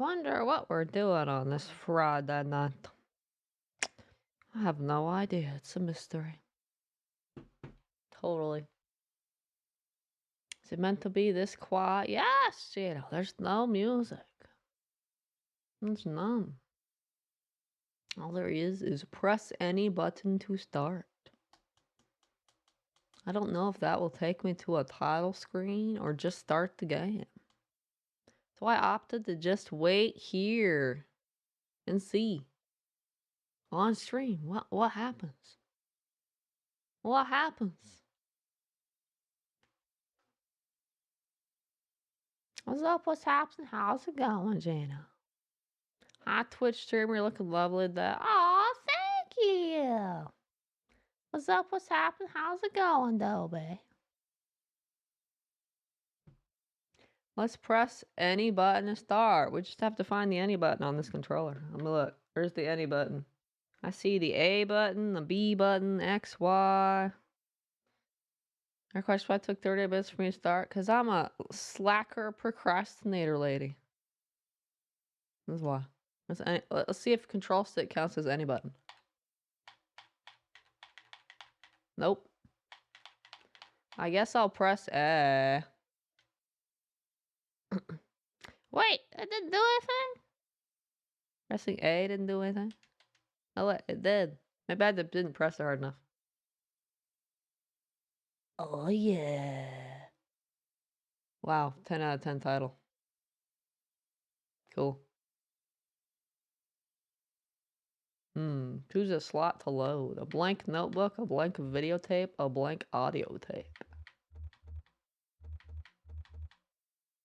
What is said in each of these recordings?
wonder what we're doing on this Friday night. I have no idea. It's a mystery. Totally. Is it meant to be this quiet? Yes, there's no music. There's none. All there is press any button to start. I don't know if that will take me to a title screen or just start the game. So I opted to just wait here and see. On stream. What happens? What happens? What's up? What's happening? How's it going, Jana? Hi, Twitch streamer. You're looking lovely there. Aw, thank you. What's up? What's happening? How's it going, Dobie? Let's press any button to start. We just have to find the any button on this controller. Let me look. Where's the any button? I see the A button, the B button, X, Y. Our question why it took 30 minutes for me to start? Because I'm a slacker procrastinator lady. That's why. Let's see if control stick counts as any button. Nope. I guess I'll press A. Wait, it didn't do anything? Pressing A didn't do anything? Oh, wait, it did. Maybe I didn't press it hard enough. Oh, yeah. Wow, 10 out of 10 title. Cool. Choose a slot to load. A blank notebook, a blank videotape, a blank audio tape.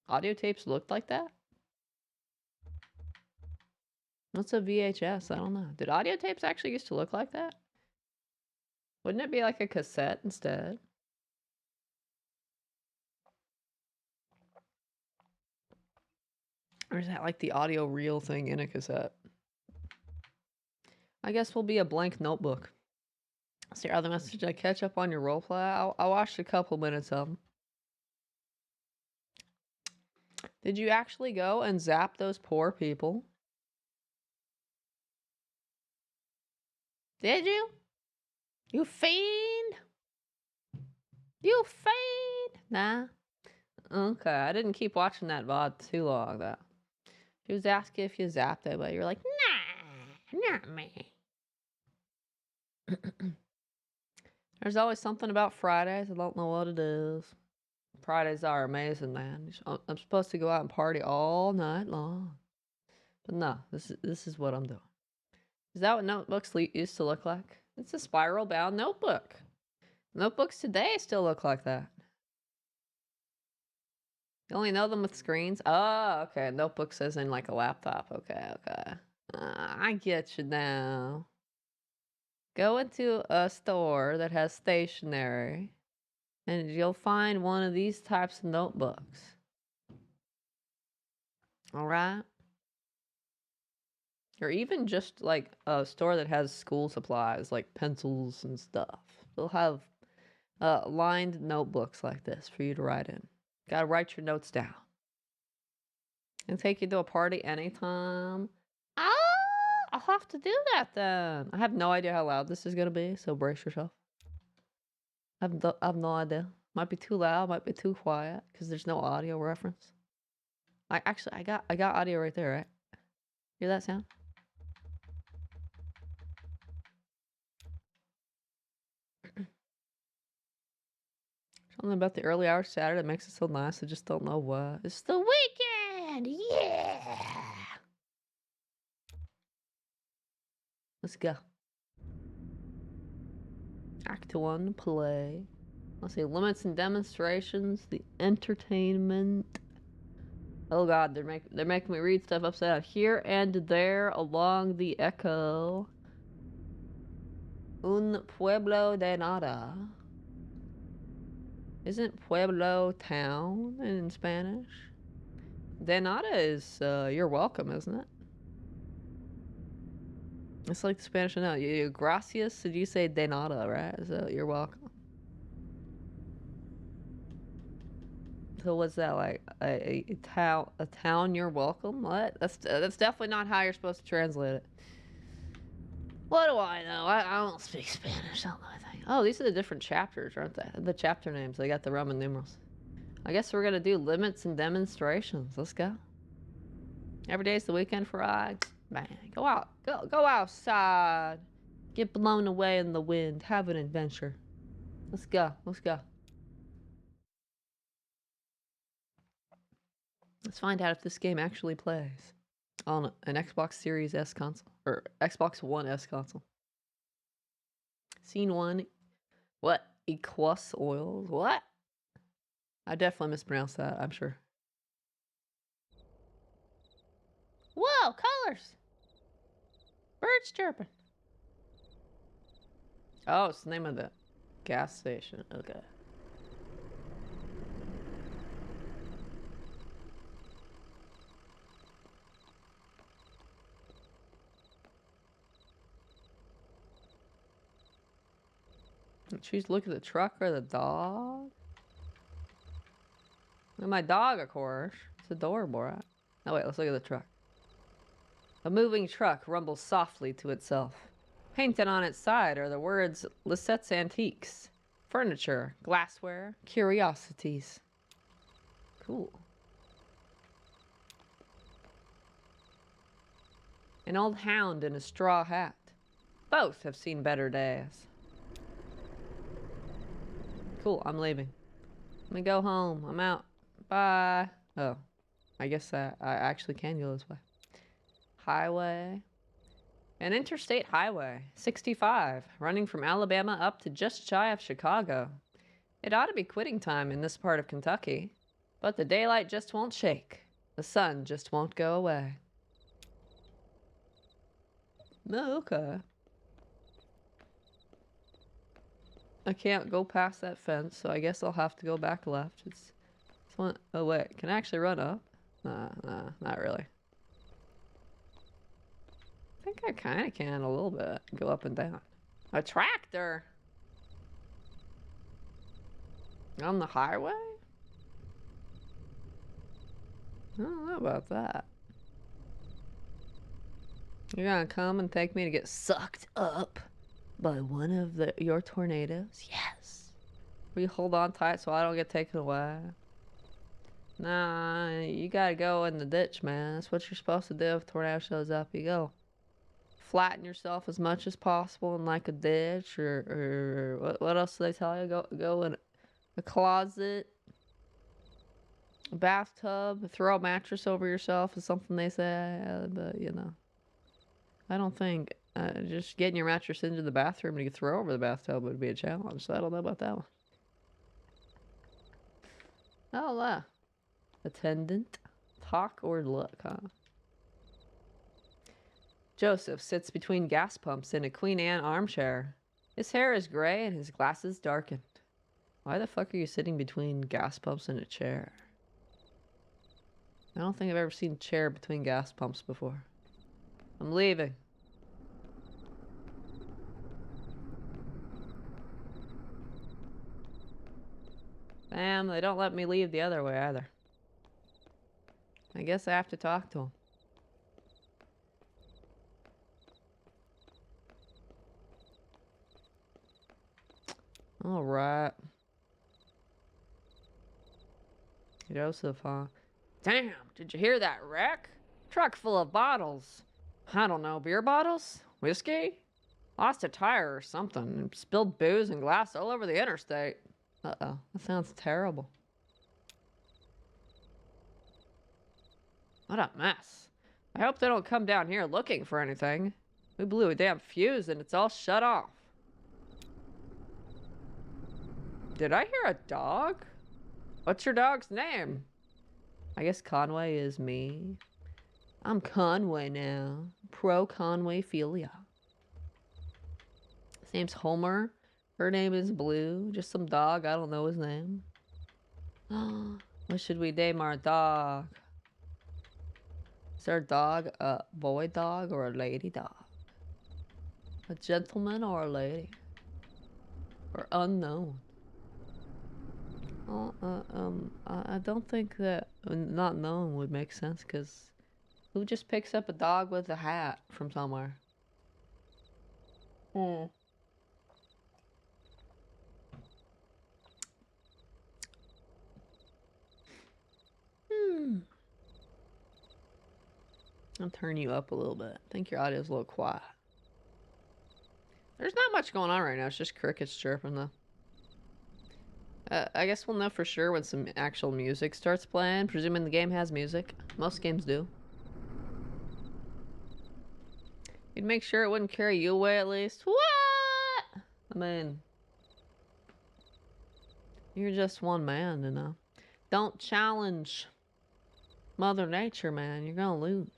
Audio tapes looked like that? What's a VHS? I don't know. Did audio tapes actually used to look like that? Wouldn't it be like a cassette instead? Or is that like the audio reel thing in a cassette? I guess we'll be a blank notebook. See your other message. I catch up on your roleplay. I watched a couple minutes of them. Did you actually go and zap those poor people? Did you? You fiend? You fiend? Nah. Okay, I didn't keep watching that VOD too long though. She was asking if you zapped it, but you're like, nah, not me. There's always something about Fridays. I don't know what it is. Fridays are amazing, man. I'm supposed to go out and party all night long. But no, this is what I'm doing. Is that what notebooks used to look like? It's a spiral bound notebook. Notebooks today still look like that. You only know them with screens? Oh, okay. Notebook says in like a laptop. Okay. I get you now. Go into a store that has stationery and you'll find one of these types of notebooks. All right? Or even just like a store that has school supplies like pencils and stuff. They'll have lined notebooks like this for you to write in. Gotta write your notes down. And take you to a party anytime. I'll have to do that then. I have no idea how loud this is gonna be, so brace yourself. I have no idea. Might be too loud, might be too quiet, because there's no audio reference. I got audio right there, right? Hear that sound? Something about the early hours Saturday makes it so nice. I just don't know why. It's the weekend! Yeah! Let's go. Act 1, play. Let's see, limits and demonstrations, the entertainment. Oh god, they're making me read stuff upside down. Here and there along the echo. Un pueblo de nada. Isn't pueblo town in Spanish? De nada is you're welcome, isn't it? It's like the Spanish no. Gracias, did you say de nada, right? So you're welcome. So what's that like? A town? A town? You're welcome? What? That's definitely not how you're supposed to translate it. What do I know? I don't speak Spanish. I don't know anything. Oh, these are the different chapters, aren't they? The chapter names. They got the Roman numerals. I guess we're gonna do limits and demonstrations. Let's go. Every day's the weekend for rides. Man, go out. Go outside. Get blown away in the wind. Have an adventure. Let's go. Let's go. Let's find out if this game actually plays on an Xbox Series S console or Xbox One S console. Scene 1. What? Equus oils? What? I definitely mispronounced that, I'm sure. Whoa, colors! Birds chirping. Oh, it's the name of the gas station. Okay. Choose look at the truck or the dog? And my dog, of course. It's adorable, right? Oh, wait, let's look at the truck. A moving truck rumbles softly to itself. Painted on its side are the words Lisette's Antiques. Furniture, glassware, curiosities. Cool. An old hound in a straw hat. Both have seen better days. Cool, I'm leaving. Let me go home. I'm out. Bye. Oh, I guess I actually can go this way. Highway. An interstate highway, 65, running from Alabama up to just shy of Chicago. It ought to be quitting time in this part of Kentucky, but the daylight just won't shake. The sun just won't go away. No, okay. I can't go past that fence, so I guess I'll have to go back left. It's one. Oh wait, can I actually run up? Nah, not really. I think I kind of can a little bit. Go up and down. A tractor? On the highway? I don't know about that. You're gonna come and take me to get sucked up by one of your tornadoes? Yes. Will you hold on tight so I don't get taken away? Nah, you gotta go in the ditch, man. That's what you're supposed to do if a tornado shows up. You go flatten yourself as much as possible in like a ditch or what else do they tell you? Go in a closet, a bathtub, throw a mattress over yourself is something they say, but you know. I don't think just getting your mattress into the bathroom to throw over the bathtub would be a challenge, so I don't know about that one. Oh, attendant, talk or look, huh? Joseph sits between gas pumps in a Queen Anne armchair. His hair is gray and his glasses darkened. Why the fuck are you sitting between gas pumps in a chair? I don't think I've ever seen a chair between gas pumps before. I'm leaving. Damn, they don't let me leave the other way either. I guess I have to talk to him. All right. Joseph, huh? Damn, did you hear that wreck? Truck full of bottles. I don't know, beer bottles? Whiskey? Lost a tire or something and spilled booze and glass all over the interstate. Uh-oh, that sounds terrible. What a mess. I hope they don't come down here looking for anything. We blew a damn fuse and it's all shut off. Did I hear a dog? What's your dog's name? I guess Conway is me. I'm Conway now. Pro Conway Philia. His name's Homer. Her name is Blue. Just some dog. I don't know his name. What should we name our dog? Is our dog a boy dog or a lady dog? A gentleman or a lady? Or unknown? I don't think that not knowing would make sense, because who just picks up a dog with a hat from somewhere? Hmm. Hmm. I'll turn you up a little bit. I think your audio's a little quiet. There's not much going on right now. It's just crickets chirping, though. I guess we'll know for sure when some actual music starts playing, presuming the game has music. Most games do. You'd make sure it wouldn't carry you away at least. What? I mean, you're just one man, you know. Don't challenge Mother Nature, man. You're gonna lose.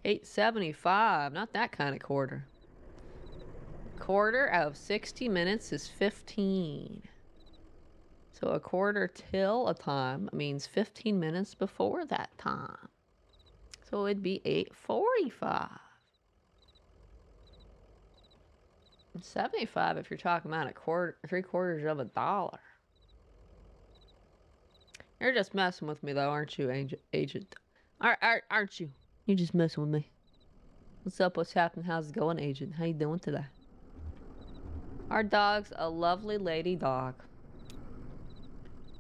$8.75. Not that kind of quarter. Quarter of 60 minutes is 15. So a quarter till a time means 15 minutes before that time. So it'd be 8.45. 75 if you're talking about a quarter, 3/4 of a dollar. You're just messing with me though, aren't you, agent? Aren't you? You're just messing with me. What's up? What's happening? How's it going, agent? How you doing today? Our dog's a lovely lady dog.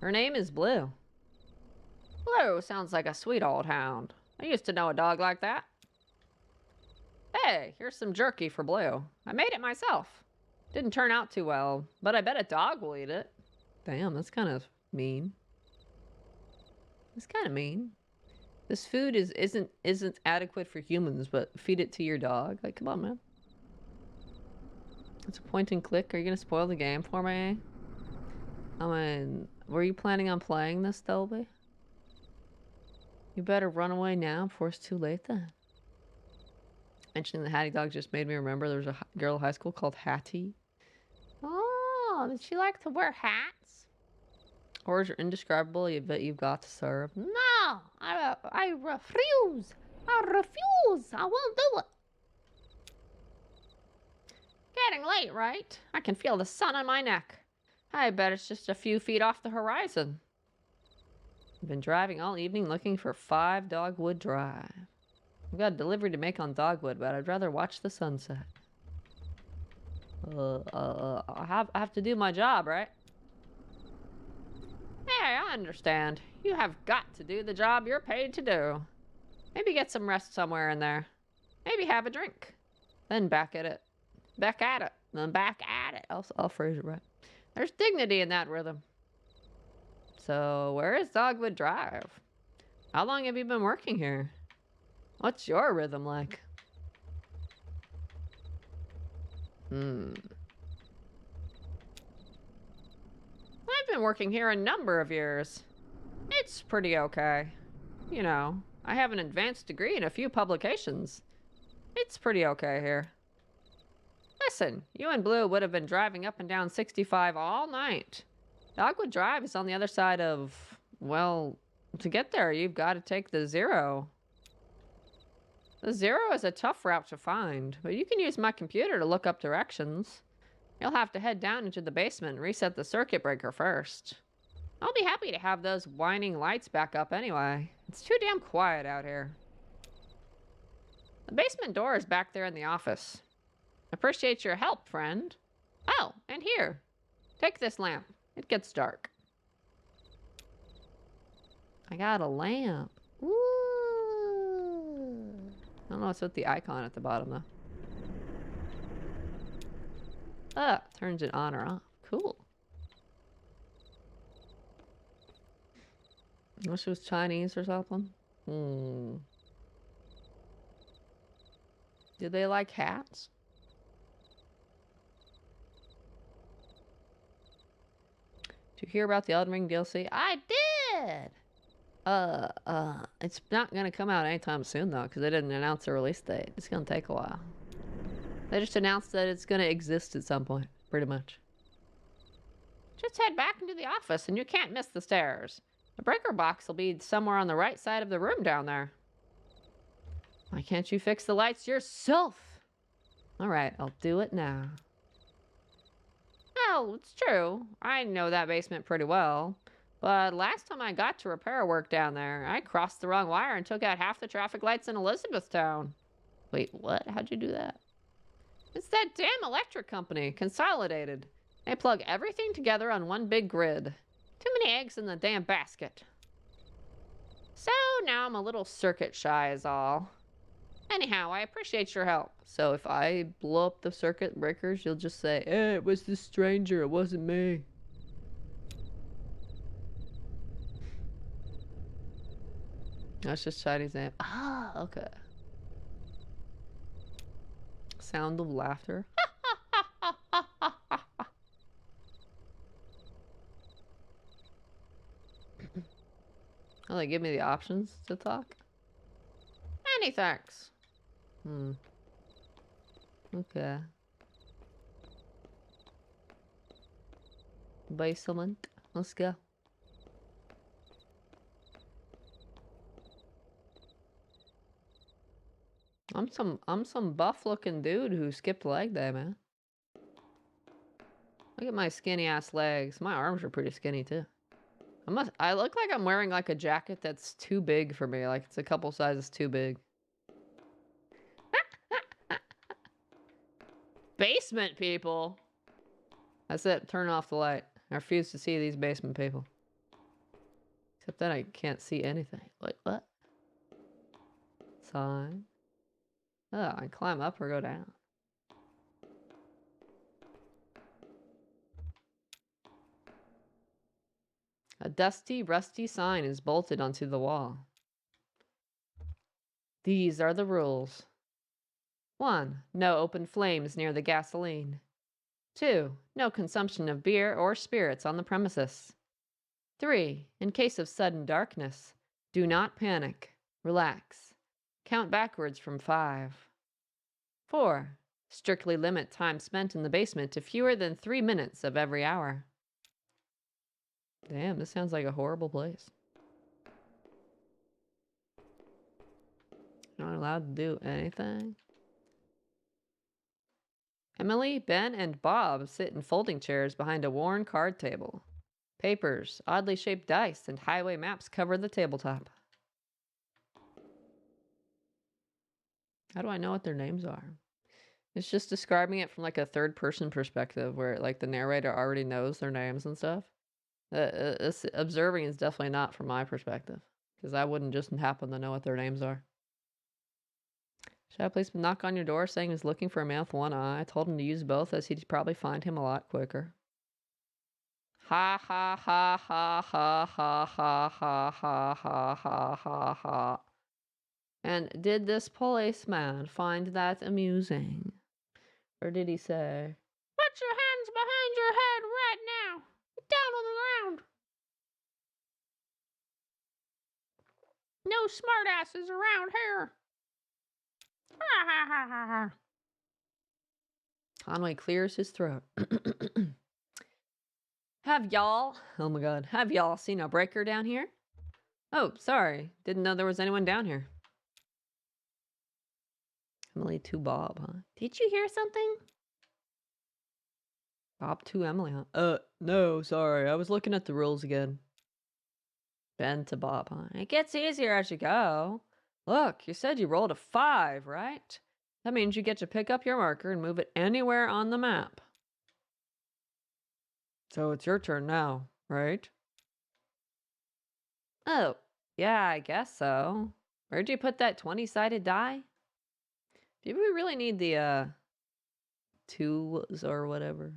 Her name is Blue. Blue sounds like a sweet old hound. I used to know a dog like that. Hey, here's some jerky for Blue. I made it myself. Didn't turn out too well, but I bet a dog will eat it. Damn, that's kind of mean. That's kind of mean. This food isn't adequate for humans, but feed it to your dog. Like, come on, man. It's a point and click. Are you gonna spoil the game for me? I mean, were you planning on playing this, Dolby? You better run away now before it's too late then. Mentioning the Hattie dog just made me remember there was a girl in high school called Hattie. Oh, did she like to wear hats? Orders are indescribable, but you've got to serve. No, I refuse. I refuse. I won't do it. Getting late, right? I can feel the sun on my neck. I bet it's just a few feet off the horizon. I've been driving all evening looking for 5 Dogwood Drive. I've got a delivery to make on Dogwood, but I'd rather watch the sunset. I have to do my job, right? Hey, I understand. You have got to do the job you're paid to do. Maybe get some rest somewhere in there. Maybe have a drink. Then back at it. Back at it. Then back at it. I'll phrase it right. There's dignity in that rhythm. So, where is Dogwood Drive? How long have you been working here? What's your rhythm like? I've been working here a number of years. It's pretty okay. You know, I have an advanced degree in a few publications. It's pretty okay here. Listen, you and Blue would have been driving up and down 65 all night. Dogwood Drive is on the other side of, well, to get there, you've got to take the 0. The 0 is a tough route to find, but you can use my computer to look up directions. You'll have to head down into the basement and reset the circuit breaker first. I'll be happy to have those whining lights back up anyway. It's too damn quiet out here. The basement door is back there in the office. Appreciate your help, friend. Oh, and here. Take this lamp. It gets dark. I got a lamp. Ooh. I don't know what's with the icon at the bottom, though. Ah, turns it on or off. Cool. Unless it was Chinese or something. Do they like hats? Did you hear about the Elden Ring DLC? I did! It's not gonna come out anytime soon, though, because they didn't announce a release date. It's gonna take a while. They just announced that it's gonna exist at some point, pretty much. Just head back into the office, and you can't miss the stairs. The breaker box will be somewhere on the right side of the room down there. Why can't you fix the lights yourself? All right, I'll do it now. Well, it's true. I know that basement pretty well. But last time I got to repair work down there, I crossed the wrong wire and took out half the traffic lights in Elizabethtown. Wait, what? How'd you do that? It's that damn electric company, Consolidated. They plug everything together on one big grid. Too many eggs in the damn basket. So now I'm a little circuit shy is all. Anyhow, I appreciate your help. So if I blow up the circuit breakers, you'll just say, hey, it was this stranger, it wasn't me. That's just Chinese name. Ah, okay. Sound of laughter. Oh, they give me the options to talk? Many thanks. Okay. Basement. Let's go. I'm some buff looking dude who skipped leg day, man. Look at my skinny ass legs. My arms are pretty skinny too. I look like I'm wearing like a jacket that's too big for me. Like it's a couple sizes too big. Basement people. That's it. Turn off the light. I refuse to see these basement people. Except then I can't see anything. Wait, what? Sign. Oh, I climb up or go down. A dusty, rusty sign is bolted onto the wall. These are the rules. 1. No open flames near the gasoline. 2. No consumption of beer or spirits on the premises. 3. In case of sudden darkness, do not panic. Relax. Count backwards from 5. 4. Strictly limit time spent in the basement to fewer than 3 minutes of every hour. Damn, this sounds like a horrible place. Not allowed to do anything. Emily, Ben, and Bob sit in folding chairs behind a worn card table. Papers, oddly shaped dice, and highway maps cover the tabletop. How do I know what their names are? It's just describing it from like a third person perspective where like the narrator already knows their names and stuff. Observing is definitely not from my perspective because I wouldn't just happen to know what their names are. Should I please knock on your door saying he's looking for a man with one eye? I told him to use both as he'd probably find him a lot quicker. Ha ha ha ha ha ha ha ha ha ha ha ha ha. And did this policeman find that amusing? Or did he say, put your hands behind your head right now. Down on the ground. No smartasses around here. Ha ha ha ha ha. Conway clears his throat. Have y'all seen a breaker down here? Oh, sorry. Didn't know there was anyone down here. Emily to Bob, huh? Did you hear something? Bob to Emily, huh? No, sorry. I was looking at the rules again. Ben to Bob, huh? It gets easier as you go. Look, you said you rolled a 5, right? That means you get to pick up your marker and move it anywhere on the map. So it's your turn now, right? Oh, yeah, I guess so. Where'd you put that 20-sided die? Do we really need the, 2s or whatever?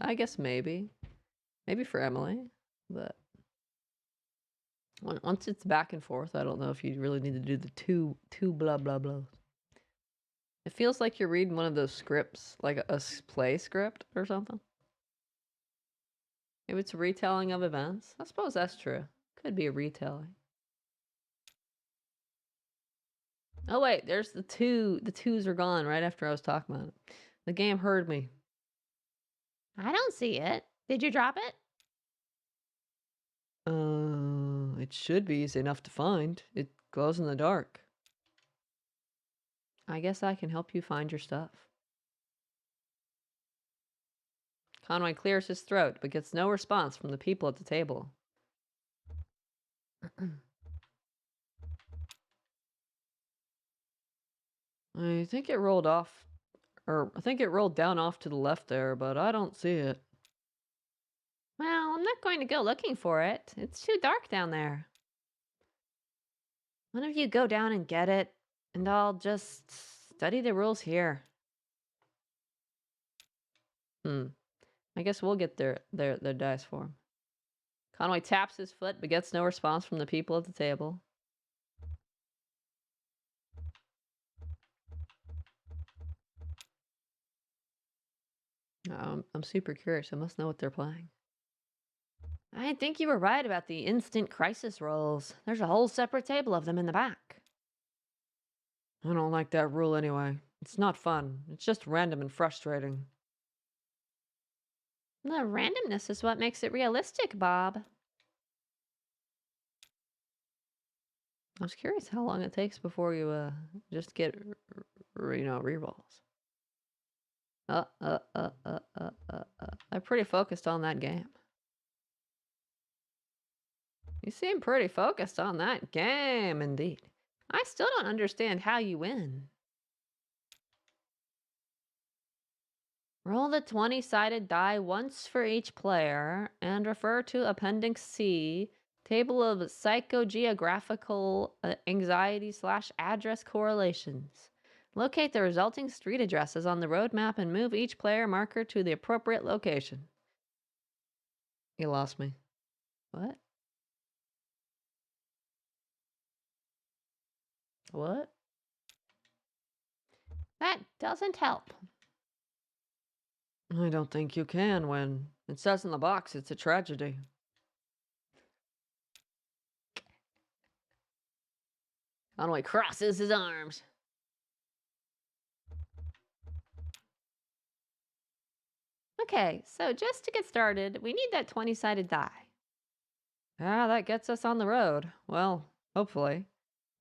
I guess maybe. Maybe for Emily, but once it's back and forth, I don't know if you really need to do the two blah blah blah. It feels like you're reading one of those scripts, like a play script or something. If it's a retelling of events, I suppose that's true. Could be a retelling. Oh wait, there's the 2. The 2s are gone right after I was talking about it. The game heard me. I don't see it. Did you drop it? It should be easy enough to find. It glows in the dark. I guess I can help you find your stuff. Conway clears his throat, but gets no response from the people at the table. I think it rolled off, or I think it rolled down off to the left there, but I don't see it. Well, I'm not going to go looking for it. It's too dark down there. One of you go down and get it, and I'll just study the rules here. I guess we'll get their dice for him. Conway taps his foot, but gets no response from the people at the table. I'm super curious. I must know what they're playing. I think you were right about the instant crisis rolls. There's a whole separate table of them in the back. I don't like that rule anyway. It's not fun. It's just random and frustrating. The randomness is what makes it realistic, Bob. I was curious how long it takes before you just get rerolls. I'm pretty focused on that game. You seem pretty focused on that game, indeed. I still don't understand how you win. Roll the 20-sided die once for each player and refer to Appendix C, Table of Psychogeographical Anxiety/Address Correlations. Locate the resulting street addresses on the road map and move each player marker to the appropriate location. You lost me. What? What? That doesn't help. I don't think you can win. It says in the box it's a tragedy. Conway crosses his arms. Okay, so just to get started, we need that 20-sided die. Ah, that gets us on the road. Well, hopefully.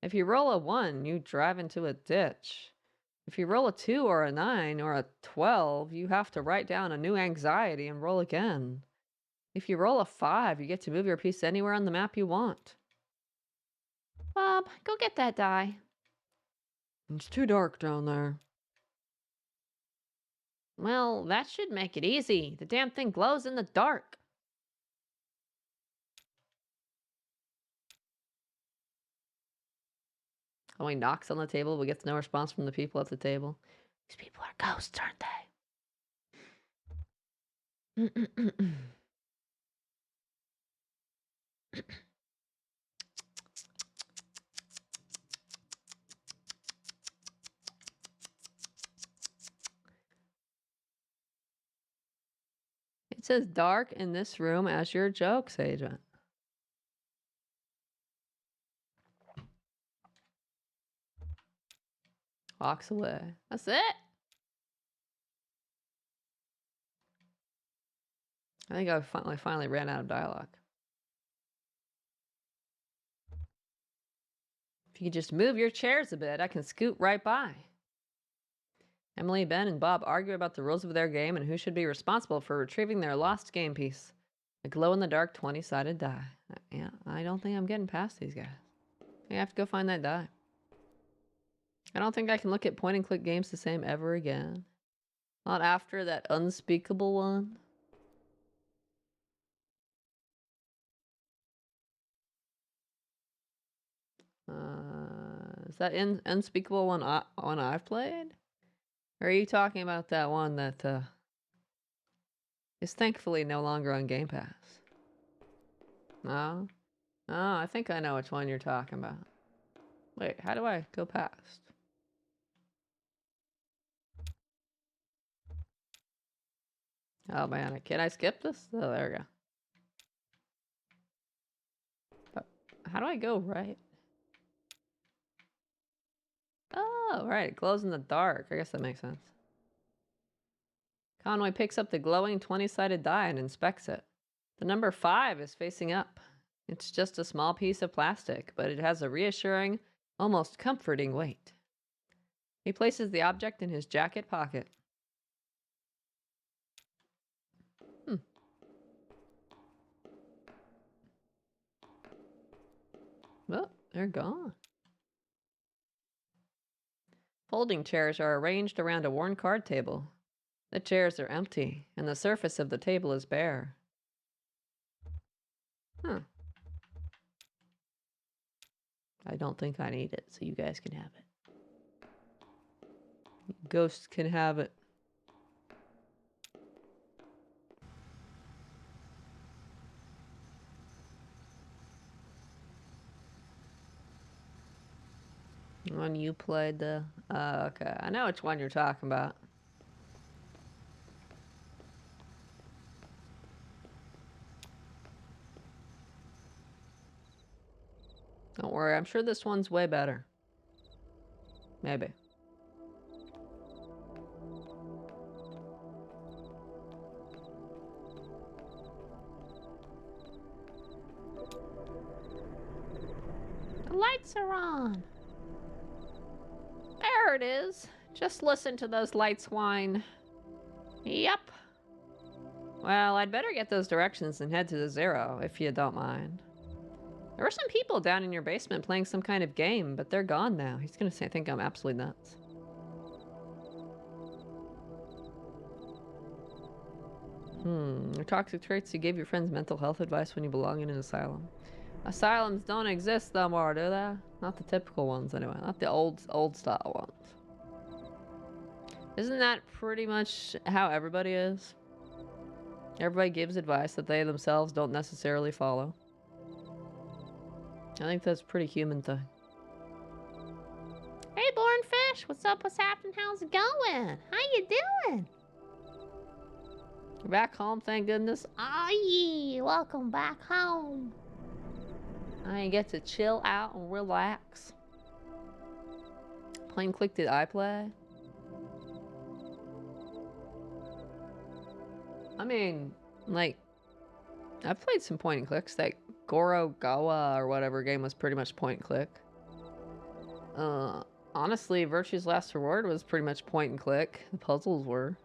If you roll a 1, you drive into a ditch. If you roll a 2 or a 9 or a 12, you have to write down a new anxiety and roll again. If you roll a 5, you get to move your piece anywhere on the map you want. Bob, go get that die. It's too dark down there. Well, that should make it easy. The damn thing glows in the dark. Oh, he knocks on the table but gets no response from the people at the table. These people are ghosts, aren't they? It says dark in this room as your jokes agent. Walks away. That's it. I think I finally ran out of dialogue. If you could just move your chairs a bit, I can scoot right by. Emily, Ben, and Bob argue about the rules of their game and who should be responsible for retrieving their lost game piece. A glow-in-the-dark 20-sided die. Yeah, I don't think I'm getting past these guys. I have to go find that die. I don't think I can look at point-and-click games the same ever again. Not after that unspeakable one. Is that unspeakable one I've played? Or are you talking about that one that is thankfully no longer on Game Pass? No? Oh, I think I know which one you're talking about. Wait, how do I go past? Oh man, can I skip this? Oh, there we go. But how do I go right? Oh, right, it glows in the dark. I guess that makes sense. Conway picks up the glowing 20-sided die and inspects it. The number 5 is facing up. It's just a small piece of plastic, but it has a reassuring, almost comforting weight. He places the object in his jacket pocket. They're gone. Folding chairs are arranged around a worn card table. The chairs are empty, and the surface of the table is bare. Huh. I don't think I need it, so you guys can have it. Ghosts can have it. One you played the... okay. I know which one you're talking about. Don't worry, I'm sure this one's way better. Maybe. The lights are on. There it is. Just listen to those lights whine. Yep. Well, I'd better get those directions and head to the Zero, if you don't mind. There were some people down in your basement playing some kind of game, but they're gone now. He's gonna say, think I'm absolutely nuts. Your toxic traits. You gave your friends mental health advice when you belong in an asylum. Asylums don't exist no more, do they? Not the typical ones, anyway. Not the old style ones. Isn't that pretty much how everybody is? Everybody gives advice that they themselves don't necessarily follow. I think that's a pretty human thing. Hey, Born Fish, what's up? What's happening? How's it going? How you doing? You're back home, thank goodness. Oh, yeah, welcome back home. I get to chill out and relax. Plain click did I play? I mean, like, I've played some point and clicks. That Goro Gawa or whatever game was pretty much point and click. Honestly, Virtue's Last Reward was pretty much point and click. The puzzles were.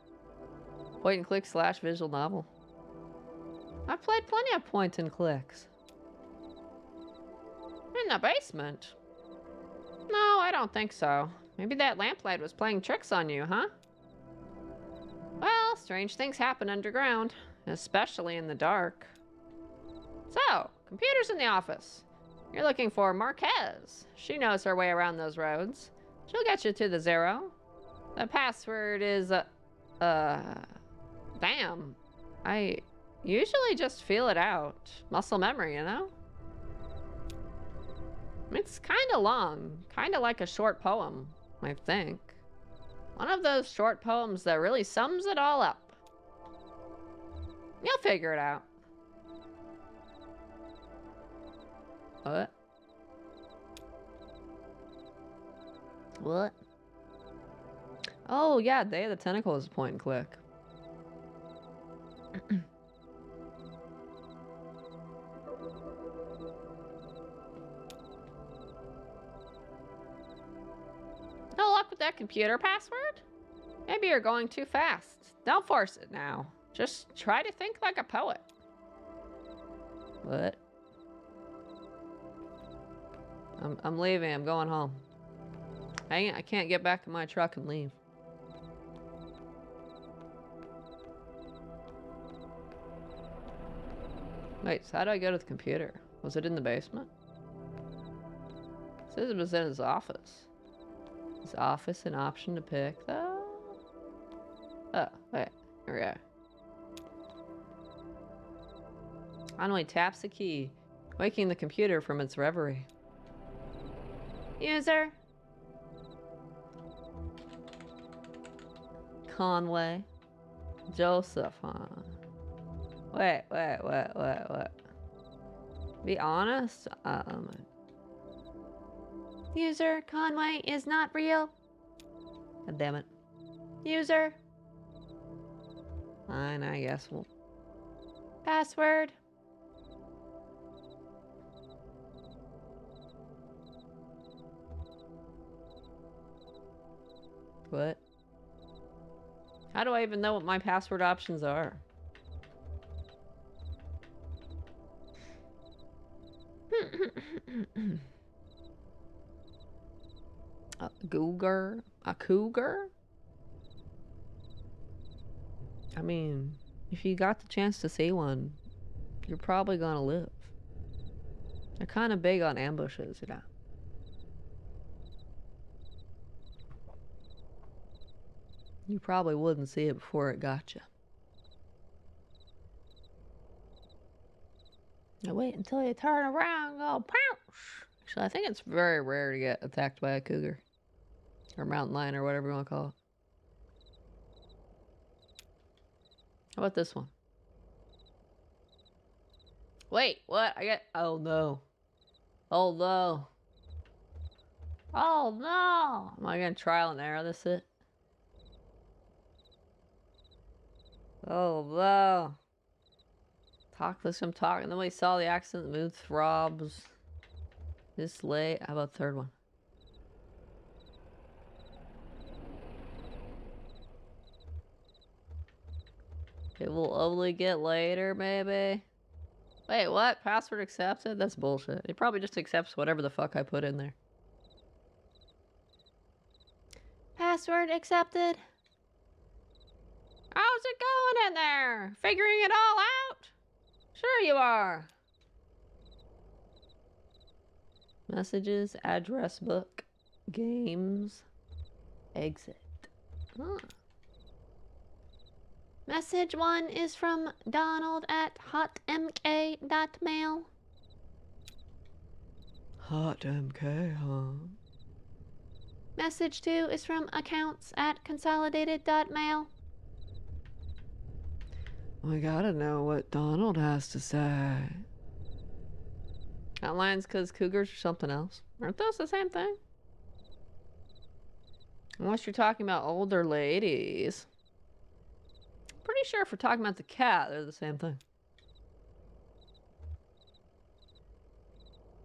Point and click / visual novel. I've played plenty of point and clicks. In the basement? No, I don't think so. Maybe that lamplight was playing tricks on you, huh? Well, strange things happen underground, especially in the dark. So, computers in the office. You're looking for Marquez. She knows her way around those roads. She'll get you to the Zero. The password is, damn. I usually just feel it out. Muscle memory, you know? It's kind of long. Kind of like a short poem, I think. One of those short poems that really sums it all up. You'll figure it out. What? What? Oh, yeah, Day of the Tentacle is a point and click. No luck with that computer password? Maybe you're going too fast. Don't force it now. Just try to think like a poet. What? I'm leaving. I'm going home. I can't get back in my truck and leave. Wait, so how do I go to the computer? Was it in the basement? It says it was in his office. His office, an option to pick though? Oh, wait. Here we go. Anway taps the key, waking the computer from its reverie. User. Conway. Joseph, huh? Wait. Be honest? User, Conway is not real. God damn it. User. Fine, I guess we'll... Password. What? How do I even know what my password options are? A cougar? A cougar? I mean, if you got the chance to see one, you're probably gonna live. They're kind of big on ambushes, you know. You probably wouldn't see it before it got you. Now wait until you turn around and go pounce. Actually, I think it's very rare to get attacked by a cougar. Or mountain lion or whatever you want to call it. How about this one? Wait, what? Oh no. Oh no. Oh no! Am I gonna trial and error this it? Oh no. I'm talking. Then we saw the accent, mood throbs. This late. How about the third one? It will only get later, maybe? Wait, what? Password accepted? That's bullshit. It probably just accepts whatever the fuck I put in there. Password accepted. How's it going in there? Figuring it all out? Sure you are. Messages, address book, games, exit. Huh. Message 1 is from Donald at hotmk.mail. Hotmk, huh? Message 2 is from accounts at consolidated.mail. We gotta know what Donald has to say. Outlines because cougars or something else. Aren't those the same thing? Unless you're talking about older ladies. Pretty sure if we're talking about the cat, they're the same thing.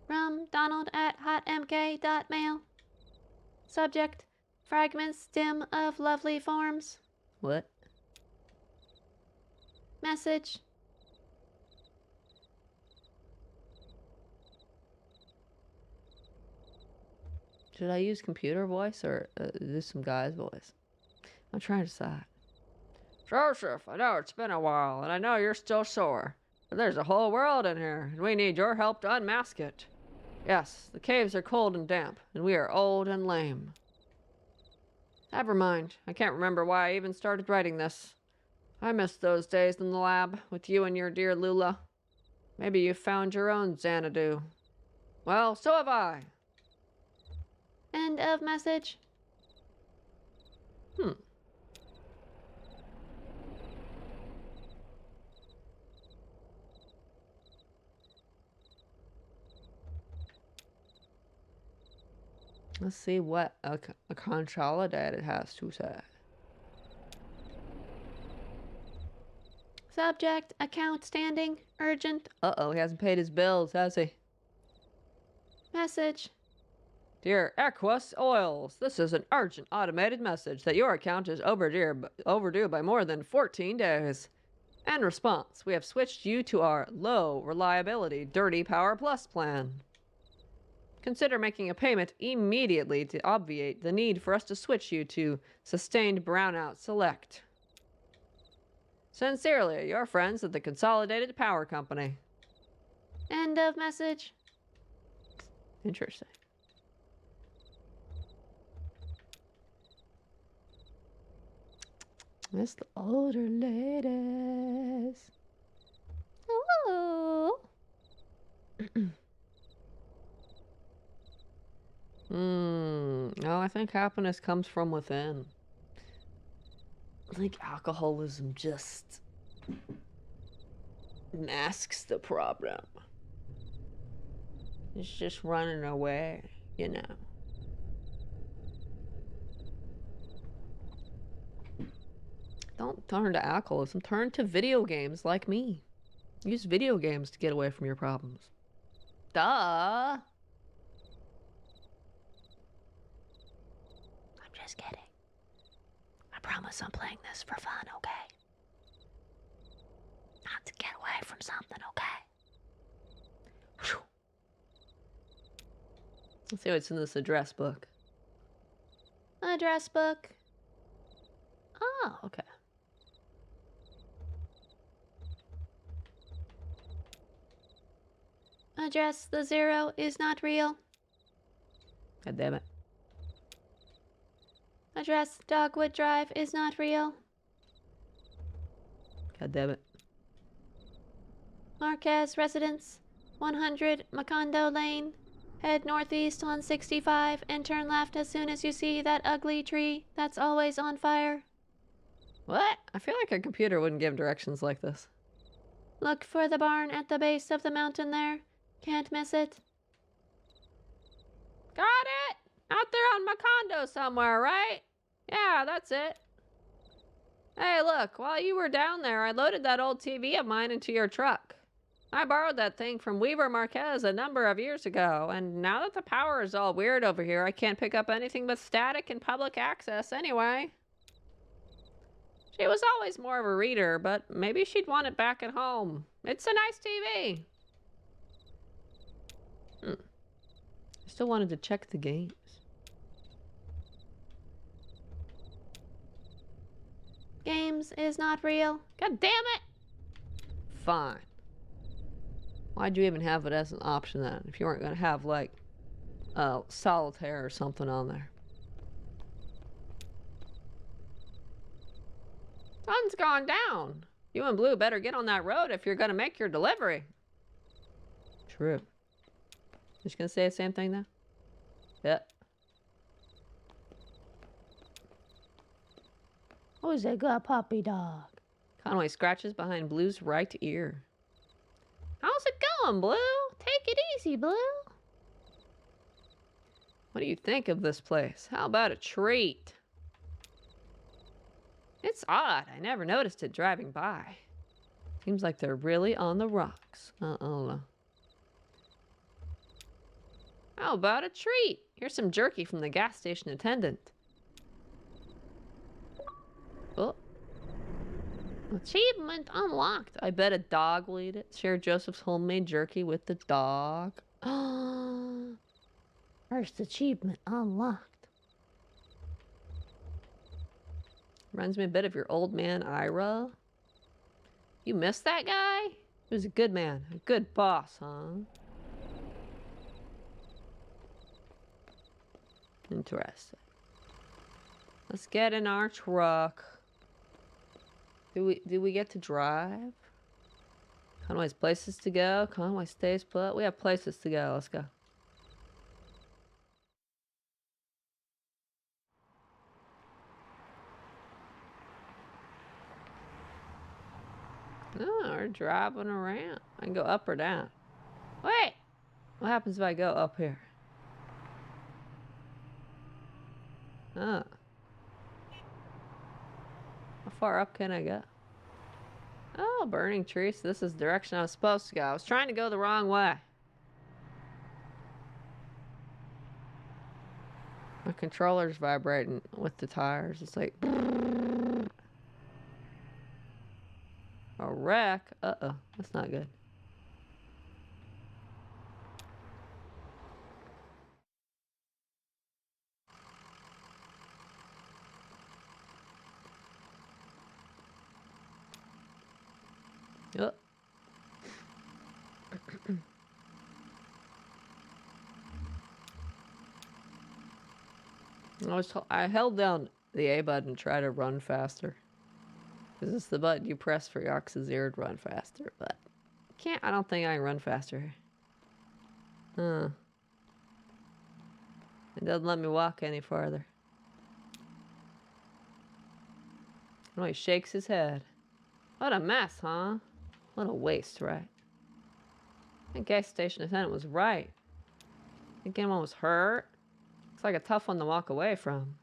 From Donald at hotmk.mail. Subject, fragments dim of lovely forms. What? Message. Should I use computer voice or use some guy's voice? I'm trying to decide. Joseph, I know it's been a while, and I know you're still sore. But there's a whole world in here, and we need your help to unmask it. Yes, the caves are cold and damp, and we are old and lame. Never mind. I can't remember why I even started writing this. I miss those days in the lab, with you and your dear Lula. Maybe you found your own Xanadu. Well, so have I. End of message. Let's see what a consolidated has to say. Subject, account standing, urgent. Uh-oh, he hasn't paid his bills, has he? Message. Dear Equus Oils, this is an urgent automated message that your account is overdue by more than 14 days. In response, we have switched you to our low reliability Dirty Power Plus plan. Consider making a payment immediately to obviate the need for us to switch you to Sustained Brownout Select. Sincerely, your friends at the Consolidated Power Company. End of message. Interesting. It's the older ladies. Ooh. No, I think happiness comes from within. I think alcoholism just masks the problem. It's just running away, you know. Don't turn to alcoholism. Turn to video games like me. Use video games to get away from your problems. Duh. I'm just kidding. I promise I'm playing this for fun, okay? Not to get away from something, okay? Whew. Let's see what's in this address book. Address book. Oh, okay. Address, the 0 is not real. God damn it. Address, Dogwood Drive is not real. God damn it. Marquez Residence, 100 Macondo Lane. Head northeast on 65 and turn left as soon as you see that ugly tree that's always on fire. What? I feel like a computer wouldn't give directions like this. Look for the barn at the base of the mountain there. Can't miss it. Got it! Out there on Macondo somewhere, right? Yeah, that's it. Hey, look, while you were down there, I loaded that old TV of mine into your truck. I borrowed that thing from Weaver Marquez a number of years ago, and now that the power is all weird over here, I can't pick up anything but static and public access anyway. She was always more of a reader, but maybe she'd want it back at home. It's a nice TV. I still wanted to check the games. Games is not real. God damn it! Fine. Why'd you even have it as an option then, if you weren't gonna have, like, solitaire or something on there? Sun's gone down. You and Blue better get on that road if you're gonna make your delivery. True. Just gonna say the same thing now? Yep. Who's a good puppy dog? Conway scratches behind Blue's right ear. How's it going, Blue? Take it easy, Blue. What do you think of this place? How about a treat? It's odd. I never noticed it driving by. Seems like they're really on the rocks. I don't know. How about a treat? Here's some jerky from the gas station attendant. Oh. Achievement unlocked. I bet a dog will eat it. Share Joseph's homemade jerky with the dog. First achievement unlocked. Reminds me a bit of your old man, Ira. You miss that guy? He was a good man. A good boss, huh? Interesting. Let's get in our truck. Do we get to drive? Conway's places to go. Conway stays put. We have places to go. Let's go. Oh, we're driving around. I can go up or down. Wait! What happens if I go up here? Oh. How far up can I go? Oh, burning trees. This is the direction I was supposed to go. I was trying to go the wrong way. My controller's vibrating with the tires. It's like... A wreck? Uh-oh. That's not good. Yep. I held down the A button to try to run faster. Because it's the button you press for Yox's ear to run faster, but I don't think I can run faster. Huh. It doesn't let me walk any farther. Oh, he shakes his head. What a mess, huh? What a waste, right? The gas station attendant was right. I think anyone was hurt. It's like a tough one to walk away from.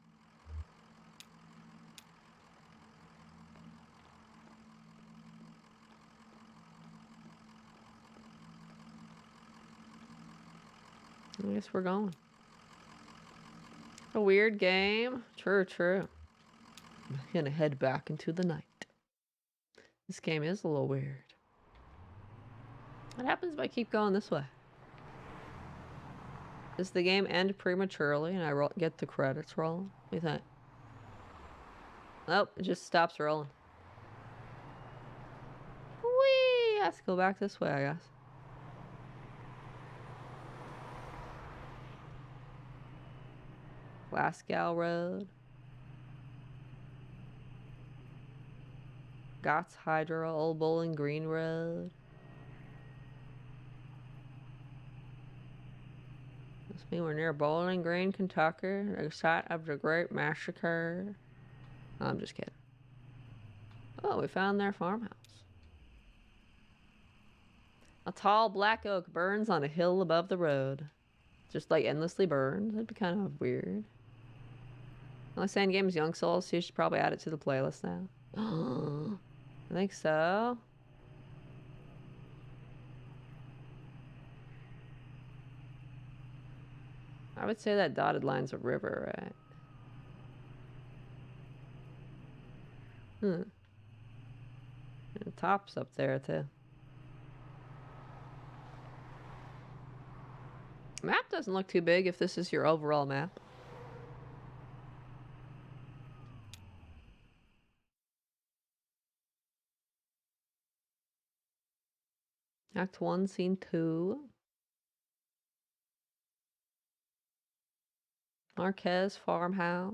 I guess we're going. A weird game. True, true. I'm gonna head back into the night. This game is a little weird. What happens if I keep going this way? Does the game end prematurely and I get the credits rolling? What do you think? Nope, it just stops rolling. Whee! I have to go back this way, I guess. Glasgow Road. Gotts Hydro, Old Bowling Green Road. Must mean we're near Bowling Green, Kentucky, the site of the Great Massacre. Oh, I'm just kidding. Oh, we found their farmhouse. A tall black oak burns on a hill above the road. Just like endlessly burns. That'd be kind of weird. Only saying game's Young Souls, so you should probably add it to the playlist now. I think so. I would say that dotted line's a river, right? And the top's up there, too. Map doesn't look too big if this is your overall map. Act 1, Scene 2. Marquez Farmhouse.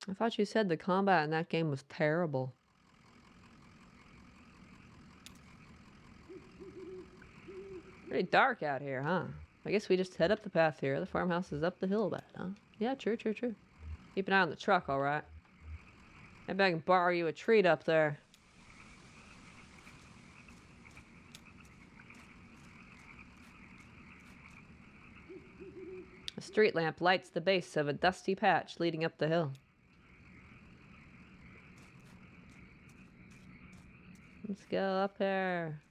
I thought you said the combat in that game was terrible. Pretty dark out here, huh? I guess we just head up the path here. The farmhouse is up the hill a bit, huh? Yeah, true. Keep an eye on the truck, all right? Maybe I can borrow you a treat up there. A street lamp lights the base of a dusty patch leading up the hill. Let's go up there.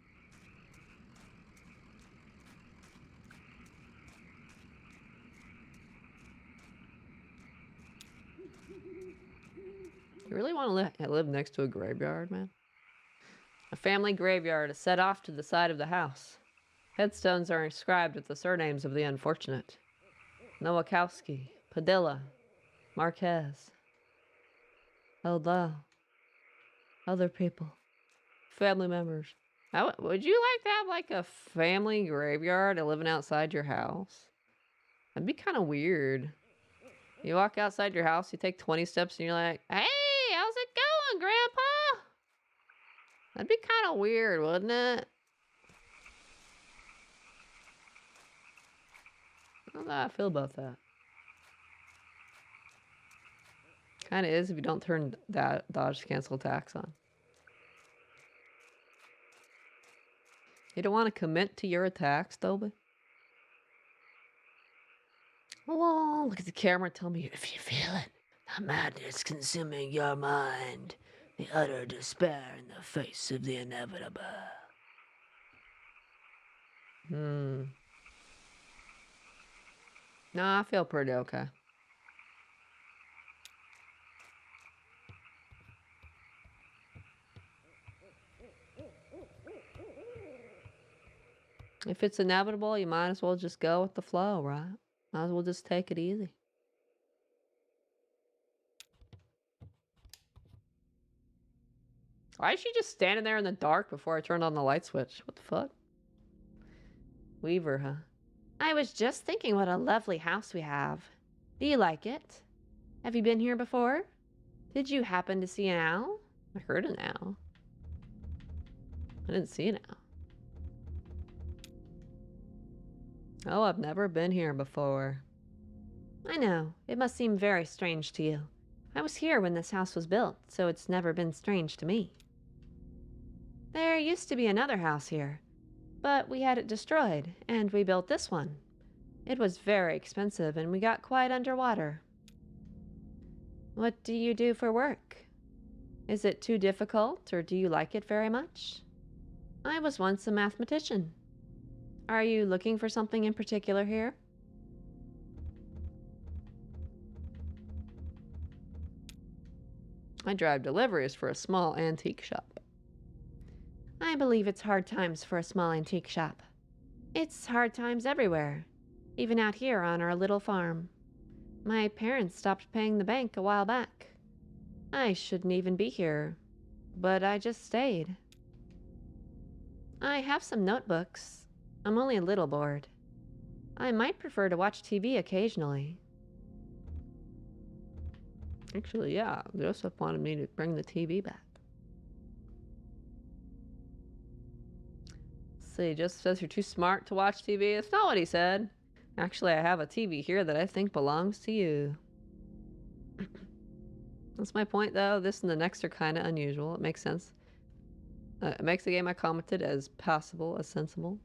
You really want to live next to a graveyard, man? A family graveyard is set off to the side of the house. Headstones are inscribed with the surnames of the unfortunate. Nowakowski, Padilla, Marquez. Although, other people, family members. Would you like to have like a family graveyard living outside your house? That'd be kind of weird. You walk outside your house, you take 20 steps, and you're like, hey, how's it going, Grandpa? That'd be kind of weird, wouldn't it? I don't know how I feel about that. Kind of is if you don't turn that dodge cancel attacks on. You don't want to commit to your attacks, Dobie? Oh, look at the camera. Tell me if you feel it. The madness consuming your mind. The utter despair in the face of the inevitable. No, I feel pretty okay. If it's inevitable, you might as well just go with the flow, right? Might as well just take it easy. Why is she just standing there in the dark before I turned on the light switch? What the fuck? Weaver, huh? I was just thinking what a lovely house we have. Do you like it? Have you been here before? Did you happen to see an owl? I heard an owl. I didn't see an owl. Oh, I've never been here before. I know. It must seem very strange to you. I was here when this house was built, so it's never been strange to me. There used to be another house here, but we had it destroyed, and we built this one. It was very expensive, and we got quite underwater. What do you do for work? Is it too difficult, or do you like it very much? I was once a mathematician. Are you looking for something in particular here? I drive deliveries for a small antique shop. I believe it's hard times for a small antique shop. It's hard times everywhere, even out here on our little farm. My parents stopped paying the bank a while back. I shouldn't even be here, but I just stayed. I have some notebooks. I'm only a little bored. I might prefer to watch TV occasionally. Actually, yeah, Joseph wanted me to bring the TV back. Let's see, Joseph says you're too smart to watch TV. That's not what he said. Actually, I have a TV here that I think belongs to you. That's my point, though. This and the next are kind of unusual. It makes sense. It makes the game I commented as passable, as sensible.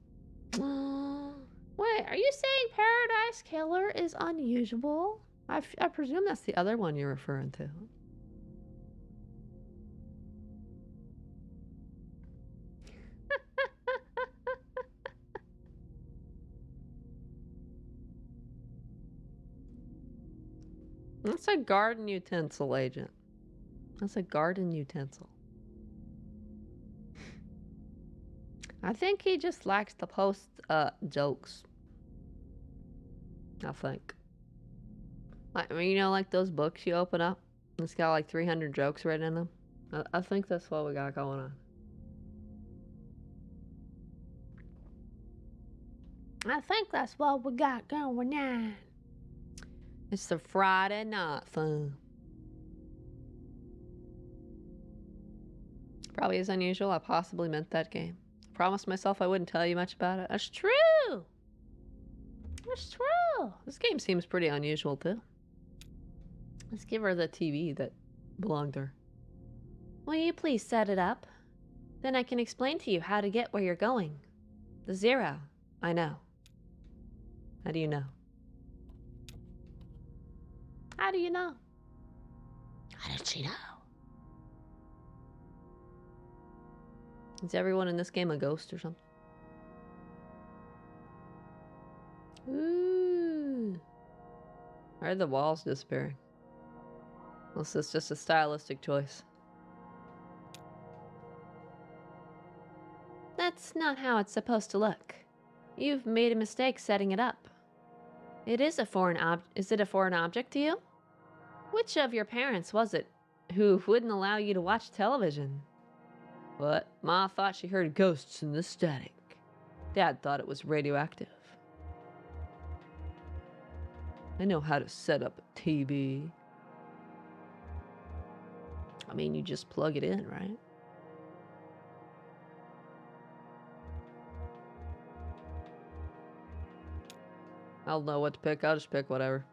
Wait, are you saying Paradise Killer is unusual? I presume that's the other one you're referring to. That's a garden utensil, Agent. That's a garden utensil. I think he just likes to post jokes. I think. Like, I mean, you know, like those books you open up? It's got like 300 jokes written in them. I think that's what we got going on. I think that's what we got going on. It's the Friday night fun. Probably is unusual. I possibly meant that game. I promised myself I wouldn't tell you much about it. That's true. That's true. This game seems pretty unusual, too. Let's give her the TV that belonged to her. Will you please set it up? Then I can explain to you how to get where you're going. The 0. I know. How do you know? How do you know? How did she know? Is everyone in this game a ghost or something? Ooh. Why are the walls disappearing? Unless it's just a stylistic choice. That's not how it's supposed to look. You've made a mistake setting it up. It is a foreign Is it a foreign object to you? Which of your parents was it who wouldn't allow you to watch television? What? Ma thought she heard ghosts in the static. Dad thought it was radioactive. I know how to set up a TV. I mean, you just plug it in, right? I'll know what to pick. I'll just pick whatever.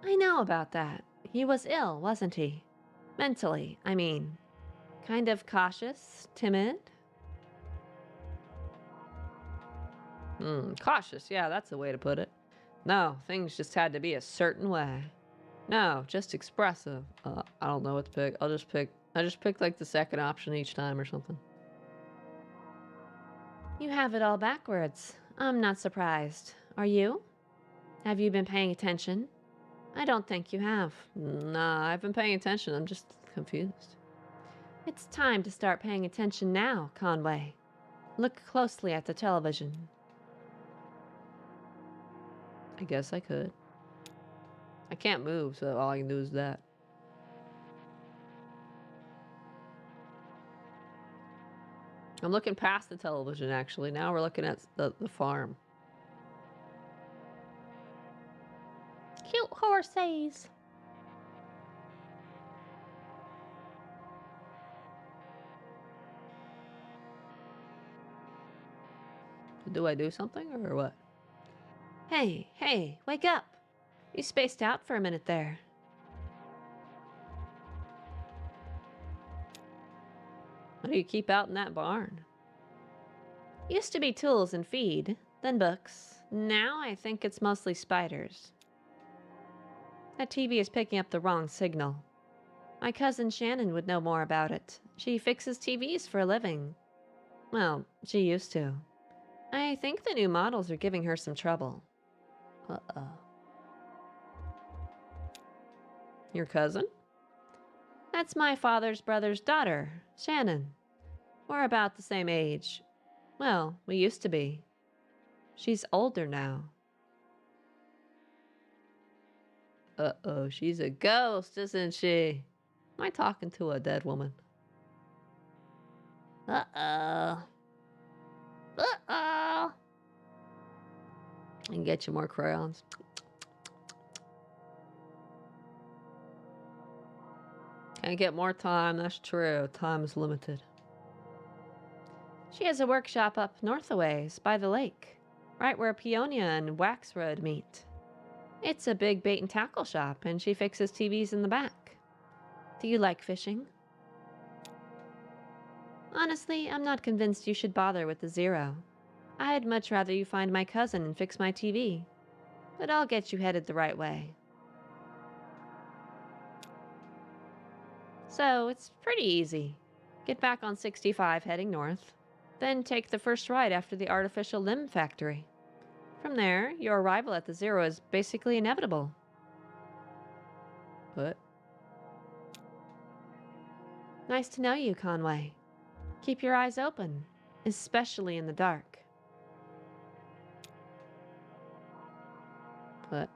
I know about that. He was ill, wasn't he? Mentally, I mean. Kind of cautious, timid. Cautious. Yeah, that's the way to put it. No, things just had to be a certain way. No, just expressive. I don't know what to pick. I just pick like the second option each time or something. You have it all backwards. I'm not surprised. Are you? Have you been paying attention? I don't think you have. Nah, I've been paying attention. I'm just confused. It's time to start paying attention now, Conway. Look closely at the television. I guess I could. I can't move, so all I can do is that. I'm looking past the television, actually. Now we're looking at the farm. Cute horses. Do I do something or what? Hey, wake up. You spaced out for a minute there. What do you keep out in that barn? Used to be tools and feed, then books. Now I think it's mostly spiders. That TV is picking up the wrong signal. My cousin Shannon would know more about it. She fixes TVs for a living. Well, she used to. I think the new models are giving her some trouble. Uh-oh. Your cousin? That's my father's brother's daughter, Shannon. We're about the same age. Well, we used to be. She's older now. Uh-oh, she's a ghost, isn't she? Am I talking to a dead woman? Uh-oh. Uh-oh. I can get you more crayons. Can't get more time, that's true. Time is limited. She has a workshop up north a ways, by the lake, right where Peonia and Wax Road meet. It's a big bait and tackle shop, and she fixes TVs in the back. Do you like fishing? Honestly, I'm not convinced you should bother with the Zero. I'd much rather you find my cousin and fix my TV. But I'll get you headed the right way. So, it's pretty easy. Get back on 65 heading north, then take the first right after the artificial limb factory. From there, your arrival at the Zero is basically inevitable. What? Nice to know you, Conway. Keep your eyes open, especially in the dark. What?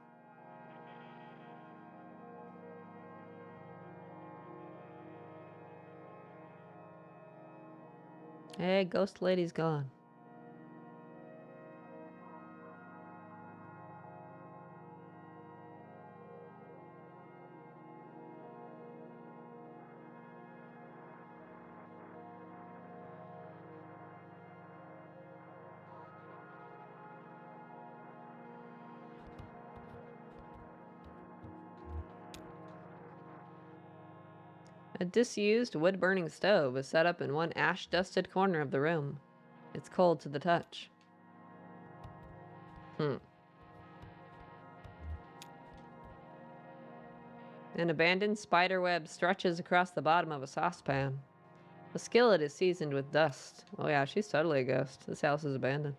Hey, ghost lady's gone. A disused wood-burning stove is set up in one ash-dusted corner of the room. It's cold to the touch. An abandoned spider web stretches across the bottom of a saucepan. The skillet is seasoned with dust. Oh yeah, she's totally a ghost. This house is abandoned.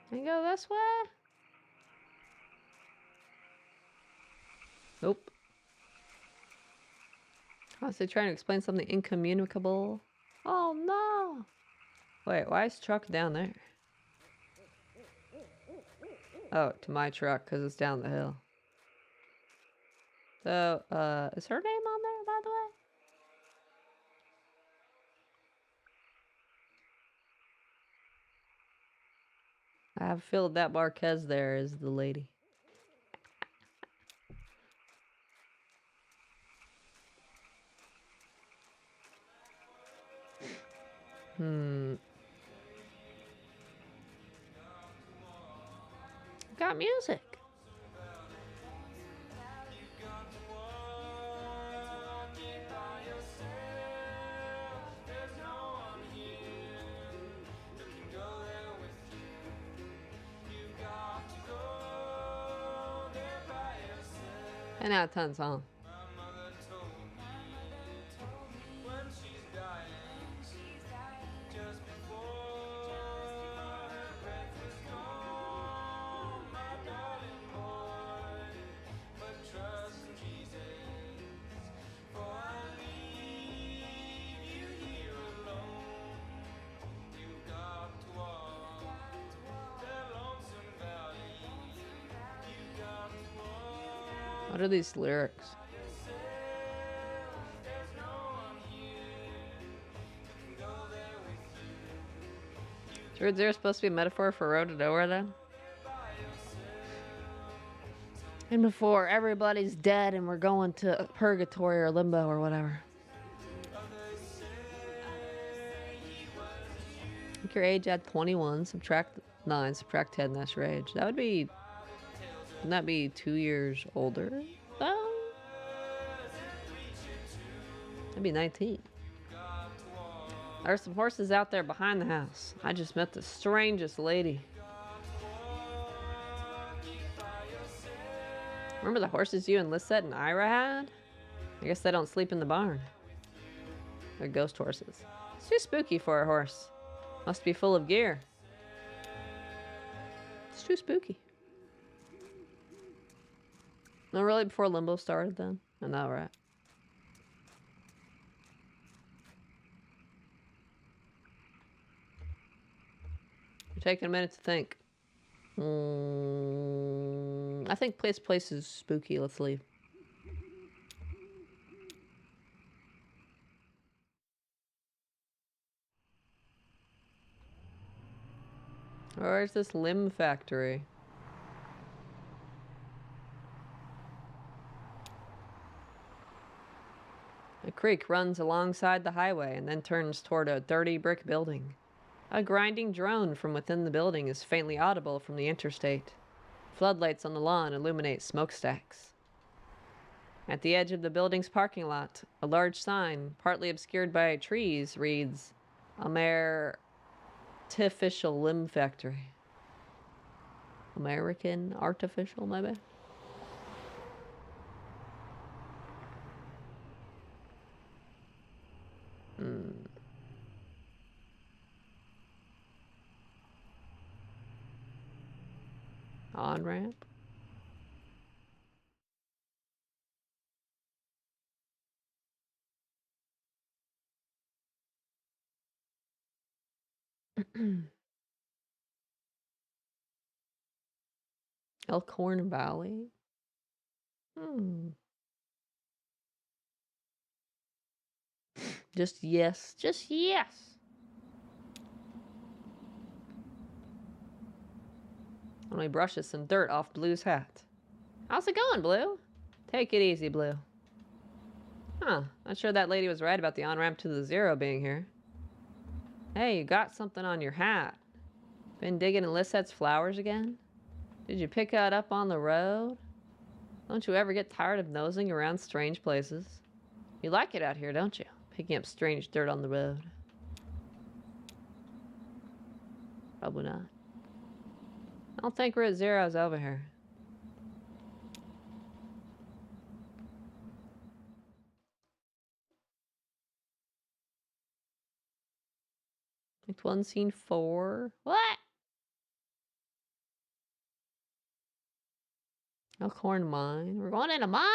Can I go this way? Nope. Constantly trying to explain something incommunicable. Oh no! Wait, why is truck down there? Oh, to my truck, because it's down the hill. So, is her name on there, by the way? I have a feeling that Marquez there is the lady. Got music. And out of 10 song. What are these lyrics? Is there supposed to be a metaphor for road to nowhere then? And before everybody's dead and we're going to purgatory or limbo or whatever. I think your age at 21, subtract 9, subtract 10, that's your age. That would be... Wouldn't that be 2 years older? Oh. That'd be 19. There's some horses out there behind the house. I just met the strangest lady. Remember the horses you and Lisette and Ira had? I guess they don't sleep in the barn. They're ghost horses. It's too spooky for a horse. Must be full of gear. It's too spooky. No, really, before Limbo started then? I know, right? You're taking a minute to think. I think place is spooky. Let's leave. Where's this limb factory? A creek runs alongside the highway and then turns toward a dirty brick building. A grinding drone from within the building is faintly audible from the interstate. Floodlights on the lawn illuminate smokestacks. At the edge of the building's parking lot, a large sign, partly obscured by trees, reads, Artificial Limb Factory. American Artificial, maybe? On-ramp? Elkhorn Valley? Just yes. Just yes. Let me brush some dirt off Blue's hat. How's it going, Blue? Take it easy, Blue. Huh. Not sure that lady was right about the on-ramp to the Zero being here. Hey, you got something on your hat. Been digging in Lissette's flowers again? Did you pick that up on the road? Don't you ever get tired of nosing around strange places? You like it out here, don't you? Picking up strange dirt on the road. Probably not. I don't think we're at Zero's over here. Act 1, Scene 4. What? Elkhorn Mine. We're going in a mine?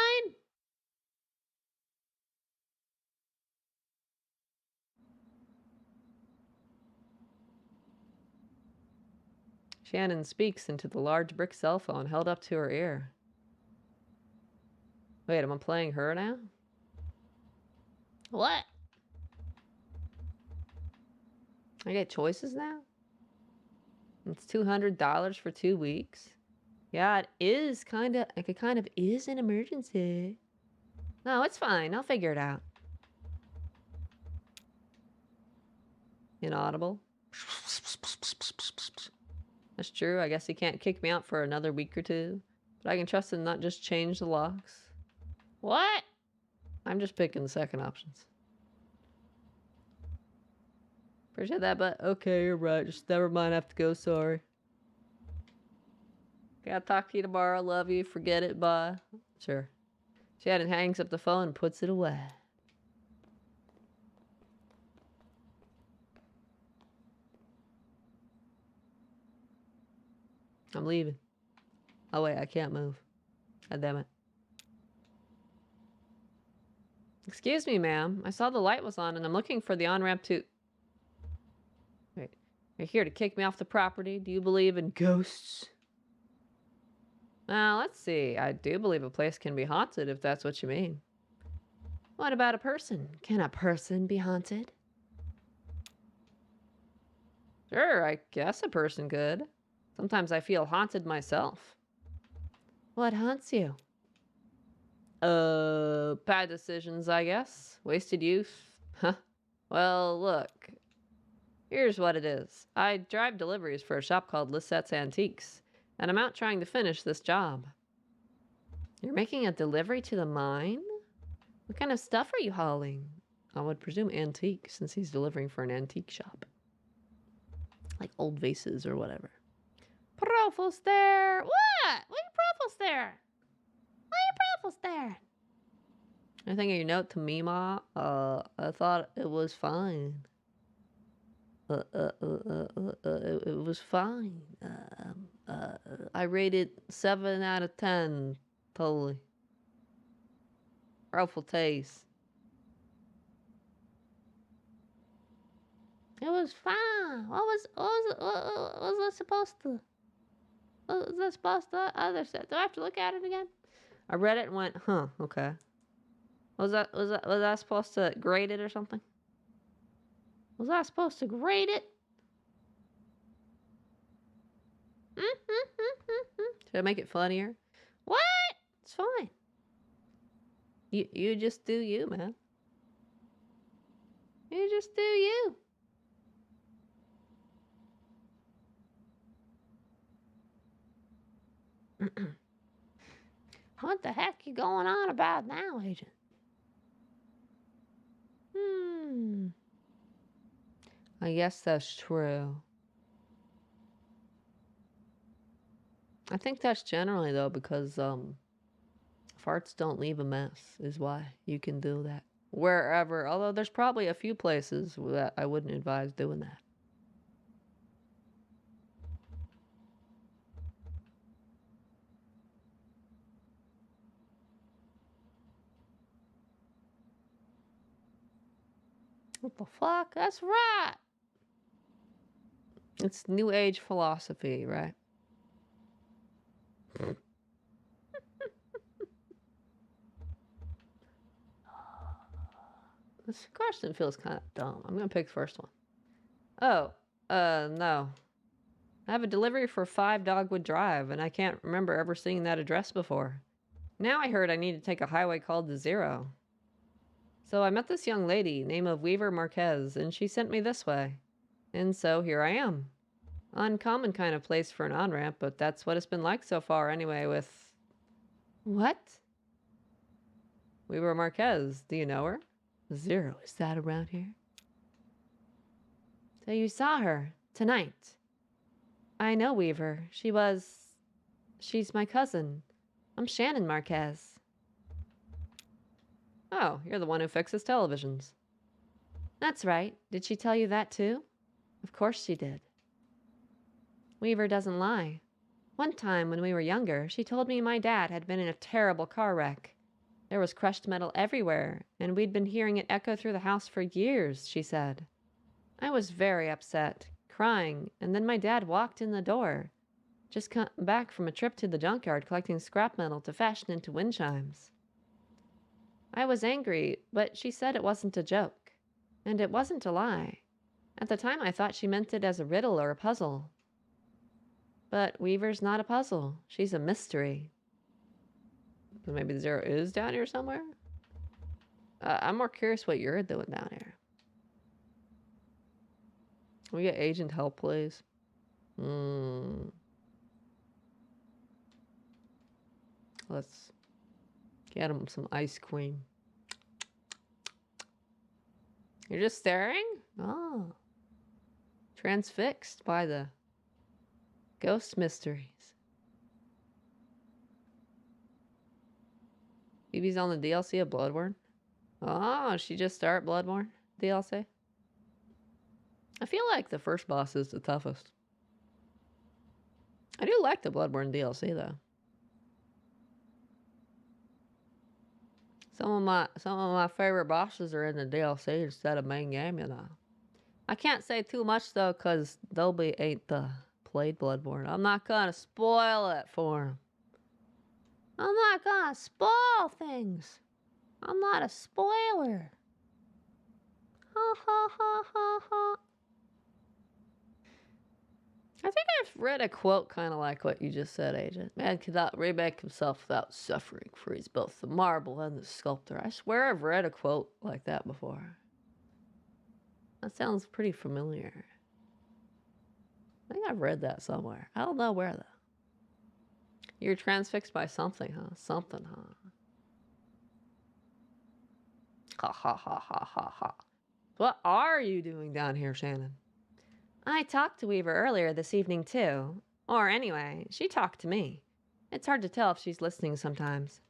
Shannon speaks into the large brick cell phone held up to her ear. Wait, am I playing her now? What? I get choices now? It's $200 for 2 weeks? Yeah, it is kind of, like it kind of is an emergency. No, it's fine. I'll figure it out. Inaudible. That's true. I guess he can't kick me out for another week or two. But I can trust him not just change the locks. What? I'm just picking the second options. Appreciate that, but okay, you're right. Just never mind. I have to go. Sorry. Okay, I'll talk to you tomorrow. Love you. Forget it. Bye. Sure. Shannon hangs up the phone and puts it away. I'm leaving. Oh, wait, I can't move. God damn it. Excuse me, ma'am. I saw the light was on and I'm looking for the on-ramp to... Wait. You're here to kick me off the property? Do you believe in ghosts? Well, let's see. I do believe a place can be haunted if that's what you mean. What about a person? Can a person be haunted? Sure, I guess a person could. Sometimes I feel haunted myself. What haunts you? Bad decisions, I guess. Wasted youth. Huh. Well, look. Here's what it is. I drive deliveries for a shop called Lissette's Antiques, and I'm out trying to finish this job. You're making a delivery to the mine? What kind of stuff are you hauling? I would presume antique, since he's delivering for an antique shop. Like old vases or whatever. Profil's there! What? Why your profil's there? Why your profil's there? I think your note to me, Ma, I thought it was fine. It was fine. I rated 7 out of 10. Totally. Ruffle taste. It was fine. What was I supposed to? What was I supposed to? Other set. Do I have to look at it again? I read it and went, huh? Okay. Was I supposed to grade it or something? Was I supposed to grade it? Should I make it funnier? What? It's fine. You just do you, man. You just do you. What the heck you going on about now, Agent? I guess that's true. I think that's generally though because farts don't leave a mess is why you can do that. Wherever, although there's probably a few places that I wouldn't advise doing that. What the fuck? That's right. It's new age philosophy, right? This question feels kind of dumb. I'm gonna pick the first one. Oh, no. I have a delivery for 5 Dogwood Drive, and I can't remember ever seeing that address before. Now I heard I need to take a highway called the Zero. So I met this young lady, name of Weaver Marquez, and she sent me this way. And so here I am. Uncommon kind of place for an on-ramp, but that's what it's been like so far anyway with... What? Weaver Marquez. Do you know her? Zero. Is that around here? So you saw her tonight. I know Weaver. She's my cousin. I'm Shannon Marquez. Oh, you're the one who fixes televisions. That's right. Did she tell you that too? Of course she did. Weaver doesn't lie. One time when we were younger, she told me my dad had been in a terrible car wreck. There was crushed metal everywhere, and we'd been hearing it echo through the house for years, she said. I was very upset, crying, and then my dad walked in the door. Just come back from a trip to the junkyard collecting scrap metal to fashion into wind chimes. I was angry, but she said it wasn't a joke. And it wasn't a lie. At the time I thought she meant it as a riddle or a puzzle. But Weaver's not a puzzle. She's a mystery. So maybe the Zero is down here somewhere? I'm more curious what you're doing down here. Can we get agent help, please? Let's get him some ice cream. You're just staring? Oh. Transfixed by the ghost mysteries. Phoebe's on the DLC of Bloodborne. Oh, she just start Bloodborne DLC? I feel like the first boss is the toughest. I do like the Bloodborne DLC though. Some of my favorite bosses are in the DLC instead of main game, you know. I can't say too much though, cause Dolby ain't played Bloodborne. I'm not gonna spoil it for him. I'm not gonna spoil things. I'm not a spoiler. Ha ha ha ha ha. I think I've read a quote kind of like what you just said, Agent. Man cannot remake himself without suffering, for he's both the marble and the sculptor. I swear I've read a quote like that before. That sounds pretty familiar. I think I've read that somewhere. I don't know where though. You're transfixed by something, huh? Something, huh? Ha ha ha ha ha ha. What are you doing down here, Shannon? I talked to Weaver earlier this evening, too. Or anyway, she talked to me. It's hard to tell if she's listening sometimes.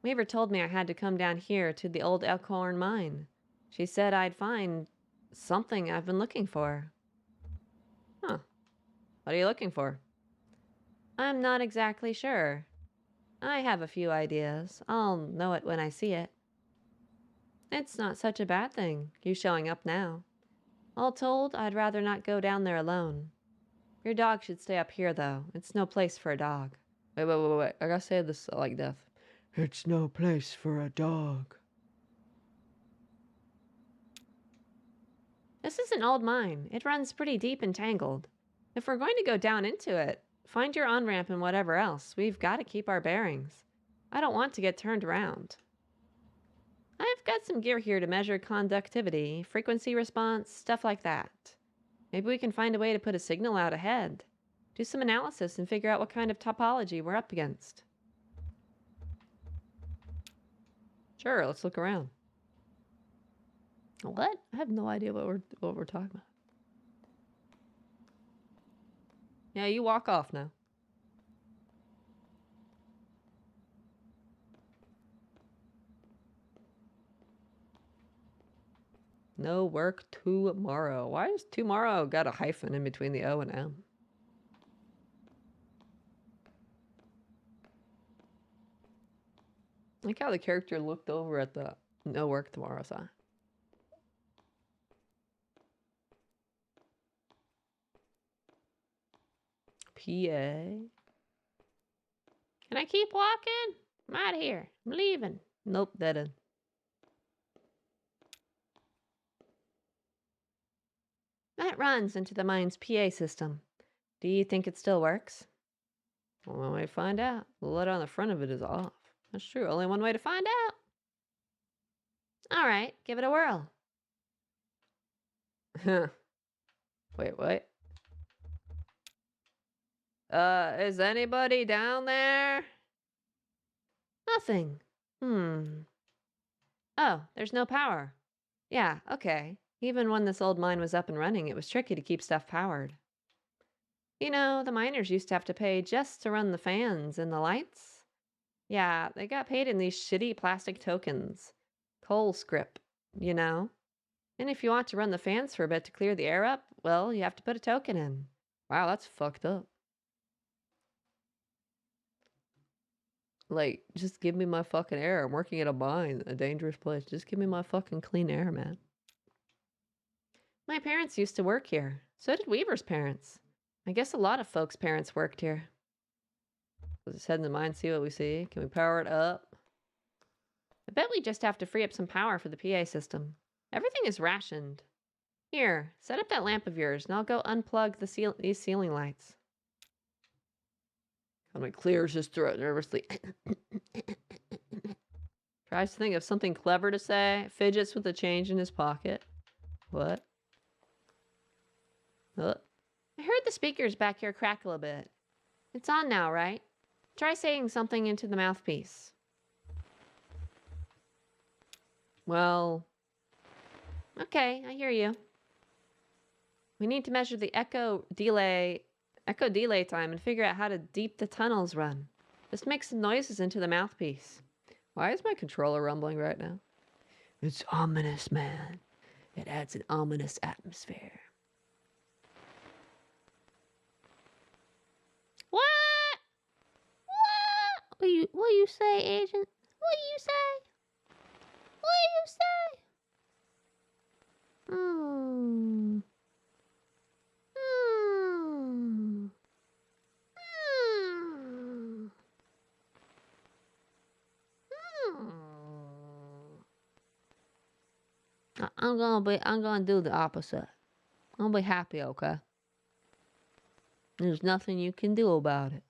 Weaver told me I had to come down here to the old Elkhorn mine. She said I'd find something I've been looking for. Huh. What are you looking for? I'm not exactly sure. I have a few ideas. I'll know it when I see it. It's not such a bad thing, you showing up now. All told, I'd rather not go down there alone. Your dog should stay up here, though. It's no place for a dog. Wait. I gotta say this like death. It's no place for a dog. This is an old mine. It runs pretty deep and tangled. If we're going to go down into it, find your on-ramp and whatever else. We've got to keep our bearings. I don't want to get turned around. I've got some gear here to measure conductivity, frequency response, stuff like that. Maybe we can find a way to put a signal out ahead. Do some analysis and figure out what kind of topology we're up against. Sure, let's look around. What? I have no idea what we're talking about. Yeah, you walk off now. No work tomorrow. Why is tomorrow got a hyphen in between the O and M? I like how the character looked over at the no work tomorrow sign. PA. Can I keep walking? I'm out of here. I'm leaving. Nope, dead end. That runs into the mine's PA system. Do you think it still works? Well, one way to find out. The letter on the front of it is off. That's true. Only one way to find out. All right, give it a whirl. Wait, what? Is anybody down there? Nothing. Oh, there's no power. Yeah, okay. Even when this old mine was up and running, it was tricky to keep stuff powered. You know, the miners used to have to pay just to run the fans and the lights. Yeah, they got paid in these shitty plastic tokens. Coal scrip, you know? And if you want to run the fans for a bit to clear the air up, well, you have to put a token in. Wow, that's fucked up. Like, just give me my fucking air. I'm working at a mine, a dangerous place. Just give me my fucking clean air, man. My parents used to work here. So did Weaver's parents. I guess a lot of folks' parents worked here. Let's just head in the mine, see what we see. Can we power it up? I bet we just have to free up some power for the PA system. Everything is rationed. Here, set up that lamp of yours, and I'll go unplug these ceiling lights. Conway clears his throat nervously. Tries to think of something clever to say. Fidgets with the change in his pocket. What? I heard the speakers back here crackle a bit. It's on now, right? Try saying something into the mouthpiece. Well... Okay, I hear you. We need to measure the echo delay time and figure out how deep the tunnels run. Just make some noises into the mouthpiece. Why is my controller rumbling right now? It's ominous, man. It adds an ominous atmosphere. What? What? What you say, Agent? What you say? What you say? I'm gonna do the opposite. I'm gonna be happy, okay? There's nothing you can do about it.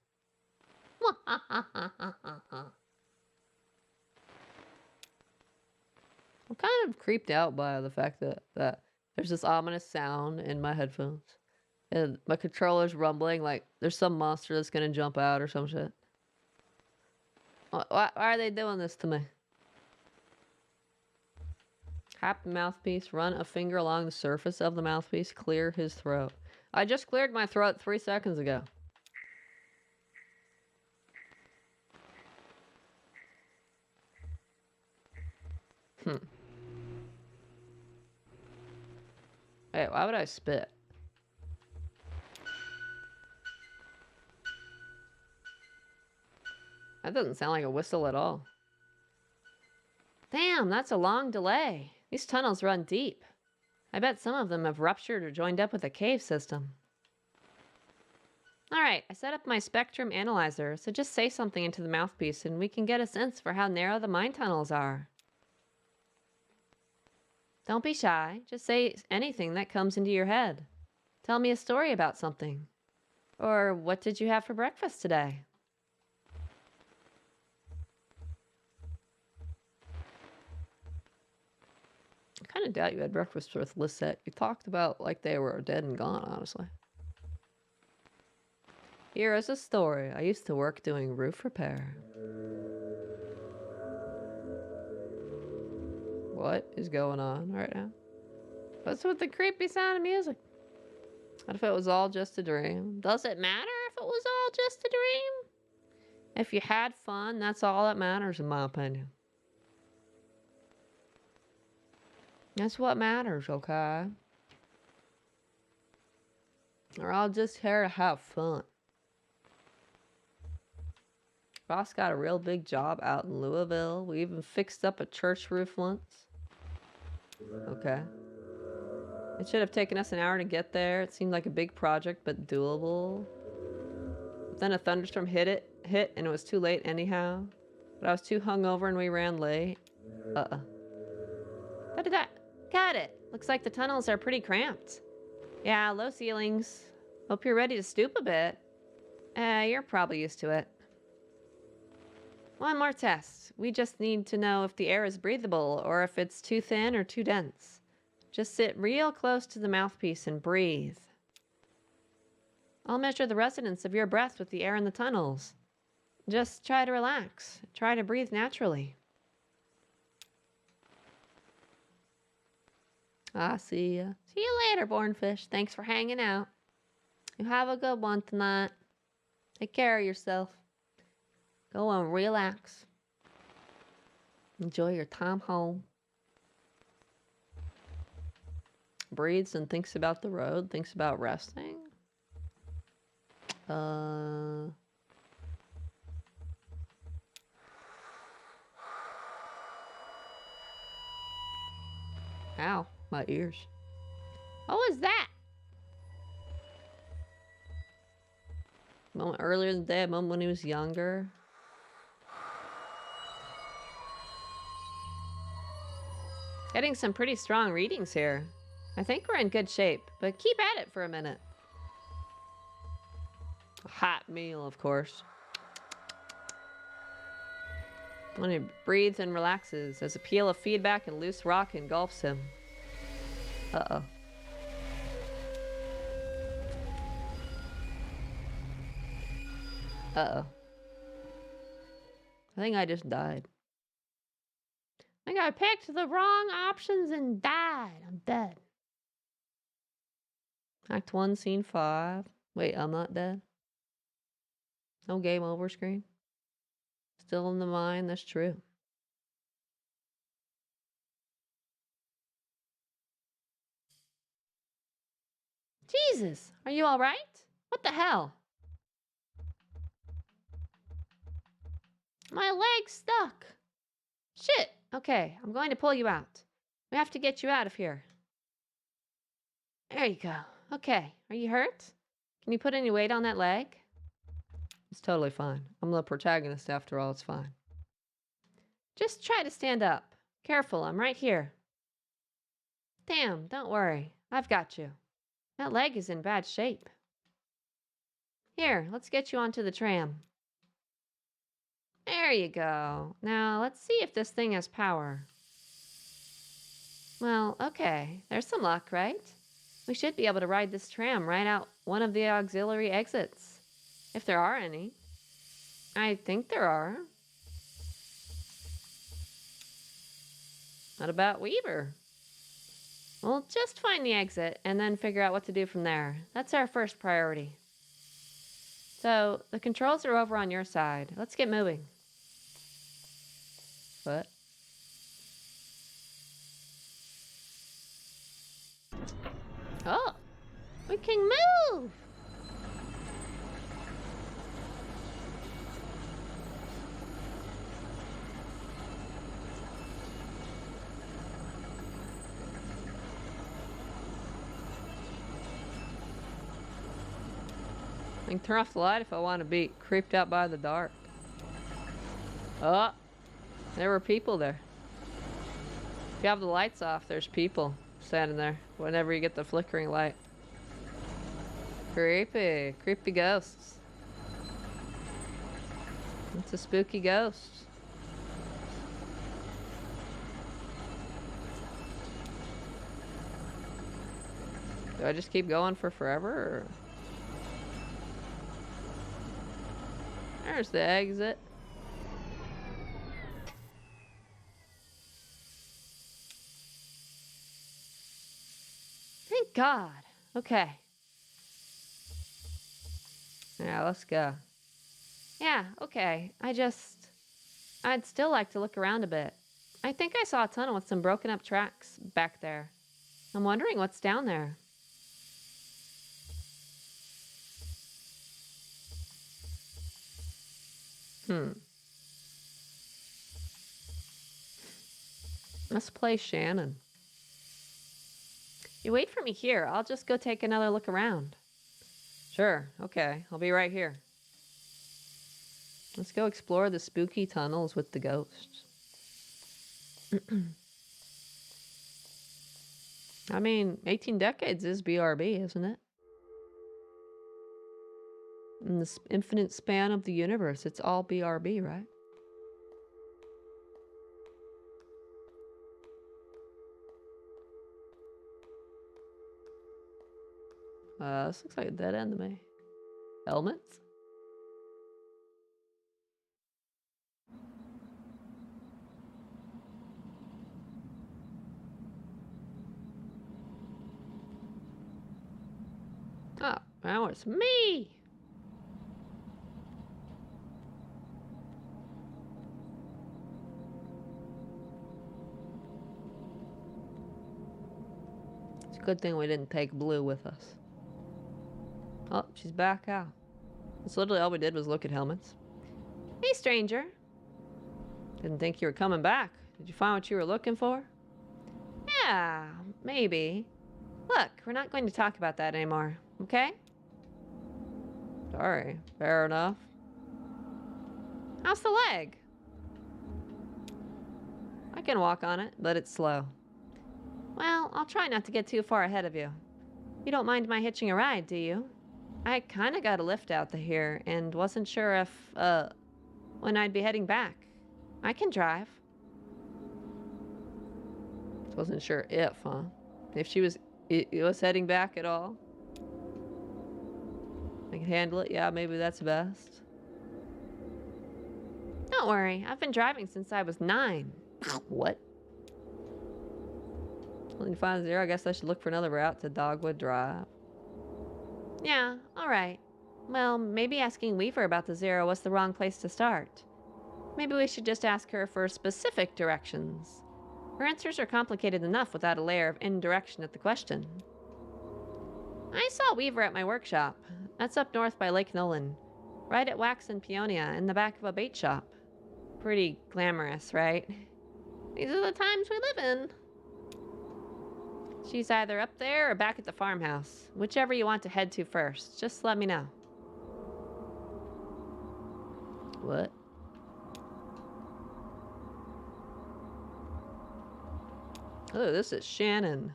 I'm kind of creeped out by the fact that there's this ominous sound in my headphones. And my controller's rumbling like there's some monster that's gonna jump out or some shit. Why are they doing this to me? Tap the mouthpiece, run a finger along the surface of the mouthpiece, clear his throat. I just cleared my throat 3 seconds ago. Wait, why would I spit? That doesn't sound like a whistle at all. Damn, that's a long delay. These tunnels run deep. I bet some of them have ruptured or joined up with a cave system. Alright, I set up my spectrum analyzer, so just say something into the mouthpiece and we can get a sense for how narrow the mine tunnels are. Don't be shy, just say anything that comes into your head. Tell me a story about something. Or what did you have for breakfast today? I kind of doubt you had breakfast with Lisette. You talked about like they were dead and gone, honestly. Here is a story. I used to work doing roof repair. What is going on right now? What's with the creepy sound of music? What if it was all just a dream? Does it matter if it was all just a dream? If you had fun, that's all that matters, in my opinion. That's what matters, okay? We're all just here to have fun. Ross got a real big job out in Louisville. We even fixed up a church roof once. Okay. It should have taken us an hour to get there. It seemed like a big project, but doable. But then a thunderstorm hit, and it was too late anyhow. But I was too hungover and we ran late. Got it. Looks like the tunnels are pretty cramped. Yeah, low ceilings. Hope you're ready to stoop a bit. You're probably used to it. One more test. We just need to know if the air is breathable or if it's too thin or too dense. Just sit real close to the mouthpiece and breathe. I'll measure the resonance of your breath with the air in the tunnels. Just try to relax. Try to breathe naturally. I see ya. See you later, Bornfish. Thanks for hanging out. You have a good one tonight. Take care of yourself. Go and relax. Enjoy your time home. Breathes and thinks about the road, thinks about resting. Ow, my ears. What was that? Moment earlier in the day, a moment when he was younger. Getting some pretty strong readings here. I think we're in good shape, but keep at it for a minute. A hot meal, of course. When he breathes and relaxes, as a peal of feedback and loose rock engulfs him. Uh-oh. Uh-oh. I think I just died. I think I picked the wrong options and died. I'm dead. Act 1, Scene 5. Wait, I'm not dead? No game over screen? Still in the mine, that's true. Jesus, are you all right? What the hell? My leg's stuck. Shit. Okay, I'm going to pull you out. We have to get you out of here. There you go. Okay, are you hurt? Can you put any weight on that leg? It's totally fine. I'm the protagonist after all, it's fine. Just try to stand up. Careful, I'm right here. Damn, don't worry. I've got you. That leg is in bad shape. Here, let's get you onto the tram. There you go. Now, let's see if this thing has power. Well, okay. There's some luck, right? We should be able to ride this tram right out one of the auxiliary exits. If there are any. I think there are. What about Weaver? We'll just find the exit and then figure out what to do from there. That's our first priority. So, the controls are over on your side. Let's get moving. What? We can move! I can turn off the light if I want to be creeped out by the dark. Oh, there were people there. If you have the lights off, there's people standing there whenever you get the flickering light. Creepy. Creepy ghosts. It's a spooky ghost. Do I just keep going for forever? Or... There's the exit. Thank God. Okay. Yeah, let's go. Yeah, okay. I'd still like to look around a bit. I think I saw a tunnel with some broken up tracks back there. I'm wondering what's down there. Let's play Shannon. You wait for me here. I'll just go take another look around. Sure, okay. I'll be right here. Let's go explore the spooky tunnels with the ghosts. I mean, 18 decades is BRB, isn't it? In this infinite span of the universe, it's all BRB, right? This looks like a dead end to me. Helmets? Oh, now it's me! It's a good thing we didn't take Blue with us. Oh, she's back out. That's literally all we did was look at helmets. Hey, stranger. Didn't think you were coming back. Did you find what you were looking for? Yeah, maybe. Look, we're not going to talk about that anymore, okay? Sorry, fair enough. How's the leg? I can walk on it, but it's slow. Well, I'll try not to get too far ahead of you. You don't mind my hitching a ride, do you? I kinda got a lift out to here and wasn't sure if, when I'd be heading back. I can drive. Wasn't sure if, huh? If she was heading back at all. I can handle it. Yeah, maybe that's best. Don't worry, I've been driving since I was 9. What? Well, you find 0. I guess I should look for another route to Dogwood Drive. Yeah, alright. Well, maybe asking Weaver about the 0 was the wrong place to start. Maybe we should just ask her for specific directions. Her answers are complicated enough without a layer of indirection at the question. I saw Weaver at my workshop. That's up north by Lake Nolan. Right at Wax and Peonia, in the back of a bait shop. Pretty glamorous, right? These are the times we live in. She's either up there or back at the farmhouse. Whichever you want to head to first. Just let me know. What? Oh, this is Shannon.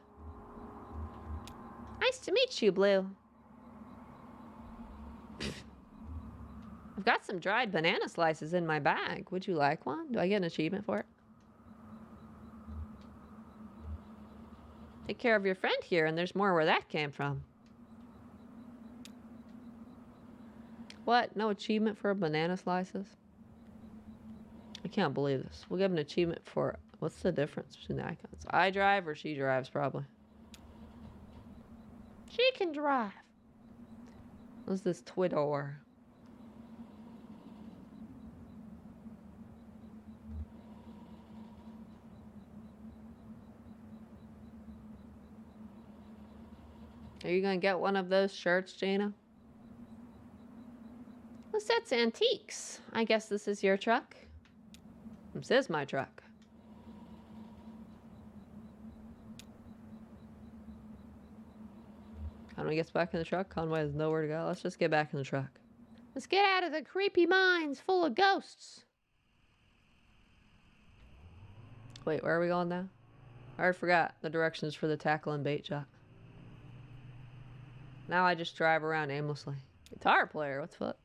Nice to meet you, Blue. I've got some dried banana slices in my bag. Would you like one? Do I get an achievement for it? Take care of your friend here, and there's more where that came from. What? No achievement for banana slices? I can't believe this. We'll give an achievement for... What's the difference between the icons? I drive or she drives, probably. She can drive. What's this Twitter? Are you gonna get one of those shirts, Gina? Well, that's antiques. I guess this is your truck? This is my truck. Conway gets back in the truck. Conway has nowhere to go. Let's just get back in the truck. Let's get out of the creepy mines full of ghosts. Wait, where are we going now? I already forgot the directions for the tackle and bait shop. Now I just drive around aimlessly. Guitar player, what's what?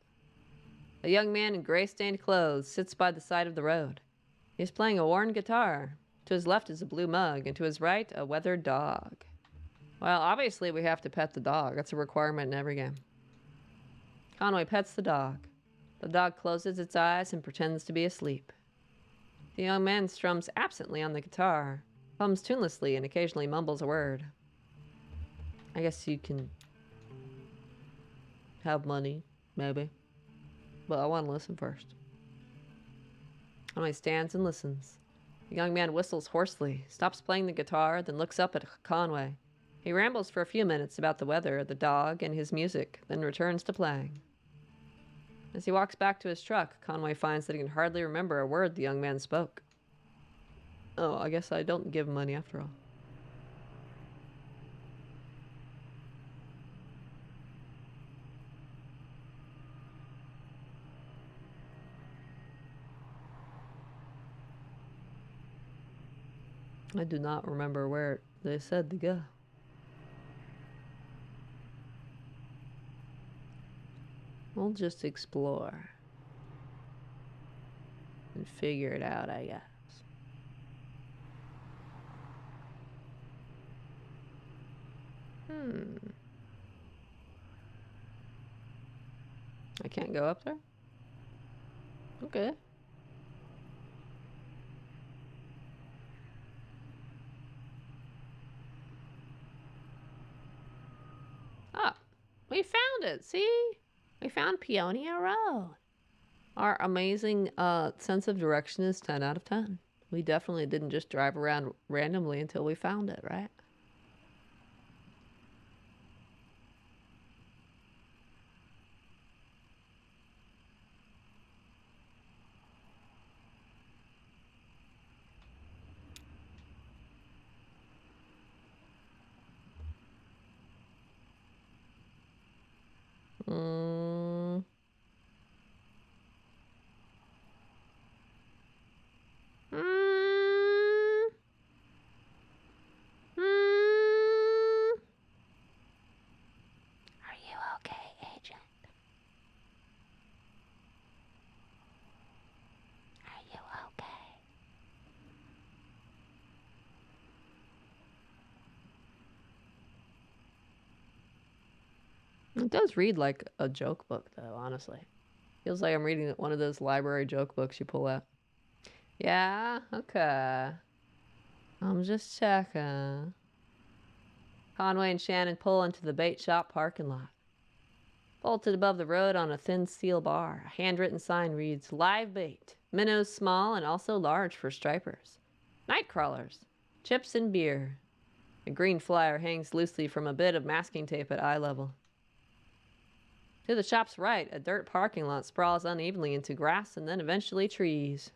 A young man in gray-stained clothes sits by the side of the road. He's playing a worn guitar. To his left is a blue mug, and to his right, a weathered dog. Well, obviously we have to pet the dog. That's a requirement in every game. Conway pets the dog. The dog closes its eyes and pretends to be asleep. The young man strums absently on the guitar, hums tunelessly, and occasionally mumbles a word. I guess you can have money, maybe. But I want to listen first. Conway stands and listens. The young man whistles hoarsely, stops playing the guitar, then looks up at Conway. He rambles for a few minutes about the weather, the dog, and his music, then returns to playing. As he walks back to his truck, Conway finds that he can hardly remember a word the young man spoke. Oh, I guess I don't give him money after all. I do not remember where they said to go. We'll just explore and figure it out, I guess. I can't go up there? Okay. Ah, we found it, see? We found Peonia Road. Our amazing sense of direction is 10 out of 10. We definitely didn't just drive around randomly until we found it, right? Mm. Mm. Mm. Are you okay, Agent? Are you okay? It does read like a joke book, though, honestly. Feels like I'm reading one of those library joke books you pull out. Yeah, okay. I'm just checking. Conway and Shannon pull into the bait shop parking lot. Bolted above the road on a thin steel bar, a handwritten sign reads, "Live bait. Minnows small and also large for stripers. Night crawlers. Chips and beer." A green flyer hangs loosely from a bit of masking tape at eye level. To the shop's right, a dirt parking lot sprawls unevenly into grass and then eventually trees.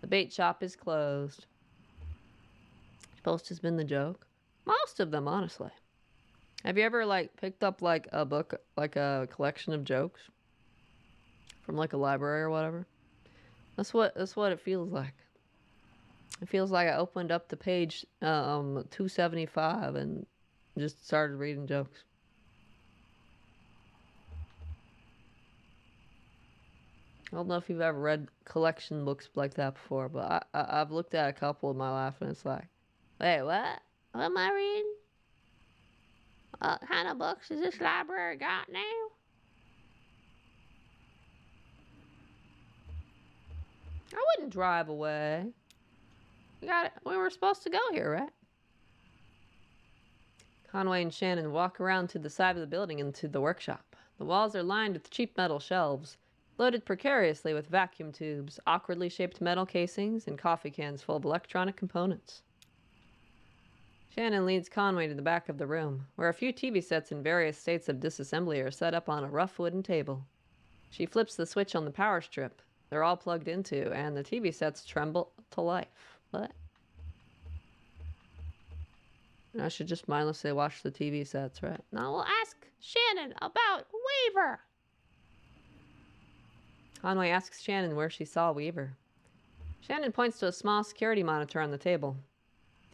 The bait shop is closed. Supposed to have been the joke. Most of them, honestly. Have you ever picked up a book, like a collection of jokes from a library or whatever? That's what it feels like. It feels like I opened up the page 275 and just started reading jokes. I don't know if you've ever read collection books like that before, but I've looked at a couple in my life and it's like, wait, what? What am I reading? What kind of books has this library got now? I wouldn't drive away. We were supposed to go here, right? Conway and Shannon walk around to the side of the building into the workshop. The walls are lined with cheap metal shelves, loaded precariously with vacuum tubes, awkwardly shaped metal casings, and coffee cans full of electronic components. Shannon leads Conway to the back of the room, where a few TV sets in various states of disassembly are set up on a rough wooden table. She flips the switch on the power strip. They're all plugged into, and the TV sets tremble to life. What? I should just mindlessly watch the TV sets, right? Now we'll ask Shannon about Weaver. Conway asks Shannon where she saw Weaver. Shannon points to a small security monitor on the table.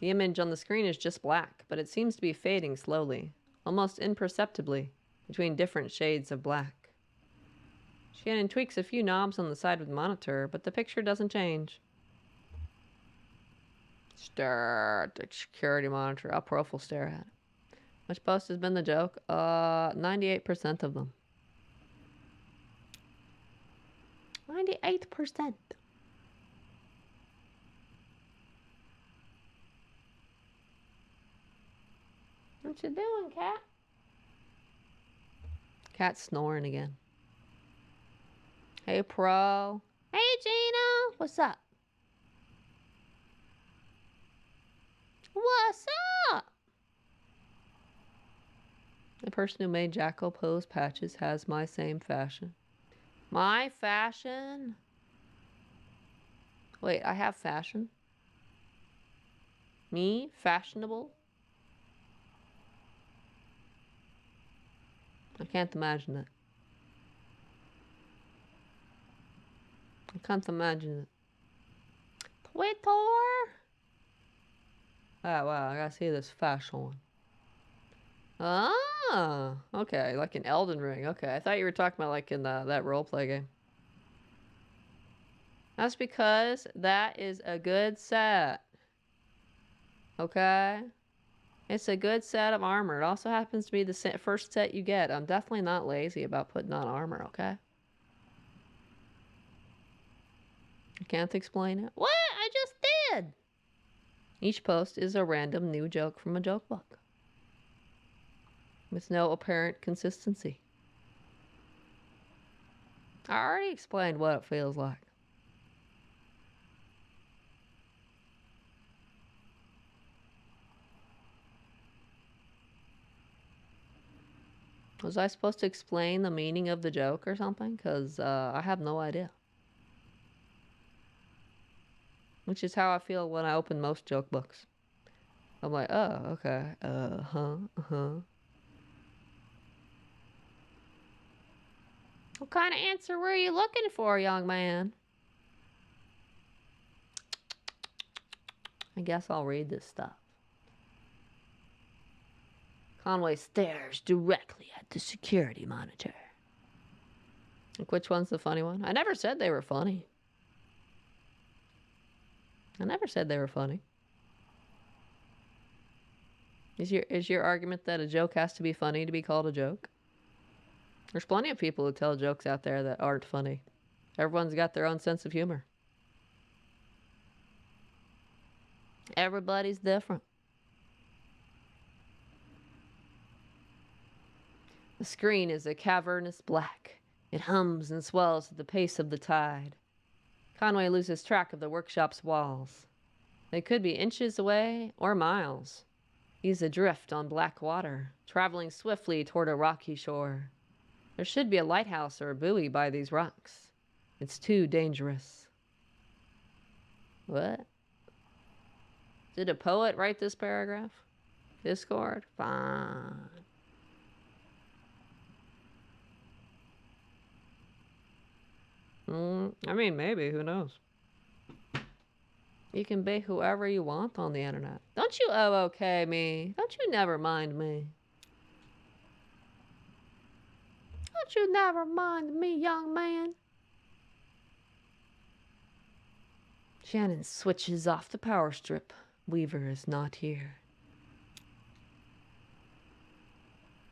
The image on the screen is just black, but it seems to be fading slowly, almost imperceptibly, between different shades of black. Shannon tweaks a few knobs on the side of the monitor, but the picture doesn't change. Stare at the security monitor. I'll profile stare at it. Which post has been the joke? 98% of them. 98%. What you doing, cat? Cat's snoring again. Hey, Pro. Hey, Gina. What's up? What's up? The person who made Jackal Pose patches has my same fashion. My fashion? Wait, I have fashion? Me? Fashionable? I can't imagine it. I can't imagine it. Twitter? Ah, wow, I gotta see this fashion one. Ah, okay, like in Elden Ring. Okay, I thought you were talking about like in that roleplay game. That's because that is a good set. Okay? It's a good set of armor. It also happens to be the first set you get. I'm definitely not lazy about putting on armor, okay? I can't explain it. What? I just did. Each post is a random new joke from a joke book, with no apparent consistency. I already explained what it feels like. Was I supposed to explain the meaning of the joke or something? Because I have no idea. Which is how I feel when I open most joke books. I'm like, oh, okay. What kind of answer were you looking for, young man? I guess I'll read this stuff. Conway stares directly at the security monitor. Like, which one's the funny one? I never said they were funny. I never said they were funny. Is your argument that a joke has to be funny to be called a joke? There's plenty of people who tell jokes out there that aren't funny. Everyone's got their own sense of humor. Everybody's different. The screen is a cavernous black. It hums and swells at the pace of the tide. Conway loses track of the workshop's walls. They could be inches away or miles. He's adrift on black water, traveling swiftly toward a rocky shore. There should be a lighthouse or a buoy by these rocks. It's too dangerous. What? Did a poet write this paragraph? Discord? Fine. I mean, maybe. Who knows? You can be whoever you want on the internet. Don't you okay me? Don't you never mind me? Don't you never mind me, young man? Shannon switches off the power strip. Weaver is not here.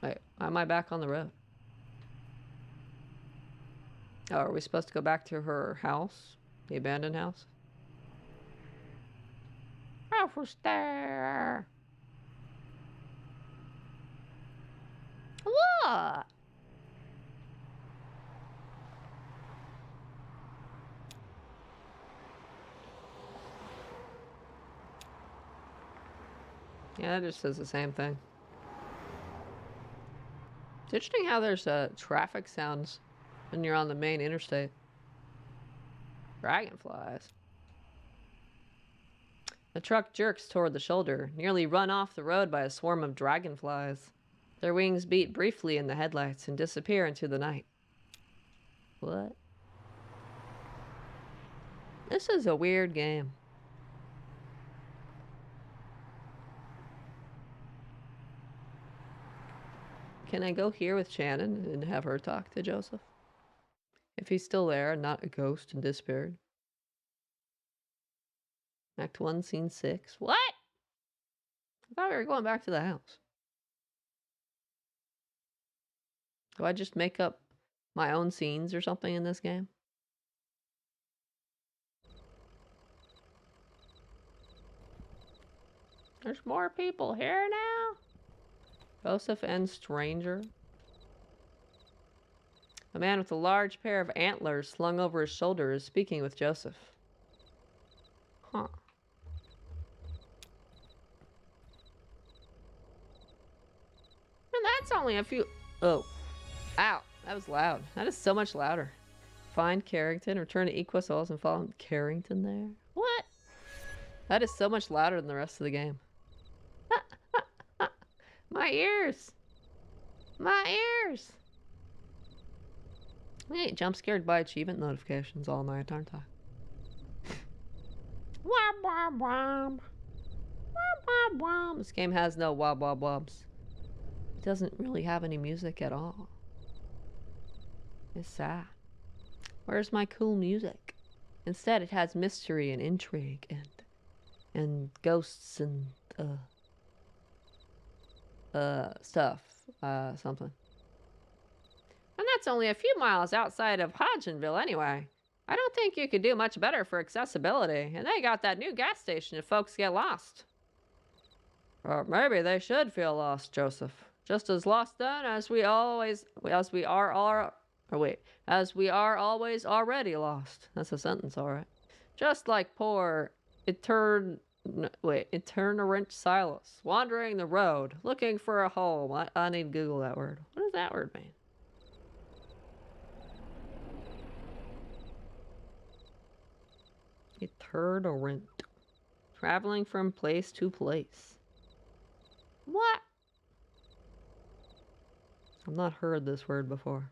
Wait, why am I back on the road? Oh, are we supposed to go back to her house? The abandoned house? There. What? Yeah, that just says the same thing. It's interesting how there's traffic sounds when you're on the main interstate. Dragonflies. The truck jerks toward the shoulder, nearly run off the road by a swarm of dragonflies. Their wings beat briefly in the headlights and disappear into the night. What? This is a weird game. Can I go here with Shannon and have her talk to Joseph? If he's still there and not a ghost and disappeared. Act 1, Scene 6. What? I thought we were going back to the house. Do I just make up my own scenes or something in this game? There's more people here now? Joseph and stranger. A man with a large pair of antlers slung over his shoulder is speaking with Joseph. Huh. And that's only a few... Oh. Ow. That was loud. That is so much louder. Find Carrington, return to Equasols and follow Carrington there. What? That is so much louder than the rest of the game. My ears! My ears! I get jump scared by achievement notifications all night, aren't I? Womp womp womp. Womp womp womp. This game has no wob wob wobs. It doesn't really have any music at all. It's sad. Where's my cool music? Instead, it has mystery and intrigue and ghosts and stuff. Something. And that's only a few miles outside of Hodgenville anyway. I don't think you could do much better for accessibility, and they got that new gas station if folks get lost. Or maybe they should feel lost, Joseph. Just as lost then as we always already lost. That's a sentence, all right. Just like poor itinerant Silas, wandering the road, looking for a home. I need to Google that word. What does that word mean? Itinerant. Traveling from place to place. What? I've not heard this word before.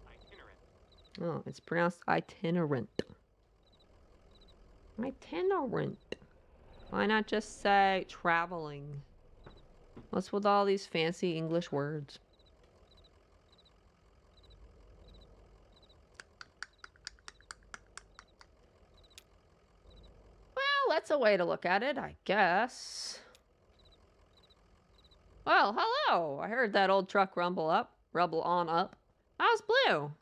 Itinerant. Oh, it's pronounced itinerant. Itinerant. Why not just say traveling? What's with all these fancy English words? Well, that's a way to look at it, I guess. Well, hello! I heard that old truck rumble on up. How's Blue?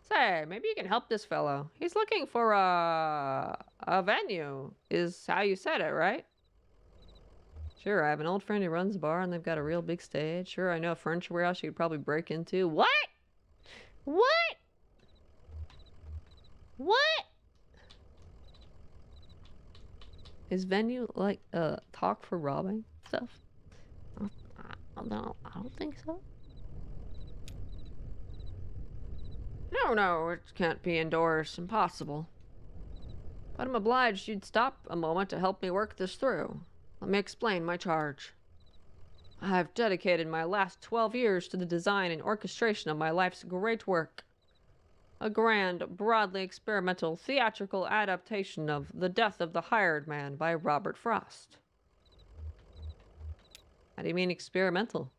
Say, maybe you can help this fellow. He's looking for a venue, is how you said it, right? Sure, I have an old friend who runs a bar and they've got a real big stage. Sure, I know a furniture warehouse you could probably break into. What? What? What? Is venue like talk for robbing stuff? I don't think so. No, it can't be indoors. Impossible. But I'm obliged you'd stop a moment to help me work this through. Let me explain my charge. I've dedicated my last 12 years to the design and orchestration of my life's great work. A grand, broadly experimental theatrical adaptation of The Death of the Hired Man by Robert Frost. How do you mean experimental?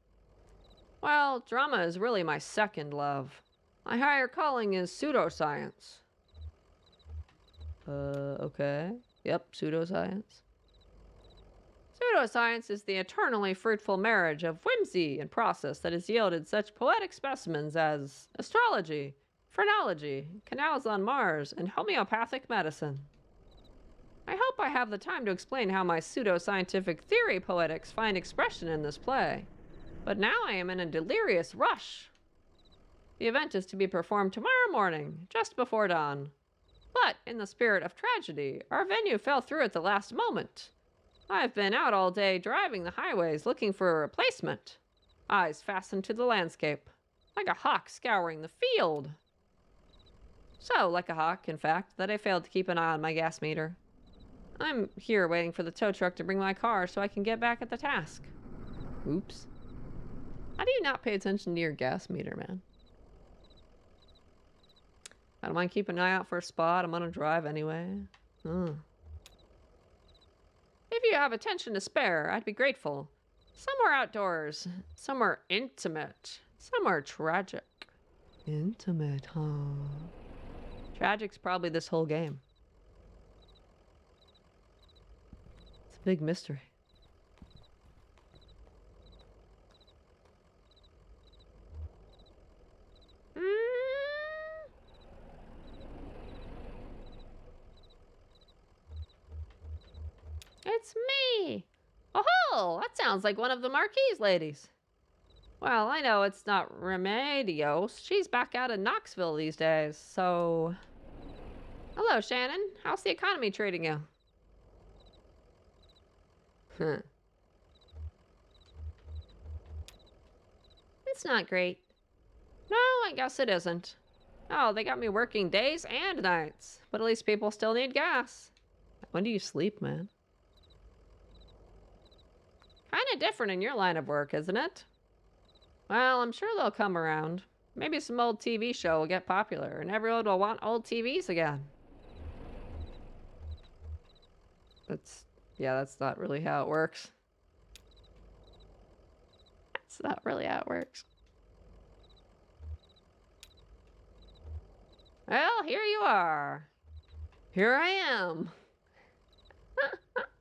Well, drama is really my second love. My higher calling is pseudoscience. Okay. Yep, pseudoscience. Pseudoscience is the eternally fruitful marriage of whimsy and process that has yielded such poetic specimens as astrology, phrenology, canals on Mars, and homeopathic medicine. I hope I have the time to explain how my pseudoscientific theory poetics find expression in this play. But now I am in a delirious rush. The event is to be performed tomorrow morning, just before dawn. But, in the spirit of tragedy, our venue fell through at the last moment. I've been out all day driving the highways looking for a replacement. Eyes fastened to the landscape, like a hawk scouring the field. So, like a hawk, in fact, that I failed to keep an eye on my gas meter. I'm here waiting for the tow truck to bring my car so I can get back at the task. Oops. How do you not pay attention to your gas meter, man? I don't mind keeping an eye out for a spot. I'm gonna drive anyway. If you have attention to spare, I'd be grateful. Somewhere outdoors, somewhere intimate, somewhere tragic. Intimate, huh? Tragic's probably this whole game. It's a big mystery. It's me! Oh, that sounds like one of the Marquise ladies. Well, I know it's not Remedios. She's back out in Knoxville these days, so... Hello, Shannon. How's the economy treating you? It's not great. No, I guess it isn't. Oh, they got me working days and nights. But at least people still need gas. When do you sleep, man? Kinda different in your line of work, isn't it? Well, I'm sure they'll come around. Maybe some old TV show will get popular and everyone will want old TVs again. That's not really how it works. That's not really how it works. Well, here you are. Here I am.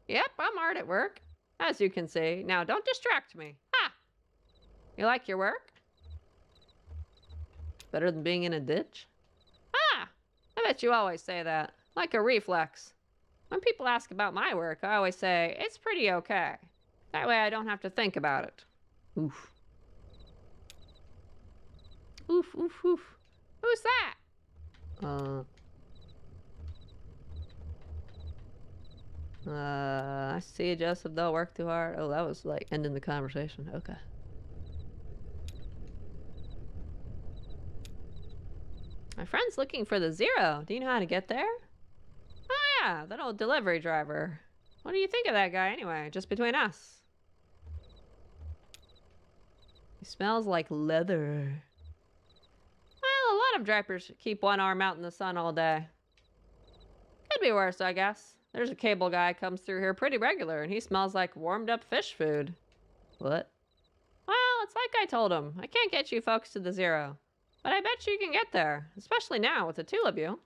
Yep, I'm hard at work, as you can see. Now, don't distract me. Ha! You like your work? Better than being in a ditch? Ah! I bet you always say that, like a reflex. When people ask about my work, I always say, it's pretty okay. That way I don't have to think about it. Oof. Oof, oof, oof. Who's that? I see, Joseph, don't work too hard. Oh, that was like ending the conversation. Okay. My friend's looking for the Zero. Do you know how to get there? Oh yeah, that old delivery driver. What do you think of that guy anyway, just between us? He smells like leather. Well, a lot of drivers keep one arm out in the sun all day. Could be worse, I guess. There's a cable guy comes through here pretty regular, and he smells like warmed up fish food. What? Well, it's like I told him. I can't get you folks to the Zero. But I bet you can get there, especially now with the two of you.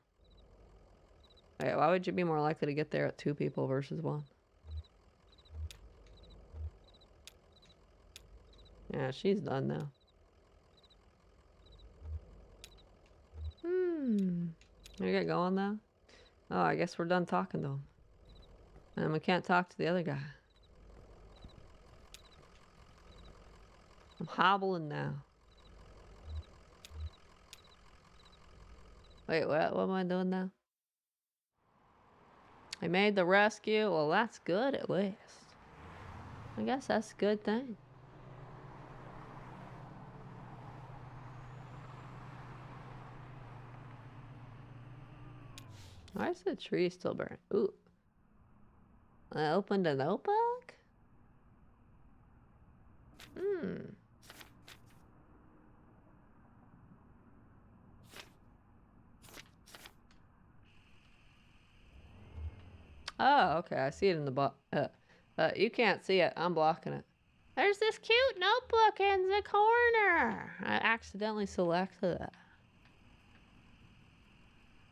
Wait, why would you be more likely to get there at two people versus one? Yeah, she's done now. We get going though? Oh, I guess we're done talking to him. And we can't talk to the other guy. I'm hobbling now. Wait, what am I doing now? I made the rescue. Well, that's good at least. I guess that's a good thing. Why is the tree still burning? Ooh. I opened a notebook? Oh, okay. I see it in the you can't see it. I'm blocking it. There's this cute notebook in the corner. I accidentally selected it.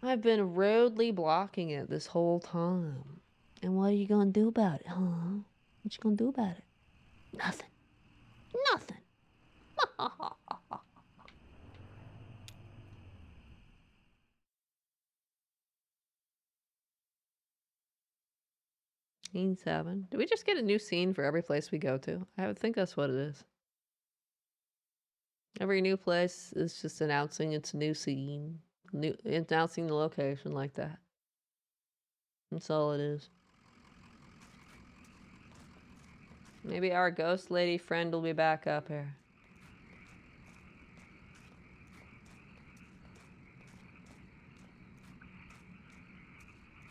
I've been rudely blocking it this whole time. And what are you gonna do about it, huh? What you gonna do about it? Nothing. Nothing. Scene 7. Do we just get a new scene for every place we go to? I would think that's what it is. Every new place is just announcing it's a new scene. Announcing the location like that. That's all it is. Maybe our ghost lady friend will be back up here.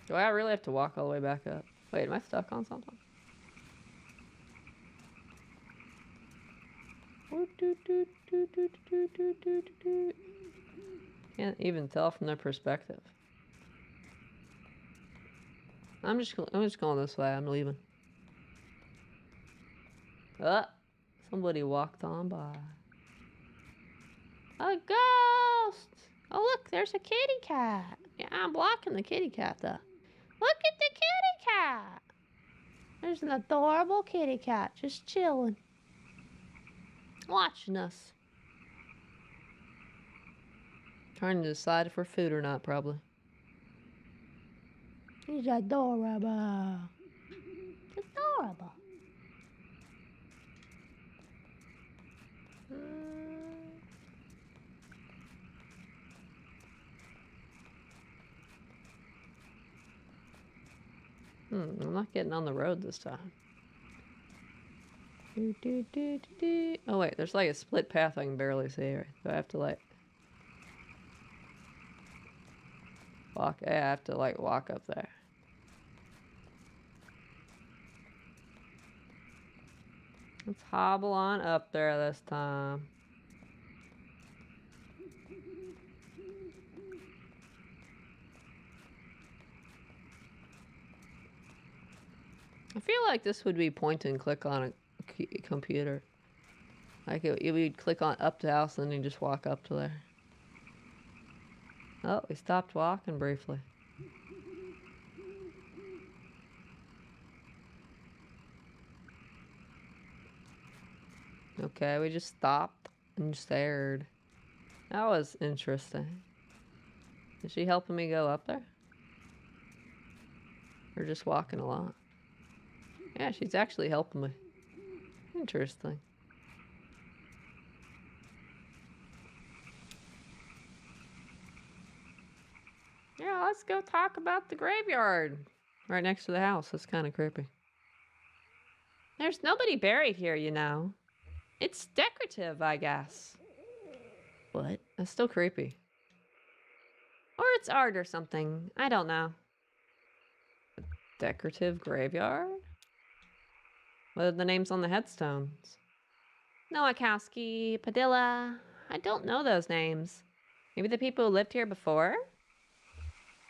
Do I really have to walk all the way back up? Wait, am I stuck on something? Can't even tell from their perspective. I'm just going this way. I'm leaving. Somebody walked on by. A ghost! Oh look, there's a kitty cat. Yeah, I'm blocking the kitty cat though. Look at the kitty cat! There's an adorable kitty cat just chilling. Watching us. Trying to decide if we're food or not, probably. He's adorable. Adorable. I'm not getting on the road this time. Oh wait, there's like a split path I can barely see. Right? So I have to like walk. Yeah, I have to like walk up there. Let's hobble on up there this time. I feel like this would be point and click on a computer. Like you would click on up to house and then you just walk up to there. Oh, we stopped walking briefly. Okay, we just stopped and stared. That was interesting. Is she helping me go up there? Or just walking along? Yeah, she's actually helping me. Interesting. Yeah, let's go talk about the graveyard. Right next to the house. That's kind of creepy. There's nobody buried here, you know. It's decorative, I guess. What? That's still creepy. Or it's art or something. I don't know. Decorative graveyard? What are the names on the headstones? Nowakowski, Padilla. I don't know those names. Maybe the people who lived here before?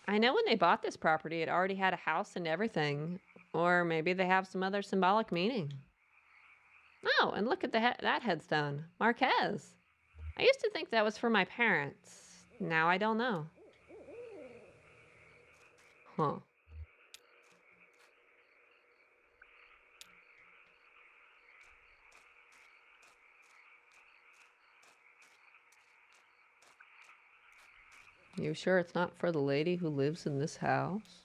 I know when they bought this property, it already had a house and everything. Or maybe they have some other symbolic meaning. Oh, and look at that headstone. Marquez. I used to think that was for my parents. Now I don't know. Huh. You sure it's not for the lady who lives in this house?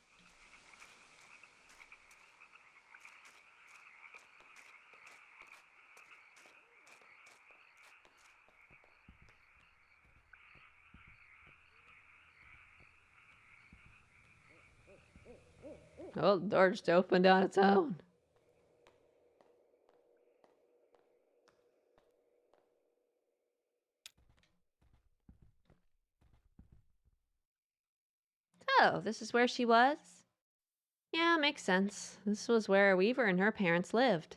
Oh, the door just opened on its own. Oh, this is where she was? Yeah, makes sense. This was where Weaver and her parents lived.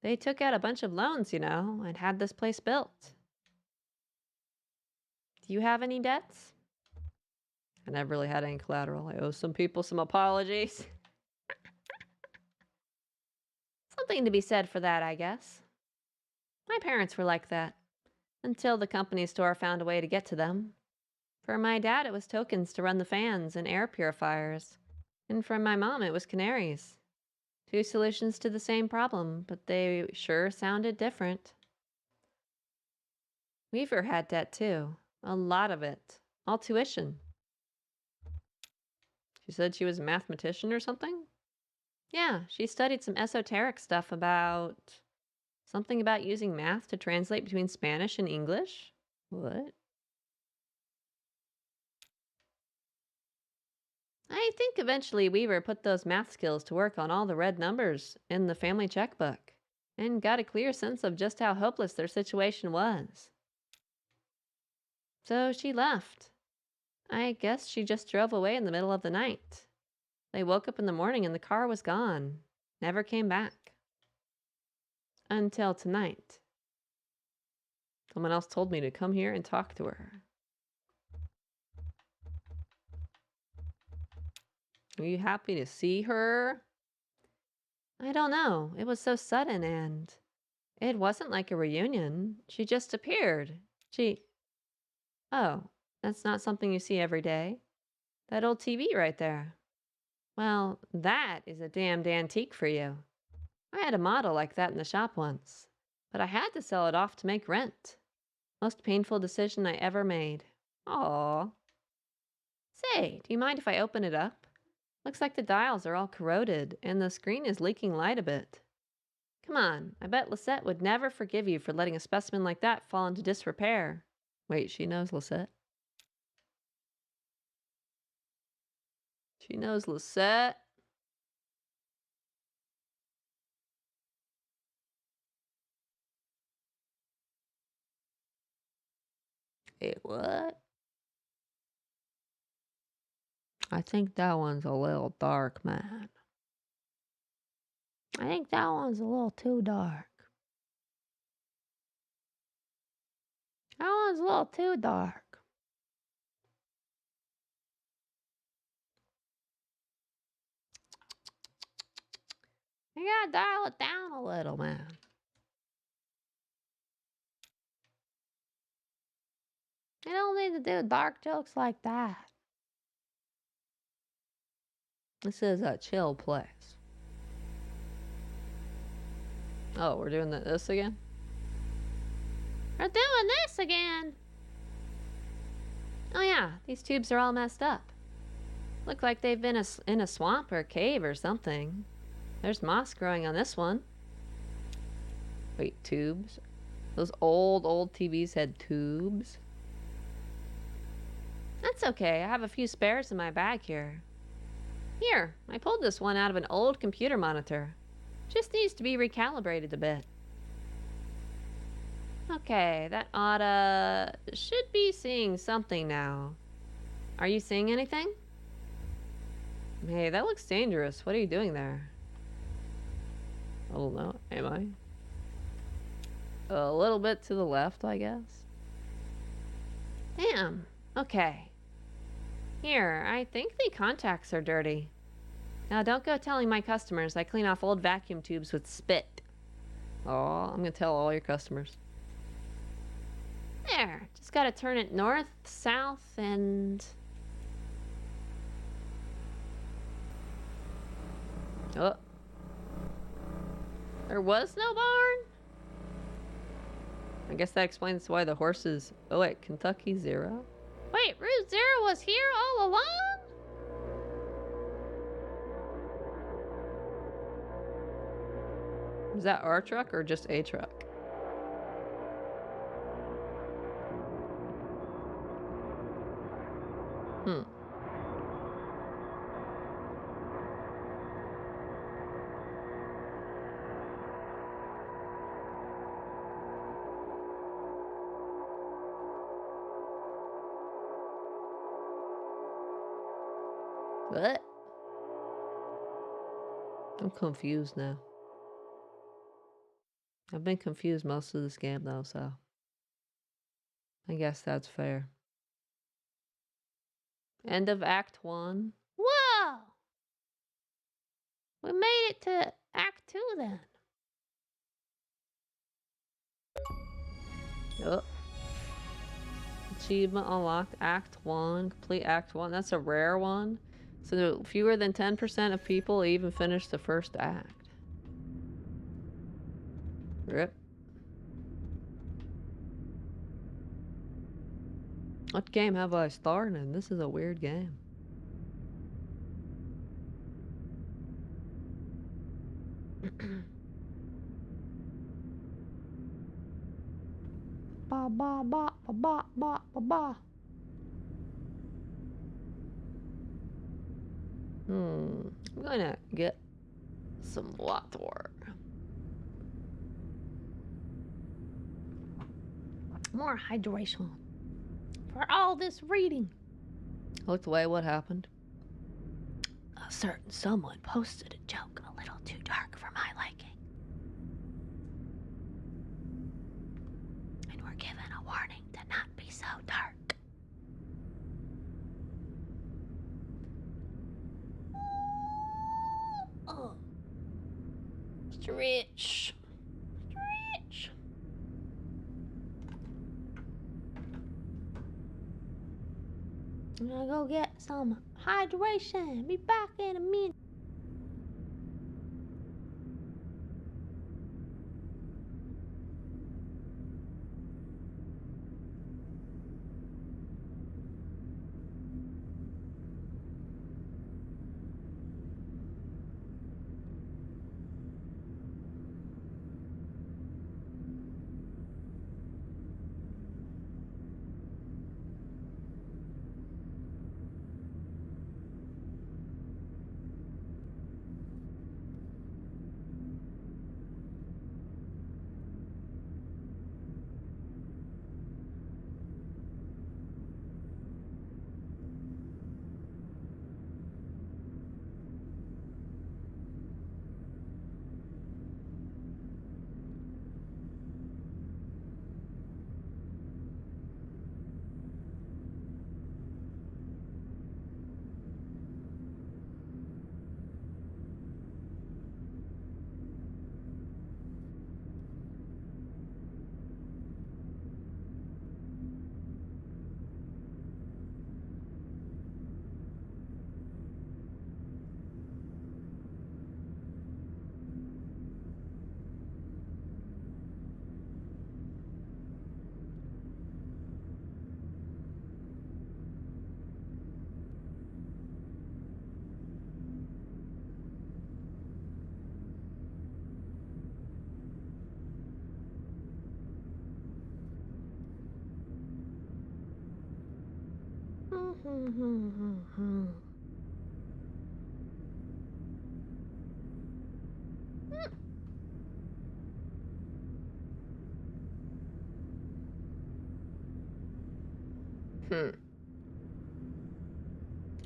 They took out a bunch of loans, you know, and had this place built. Do you have any debts? I never really had any collateral. I owe some people some apologies. Something to be said for that, I guess. My parents were like that. Until the company store found a way to get to them. For my dad, it was tokens to run the fans and air purifiers. And for my mom, it was canaries. Two solutions to the same problem, but they sure sounded different. Weaver had debt too. A lot of it. All tuition. She said she was a mathematician or something? Yeah, she studied some esoteric stuff about... something about using math to translate between Spanish and English? What? I think eventually Weaver put those math skills to work on all the red numbers in the family checkbook. and got a clear sense of just how hopeless their situation was. So she left. I guess she just drove away in the middle of the night. They woke up in the morning and the car was gone. Never came back. Until tonight. Someone else told me to come here and talk to her. Are you happy to see her? I don't know. It was so sudden and it wasn't like a reunion. She just appeared. Oh, that's not something you see every day. That old TV right there. Well, that is a damned antique for you. I had a model like that in the shop once, but I had to sell it off to make rent. Most painful decision I ever made. Aw. Say, do you mind if I open it up? Looks like the dials are all corroded, and the screen is leaking light a bit. Come on, I bet Lisette would never forgive you for letting a specimen like that fall into disrepair. Wait, she knows Lisette? She knows Lisette? Wait, what? I think that one's a little dark, man. I think that one's a little too dark. That one's a little too dark. You gotta dial it down a little, man. You don't need to do dark jokes like that. This is a chill place. Oh, we're doing this again? We're doing this again! Oh yeah, these tubes are all messed up. Look like they've been in a swamp or a cave or something. There's moss growing on this one. Wait, tubes? Those old TVs had tubes? That's okay, I have a few spares in my bag here. Here, I pulled this one out of an old computer monitor. Just needs to be recalibrated a bit. Okay, that should be seeing something now. Are you seeing anything? Hey, that looks dangerous. What are you doing there? I don't know. Am I? A little bit to the left, I guess. Damn. Okay. Here, I think the contacts are dirty. Now don't go telling my customers I clean off old vacuum tubes with spit. Oh, I'm gonna tell all your customers. There. Just gotta turn it north, south, and... Oh. There was no barn? I guess that explains why the horses... Oh wait, Kentucky 0? Wait, Route 0 was here all along? Is that our truck or just a truck? What? I'm confused now. I've been confused most of this game though, so I guess that's fair. End of Act 1. Whoa! We made it to Act 2 then. Oh. Achievement unlocked. Act 1. Complete Act 1. That's a rare one. So fewer than 10% of people even finish the first act. Rip. What game have I started in? This is a weird game. Ba ba ba ba ba ba ba ba. I'm gonna get some water. More hydration. For all this reading. Looked away, what happened? A certain someone posted a joke a little too dark for my liking. And we're given a warning to not be so dark. Oh. Stretch. Stretch. I'm gonna go get some hydration. Be back in a minute.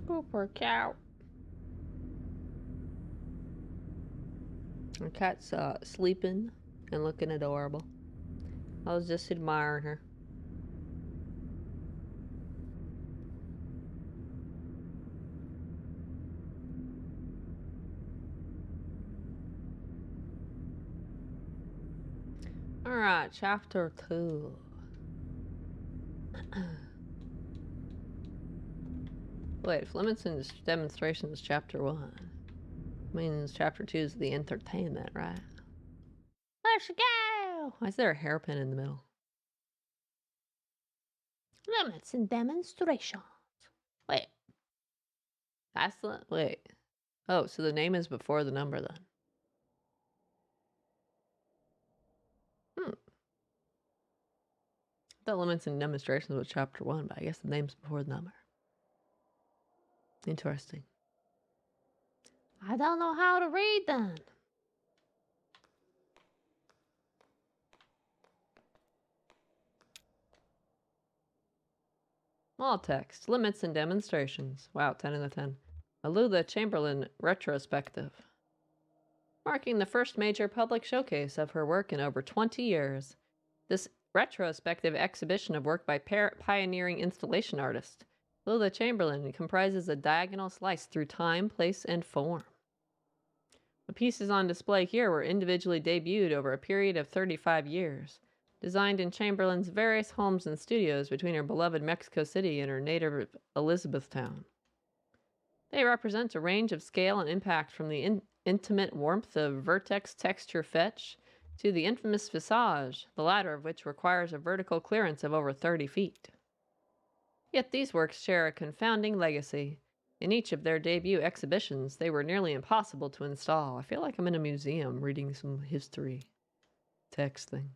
Super cow. Our cat's sleeping and looking adorable. I was just admiring her. Alright, chapter 2. Wait, if limits and demonstrations is chapter 1. Means chapter 2 is the entertainment, right? Let's go! Why is there a hairpin in the middle? Limits and demonstrations. Wait. That's the... Wait. Oh, so the name is before the number then. I thought limits and demonstrations was chapter 1, but I guess the name's before the number. Interesting. I don't know how to read then. All text. Limits and demonstrations. Wow, 10 out of 10. A Lula Chamberlain retrospective. Marking the first major public showcase of her work in over 20 years. This retrospective exhibition of work by pioneering installation artist Lula Chamberlain comprises a diagonal slice through time, place, and form. The pieces on display here were individually debuted over a period of 35 years, designed in Chamberlain's various homes and studios between her beloved Mexico City and her native Elizabethtown. They represent a range of scale and impact from the intimate warmth of vertex texture fetch to the infamous visage, the latter of which requires a vertical clearance of over 30 feet. Yet these works share a confounding legacy. In each of their debut exhibitions, they were nearly impossible to install. I feel like I'm in a museum reading some history text thing.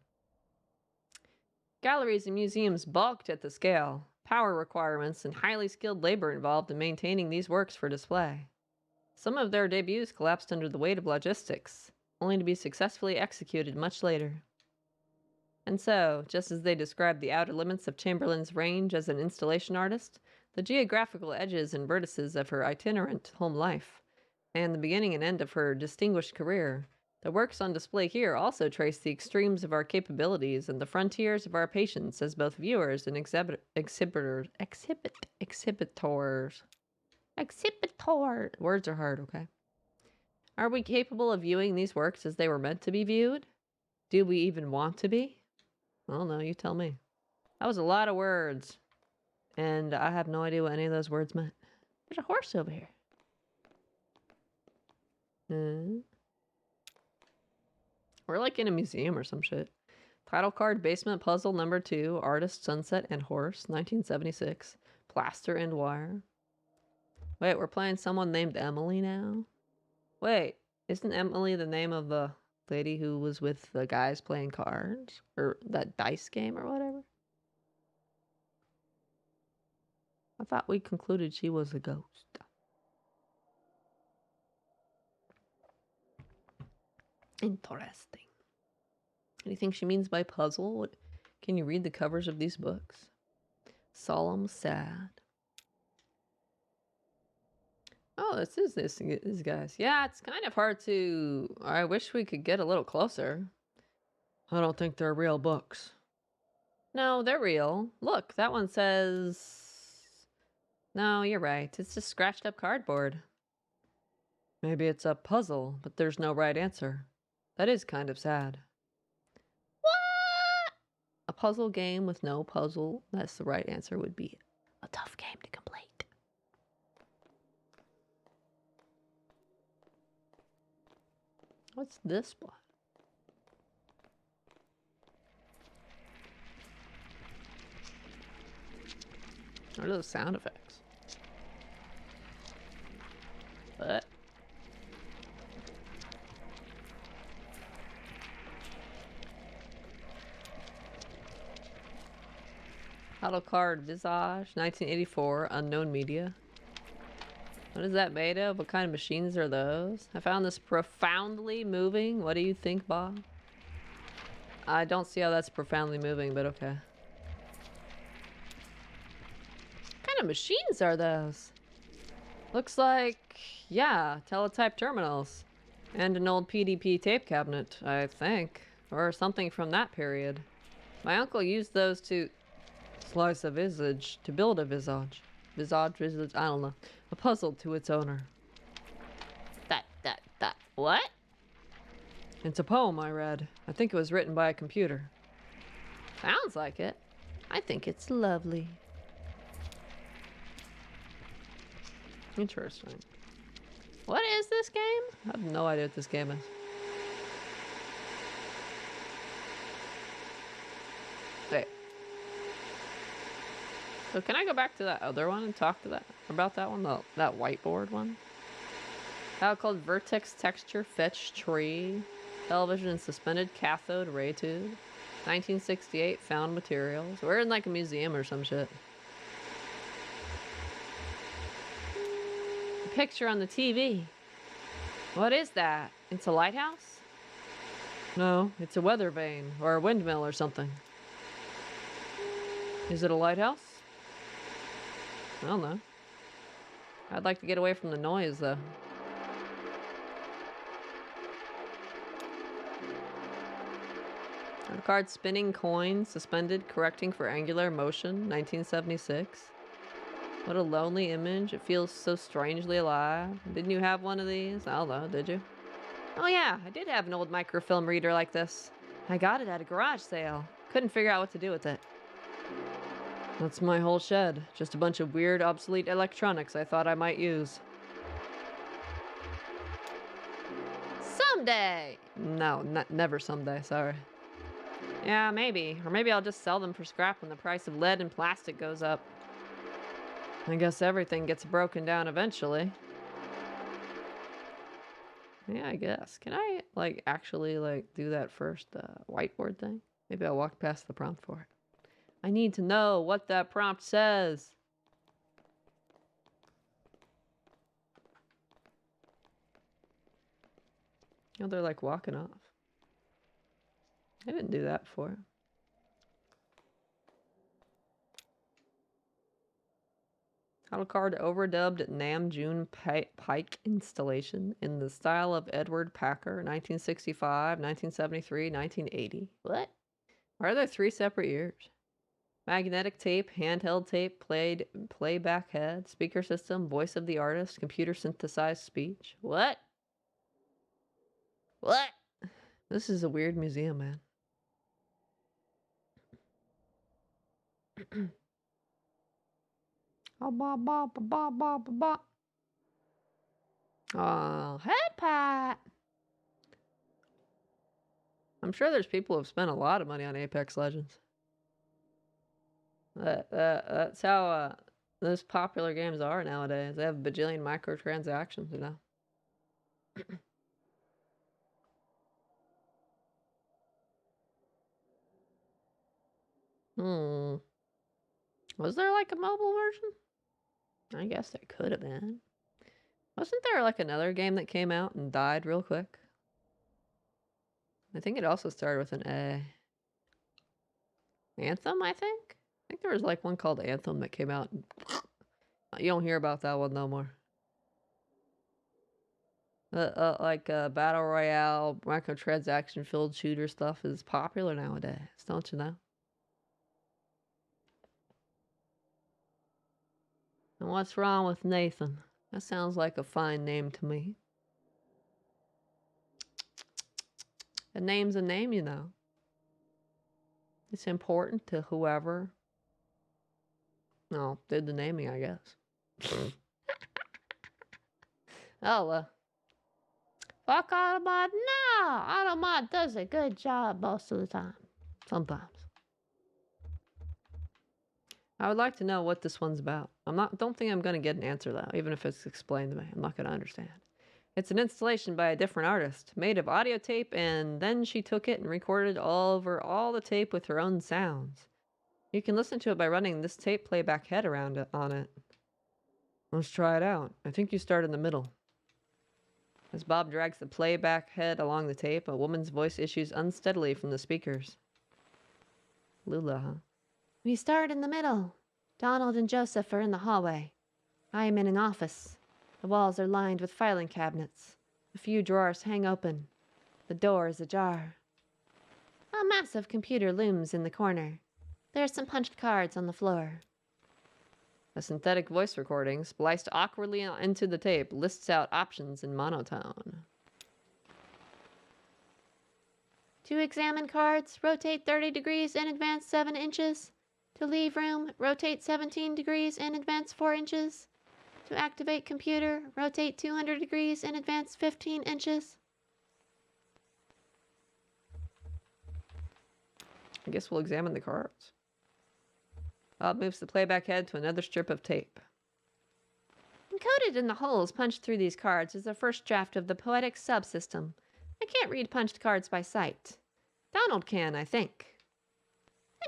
Galleries and museums balked at the scale, power requirements, and highly skilled labor involved in maintaining these works for display. Some of their debuts collapsed under the weight of logistics, only to be successfully executed much later. And so, just as they described the outer limits of Chamberlain's range as an installation artist, the geographical edges and vertices of her itinerant home life, and the beginning and end of her distinguished career, the works on display here also trace the extremes of our capabilities and the frontiers of our patience as both viewers and exhibitors. Exhibitor. Words are hard, okay? Are we capable of viewing these works as they were meant to be viewed? Do we even want to be? I don't know, you tell me. That was a lot of words, and I have no idea what any of those words meant. There's a horse over here. We're like in a museum or some shit. Title card, basement puzzle number 2, artist, sunset, and horse, 1976. Plaster and wire. Wait, we're playing someone named Emily now? Wait, isn't Emily the name of the lady who was with the guys playing cards? Or that dice game or whatever? I thought we concluded she was a ghost. Interesting. What do you think she means by puzzle? What, can you read the covers of these books? Solemn, sad. Oh, these guys. Yeah, it's kind of hard to... I wish we could get a little closer. I don't think they're real books. No, they're real. Look, that one says... No, you're right. It's just scratched up cardboard. Maybe it's a puzzle, but there's no right answer. That is kind of sad. What? A puzzle game with no puzzle. That's the right answer would be a tough game to complete. What's this one? What are those sound effects? What? Title card, Visage, 1984, unknown media. What is that made of? What kind of machines are those? I found this profoundly moving. What do you think, Bob? I don't see how that's profoundly moving, but okay. What kind of machines are those? Looks like, yeah, teletype terminals. And an old PDP tape cabinet, I think. Or something from that period. My uncle used those to slice a visage, to build a visage. Visage, I don't know. A puzzle to its owner. What? It's a poem I read. I think it was written by a computer. Sounds like it. I think it's lovely. Interesting. What is this game? I have no idea what this game is. Wait. So can I go back to that other one and talk to that about that one? That whiteboard one? How called vertex texture fetch tree. Television and suspended cathode ray tube. 1968 found materials. We're in like a museum or some shit. The picture on the TV. What is that? It's a lighthouse? No, it's a weather vane or a windmill or something. Is it a lighthouse? I don't know. I'd like to get away from the noise though. Card spinning coin, suspended, correcting for angular motion, 1976. What a lonely image. It feels so strangely alive. Didn't you have one of these? I don't know, did you? Oh yeah, I did have an old microfilm reader like this. I got it at a garage sale. Couldn't figure out what to do with it. That's my whole shed. Just a bunch of weird, obsolete electronics I thought I might use. Someday! No, never someday, sorry. Yeah, maybe. Or maybe I'll just sell them for scrap when the price of lead and plastic goes up. I guess everything gets broken down eventually. Yeah, I guess. Can I, like, actually, like, do that first whiteboard thing? Maybe I'll walk past the prompt for it. I need to know what that prompt says. Oh, they're, like, walking off. I didn't do that before. Title card overdubbed Namjoon Pike installation in the style of Edward Packer, 1965, 1973, 1980. What? Why are there 3 separate years? Magnetic tape, handheld tape, playback head, speaker system, voice of the artist, computer synthesized speech. What? What? This is a weird museum, man. Oh, head pat. I'm sure there's people who've spent a lot of money on Apex Legends. That's how those popular games are nowadays. They have a bajillion microtransactions, you know. Was there like a mobile version? I guess there could have been. Wasn't there like another game that came out and died real quick? I think it also started with an A. Anthem, I think? I think there was like one called Anthem that came out and you don't hear about that one no more. Battle Royale, microtransaction filled shooter stuff is popular nowadays, don't you know? And what's wrong with Nathan? That sounds like a fine name to me. A name's a name, you know. It's important to whoever did the naming, I guess. Oh, fuck Autobot? No! Autobot does a good job most of the time. Sometimes. I would like to know what this one's about. Don't think I'm going to get an answer though, even if it's explained to me. I'm not going to understand. It's an installation by a different artist, made of audio tape, and then she took it and recorded all over all the tape with her own sounds. You can listen to it by running this tape playback head around on it. Let's try it out. I think you start in the middle. As Bob drags the playback head along the tape, a woman's voice issues unsteadily from the speakers. Lula, huh? We start in the middle. Donald and Joseph are in the hallway. I am in an office. The walls are lined with filing cabinets. A few drawers hang open. The door is ajar. A massive computer looms in the corner. There are some punched cards on the floor. A synthetic voice recording, spliced awkwardly into the tape, lists out options in monotone. To examine cards, rotate 30 degrees and advance 7 inches. To leave room, rotate 17 degrees and advance 4 inches. To activate computer, rotate 200 degrees and advance 15 inches. I guess we'll examine the cards. Bob moves the playback head to another strip of tape. Encoded in the holes punched through these cards is the first draft of the poetic subsystem. I can't read punched cards by sight. Donald can, I think.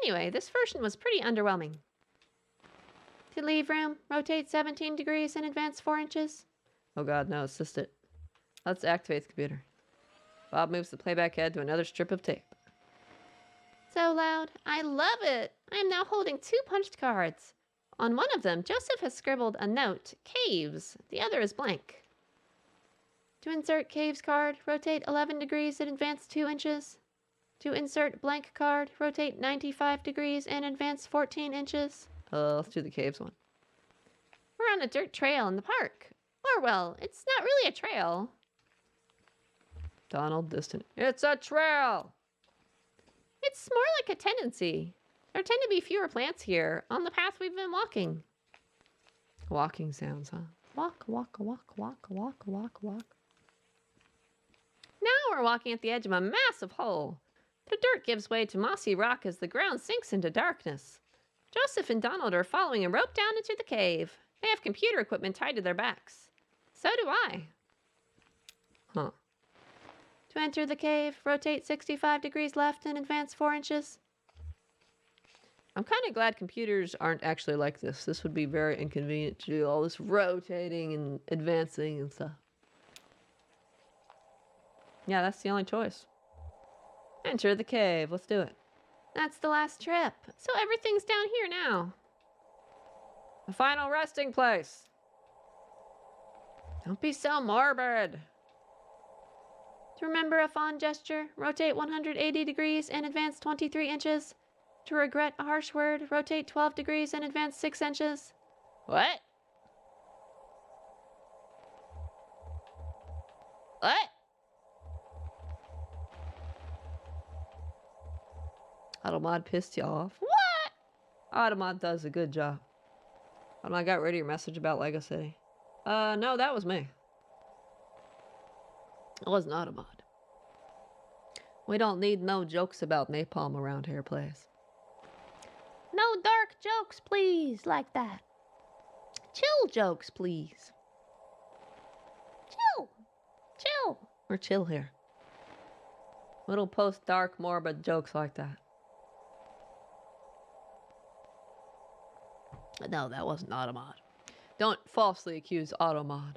Anyway, this version was pretty underwhelming. To leave room, rotate 17 degrees and advance 4 inches. Oh god, no, assist it. Let's activate the computer. Bob moves the playback head to another strip of tape. So loud. I love it. I am now holding 2 punched cards. On one of them, Joseph has scribbled a note, caves. The other is blank. To insert caves card, rotate 11 degrees and advance 2 inches. To insert blank card, rotate 95 degrees and advance 14 inches. Let's do the caves one. We're on a dirt trail in the park. Or, well, it's not really a trail. Donald, distant. It's a trail! It's more like a tendency. There tend to be fewer plants here on the path we've been walking. Walking sounds, huh? Walk, walk, walk, walk, walk, walk, walk. Now we're walking at the edge of a massive hole. The dirt gives way to mossy rock as the ground sinks into darkness. Joseph and Donald are following a rope down into the cave. They have computer equipment tied to their backs. So do I. Huh. To enter the cave, rotate 65 degrees left and advance 4 inches. I'm kind of glad computers aren't actually like this. This would be very inconvenient to do all this rotating and advancing and stuff. Yeah, that's the only choice. Enter the cave. Let's do it. That's the last trip. So everything's down here now. The final resting place. Don't be so morbid. To remember a fond gesture, rotate 180 degrees and advance 23 inches. To regret a harsh word, rotate 12 degrees and advance 6 inches. What? What? Automod pissed you off. What? Automod does a good job. Automod got rid of your message about Lego City. No, that was me. It wasn't Automod. We don't need no jokes about napalm around here, please. No dark jokes, please, like that. Chill jokes, please. Chill. Chill. We're chill here. We don't post dark, morbid jokes like that. No, that wasn't Automod. Don't falsely accuse Automod.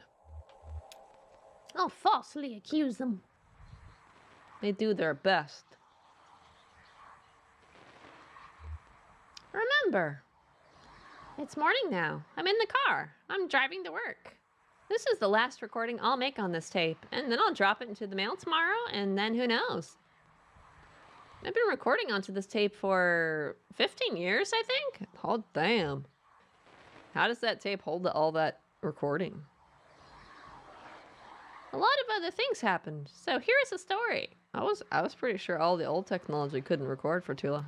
I'll falsely accuse them. They do their best. Remember, it's morning now. I'm in the car. I'm driving to work. This is the last recording I'll make on this tape, and then I'll drop it into the mail tomorrow, and then who knows? I've been recording onto this tape for 15 years, I think. Oh, damn. How does that tape hold all that recording? A lot of other things happened, so here's the story. I was pretty sure all the old technology couldn't record for too long.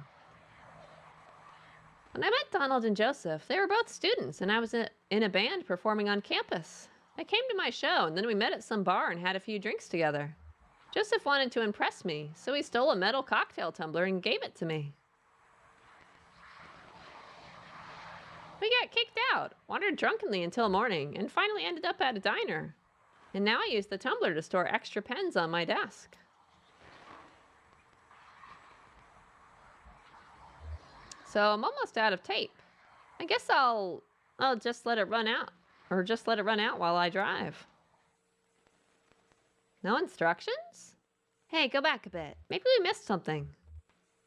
When I met Donald and Joseph, they were both students, and I was in a band performing on campus. They came to my show, and then we met at some bar and had a few drinks together. Joseph wanted to impress me, so he stole a metal cocktail tumbler and gave it to me. We got kicked out, wandered drunkenly until morning, and finally ended up at a diner. And now I use the tumbler to store extra pens on my desk. So I'm almost out of tape. I guess I'll just let it run out. Or just let it run out while I drive. No instructions? Hey, go back a bit. Maybe we missed something.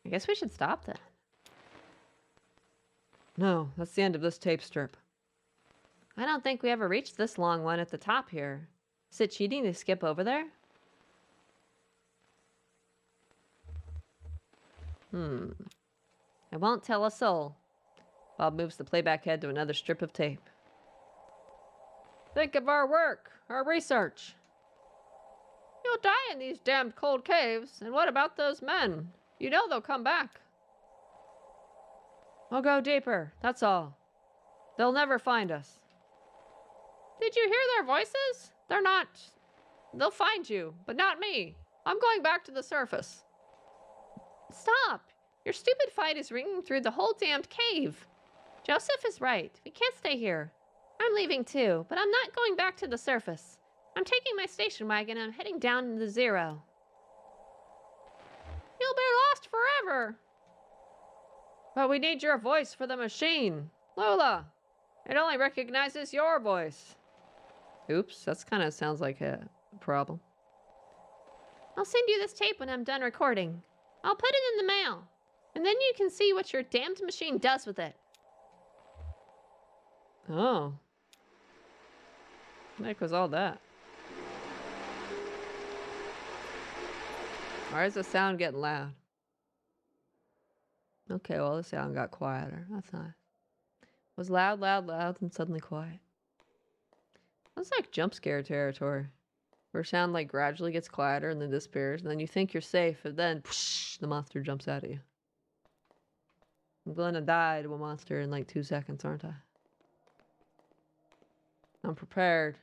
I guess we should stop then. No, that's the end of this tape strip. I don't think we ever reached this long one at the top here. Is it cheating to skip over there? I won't tell a soul. Bob moves the playback head to another strip of tape. Think of our work, our research. You'll die in these damned cold caves, and what about those men? You know they'll come back. We'll go deeper, that's all. They'll never find us. Did you hear their voices? They're not... They'll find you, but not me. I'm going back to the surface. Stop! Your stupid fight is ringing through the whole damned cave. Joseph is right. We can't stay here. I'm leaving too, but I'm not going back to the surface. I'm taking my station wagon and I'm heading down into zero. You'll be lost forever. But we need your voice for the machine. Lola, it only recognizes your voice. Oops, that's kind of sounds like a problem. I'll send you this tape when I'm done recording. I'll put it in the mail. And then you can see what your damned machine does with it. Oh. What the heck was all that? Why is the sound getting loud? Okay, well, the sound got quieter. That's nice. It was loud, loud, loud, and suddenly quiet. That's like jump scare territory. Where sound like gradually gets quieter and then disappears, and then you think you're safe, and then whoosh, the monster jumps out at you. I'm gonna die to a monster in like 2 seconds, aren't I? I'm prepared.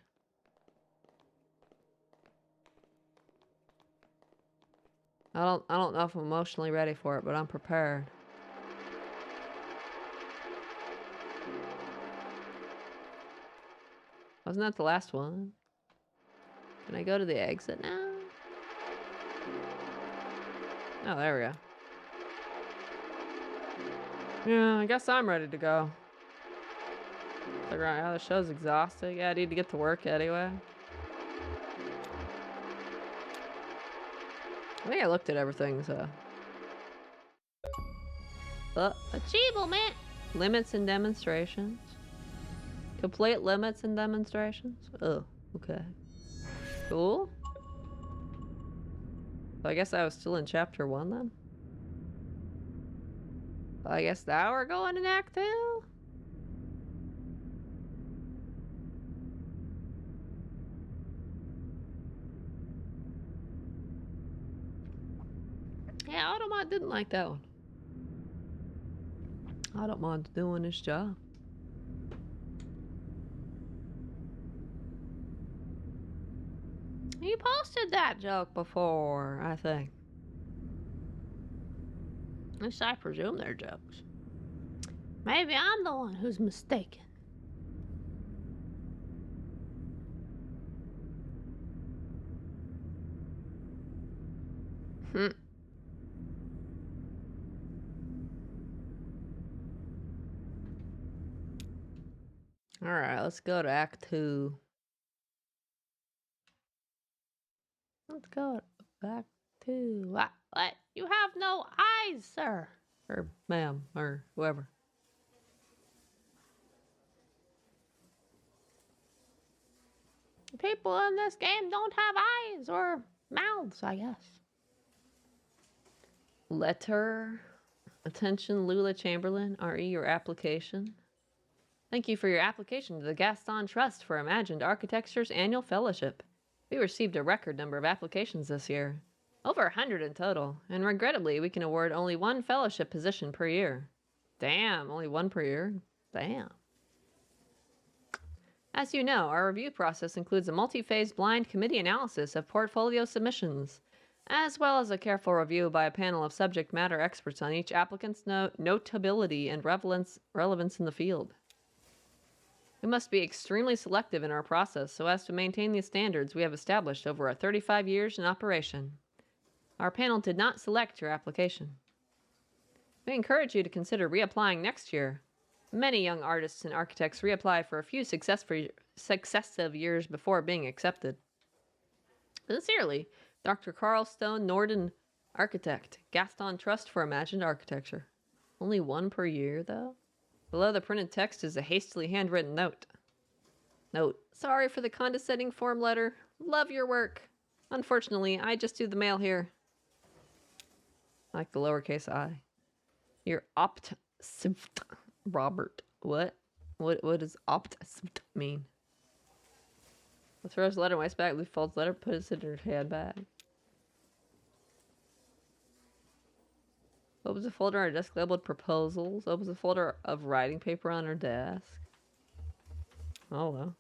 I don't know if I'm emotionally ready for it, but I'm prepared. Wasn't that the last one? Can I go to the exit now? Oh, there we go. Yeah, I guess I'm ready to go. Figure out how the show's exhausting. Yeah, I need to get to work anyway. I think I looked at everything, so. Achievement! Limits and demonstrations. Complete limits and demonstrations? Oh, okay. Cool. I guess I was still in chapter 1 then. I guess now we're going in Act 2? Yeah, Automod didn't like that one. Automod's doing his job. He posted that joke before, I think. At least I presume they're jokes. Maybe I'm the one who's mistaken. Alright, let's go to Act 2. Let's go back to... What? You have no eyes, sir. Or ma'am, or whoever. People in this game don't have eyes or mouths, I guess. Letter. Attention, Lula Chamberlain, RE, your application. Thank you for your application to the Gaston Trust for Imagined Architecture's annual fellowship. We received a record number of applications this year. Over 100 in total, and regrettably, we can award only one fellowship position per year. Damn, only one per year? Damn. As you know, our review process includes a multi-phase blind committee analysis of portfolio submissions, as well as a careful review by a panel of subject matter experts on each applicant's notability and relevance in the field. We must be extremely selective in our process so as to maintain the standards we have established over our 35 years in operation. Our panel did not select your application. We encourage you to consider reapplying next year. Many young artists and architects reapply for a few successive years before being accepted. Sincerely, Dr. Carl Stone Norden, Architect, Gaston Trust for Imagined Architecture. Only one per year, though? Below the printed text is a hastily handwritten note. Note, sorry for the condescending form letter. Love your work. Unfortunately, I just do the mail here. I like the lowercase I. Your Robert. What? What does mean? Let's throw his letter in White's bag. Leave Fold's letter. Put it in her handbag. Opens a folder on her desk labeled proposals. Opens a folder of writing paper on her desk. Oh well.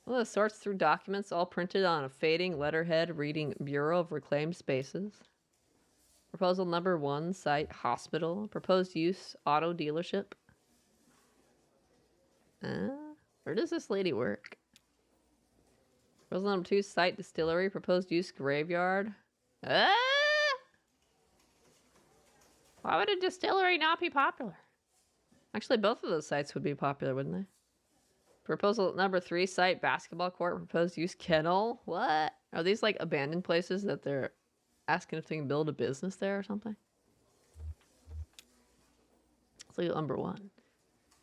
Well, it sorts through documents all printed on a fading letterhead reading Bureau of Reclaimed Spaces. Proposal number 1, site, hospital. Proposed use, auto dealership. Where does this lady work? Proposal number 2, site, distillery. Proposed use, graveyard. Why would a distillery not be popular? Actually, both of those sites would be popular, wouldn't they? Proposal number 3, site, basketball court. Proposed use, kennel. What? Are these like abandoned places that they're asking if they can build a business there or something? Let's look at number 1.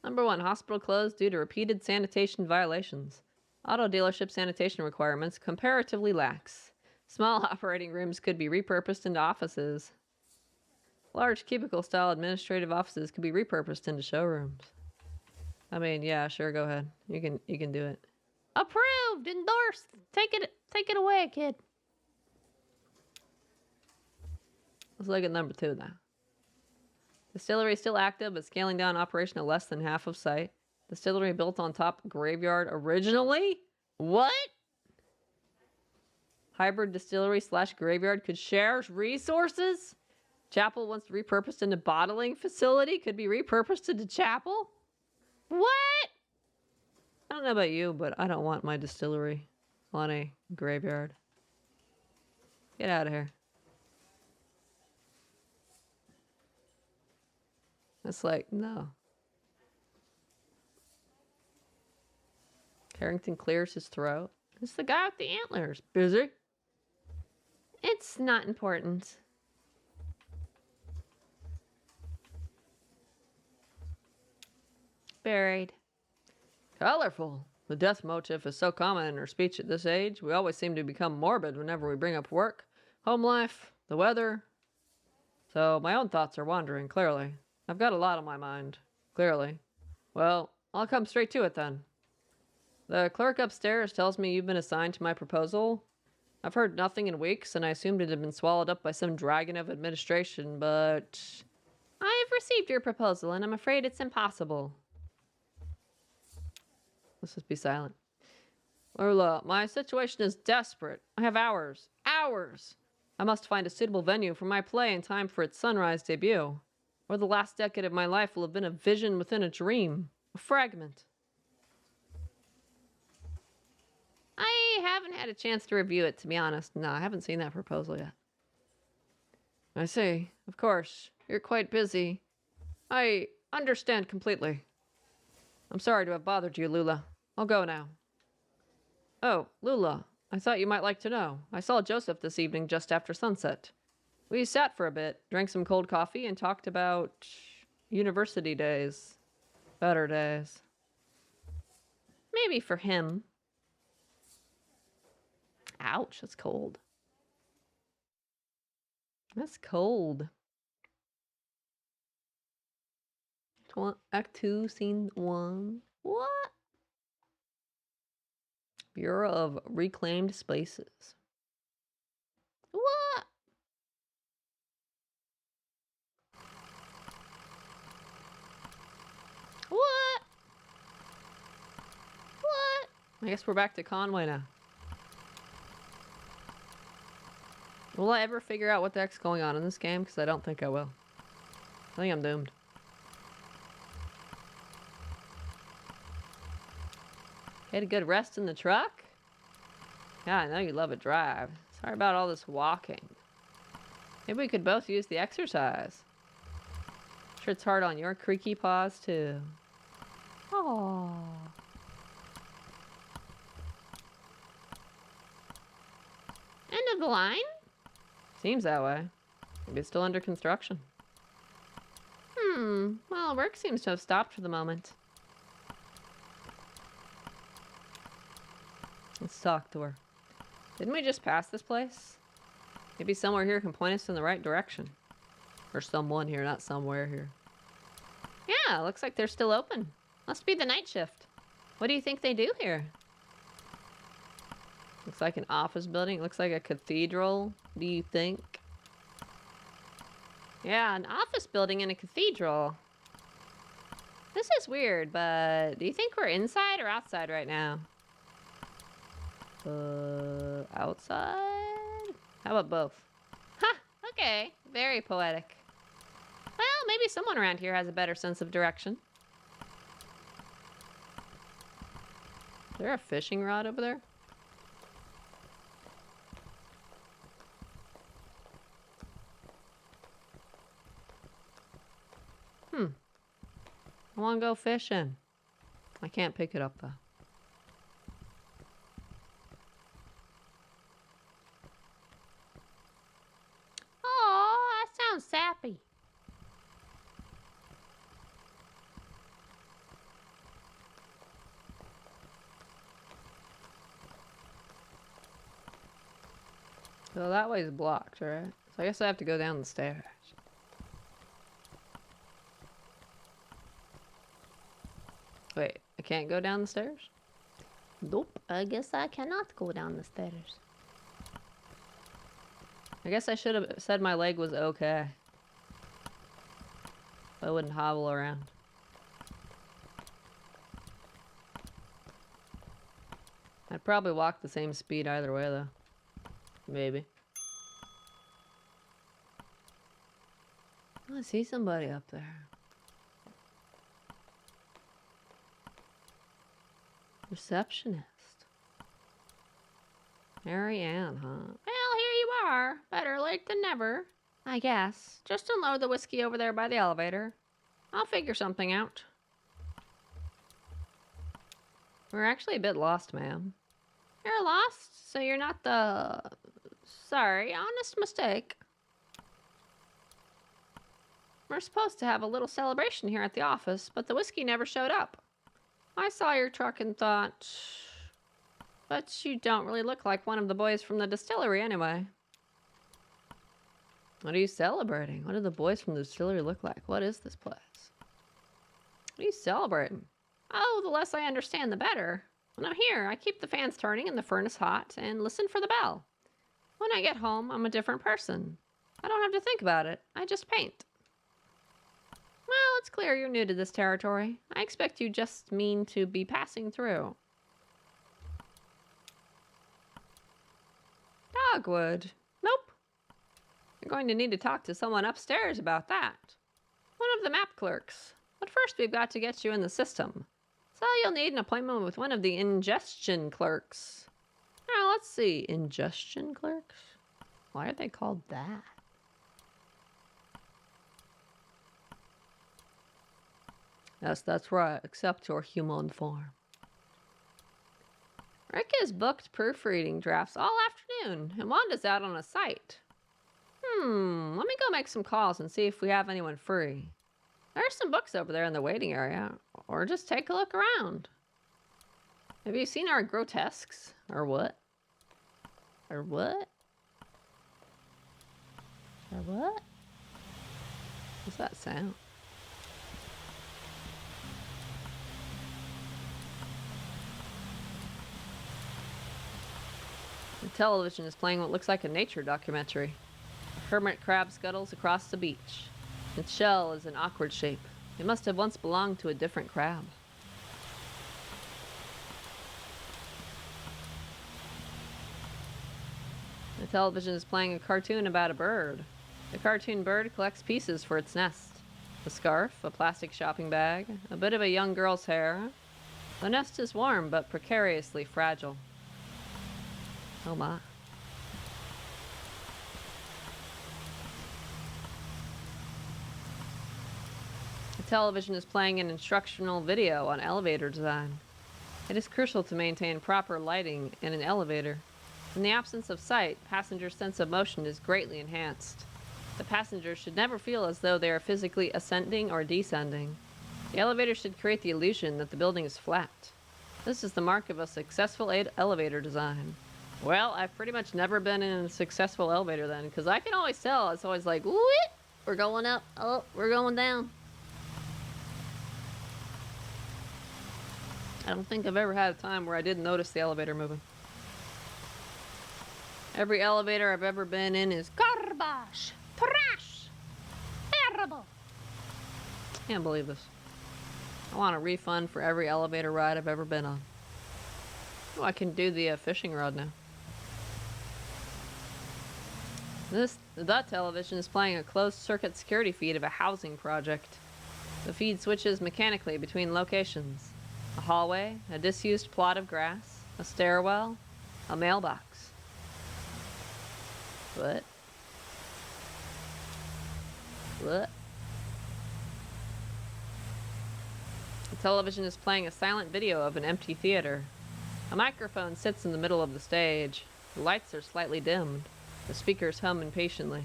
Number 1, hospital closed due to repeated sanitation violations. Auto dealership sanitation requirements comparatively lax. Small operating rooms could be repurposed into offices. Large cubicle-style administrative offices could be repurposed into showrooms. I mean, yeah, sure, go ahead. You can do it. Approved, endorsed. Take it away, kid. Let's look at number 2 now. Distillery still active, but scaling down operation to less than half of site. Distillery built on top graveyard originally? What? Hybrid distillery / graveyard could share resources? Chapel once repurposed into bottling facility could be repurposed into chapel? What? I don't know about you, but I don't want my distillery on a graveyard. Get out of here. It's like, no. Carrington clears his throat. It's the guy with the antlers. Busy? It's not important. Buried. Colorful. The death motif is so common in her speech at this age. We always seem to become morbid whenever we bring up work, home life, the weather. So my own thoughts are wandering, clearly. I've got a lot on my mind, clearly. Well, I'll come straight to it then. The clerk upstairs tells me you've been assigned to my proposal. I've heard nothing in weeks, and I assumed it had been swallowed up by some dragon of administration, but... I've received your proposal, and I'm afraid it's impossible. Let's just be silent. Lula, my situation is desperate. I have hours. Hours! I must find a suitable venue for my play in time for its sunrise debut, or the last decade of my life will have been a vision within a dream, a fragment. I haven't had a chance to review it, to be honest. No, I haven't seen that proposal yet. I see. Of course. You're quite busy. I understand completely. I'm sorry to have bothered you, Lula. I'll go now. Oh, Lula, I thought you might like to know. I saw Joseph this evening just after sunset. We sat for a bit, drank some cold coffee, and talked about university days. Better days. Maybe for him. Ouch, that's cold. That's cold. Act 2, Scene 1. What? Bureau of Reclaimed Spaces. What? What? What? I guess we're back to Conway now. Will I ever figure out what the heck's going on in this game? Because I don't think I will. I think I'm doomed. Get a good rest in the truck? Yeah, I know you love a drive. Sorry about all this walking. Maybe we could both use the exercise. Sure it's hard on your creaky paws too. Oh. End of the line? Seems that way. Maybe it's still under construction. Well, work seems to have stopped for the moment. Let's talk to her. Didn't we just pass this place? Maybe somewhere here can point us in the right direction. Or someone here, not somewhere here. Yeah, looks like they're still open. Must be the night shift. What do you think they do here? Looks like an office building. Looks like a cathedral. Do you think? Yeah, an office building in a cathedral. This is weird, but do you think we're inside or outside right now? Outside? How about both? Ha! Okay, very poetic. Well, maybe someone around here has a better sense of direction. Is there a fishing rod over there? I want to go fishing. I can't pick it up though. Oh, that sounds sappy. So that way's blocked, right? So I guess I have to go down the stairs. Wait, I can't go down the stairs? Nope, I guess I cannot go down the stairs. I guess I should have said my leg was okay. I wouldn't hobble around. I'd probably walk the same speed either way though. Maybe. Oh, I see somebody up there. Receptionist. Mary Ann, huh? Well, here you are. Better late than never, I guess. Just unload the whiskey over there by the elevator. I'll figure something out. We're actually a bit lost, ma'am. You're lost, so you're not the... Sorry, honest mistake. We're supposed to have a little celebration here at the office, but the whiskey never showed up. I saw your truck and thought, but you don't really look like one of the boys from the distillery anyway. What are you celebrating? What do the boys from the distillery look like? What is this place? What are you celebrating? Oh, the less I understand, the better. When I'm here, I keep the fans turning and the furnace hot and listen for the bell. When I get home, I'm a different person. I don't have to think about it. I just paint. Well, it's clear you're new to this territory. I expect you just mean to be passing through. Dogwood. Nope. You're going to need to talk to someone upstairs about that. One of the map clerks. But first we've got to get you in the system. So you'll need an appointment with one of the ingestion clerks. Now, let's see. Ingestion clerks? Why are they called that? Yes, that's right. Accept your human form. Rick is booked proofreading drafts all afternoon, and Wanda's out on a site. Let me go make some calls and see if we have anyone free. There's some books over there in the waiting area, or just take a look around. Have you seen our grotesques? Or what? Or what? Or what? What's that sound? The television is playing what looks like a nature documentary. A hermit crab scuttles across the beach. Its shell is an awkward shape. It must have once belonged to a different crab. The television is playing a cartoon about a bird. The cartoon bird collects pieces for its nest. A scarf, a plastic shopping bag, a bit of a young girl's hair. The nest is warm but precariously fragile. Oh my. The television is playing an instructional video on elevator design. It is crucial to maintain proper lighting in an elevator. In the absence of sight, passengers' sense of motion is greatly enhanced. The passengers should never feel as though they are physically ascending or descending. The elevator should create the illusion that the building is flat. This is the mark of a successful elevator design. Well, I've pretty much never been in a successful elevator then, because I can always tell. It's always like, whoop, we're going up, oh, we're going down. I don't think I've ever had a time where I didn't notice the elevator moving. Every elevator I've ever been in is garbage, trash, terrible. Can't believe this. I want a refund for every elevator ride I've ever been on. Oh, I can do the fishing rod now. That television is playing a closed-circuit security feed of a housing project. The feed switches mechanically between locations. A hallway, a disused plot of grass, a stairwell, a mailbox. What? What? The television is playing a silent video of an empty theater. A microphone sits in the middle of the stage. The lights are slightly dimmed. The speakers hum impatiently.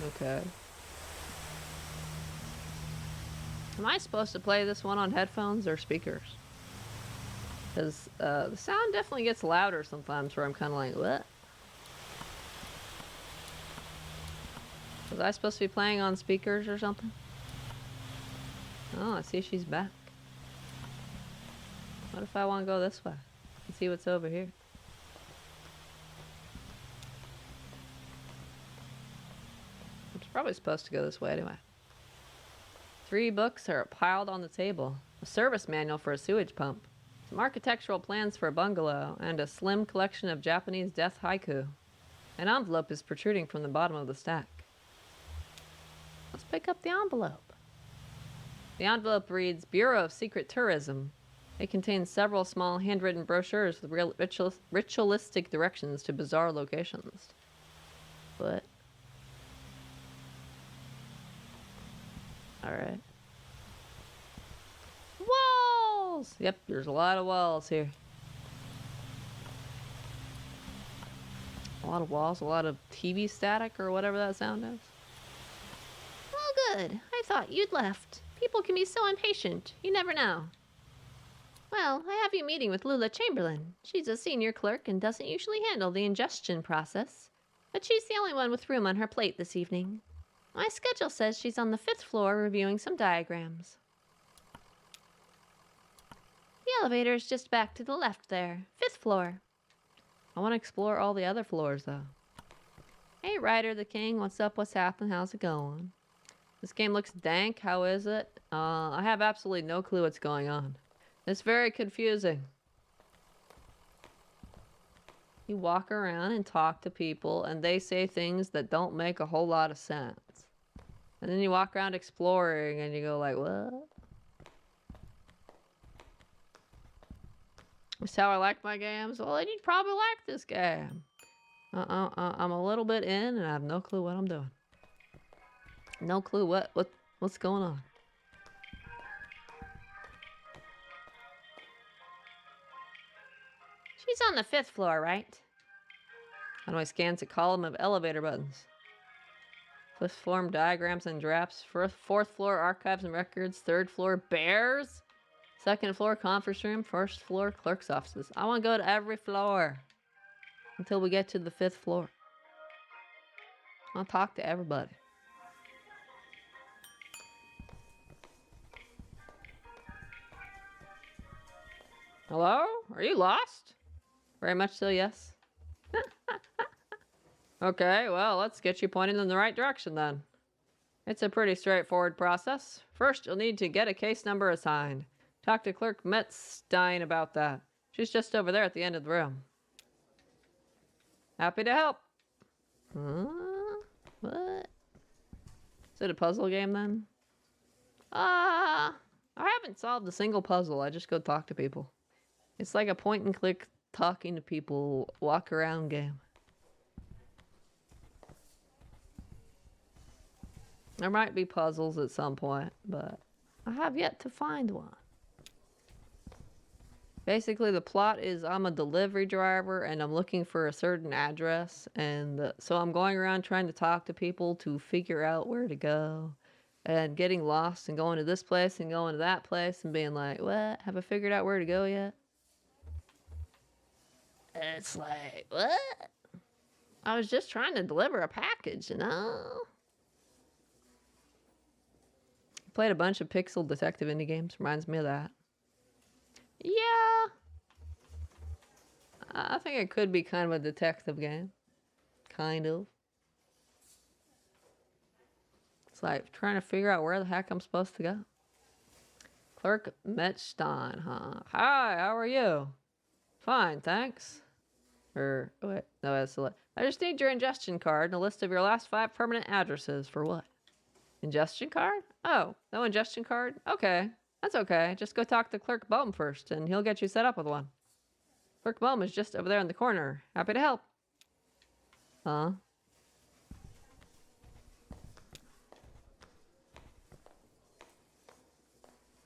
Okay. Am I supposed to play this one on headphones or speakers? Because the sound definitely gets louder sometimes where I'm kind of like, what? Was I supposed to be playing on speakers or something? Oh, I see she's back. What if I want to go this way and see what's over here? It's probably supposed to go this way anyway. 3 books are piled on the table. A service manual for a sewage pump, some architectural plans for a bungalow, and a slim collection of Japanese death haiku. An envelope is protruding from the bottom of the stack. Let's pick up the envelope. The envelope reads, Bureau of Secret Tourism. It contains several small handwritten brochures with ritualistic directions to bizarre locations. What? Alright. Walls! Yep, there's a lot of walls here. A lot of walls, a lot of TV static or whatever that sound is. Well, good. I thought you'd left. People can be so impatient. You never know. Well, I have you meeting with Lula Chamberlain. She's a senior clerk and doesn't usually handle the ingestion process. But she's the only one with room on her plate this evening. My schedule says she's on the 5th floor reviewing some diagrams. The elevator is just back to the left there. 5th floor. I want to explore all the other floors, though. Hey, Ryder the King. What's up? What's happening? How's it going? This game looks dank. How is it? I have absolutely no clue what's going on. It's very confusing. You walk around and talk to people, and they say things that don't make a whole lot of sense. And then you walk around exploring, and you go like, what? That's how I like my games? Well, then you'd probably like this game. I'm a little bit in, and I have no clue what I'm doing. No clue what's going on. She's on the 5th floor, right? How do I scan a column of elevator buttons? 5th floor diagrams and drafts. 4th floor archives and records. 3rd floor bears. 2nd floor conference room. 1st floor clerk's offices. I want to go to every floor until we get to the 5th floor. I'll talk to everybody. Hello? Are you lost? Very much so, yes. Okay, well, let's get you pointed in the right direction then. It's a pretty straightforward process. First, you'll need to get a case number assigned. Talk to Clerk Metzstein about that. She's just over there at the end of the room. Happy to help. What? Is it a puzzle game then? I haven't solved a single puzzle. I just go talk to people. It's like a point and click talking to people, walk around game. There might be puzzles at some point, but I have yet to find one. Basically, the plot is I'm a delivery driver and I'm looking for a certain address. And so I'm going around trying to talk to people to figure out where to go. And getting lost and going to this place and going to that place and being like, what? Have I figured out where to go yet? It's like, what? I was just trying to deliver a package, you know? Played a bunch of pixel detective indie games. Reminds me of that. Yeah. I think it could be kind of a detective game. Kind of. It's like trying to figure out where the heck I'm supposed to go. Clerk Metzstein, huh? Hi, how are you? Fine, thanks. Or, wait, no, that's a I just need your ingestion card and a list of your last 5 permanent addresses. For what? Ingestion card? Oh, no ingestion card? Okay, that's okay. Just go talk to Clerk Bohm first, and he'll get you set up with one. Clerk Bohm is just over there in the corner. Happy to help. Huh?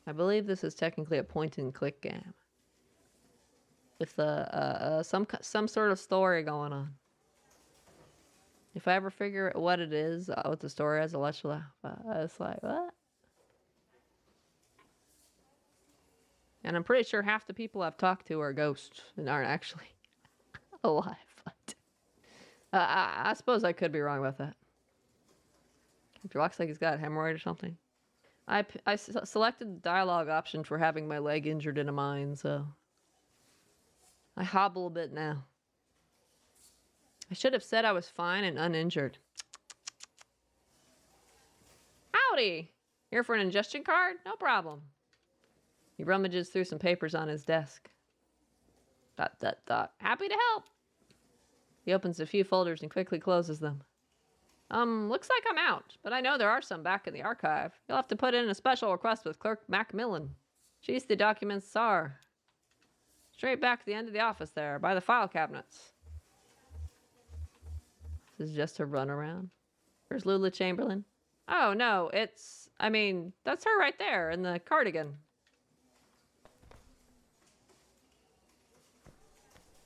I believe this is technically a point-and-click game. With some sort of story going on. If I ever figure out what it is, what the story is, I'll let you laugh. It's like, what? And I'm pretty sure half the people I've talked to are ghosts and aren't actually alive. But I suppose I could be wrong about that. He looks like he's got a hemorrhoid or something. I selected the dialogue option for having my leg injured in a mine, so I hobble a bit now. I should have said I was fine and uninjured. Howdy! Here for an ingestion card? No problem. He rummages through some papers on his desk. ... Happy to help. He opens a few folders and quickly closes them. Looks like I'm out, but I know there are some back in the archive. You'll have to put in a special request with Clerk Macmillan. She's the document's czar. Straight back to the end of the office there, by the file cabinets. This is just a runaround. Where's Lula Chamberlain? Oh, no, that's her right there in the cardigan.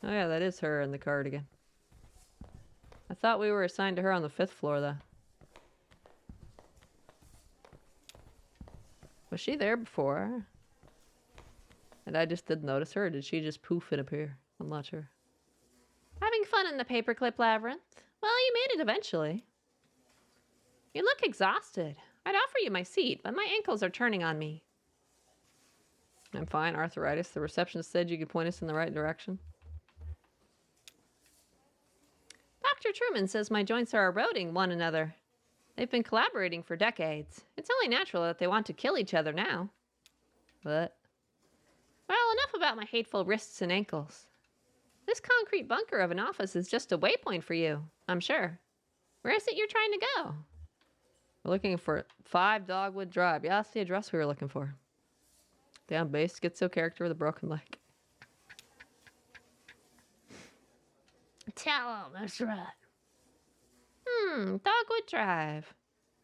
Oh, yeah, that is her in the cardigan. I thought we were assigned to her on the 5th floor, though. Was she there before? And I just didn't notice her, or did she just poof and appear? I'm not sure. Having fun in the paperclip labyrinth? Well, you made it eventually. You look exhausted. I'd offer you my seat, but my ankles are turning on me. I'm fine. Arthritis. The receptionist said you could point us in the right direction. Dr. Truman says my joints are eroding one another. They've been collaborating for decades. It's only natural that they want to kill each other now. What? Well, enough about my hateful wrists and ankles. This concrete bunker of an office is just a waypoint for you, I'm sure. Where is it you're trying to go? We're looking for 5 Dogwood Drive. Yeah, that's the address we were looking for. Down base, schizo character with a broken leg. Tell him, that's right. Dogwood Drive.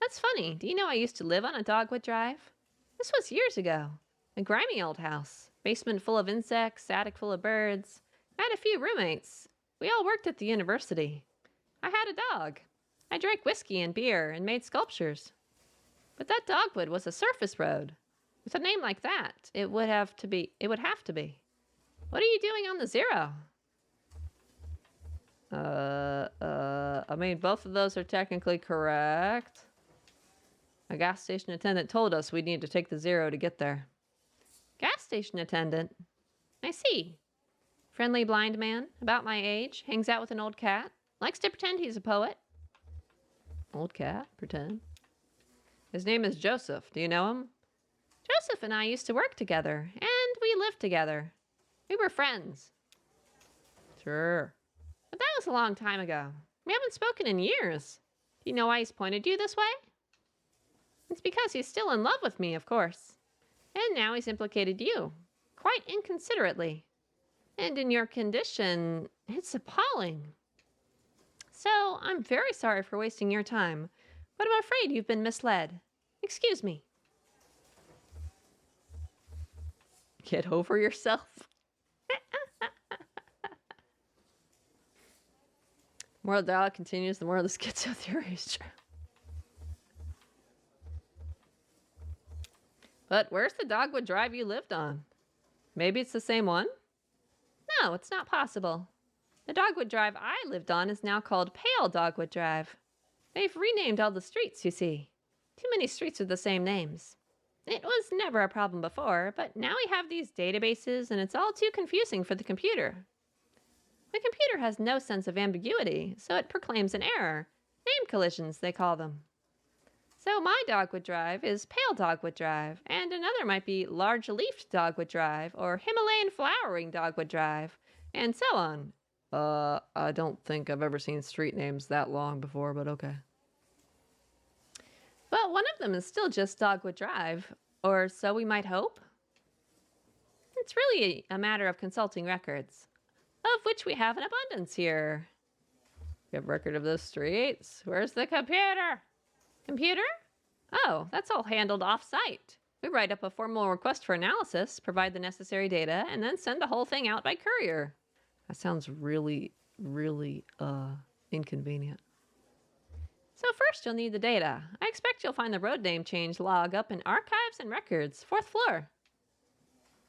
That's funny. Do you know I used to live on a Dogwood Drive? This was years ago. A grimy old house. Basement full of insects, attic full of birds. I had a few roommates. We all worked at the university. I had a dog. I drank whiskey and beer and made sculptures. But that dogwood was a surface road. With a name like that, it would have to be. What are you doing on the zero? I mean, both of those are technically correct. A gas station attendant told us we'd need to take the zero to get there. Gas station attendant. I see. Friendly blind man, about my age, hangs out with an old cat, likes to pretend he's a poet. Old cat? Pretend? His name is Joseph. Do you know him? Joseph and I used to work together, and we lived together. We were friends. Sure. But that was a long time ago. We haven't spoken in years. Do you know why he's pointed you this way? It's because he's still in love with me, of course. And now he's implicated you. Quite inconsiderately. And in your condition, it's appalling. So, I'm very sorry for wasting your time, but I'm afraid you've been misled. Excuse me. Get over yourself. The more the dialogue continues, the more the schizo theory is true. But where's the Dogwood Drive you lived on? Maybe it's the same one? No, it's not possible. The Dogwood Drive I lived on is now called Pale Dogwood Drive. They've renamed all the streets, you see. Too many streets with the same names. It was never a problem before, but now we have these databases and it's all too confusing for the computer. The computer has no sense of ambiguity, so it proclaims an error. Name collisions, they call them. So my Dogwood Drive is Pale Dogwood Drive, and another might be Large-Leafed Dogwood Drive, or Himalayan Flowering Dogwood Drive, and so on. I don't think I've ever seen street names that long before, but okay. But one of them is still just Dogwood Drive, or so we might hope. It's really a matter of consulting records, of which we have an abundance here. You have record of those streets? Where's the computer? Computer? Oh, that's all handled off-site. We write up a formal request for analysis, provide the necessary data, and then send the whole thing out by courier. That sounds really, really, inconvenient. So first you'll need the data. I expect you'll find the road name change log up in Archives and Records, 4th floor.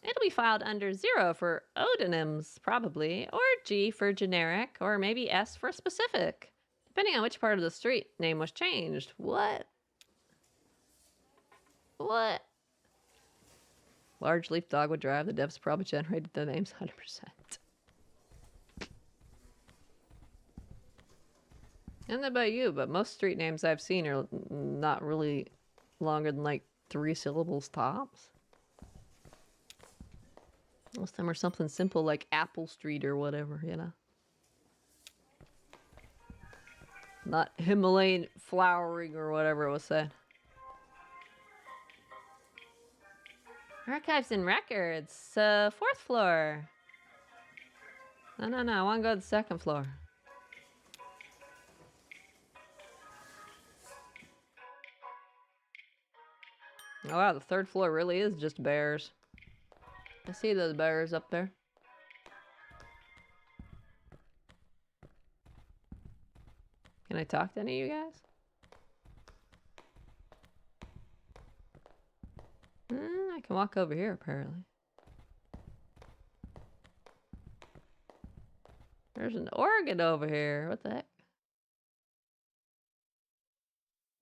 It'll be filed under 0 for odonyms, probably, or G for generic, or maybe S for specific, depending on which part of the street name was changed. What? Large Leaf Dogwood Drive, the devs probably generated the names 100%. I don't know about you, but most street names I've seen are not really longer than like 3 syllables tops. Most of them are something simple like Apple Street or whatever, you know? Not Himalayan Flowering or whatever it was said. Archives and Records, 4th floor. No, I want to go to the 2nd floor. Oh wow, the 3rd floor really is just bears. I see those bears up there. Can I talk to any of you guys? can walk over here, apparently. There's an organ over here. What the heck?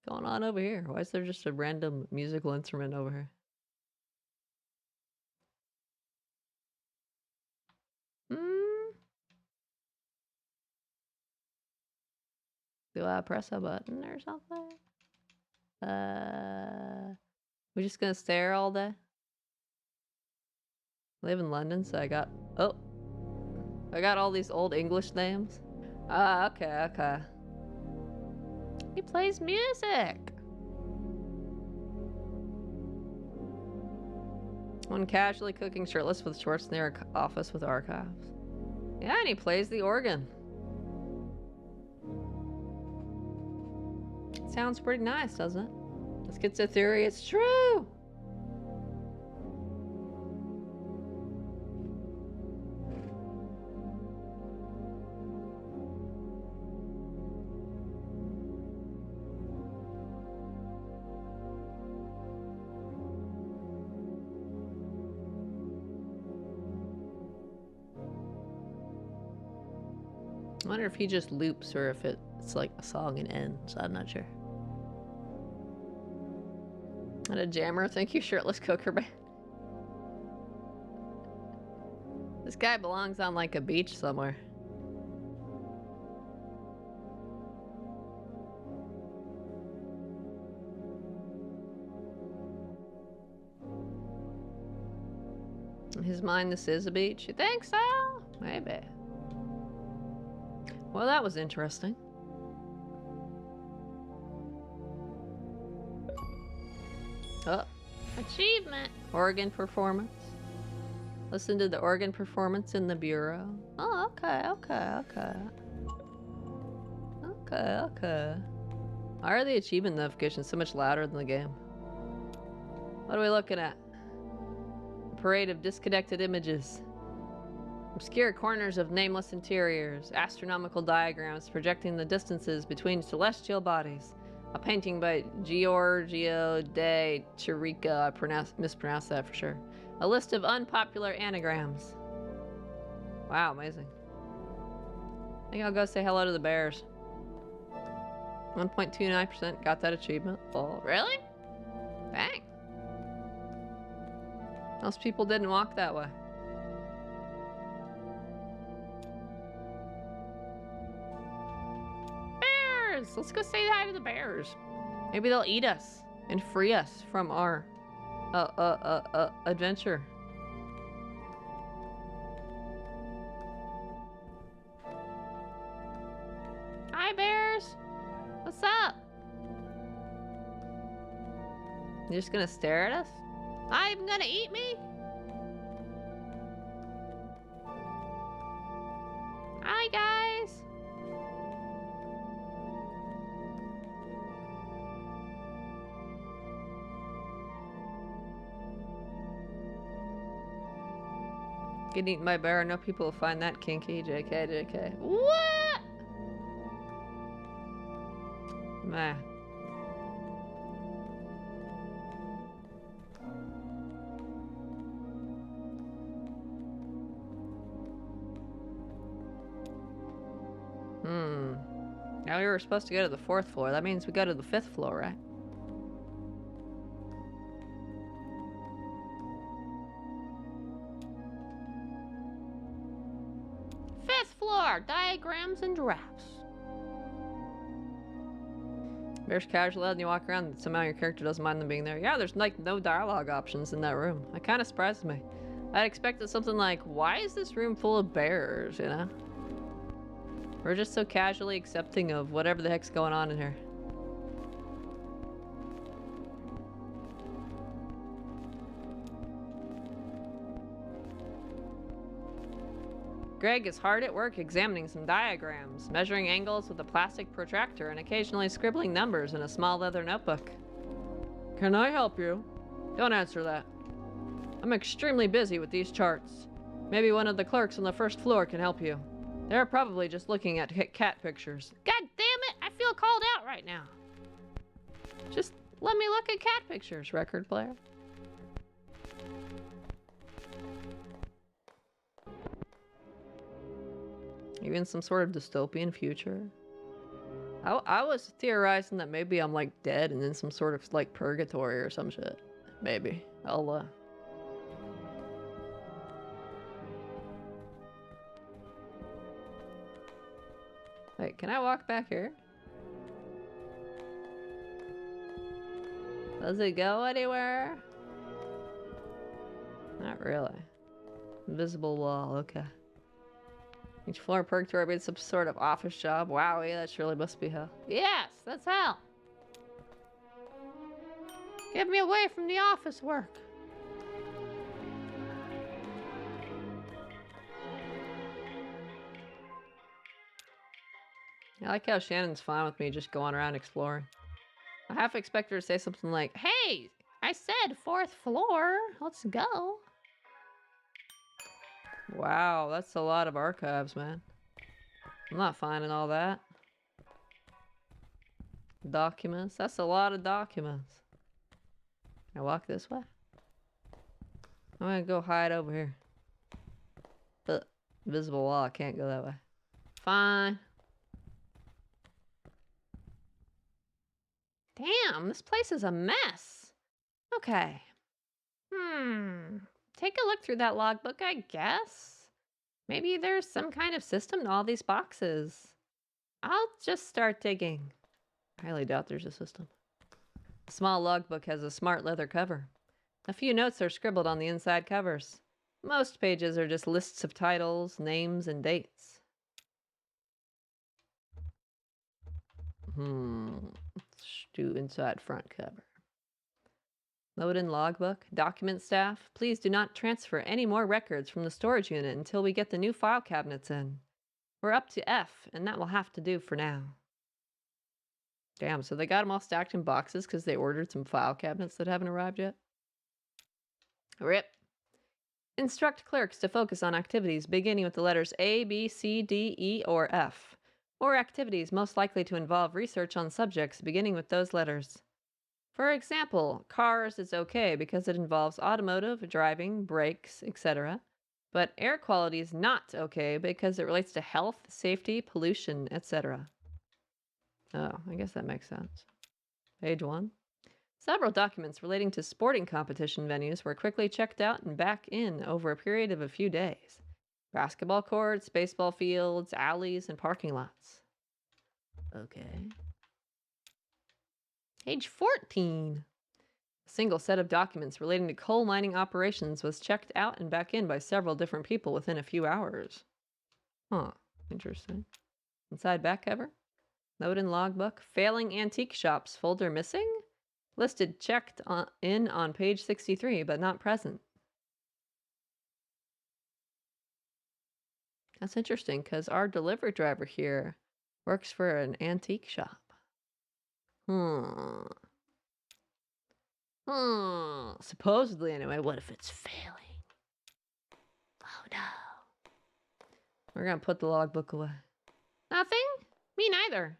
What's going on over here? Why is there just a random musical instrument over here? Do I press a button or something? We just gonna stare all day? I live in London, so I got all these old English names. Okay, okay. He plays music. One casually cooking shirtless with shorts near an office with archives. Yeah, and he plays the organ. Sounds pretty nice, doesn't it? Let's get to theory. It's true. I wonder if he just loops or if it's like a song and ends. I'm not sure. And a jammer. Thank you, shirtless cooker man. This guy belongs on like a beach somewhere. In his mind, this is a beach. You think so? Maybe. Well, that was interesting. Oh. Achievement. Organ performance. Listen to the organ performance in the bureau. Oh, okay, okay, okay. Okay, okay. Why are the achievement notifications so much louder than the game? What are we looking at? A parade of disconnected images. Obscure corners of nameless interiors. Astronomical diagrams projecting the distances between celestial bodies. A painting by Giorgio de Chirica. I mispronounced that for sure. A list of unpopular anagrams. Wow, amazing. I think I'll go say hello to the bears. 1.29% got that achievement. Oh, really? Dang. Most people didn't walk that way. Bears! Let's go say hi to the bears. Maybe they'll eat us and free us from our adventure. Hi, bears. What's up? You're just gonna stare at us? I'm gonna eat me? Hi, guys. Getting eaten by a bear. I know people will find that kinky. JK, JK. What? Meh. Now we were supposed to go to the 4th floor. That means we go to the 5th floor, right? Fifth floor! Diagrams and drafts. Bears casual and you walk around and somehow your character doesn't mind them being there. Yeah, there's like no dialogue options in that room. That kind of surprised me. I'd expected something like, why is this room full of bears, you know? We're just so casually accepting of whatever the heck's going on in here. Greg is hard at work examining some diagrams, measuring angles with a plastic protractor and occasionally scribbling numbers in a small leather notebook. Can I help you? Don't answer that. I'm extremely busy with these charts. Maybe one of the clerks on the 1st floor can help you. They're probably just looking at cat pictures. God damn it! I feel called out right now. Just let me look at cat pictures, record player. Maybe in some sort of dystopian future. I was theorizing that maybe I'm like dead and in some sort of like purgatory or some shit. Maybe. I'll Wait, can I walk back here? Does it go anywhere? Not really. Invisible wall, okay. Each floor purgatory made some sort of office job. Wowie, that surely must be hell. Yes, that's hell. Get me away from the office work. I like how Shannon's fine with me just going around exploring. I half expect her to say something like, "Hey, I said 4th floor. Let's go." Wow, that's a lot of archives, man. I'm not finding all that. Documents. That's a lot of documents. Can I walk this way? I'm gonna go hide over here. Invisible wall. I can't go that way. Fine. Damn, this place is a mess. Okay. Take a look through that logbook, I guess. Maybe there's some kind of system to all these boxes. I'll just start digging. I highly doubt there's a system. The small logbook has a smart leather cover. A few notes are scribbled on the inside covers. Most pages are just lists of titles, names, and dates. Let's do inside front cover. Load in logbook. Document staff. Please do not transfer any more records from the storage unit until we get the new file cabinets in. We're up to F, and that will have to do for now. Damn, so they got them all stacked in boxes because they ordered some file cabinets that haven't arrived yet? RIP. Instruct clerks to focus on activities beginning with the letters A, B, C, D, E, or F, or activities most likely to involve research on subjects beginning with those letters. For example, cars is okay because it involves automotive, driving, brakes, etc. But air quality is not okay because it relates to health, safety, pollution, etc. Oh, I guess that makes sense. Page 1. Several documents relating to sporting competition venues were quickly checked out and back in over a period of a few days. Basketball courts, baseball fields, alleys, and parking lots. Okay. Page 14. A single set of documents relating to coal mining operations was checked out and back in by several different people within a few hours. Huh. Interesting. Inside back cover. Note in logbook. Failing antique shops folder missing? Listed checked in on page 63, but not present. That's interesting, because our delivery driver here works for an antique shop. Supposedly, anyway. What if it's failing? Oh, no. We're going to put the logbook away. Nothing? Me neither.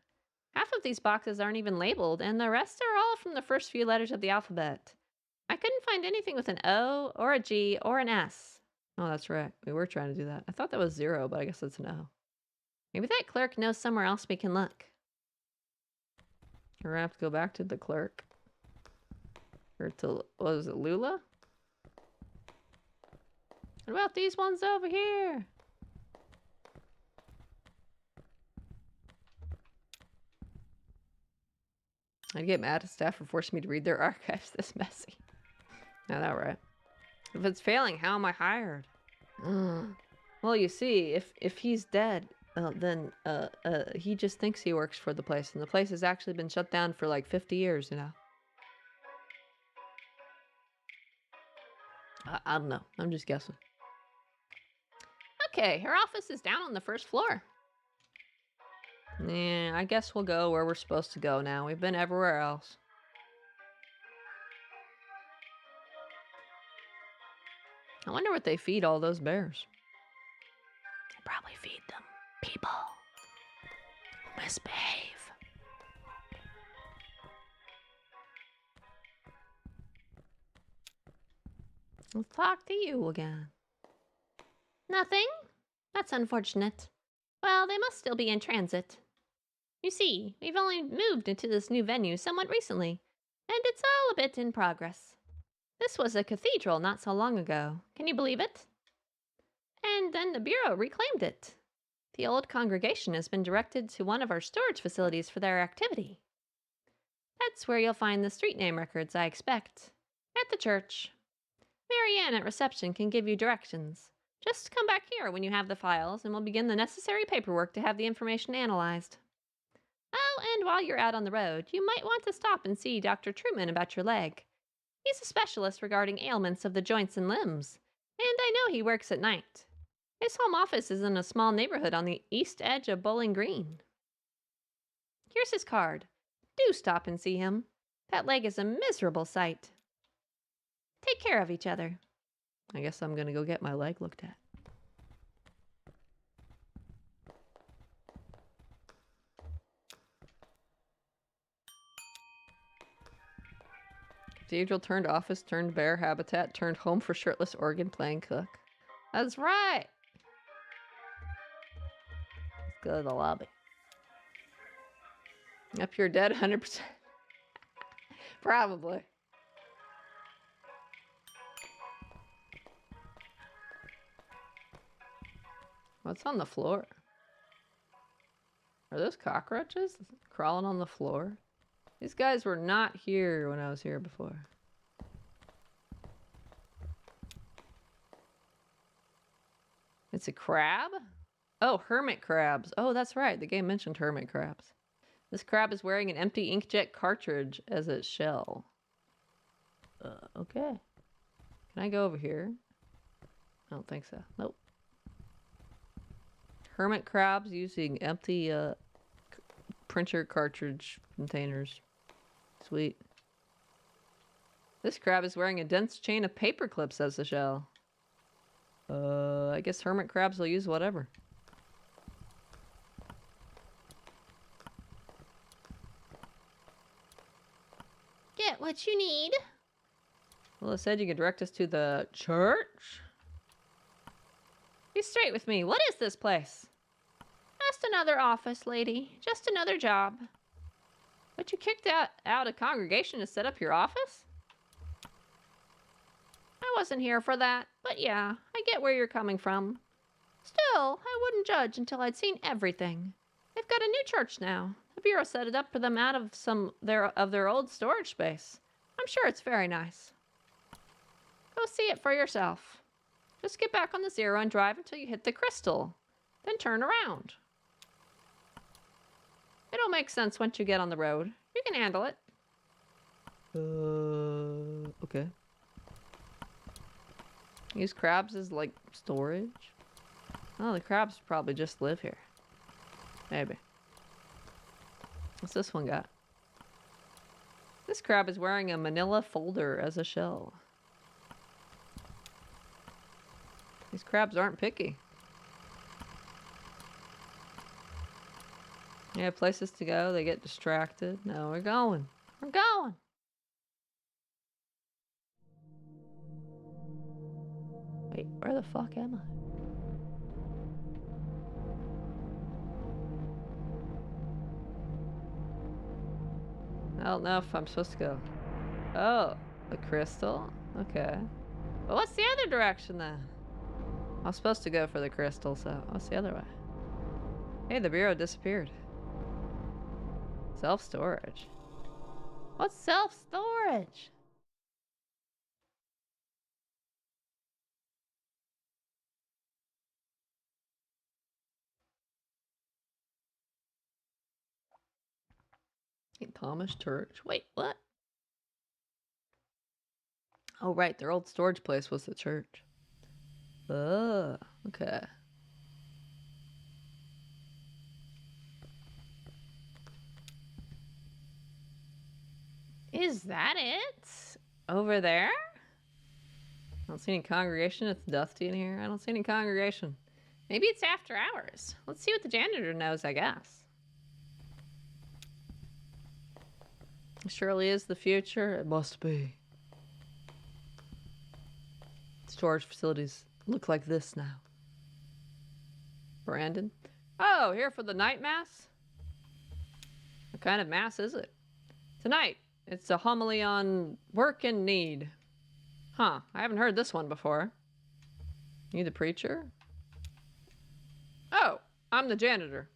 Half of these boxes aren't even labeled, and the rest are all from the first few letters of the alphabet. I couldn't find anything with an O, or a G, or an S. Oh, that's right. We were trying to do that. I thought that was 0, but I guess it's an O. Maybe that clerk knows somewhere else we can look. We're going to have to go back to the clerk. Or to, what was it, Lula? What about these ones over here? I'd get mad at staff for forcing me to read their archives this messy. Not that right. If it's failing, how am I hired? Well, you see, if he's dead, then he just thinks he works for the place, and the place has actually been shut down for like 50 years, you know? I don't know. I'm just guessing. Okay, her office is down on the first floor. Yeah, I guess we'll go where we're supposed to go now. We've been everywhere else. I wonder what they feed all those bears. They probably feed them people who misbehave. Let's talk to you again. Nothing? That's unfortunate. Well, they must still be in transit. You see, we've only moved into this new venue somewhat recently, and it's all a bit in progress. This was a cathedral not so long ago. Can you believe it? And then the Bureau reclaimed it. The old congregation has been directed to one of our storage facilities for their activity. That's where you'll find the street name records, I expect. At the church. Marianne at reception can give you directions. Just come back here when you have the files, and we'll begin the necessary paperwork to have the information analyzed. Oh, and while you're out on the road, you might want to stop and see Dr. Truman about your leg. He's a specialist regarding ailments of the joints and limbs, and I know he works at night. His home office is in a small neighborhood on the east edge of Bowling Green. Here's his card. Do stop and see him. That leg is a miserable sight. Take care of each other. I guess I'm gonna go get my leg looked at. Cathedral turned office, turned bear habitat, turned home for shirtless organ playing cook. That's right. Let's go to the lobby. If you're dead, 100%. Probably. What's on the floor? Are those cockroaches crawling on the floor? These guys were not here when I was here before. It's a crab? Oh, hermit crabs. Oh, that's right. The game mentioned hermit crabs. This crab is wearing an empty inkjet cartridge as its shell. Okay. Can I go over here? I don't think so. Nope. Hermit crabs using empty printer cartridge containers. Sweet. This crab is wearing a dense chain of paper clips as a shell. I guess hermit crabs will use whatever. Get what you need. Well, it said you could direct us to the church? Be straight with me. What is this place? Just another office, lady. Just another job. But you kicked out a congregation to set up your office? I wasn't here for that, but yeah, I get where you're coming from. Still, I wouldn't judge until I'd seen everything. They've got a new church now. The Bureau set it up for them out of some of their old storage space. I'm sure it's very nice. Go see it for yourself. Just get back on the zero and drive until you hit the crystal. Then turn around. It'll make sense once you get on the road. You can handle it. Okay. Use crabs as, like, storage? Oh, the crabs probably just live here. Maybe. What's this one got? This crab is wearing a manila folder as a shell. These crabs aren't picky. Yeah, places to go, they get distracted. No, we're going. We're going. Wait, where the fuck am I? I don't know if I'm supposed to go. Oh, the crystal? Okay. But what's the other direction then? I was supposed to go for the crystal, so what's the other way? Hey, the Bureau disappeared. Self-storage. What's self-storage? St. Thomas Church. Wait, what? Oh, right. Their old storage place was the church. Oh, okay. Is that it? Over there? I don't see any congregation. It's dusty in here. I don't see any congregation. Maybe it's after hours. Let's see what the janitor knows, I guess. It surely is the future. It must be. Storage facilities look like this now. Brandon? Oh, here for the night mass? What kind of mass is it? Tonight, it's a homily on work and need. Huh, I haven't heard this one before. You the preacher? Oh, I'm the janitor.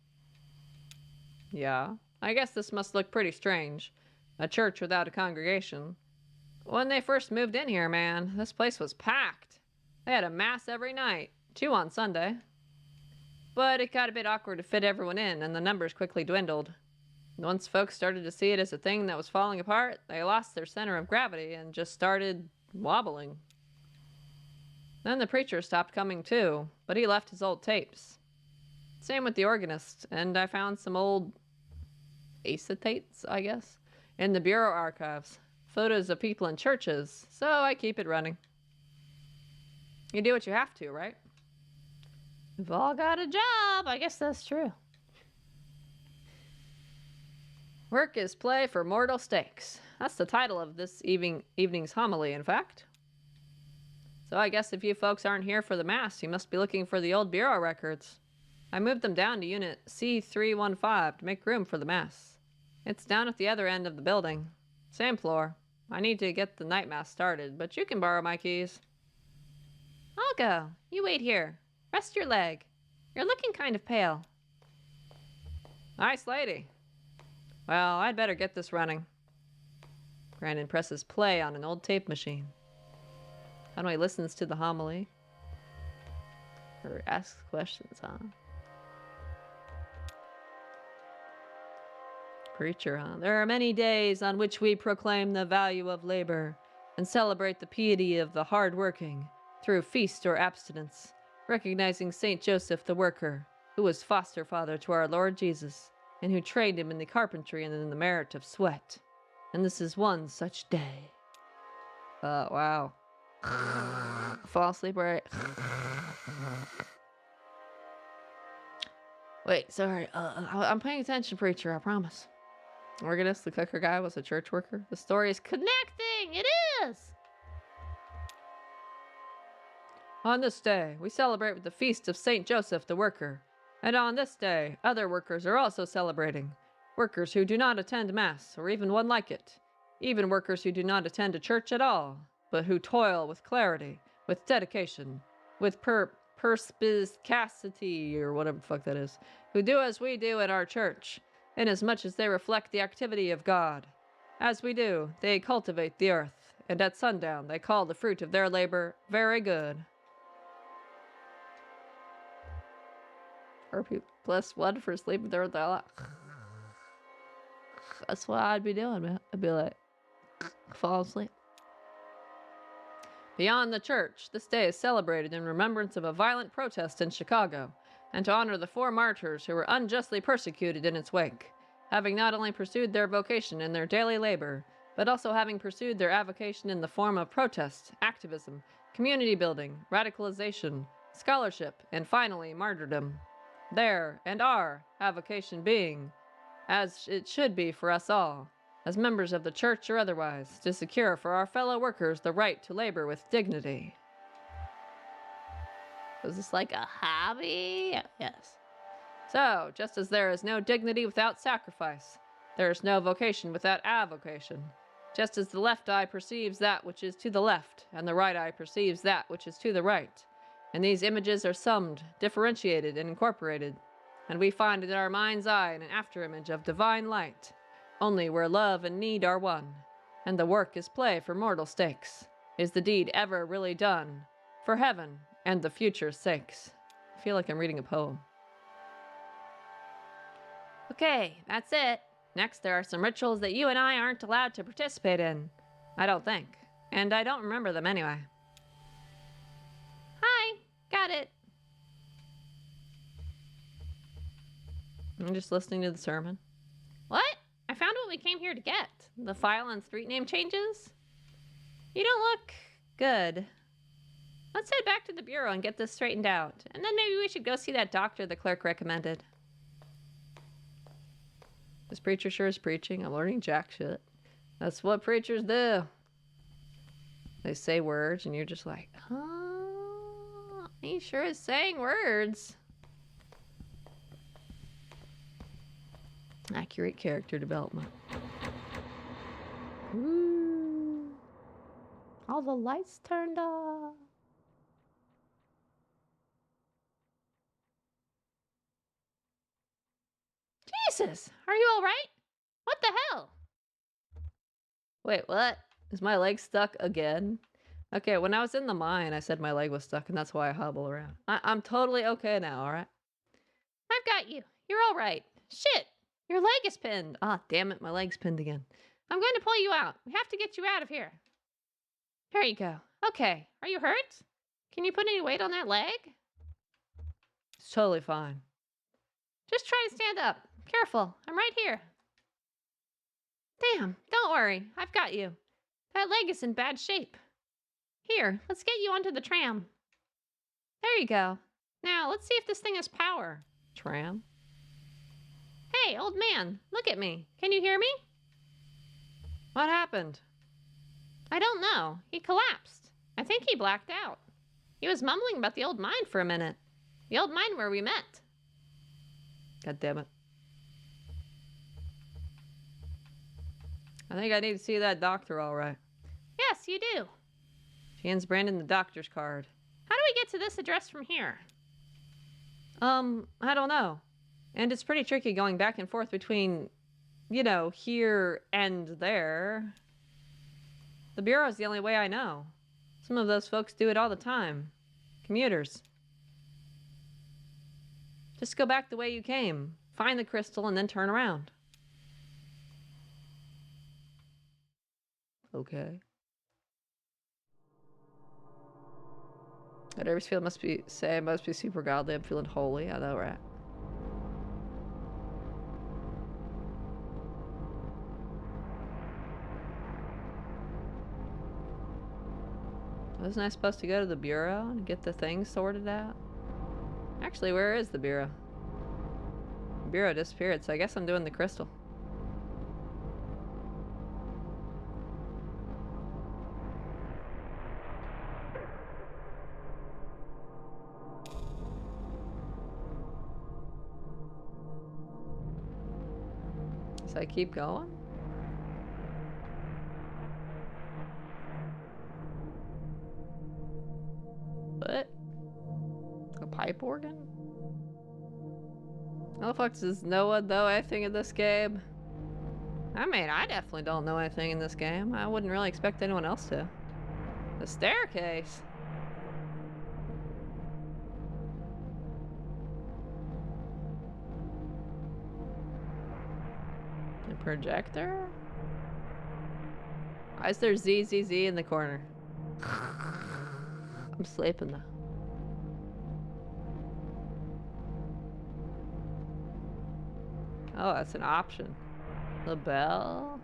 Yeah, I guess this must look pretty strange. A church without a congregation. When they first moved in here, man, this place was packed. They had a mass every night, 2 on Sunday. But it got a bit awkward to fit everyone in, and the numbers quickly dwindled. Once folks started to see it as a thing that was falling apart, they lost their center of gravity and just started wobbling. Then the preacher stopped coming too, but he left his old tapes. Same with the organist, and I found some old acetates, I guess, in the bureau archives. Photos of people in churches, so I keep it running. You do what you have to, right? We've all got a job. I guess that's true. Work is play for mortal stakes. That's the title of this evening's homily, in fact. So I guess if you folks aren't here for the mass, you must be looking for the old bureau records. I moved them down to unit C315 to make room for the mass. It's down at the other end of the building. Same floor. I need to get the night mass started, but you can borrow my keys. I'll go. You wait here. Rest your leg. You're looking kind of pale. Nice lady. Well, I'd better get this running. Brandon presses play on an old tape machine. Conway listens to the homily. Or asks questions, huh? Preacher, huh? There are many days on which we proclaim the value of labor and celebrate the piety of the hard-working through feast or abstinence, recognizing Saint Joseph the worker, who was foster father to our Lord Jesus, and who trained him in the carpentry and in the merit of sweat. And this is one such day. Wow. Fall asleep, right? Wait, sorry. I'm paying attention, preacher, I promise. Organist, the clicker guy, was a church worker. The story is Connecting! It is! On this day, we celebrate with the feast of Saint Joseph the worker. And on this day, other workers are also celebrating. Workers who do not attend Mass, or even one like it. Even workers who do not attend a church at all, but who toil with clarity, with dedication, with perspicacity, or whatever the fuck that is, who do as we do in our church, inasmuch as they reflect the activity of God. As we do, they cultivate the earth, and at sundown they call the fruit of their labor very good. Or +1 for sleeping there with their life. That's what I'd be doing, man. I'd be like, fall asleep. Beyond the church, this day is celebrated in remembrance of a violent protest in Chicago, and to honor the 4 martyrs who were unjustly persecuted in its wake, having not only pursued their vocation in their daily labor, but also having pursued their avocation in the form of protest, activism, community building, radicalization, scholarship, and finally martyrdom. Their and our avocation being, as it should be for us all, as members of the church or otherwise, to secure for our fellow workers the right to labor with dignity. Was this like a hobby? Yes. So, just as there is no dignity without sacrifice, there is no vocation without avocation. Just as the left eye perceives that which is to the left, and the right eye perceives that which is to the right, and these images are summed, differentiated, and incorporated, and we find in our mind's eye an afterimage of divine light, only where love and need are one, and the work is play for mortal stakes, is the deed ever really done, for heaven and the future's sakes. I feel like I'm reading a poem. Okay, that's it. Next, there are some rituals that you and I aren't allowed to participate in. I don't think. And I don't remember them anyway. Hi, got it. I'm just listening to the sermon. What? I found what we came here to get. The file and street name changes? You don't look good. Let's head back to the bureau and get this straightened out. And then maybe we should go see that doctor the clerk recommended. This preacher sure is preaching. I'm learning jack shit. That's what preachers do. They say words and you're just like, he sure is saying words. Accurate character development. Ooh. All the lights turned off. Jesus, are you all right? What the hell? Wait, what? Is my leg stuck again? Okay, when I was in the mine, I said my leg was stuck, and that's why I hobble around. I'm totally okay now, alright? I've got you. You're all right. Shit, your leg is pinned. Ah, damn it, my leg's pinned again. I'm going to pull you out. We have to get you out of here. There you go. Okay, are you hurt? Can you put any weight on that leg? It's totally fine. Just try to stand up. Careful, I'm right here. Damn, don't worry. I've got you. That leg is in bad shape. Here, let's get you onto the tram. There you go. Now, let's see if this thing has power. Tram? Hey, old man, look at me. Can you hear me? What happened? I don't know. He collapsed. I think he blacked out. He was mumbling about the old mine for a minute. The old mine where we met. God damn it. I think I need to see that doctor, alright. Yes, you do. She hands Brandon the doctor's card. How do we get to this address from here? I don't know. And it's pretty tricky going back and forth between, you know, here and there. The Bureau's the only way I know. Some of those folks do it all the time. Commuters. Just go back the way you came. Find the crystal and then turn around. Okay. I'd always feel must be super godly. I'm feeling holy. I know, right? Wasn't I supposed to go to the Bureau and get the thing sorted out? Actually, where is the Bureau? The Bureau disappeared, so I guess I'm doing the crystal. So I keep going? What? A pipe organ? How the fuck does no one know anything in this game? I mean, I definitely don't know anything in this game. I wouldn't really expect anyone else to. The staircase? The projector? Why is there ZZZ in the corner? I'm sleeping though. Oh, that's an option. The bell?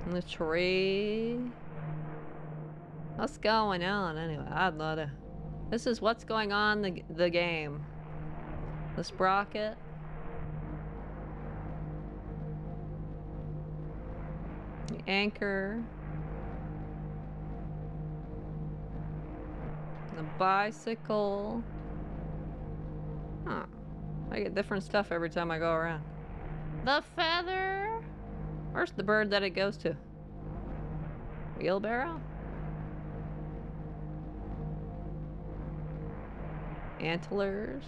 And the tree? What's going on anyway? I have no idea. This is what's going on the game. The sprocket. The anchor. The bicycle. Huh. I get different stuff every time I go around. The feather. Where's the bird that it goes to? Wheelbarrow? Antlers?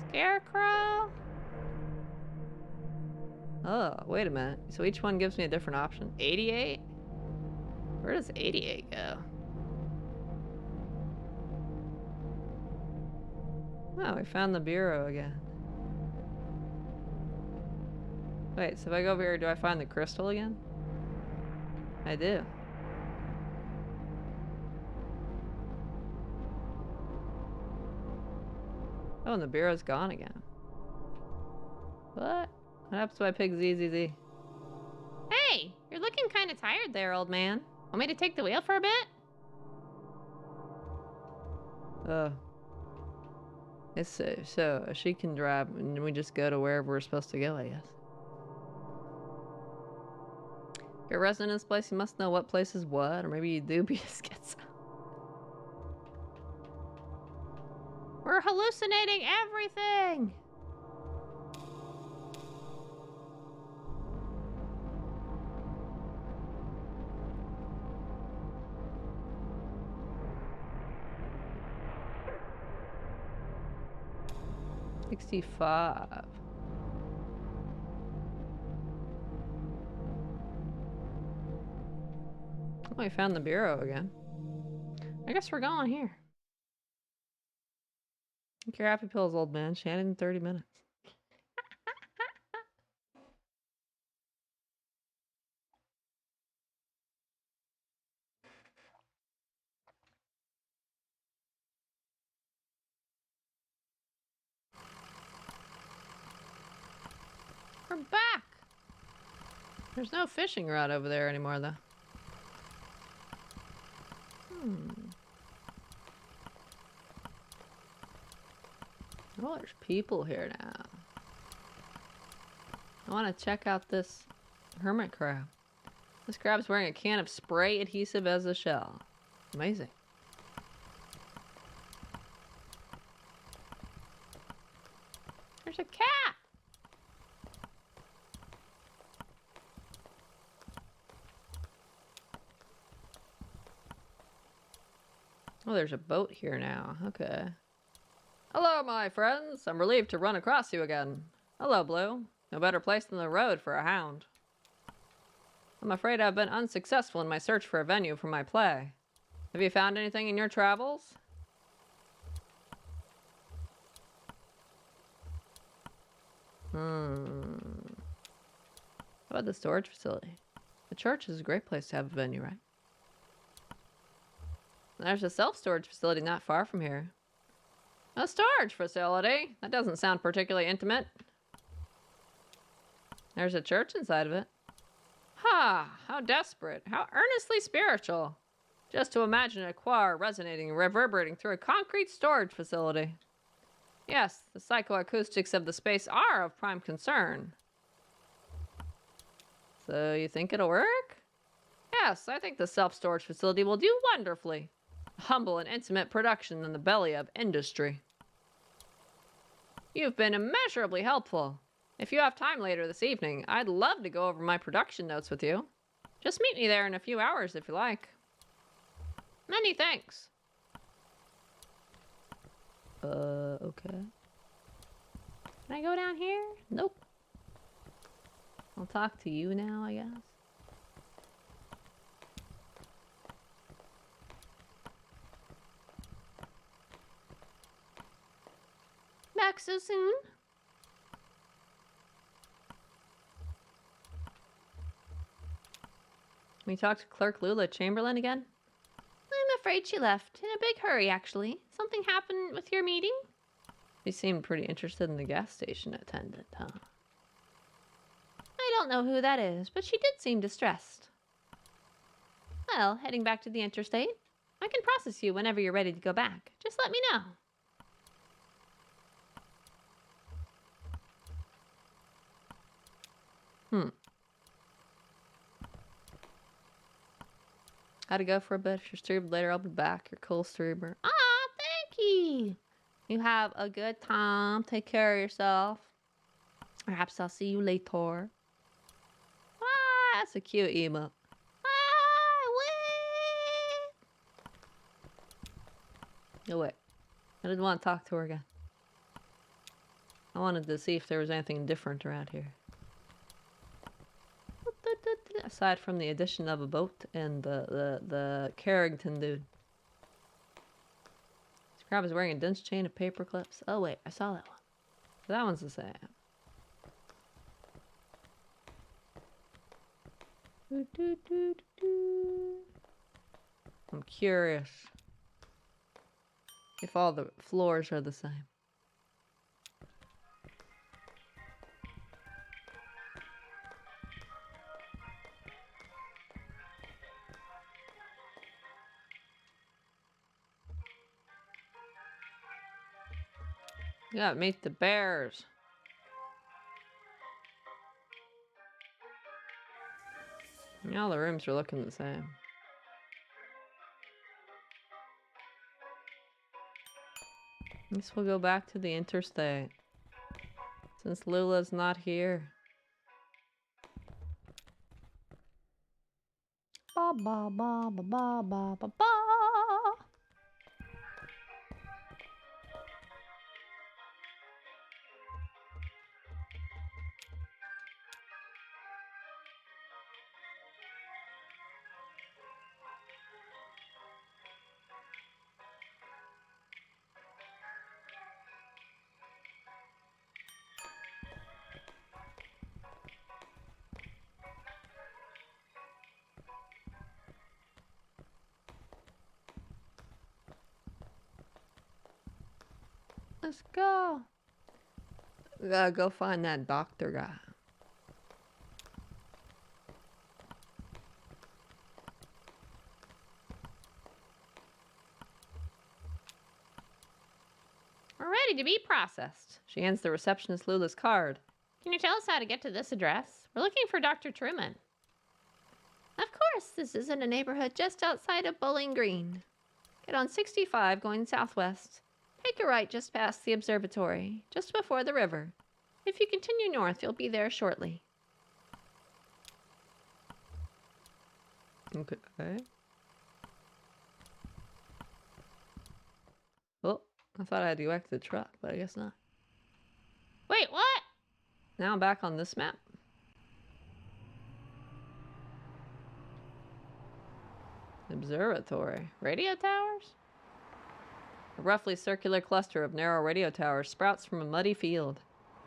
Scarecrow. Oh, wait a minute. So each one gives me a different option. 88? Where does 88 go? Oh, we found the Bureau again. Wait, so if I go over here, do I find the crystal again? I do. Oh, and the Bureau's gone again. What? What happens to my pig ZZZ? Hey, you're looking kind of tired there, old man. Want me to take the wheel for a bit? It's so she can drive and we just go to wherever we're supposed to go, I guess. You're a resident of this place, you must know what place is what, or maybe you do be a schizo. We're hallucinating everything! $65. Oh, we found the bureau again. I guess we're going here. Take your happy pills, old man. Shannon in 30 minutes. We're back! There's no fishing rod over there anymore, though. Oh, there's people here now. I want to check out this hermit crab. This crab's wearing a can of spray adhesive as a shell. Amazing. There's a cat! Oh, there's a boat here now. Okay. Hello, my friends. I'm relieved to run across you again. Hello, Blue. No better place than the road for a hound. I'm afraid I've been unsuccessful in my search for a venue for my play. Have you found anything in your travels? How about the storage facility? The church is a great place to have a venue, right? There's a self-storage facility not far from here. A storage facility? That doesn't sound particularly intimate. There's a church inside of it. Ha! How desperate. How earnestly spiritual. Just to imagine a choir resonating and reverberating through a concrete storage facility. Yes, the psychoacoustics of the space are of prime concern. So you think it'll work? Yes, I think the self-storage facility will do wonderfully. A humble and intimate production in the belly of industry. You've been immeasurably helpful. If you have time later this evening, I'd love to go over my production notes with you. Just meet me there in a few hours if you like. Many thanks. Okay. Can I go down here? Nope. I'll talk to you now, I guess. Back so soon? Can we talk to Clerk Lula Chamberlain again? I'm afraid she left. In a big hurry, actually. Something happened with your meeting? She seemed pretty interested in the gas station attendant, huh? I don't know who that is, but she did seem distressed. Well, heading back to the interstate. I can process you whenever you're ready to go back. Just let me know. Gotta go for a bit. If you're streamed later, I'll be back. You're cool, streamer. Ah, thank you. You have a good time. Take care of yourself. Perhaps I'll see you later. Ah, that's a cute emote. No, wait. I didn't want to talk to her again. I wanted to see if there was anything different around here. Aside from the addition of a boat and the Carrington dude. This crab is wearing a dense chain of paper clips. Oh wait, I saw that one. That one's the same. I'm curious if all the floors are the same. Yeah, meet the bears. All the rooms are looking the same. Guess we'll go back to the interstate. Since Lula's not here. Ba ba ba ba ba ba ba ba. Let's go. We gotta go find that doctor guy. We're ready to be processed. She hands the receptionist Lula's card. Can you tell us how to get to this address? We're looking for Dr. Truman. Of course, this is in a neighborhood just outside of Bowling Green. Get on 65 going southwest. Take a right just past the observatory, just before the river. If you continue north, you'll be there shortly. Okay. Oh, I thought I had to go back to the truck, but I guess not. Wait, what? Now I'm back on this map. Observatory. Radio towers? A roughly circular cluster of narrow radio towers sprouts from a muddy field.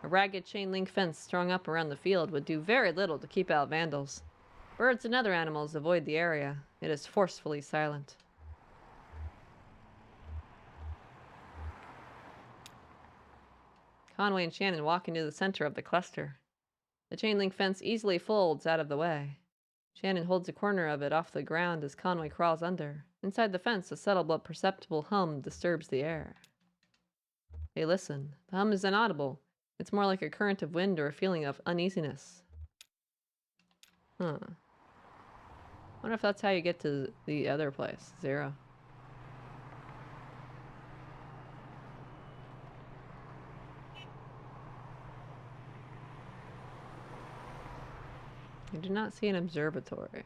A ragged chain-link fence strung up around the field would do very little to keep out vandals. Birds and other animals avoid the area. It is forcefully silent. Conway and Shannon walk into the center of the cluster. The chain-link fence easily folds out of the way. Shannon holds a corner of it off the ground as Conway crawls under. Inside the fence, a subtle but perceptible hum disturbs the air. They listen. The hum is inaudible. It's more like a current of wind or a feeling of uneasiness. Huh. Wonder if that's how you get to the other place. 0. I do not see an observatory.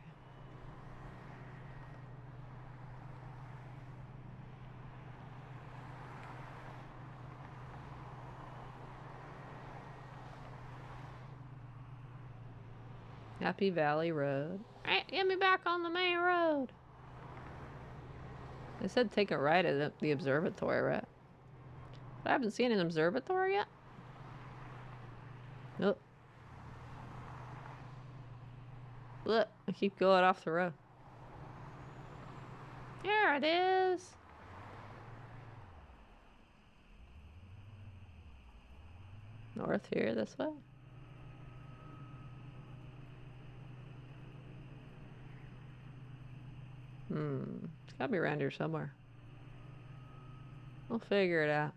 Happy Valley Road. Alright, get me back on the main road. They said take a ride at the observatory, right? But I haven't seen an observatory yet. Nope. Look, I keep going off the road. There it is. North here, this way. It's gotta be around here somewhere. We'll figure it out.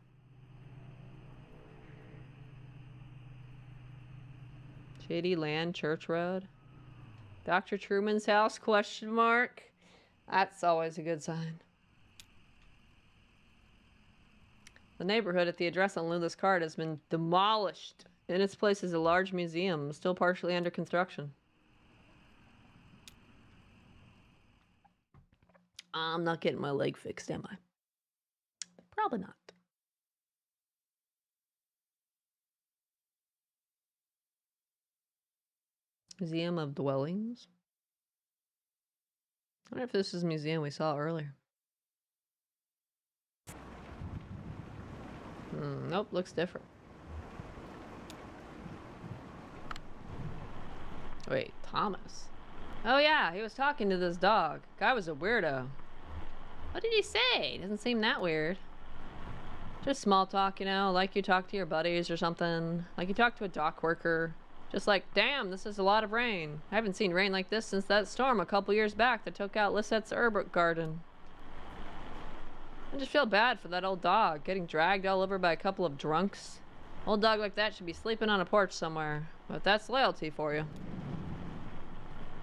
Shady Land Church Road. Dr. Truman's house, question mark. That's always a good sign. The neighborhood at the address on Lula's card has been demolished. In its place is a large museum, still partially under construction. I'm not getting my leg fixed, am I? Probably not. Museum of Dwellings. I wonder if this is the museum we saw earlier. Nope, looks different. Wait, Thomas. Oh yeah, he was talking to this dog. Guy was a weirdo. What did he say? Doesn't seem that weird. Just small talk, you know, like you talk to your buddies or something. Like you talk to a dock worker. Just like, damn, this is a lot of rain. I haven't seen rain like this since that storm a couple years back that took out Lisette's herb garden. I just feel bad for that old dog, getting dragged all over by a couple of drunks. Old dog like that should be sleeping on a porch somewhere. But that's loyalty for you.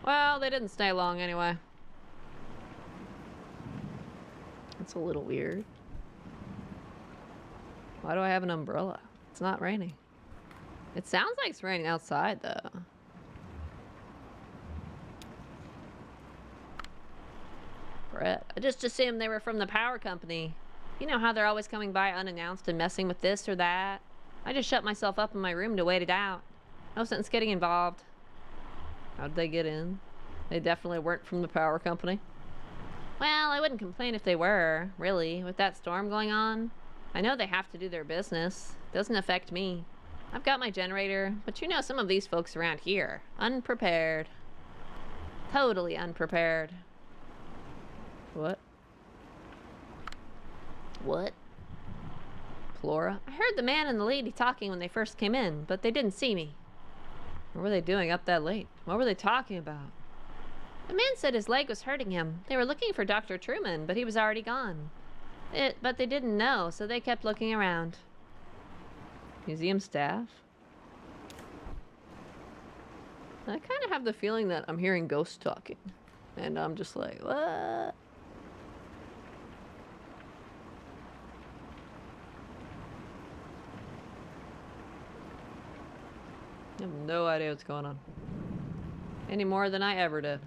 Well, they didn't stay long anyway. That's a little weird. Why do I have an umbrella? It's not raining. It sounds like it's raining outside, though. Brett. I just assumed they were from the power company. You know how they're always coming by unannounced and messing with this or that? I just shut myself up in my room to wait it out. No sense getting involved. How'd they get in? They definitely weren't from the power company. Well, I wouldn't complain if they were, really, with that storm going on. I know they have to do their business. Doesn't affect me. I've got my generator, but you know some of these folks around here. Unprepared. Totally unprepared. What? What? Flora? I heard the man and the lady talking when they first came in, but they didn't see me. What were they doing up that late? What were they talking about? The man said his leg was hurting him. They were looking for Dr. Truman, but he was already gone. But they didn't know, so they kept looking around. Museum staff? I kind of have the feeling that I'm hearing ghosts talking. And I'm just like, what? I have no idea what's going on. Any more than I ever did.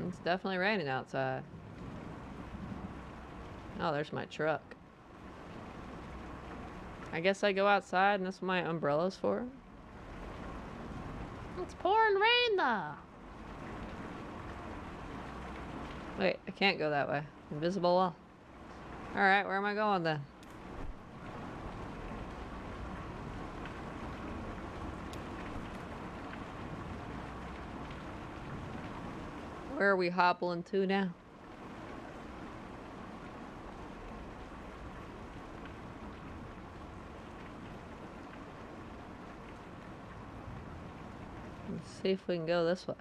It's definitely raining outside. Oh, there's my truck. I guess I go outside and that's what my umbrella's for. It's pouring rain though. Wait, I can't go that way. Invisible wall. Alright, where am I going then? Where are we hobbling to now? Let's see if we can go this way.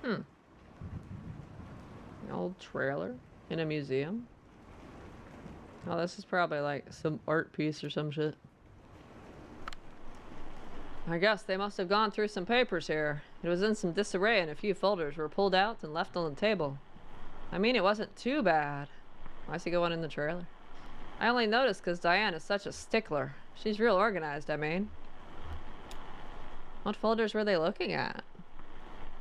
An old trailer in a museum. Oh, this is probably like some art piece or some shit. I guess they must have gone through some papers here. It was in some disarray and a few folders were pulled out and left on the table. I mean, it wasn't too bad. Why is he going in the trailer? I only noticed because Diane is such a stickler. She's real organized, I mean. What folders were they looking at?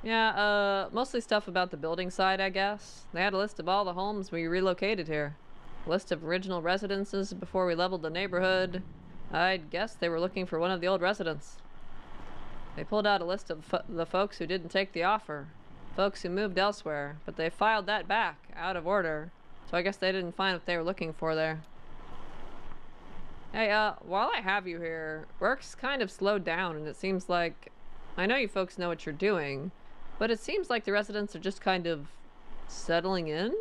Yeah, mostly stuff about the building site, I guess. They had a list of all the homes we relocated here. A list of original residences before we leveled the neighborhood. I'd guess they were looking for one of the old residents. They pulled out a list of the folks who didn't take the offer. Folks who moved elsewhere, but they filed that back, out of order. So I guess they didn't find what they were looking for there. Hey, while I have you here, work's kind of slowed down and it seems like... I know you folks know what you're doing, but it seems like the residents are just kind of settling in?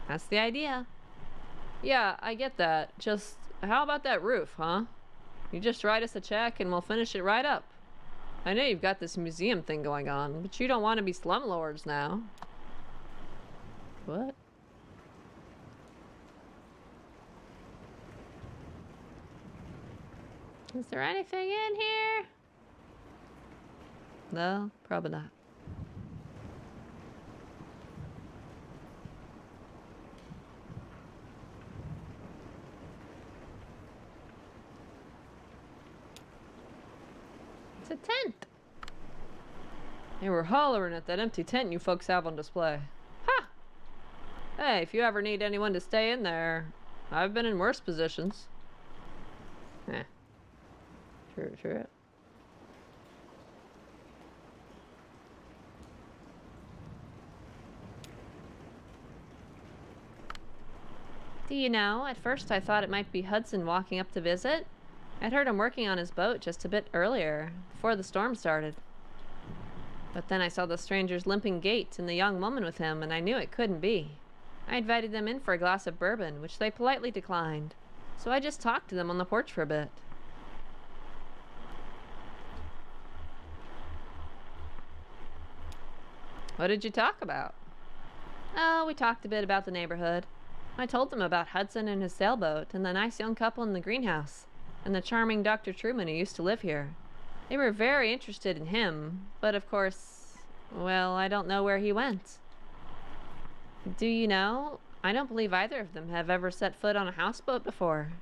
That's the idea. Yeah, I get that. Just, how about that roof, huh? You just write us a check and we'll finish it right up. I know you've got this museum thing going on, but you don't want to be slumlords now. What? Is there anything in here? No, probably not. It's a tent. They were hollering at that empty tent you folks have on display. Ha! Hey, if you ever need anyone to stay in there, I've been in worse positions. Eh. True. Do you know, at first I thought it might be Hudson walking up to visit. I'd heard him working on his boat just a bit earlier, before the storm started. But then I saw the stranger's limping gait and the young woman with him, and I knew it couldn't be. I invited them in for a glass of bourbon, which they politely declined. So I just talked to them on the porch for a bit. What did you talk about? Oh, we talked a bit about the neighborhood. I told them about Hudson and his sailboat, and the nice young couple in the greenhouse, and the charming Dr. Truman who used to live here. They were very interested in him, but of course, well, I don't know where he went. Do you know? I don't believe either of them have ever set foot on a houseboat before.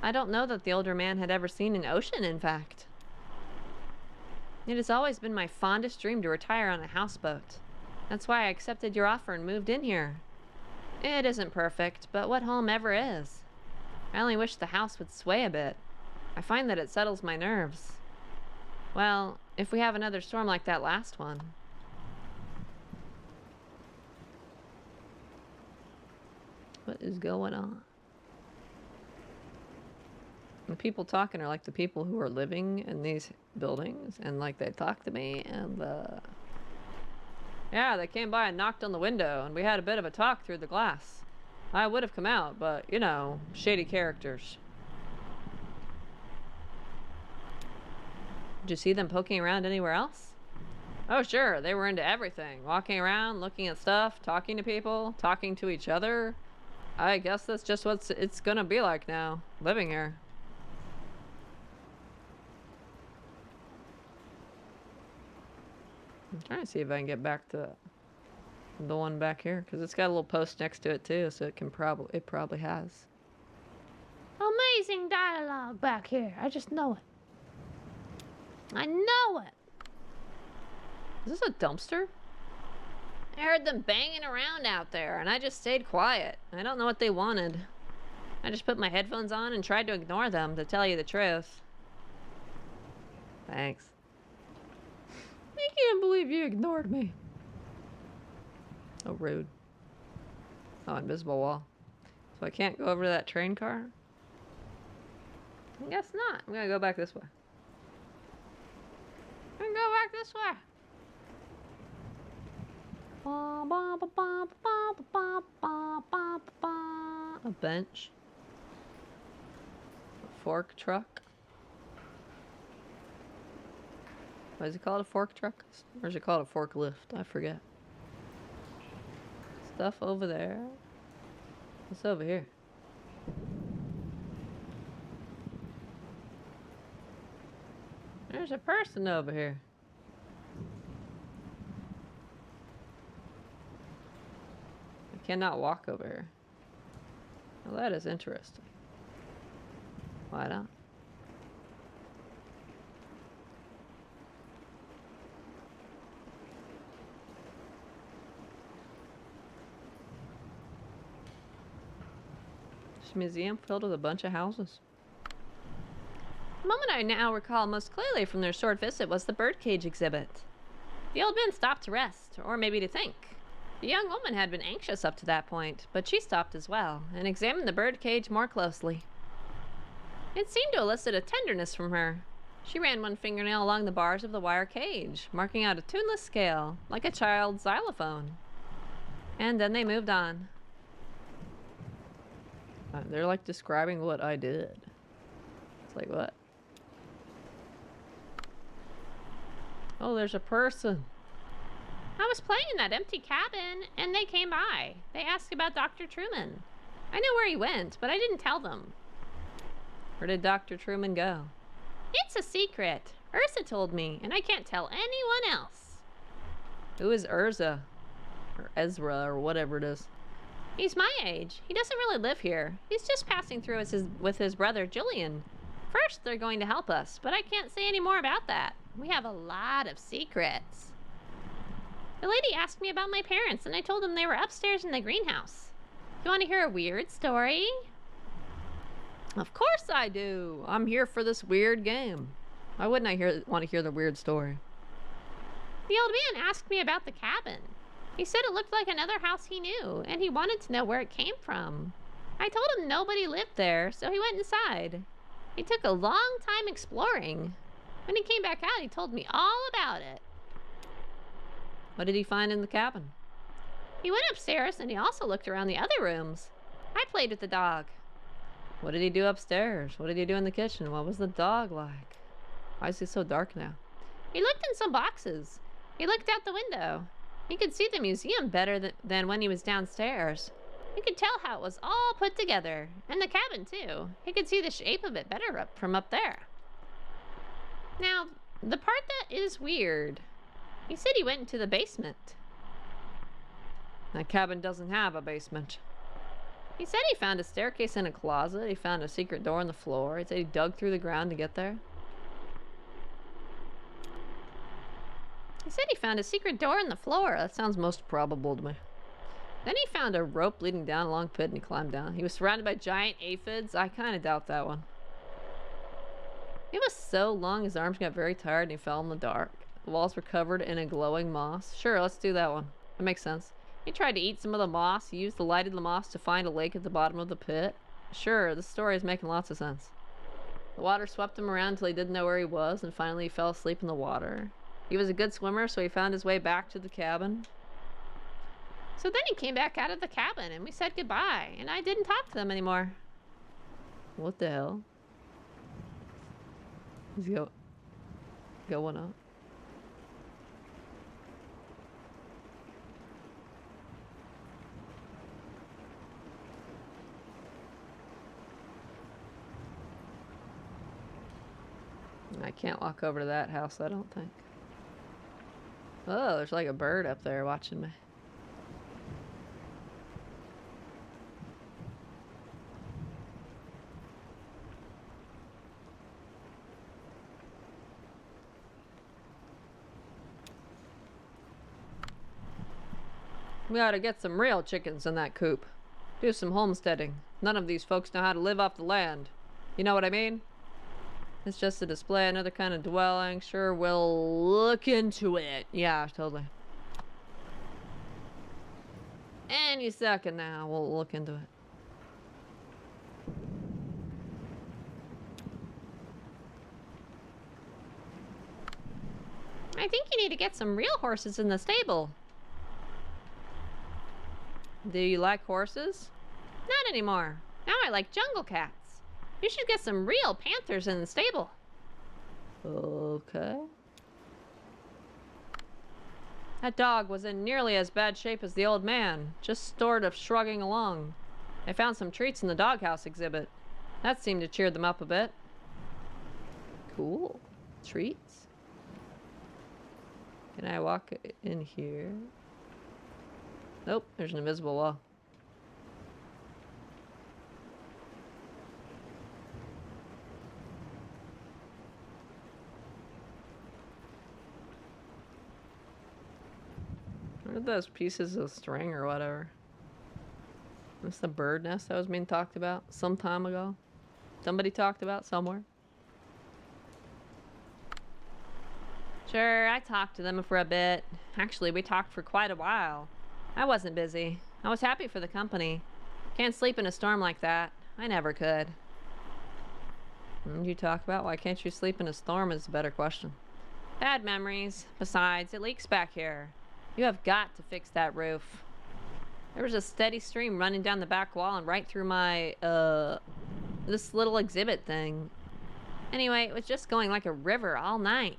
I don't know that the older man had ever seen an ocean, in fact. It has always been my fondest dream to retire on a houseboat. That's why I accepted your offer and moved in here. It isn't perfect, but what home ever is? I only wish the house would sway a bit. I find that it settles my nerves. Well, if we have another storm like that last one. What is going on? The people talking are like the people who are living in these buildings, and like they talk to me, and yeah, they came by and knocked on the window, and we had a bit of a talk through the glass. I would have come out, but you know, shady characters. Did you see them poking around anywhere else? Oh sure, they were into everything. Walking around, looking at stuff, talking to people, talking to each other. I guess that's just what it's gonna be like now, living here. I'm trying to see if I can get back to the one back here, because it's got a little post next to it too, so it probably has. Amazing dialogue back here. I just know it. I know it. Is this a dumpster? I heard them banging around out there, and I just stayed quiet. I don't know what they wanted. I just put my headphones on and tried to ignore them, to tell you the truth. Thanks. I can't believe you ignored me. Oh, rude. Oh, invisible wall. So I can't go over to that train car? I guess not. I'm gonna go back this way. I'm gonna go back this way. A bench. A fork truck. What is it called? A fork truck? Or is it called a forklift? I forget. Stuff over there. What's over here? There's a person over here. I cannot walk over here. Well, that is interesting. Why not? Museum filled with a bunch of houses. The moment I now recall most clearly from their short visit was the birdcage exhibit. The old man stopped to rest, or maybe to think. The young woman had been anxious up to that point, but she stopped as well, and examined the birdcage more closely. It seemed to elicit a tenderness from her. She ran one fingernail along the bars of the wire cage, marking out a tuneless scale, like a child's xylophone. And then they moved on. They're like describing what I did. It's like, what? Oh, there's a person. I was playing in that empty cabin, and they came by. They asked about Dr. Truman. I know where he went, but I didn't tell them. Where did Dr. Truman go? It's a secret. Ursa told me, and I can't tell anyone else. Who is Ursa? Or Ezra, or whatever it is. He's my age. He doesn't really live here. He's just passing through with his brother, Julian. First, they're going to help us, but I can't say any more about that. We have a lot of secrets. The lady asked me about my parents, and I told them they were upstairs in the greenhouse. You want to hear a weird story? Of course I do. I'm here for this weird game. Why wouldn't I want to hear the weird story? The old man asked me about the cabin. He said it looked like another house he knew, and he wanted to know where it came from. I told him nobody lived there, so he went inside. He took a long time exploring. When he came back out, he told me all about it. What did he find in the cabin? He went upstairs, and he also looked around the other rooms. I played with the dog. What did he do upstairs? What did he do in the kitchen? What was the dog like? Why is it so dark now? He looked in some boxes. He looked out the window. He could see the museum better than when he was downstairs. You could tell how it was all put together. And the cabin, too. He could see the shape of it better from up there. Now, the part that is weird. He said he went into the basement. That cabin doesn't have a basement. He said he found a staircase in a closet. He found a secret door in the floor. He said he dug through the ground to get there. He said he found a secret door in the floor. That sounds most probable to me. Then he found a rope leading down a long pit and he climbed down. He was surrounded by giant aphids. I kind of doubt that one. It was so long his arms got very tired and he fell in the dark. The walls were covered in a glowing moss. Sure, let's do that one. That makes sense. He tried to eat some of the moss. He used the light of the moss to find a lake at the bottom of the pit. Sure, this story is making lots of sense. The water swept him around until he didn't know where he was, and finally he fell asleep in the water. He was a good swimmer, so he found his way back to the cabin. So then he came back out of the cabin, and we said goodbye, and I didn't talk to them anymore. What the hell? He's going up. I can't walk over to that house, I don't think. Oh, there's like a bird up there watching me. We ought to get some real chickens in that coop. Do some homesteading. None of these folks know how to live off the land. You know what I mean? It's just to display another kind of dwelling. Sure, we'll look into it. Yeah, totally. Any second now, we'll look into it. I think you need to get some real horses in the stable. Do you like horses? Not anymore. Now I like jungle cats. You should get some real panthers in the stable. Okay. That dog was in nearly as bad shape as the old man, just sort of shrugging along. I found some treats in the doghouse exhibit. That seemed to cheer them up a bit. Cool. Treats? Can I walk in here? Nope, there's an invisible wall. What are those pieces of string or whatever? That's the bird nest that was being talked about some time ago. Somebody talked about somewhere. Sure, I talked to them for a bit. Actually, we talked for quite a while. I wasn't busy. I was happy for the company. Can't sleep in a storm like that. I never could. You talk about why can't you sleep in a storm is a better question. Bad memories. Besides, it leaks back here. You have got to fix that roof. There was a steady stream running down the back wall and right through my, this little exhibit thing. Anyway, it was just going like a river all night.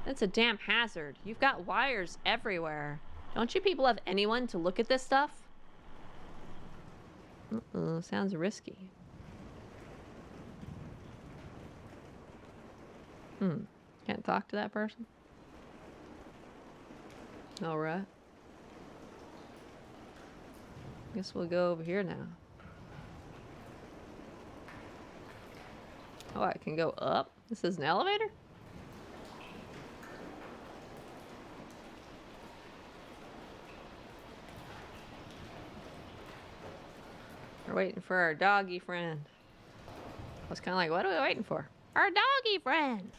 That's a damn hazard. You've got wires everywhere. Don't you people have anyone to look at this stuff? Sounds risky. Can't talk to that person? Alright. Guess we'll go over here now. Oh, I can go up? This is an elevator? We're waiting for our doggy friend. I was kind of like, what are we waiting for? Our doggy friend.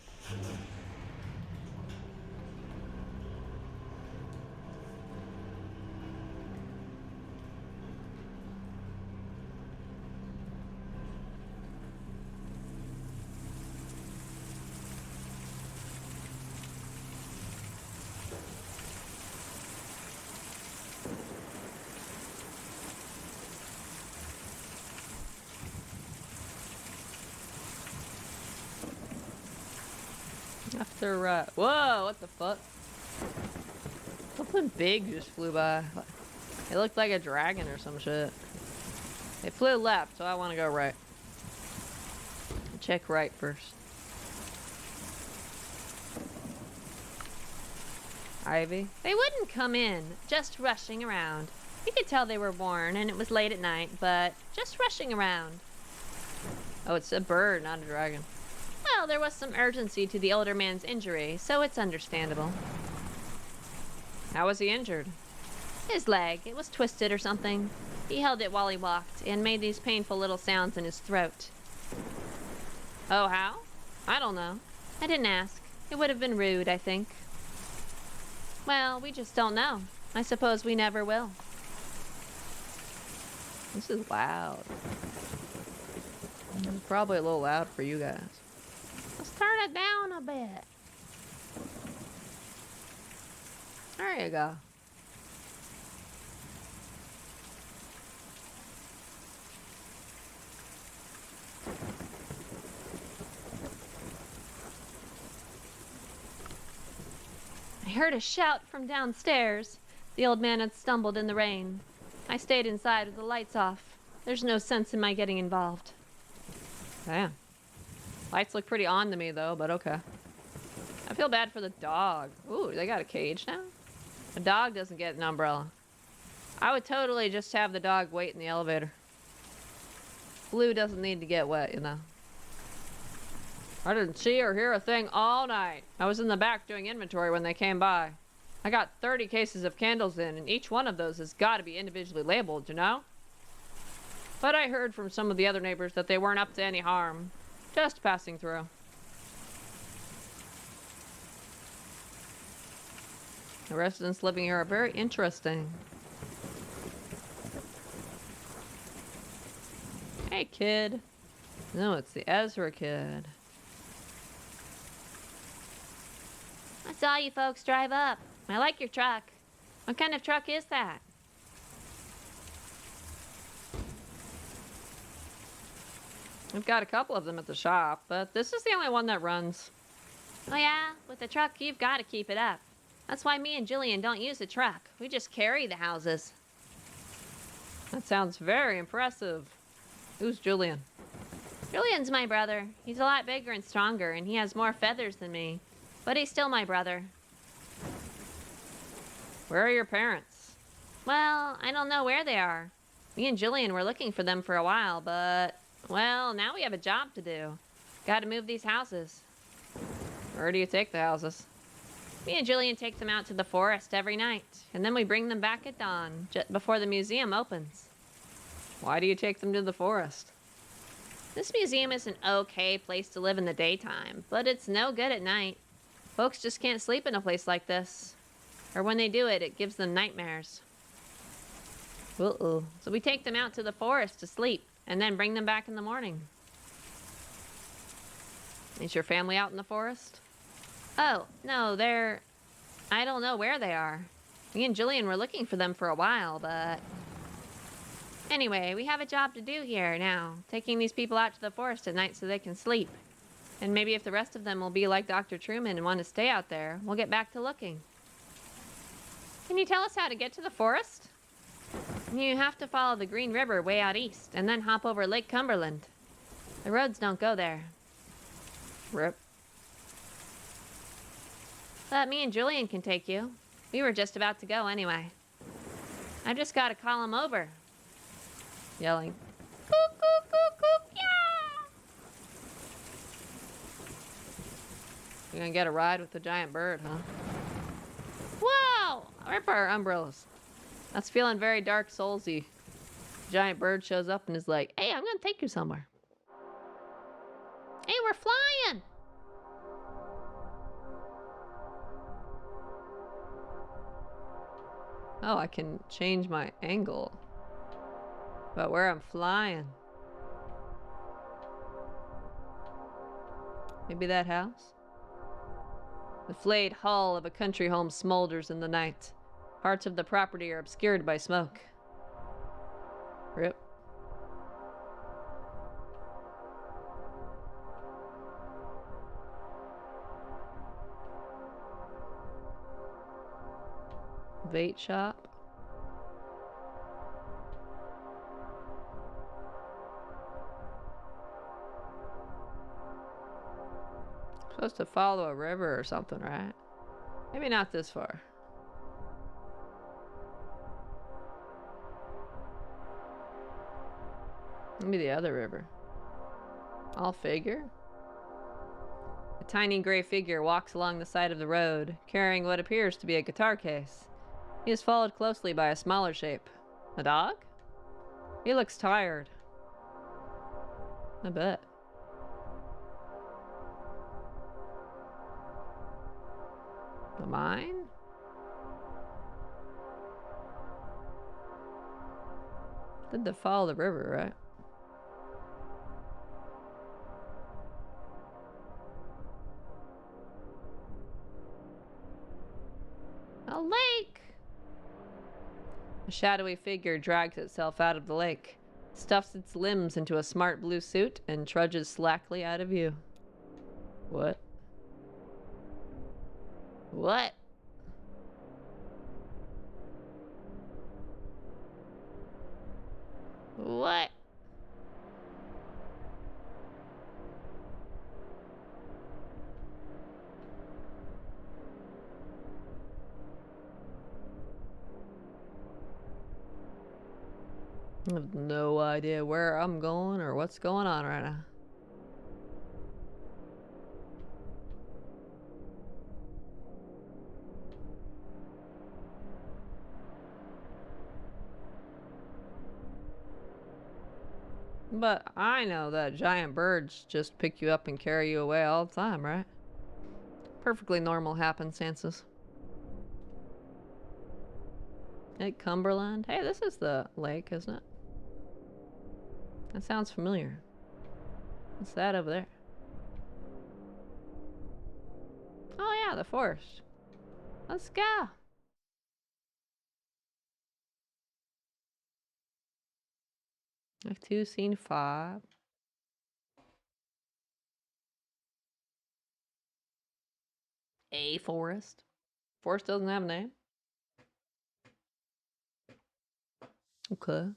After right. Whoa, what the fuck? Something big just flew by. It looked like a dragon or some shit. It flew left, so I want to go right. Check right first. Ivy? They wouldn't come in, just rushing around. You could tell they were worn, and it was late at night, but just rushing around. Oh, it's a bird, not a dragon. Well, there was some urgency to the older man's injury, so it's understandable. How was he injured? His leg, it was twisted or something. He held it while he walked, and made these painful little sounds in his throat. Oh, how? I don't know. I didn't ask. It would have been rude, I think. Well, we just don't know. I suppose we never will. This is loud. It's probably a little loud for you guys. Let's turn it down a bit. There you go. I heard a shout from downstairs. The old man had stumbled in the rain. I stayed inside with the lights off. There's no sense in my getting involved. Damn. Lights look pretty on to me, though, but okay. I feel bad for the dog. Ooh, they got a cage now? The dog doesn't get an umbrella. I would totally just have the dog wait in the elevator. Blue doesn't need to get wet, you know. I didn't see or hear a thing all night. I was in the back doing inventory when they came by. I got 30 cases of candles in, and each one of those has got to be individually labeled, you know? But I heard from some of the other neighbors that they weren't up to any harm. Just passing through. The residents living here are very interesting. Hey, kid. No, it's the Ezra kid. I saw you folks drive up. I like your truck. What kind of truck is that? We've got a couple of them at the shop, but this is the only one that runs. Oh yeah? With the truck, you've got to keep it up. That's why me and Jillian don't use a truck. We just carry the houses. That sounds very impressive. Who's Julian? Julian's my brother. He's a lot bigger and stronger, and he has more feathers than me. But he's still my brother. Where are your parents? Well, I don't know where they are. Me and Jillian were looking for them for a while, but... well, now we have a job to do. Gotta move these houses. Where do you take the houses? Me and Jillian take them out to the forest every night, and then we bring them back at dawn, just before the museum opens. Why do you take them to the forest? This museum is an okay place to live in the daytime, but it's no good at night. Folks just can't sleep in a place like this. Or when they do it, it gives them nightmares. Uh-oh. So we take them out to the forest to sleep, and then bring them back in the morning. Is your family out in the forest? Oh, no, I don't know where they are. Me and Jillian were looking for them for a while, but... anyway, we have a job to do here now, taking these people out to the forest at night so they can sleep. And maybe if the rest of them will be like Dr. Truman and want to stay out there, we'll get back to looking. Can you tell us how to get to the forest? You have to follow the Green River way out east, and then hop over Lake Cumberland. The roads don't go there. Rip. But me and Julian can take you. We were just about to go anyway. I just gotta call him over. Yelling. Cook, cook, cook, cook, yeah! You're gonna get a ride with the giant bird, huh? Whoa! Rip our umbrellas. That's feeling very Dark Soulsy. Giant bird shows up and is like, hey, I'm gonna take you somewhere. Hey, we're flying! Oh, I can change my angle. But where I'm flying. Maybe that house? The flayed hull of a country home smolders in the night. Parts of the property are obscured by smoke. Rip. Bait shop. Supposed to follow a river or something, right? Maybe not this far. Maybe the other river. I'll figure. A tiny gray figure walks along the side of the road, carrying what appears to be a guitar case. He is followed closely by a smaller shape. A dog? He looks tired. I bet. The mine? Did they follow the river, right? A lake! A shadowy figure drags itself out of the lake, stuffs its limbs into a smart blue suit, and trudges slackly out of view. What? What? What? I have no idea where I'm going or what's going on right now. But I know that giant birds just pick you up and carry you away all the time, right? Perfectly normal happenstances. Lake Cumberland? Hey, this is the lake, isn't it? That sounds familiar. What's that over there? Oh yeah, the forest. Let's go. Act 2, Scene 5. A forest. Forest doesn't have a name. Okay.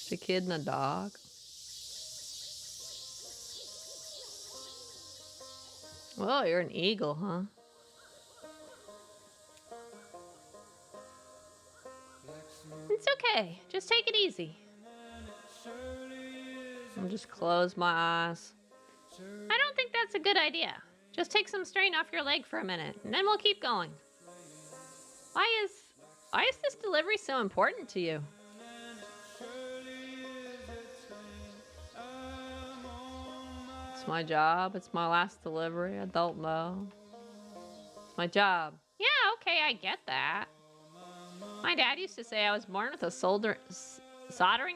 It's a kid and a dog. Well, you're an eagle, huh? It's okay. Just take it easy. I'll just close my eyes. I don't think that's a good idea. Just take some strain off your leg for a minute, and then we'll keep going. Why is this delivery so important to you? It's my job. It's my last delivery. I don't know. It's my job. Yeah, okay, I get that. My dad used to say I was born with a soldering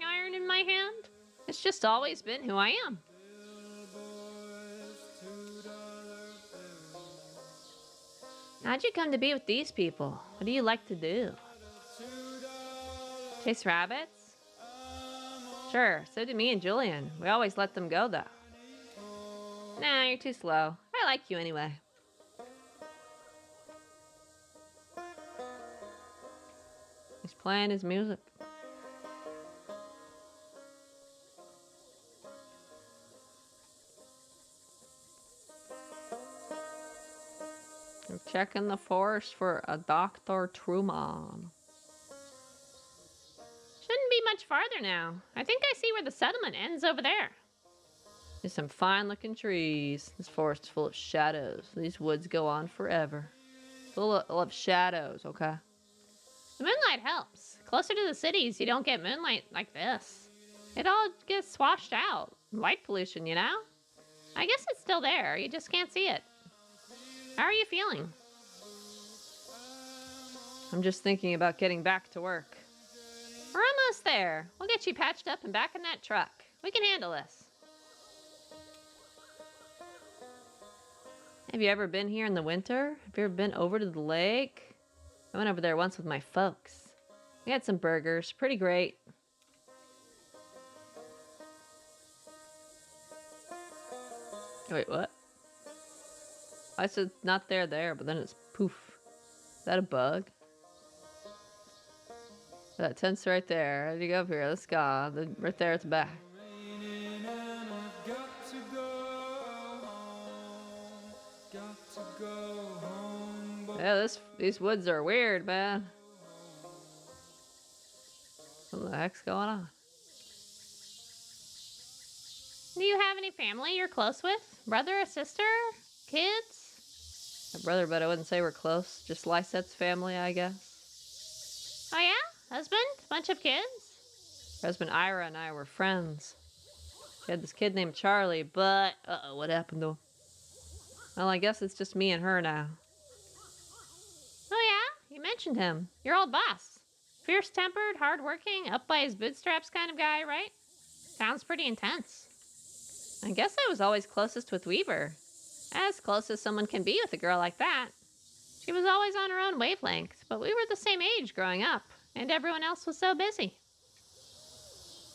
iron in my hand. It's just always been who I am. How'd you come to be with these people? What do you like to do? Chase rabbits? Sure, so do me and Julian. We always let them go, though. Nah, you're too slow. I like you anyway. He's playing his music. I'm checking the forest for a Dr. Truman. Shouldn't be much farther now. I think I see where the settlement ends over there. There's some fine looking trees. This forest is full of shadows. These woods go on forever. Full of shadows, okay? The moonlight helps. Closer to the cities, you don't get moonlight like this. It all gets washed out. Light pollution, you know? I guess it's still there. You just can't see it. How are you feeling? I'm just thinking about getting back to work. We're almost there. We'll get you patched up and back in that truck. We can handle this. Have you ever been here in the winter? Have you ever been over to the lake? I went over there once with my folks. We had some burgers. Pretty great. Wait, what? I said not there, but then it's poof. Is that a bug? That tent's right there. How do you go up here? Let's go. Right there at the back. Yeah, these woods are weird, man. What the heck's going on? Do you have any family you're close with? Brother or sister? Kids? My brother, but I wouldn't say we're close. Just Lysette's family, I guess. Oh yeah? Husband? Bunch of kids? Her husband Ira and I were friends. She had this kid named Charlie, but what happened to him? Well, I guess it's just me and her now. Oh yeah? You mentioned him. Your old boss. Fierce-tempered, hard-working, up by his bootstraps kind of guy, right? Sounds pretty intense. I guess I was always closest with Weaver. As close as someone can be with a girl like that. She was always on her own wavelength, but we were the same age growing up, and everyone else was so busy.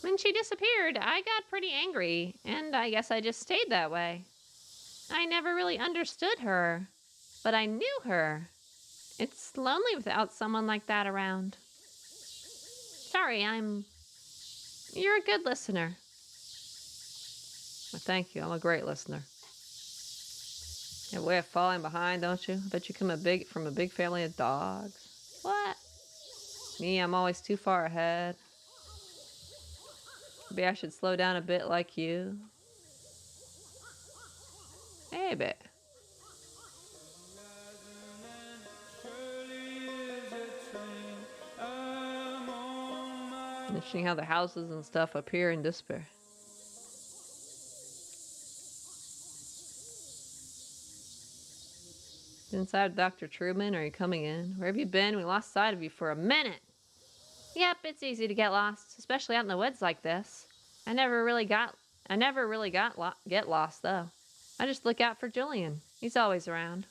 When she disappeared, I got pretty angry, and I guess I just stayed that way. I never really understood her, but I knew her. It's lonely without someone like that around. Sorry, You're a good listener. Well, thank you. I'm a great listener. You have a way of falling behind, don't you? I bet you come from a big family of dogs. What? Me, I'm always too far ahead. Maybe I should slow down a bit like you. Hey, babe. Interesting how the houses and stuff appear in despair. Inside Dr. Truman, are you coming in? Where have you been? We lost sight of you for a minute. Yep, it's easy to get lost, especially out in the woods like this. I never really get lost though. I just look out for Julian. He's always around.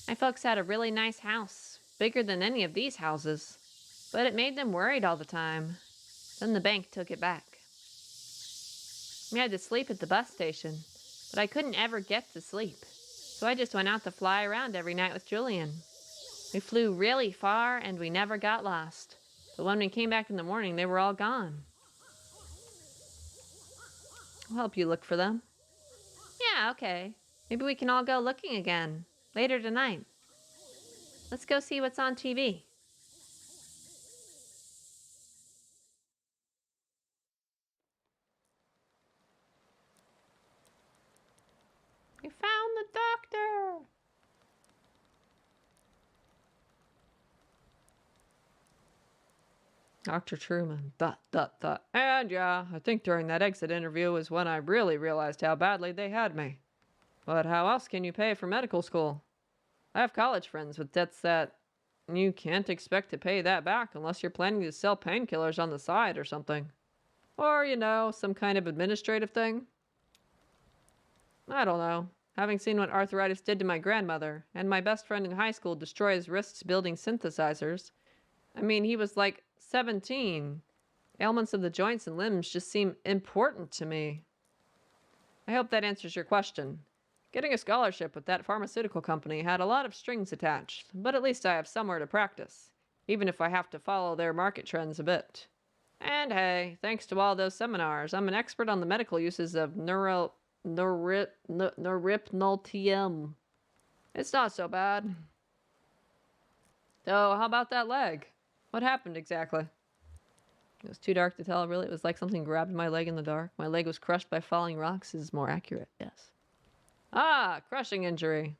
My folks had a really nice house, bigger than any of these houses, but it made them worried all the time. Then the bank took it back. We had to sleep at the bus station, but I couldn't ever get to sleep. So I just went out to fly around every night with Julian. We flew really far and we never got lost. But when we came back in the morning, they were all gone. I'll help you look for them. Yeah, okay. Maybe we can all go looking again, later tonight. Let's go see what's on TV. We found the doctor! Dr. Truman, ... And yeah, I think during that exit interview was when I really realized how badly they had me. But how else can you pay for medical school? I have college friends with debts that you can't expect to pay that back unless you're planning to sell painkillers on the side or something. Or, some kind of administrative thing. I don't know. Having seen what arthritis did to my grandmother, and my best friend in high school destroy his wrists building synthesizers. I mean, he was like 17. Ailments of the joints and limbs just seem important to me. I hope that answers your question. Getting a scholarship with that pharmaceutical company had a lot of strings attached, but at least I have somewhere to practice, even if I have to follow their market trends a bit. And hey, thanks to all those seminars, I'm an expert on the medical uses of neuropnoltium. It's not so bad. So, how about that leg? What happened exactly? It was too dark to tell, really. It was like something grabbed my leg in the dark. My leg was crushed by falling rocks is more accurate, yes. Ah, crushing injury.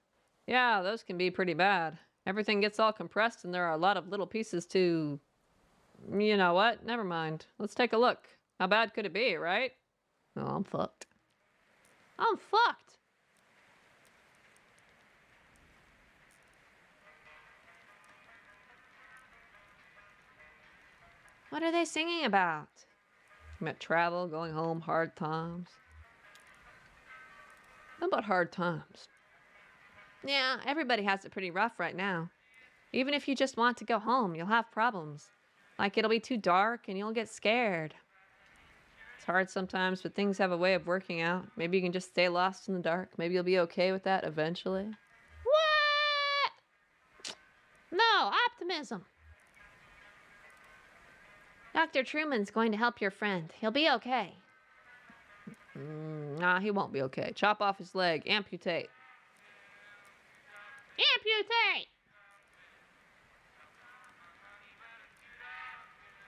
Yeah, those can be pretty bad. Everything gets all compressed and there are a lot of little pieces to... You know what? Never mind. Let's take a look. How bad could it be, right? Oh, I'm fucked. I'm fucked! What are they singing about? Met travel, going home, hard times. How about hard times? Yeah, everybody has it pretty rough right now. Even if you just want to go home, you'll have problems. Like it'll be too dark and you'll get scared. It's hard sometimes, but things have a way of working out. Maybe you can just stay lost in the dark. Maybe you'll be okay with that eventually. What? No, optimism. Dr. Truman's going to help your friend. He'll be okay. Nah, he won't be okay. Chop off his leg. Amputate.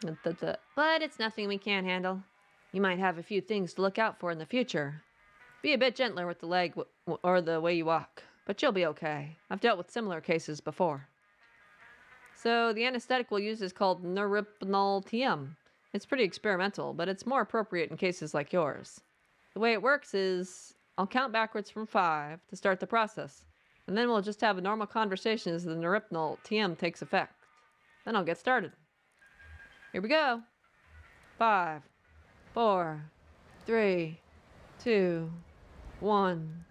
Amputate! But it's nothing we can't handle. You might have a few things to look out for in the future. Be a bit gentler with the leg or the way you walk. But you'll be okay. I've dealt with similar cases before. So the anesthetic we'll use is called neuripnoltium. It's pretty experimental, but it's more appropriate in cases like yours. The way it works is I'll count backwards from 5 to start the process, and then we'll just have a normal conversation as the neuripnoltium takes effect. Then I'll get started. Here we go. 5, 4, 3, 2, 1.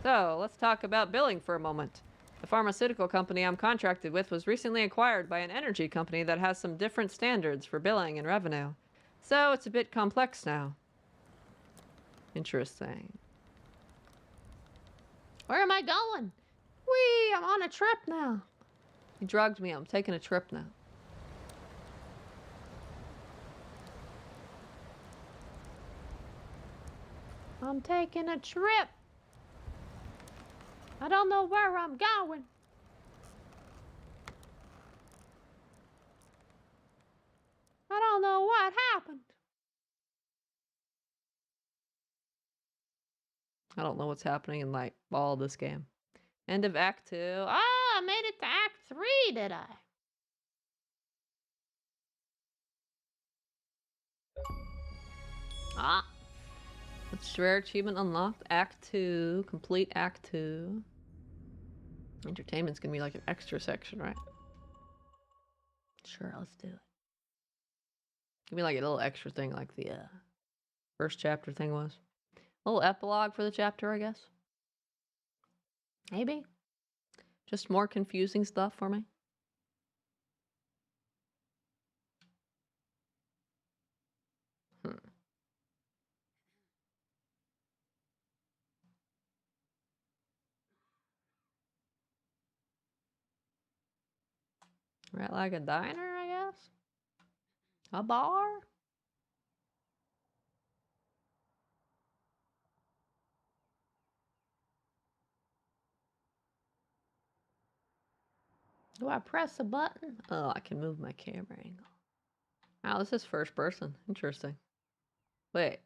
So let's talk about billing for a moment. The pharmaceutical company I'm contracted with was recently acquired by an energy company that has some different standards for billing and revenue. So it's a bit complex now. Interesting. Where am I going? Whee, I'm on a trip now. You drugged me. I'm taking a trip now. I'm taking a trip. I don't know where I'm going. I don't know what happened. I don't know what's happening in like all this game. End of Act 2. Ah, I made it to Act 3, did I? Ah. It's rare achievement unlocked. Act 2. Complete Act 2. Entertainment's gonna be like an extra section, right? Sure, let's do it. Give me like a little extra thing like the first chapter thing was. A little epilogue for the chapter, I guess. Maybe. Just more confusing stuff for me. Right, like a diner, I guess? A bar? Do I press a button? Oh, I can move my camera angle. Wow, this is first person. Interesting. Wait.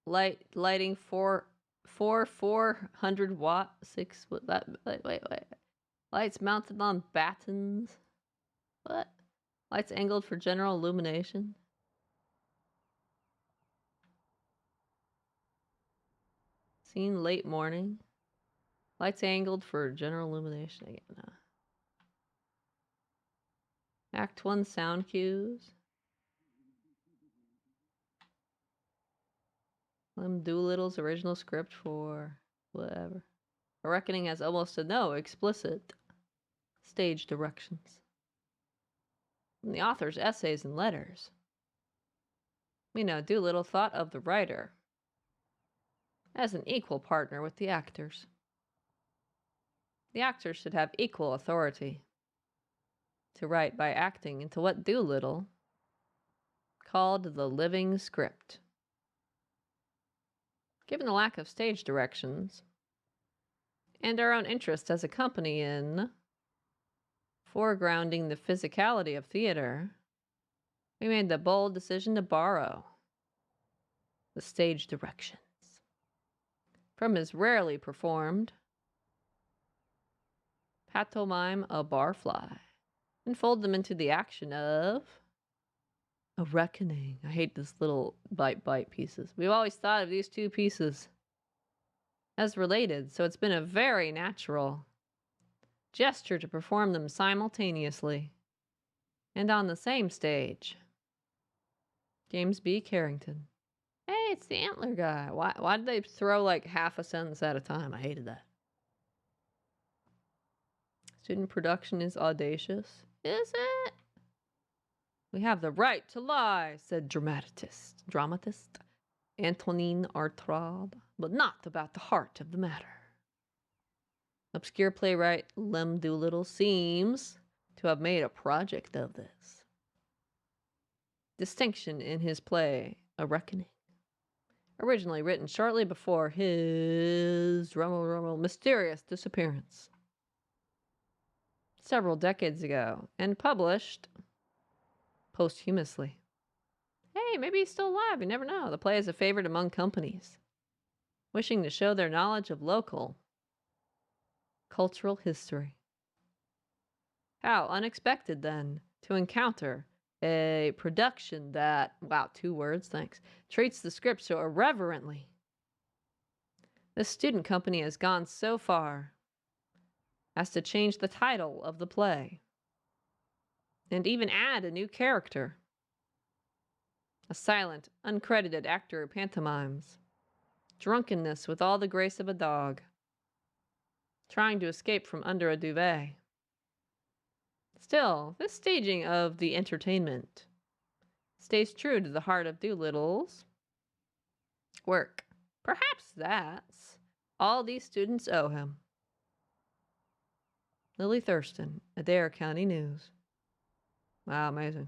Lighting 400 watt 6 what that wait. Lights mounted on battens. What? Lights angled for general illumination. Scene late morning. Lights angled for general illumination. Again, Act 1 sound cues. Clem Doolittle's original script for whatever. A Reckoning has almost no explicit stage directions. From the author's essays and letters. We know Doolittle thought of the writer as an equal partner with the actors. The actors should have equal authority to write by acting into what Doolittle called the living script. Given the lack of stage directions and our own interest as a company in foregrounding the physicality of theater, we made the bold decision to borrow the stage directions from his rarely performed pantomime A Barfly and fold them into the action of A Reckoning. I hate this little bite pieces. We've always thought of these two pieces as related, so it's been a very natural gesture to perform them simultaneously and on the same stage. James B. Carrington. Hey, it's the antler guy. Why did they throw like half a sentence at a time? I hated that. Student production is audacious. Is it? We have the right to lie, said dramatist. Antonin Artaud, but not about the heart of the matter. Obscure playwright Lem Doolittle seems to have made a project of this. Distinction in his play, A Reckoning, originally written shortly before his mysterious disappearance several decades ago and published posthumously. Hey, maybe he's still alive. You never know. The play is a favorite among companies wishing to show their knowledge of local cultural history. How unexpected, then, to encounter a production that, wow, 2 words, thanks, treats the script so irreverently. This student company has gone so far as to change the title of the play and even add a new character, a silent, uncredited actor who pantomimes drunkenness with all the grace of a dog, trying to escape from under a duvet. Still, this staging of the entertainment stays true to the heart of Doolittle's work. Perhaps that's all these students owe him. Lily Thurston, Adair County News. Wow, amazing.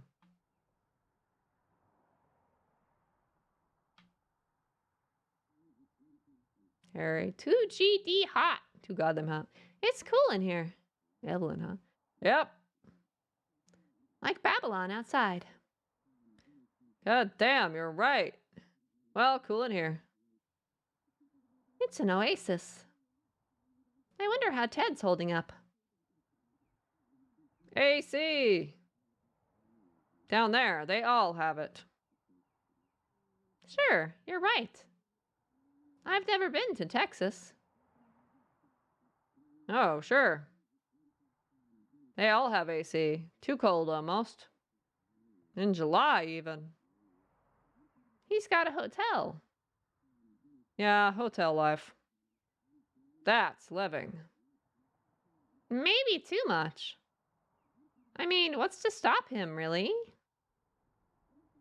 Harry, 2GD hot. Too goddamn hot. It's cool in here. Evelyn, huh? Yep. Like Babylon outside. God damn, you're right. Well, cool in here. It's an oasis. I wonder how Ted's holding up. AC! Down there, they all have it. Sure, you're right. I've never been to Texas. Oh, sure. They all have AC. Too cold, almost. In July, even. He's got a hotel. Yeah, hotel life. That's living. Maybe too much. I mean, what's to stop him, really?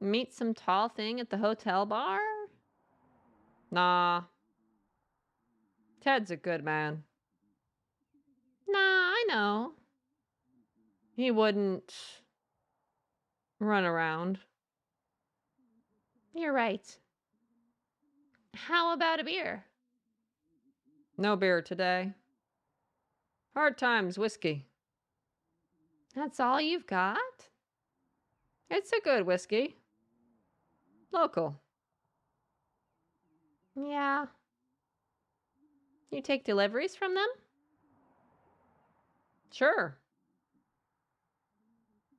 Meet some tall thing at the hotel bar? Nah. Ted's a good man. Nah, I know. He wouldn't run around. You're right. How about a beer? No beer today. Hard times whiskey. That's all you've got? It's a good whiskey. Local. Yeah. You take deliveries from them? Sure.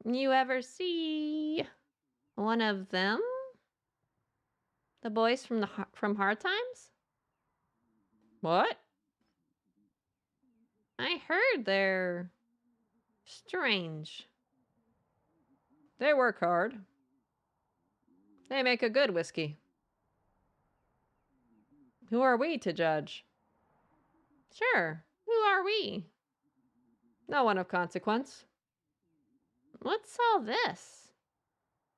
You ever see one of them? The boys from Hard Times? What? I heard they're strange. They work hard. They make a good whiskey. Who are we to judge? Sure, who are we? No one of consequence. What's all this?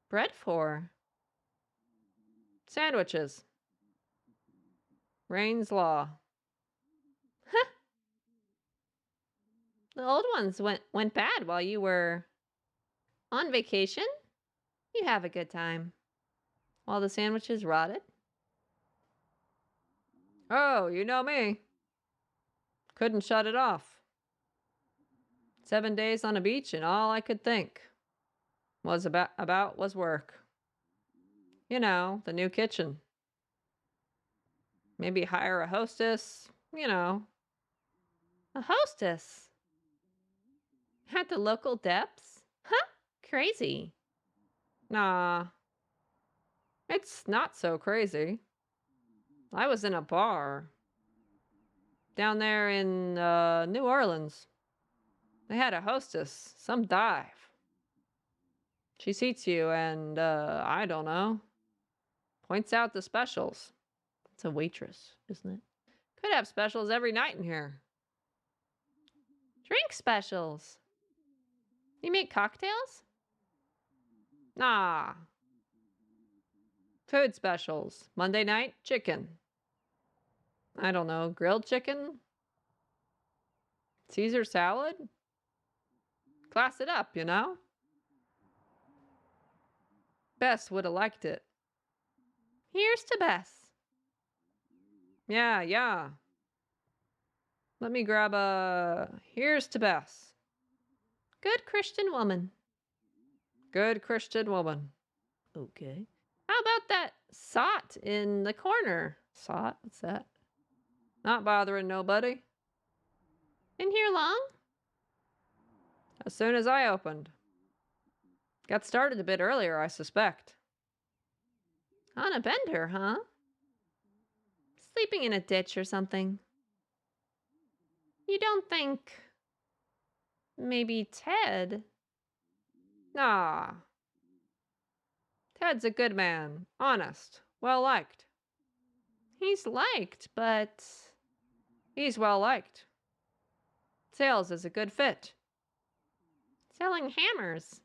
Bread for? Sandwiches. Rain's Law. Huh. The old ones went bad while you were on vacation? You have a good time. While the sandwiches rotted? Oh, you know me. Couldn't shut it off. 7 days on a beach and all I could think was about was work. You know, the new kitchen. Maybe hire a hostess, you know. A hostess? At the local depths? Huh? Crazy. Nah. It's not so crazy. I was in a bar. Down there in New Orleans. They had a hostess, some dive. She seats you and, I don't know, points out the specials. It's a waitress, isn't it? Could have specials every night in here. Drink specials. You make cocktails? Nah. Food specials. Monday night, chicken. I don't know, grilled chicken? Caesar salad? Class it up, you know? Bess would have liked it. Here's to Bess. Yeah, yeah. Let me grab a... Here's to Bess. Good Christian woman. Good Christian woman. Okay. How about that sot in the corner? Sot? What's that? Not bothering nobody. In here long? As soon as I opened. Got started a bit earlier, I suspect. On a bender, huh? Sleeping in a ditch or something. You don't think... maybe Ted? Nah. Ted's a good man. Honest. Well liked. He's liked, but... He's well liked. Sales is a good fit. Selling hammers.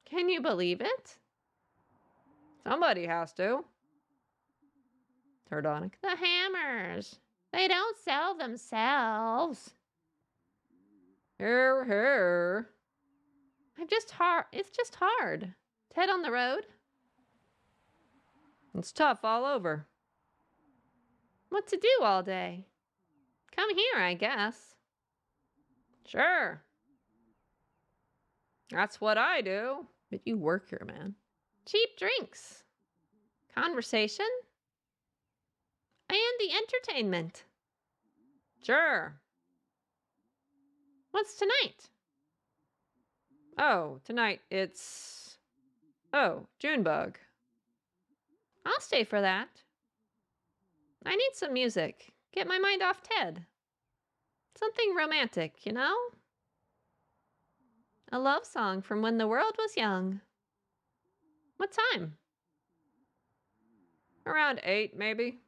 Can you believe it? Somebody has to. Sardonic. The hammers. They don't sell themselves. Here, here. It's just hard. Ted on the road? It's tough all over. What to do all day? Come here, I guess. Sure. That's what I do. But you work here, man. Cheap drinks. Conversation. And the entertainment. Sure. What's tonight? Oh, tonight it's... Oh, Junebug. I'll stay for that. I need some music. Get my mind off Ted. Something romantic, you know? A love song from when the world was young. What time? Around 8, maybe.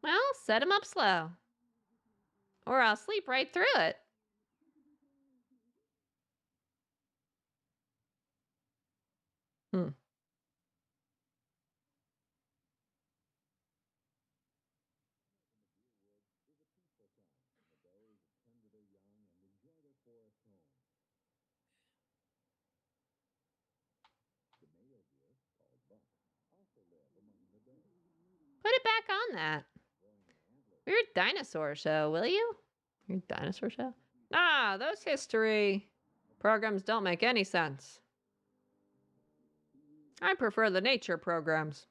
Well, set him up slow. Or I'll sleep right through it. Put it back on that. Weird dinosaur show, will you? Your dinosaur show? Nah, those history programs don't make any sense. I prefer the nature programs.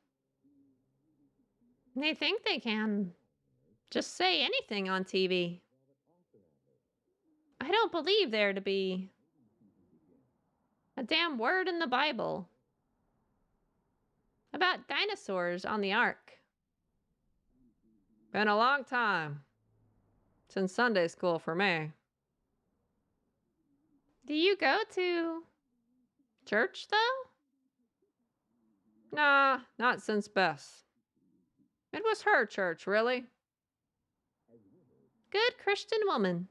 They think they can just say anything on TV. I don't believe there to be a damn word in the Bible about dinosaurs on the ark. Been a long time since Sunday school for me. Do you go to church, though? Nah, not since Bess. It was her church, really. Good Christian woman.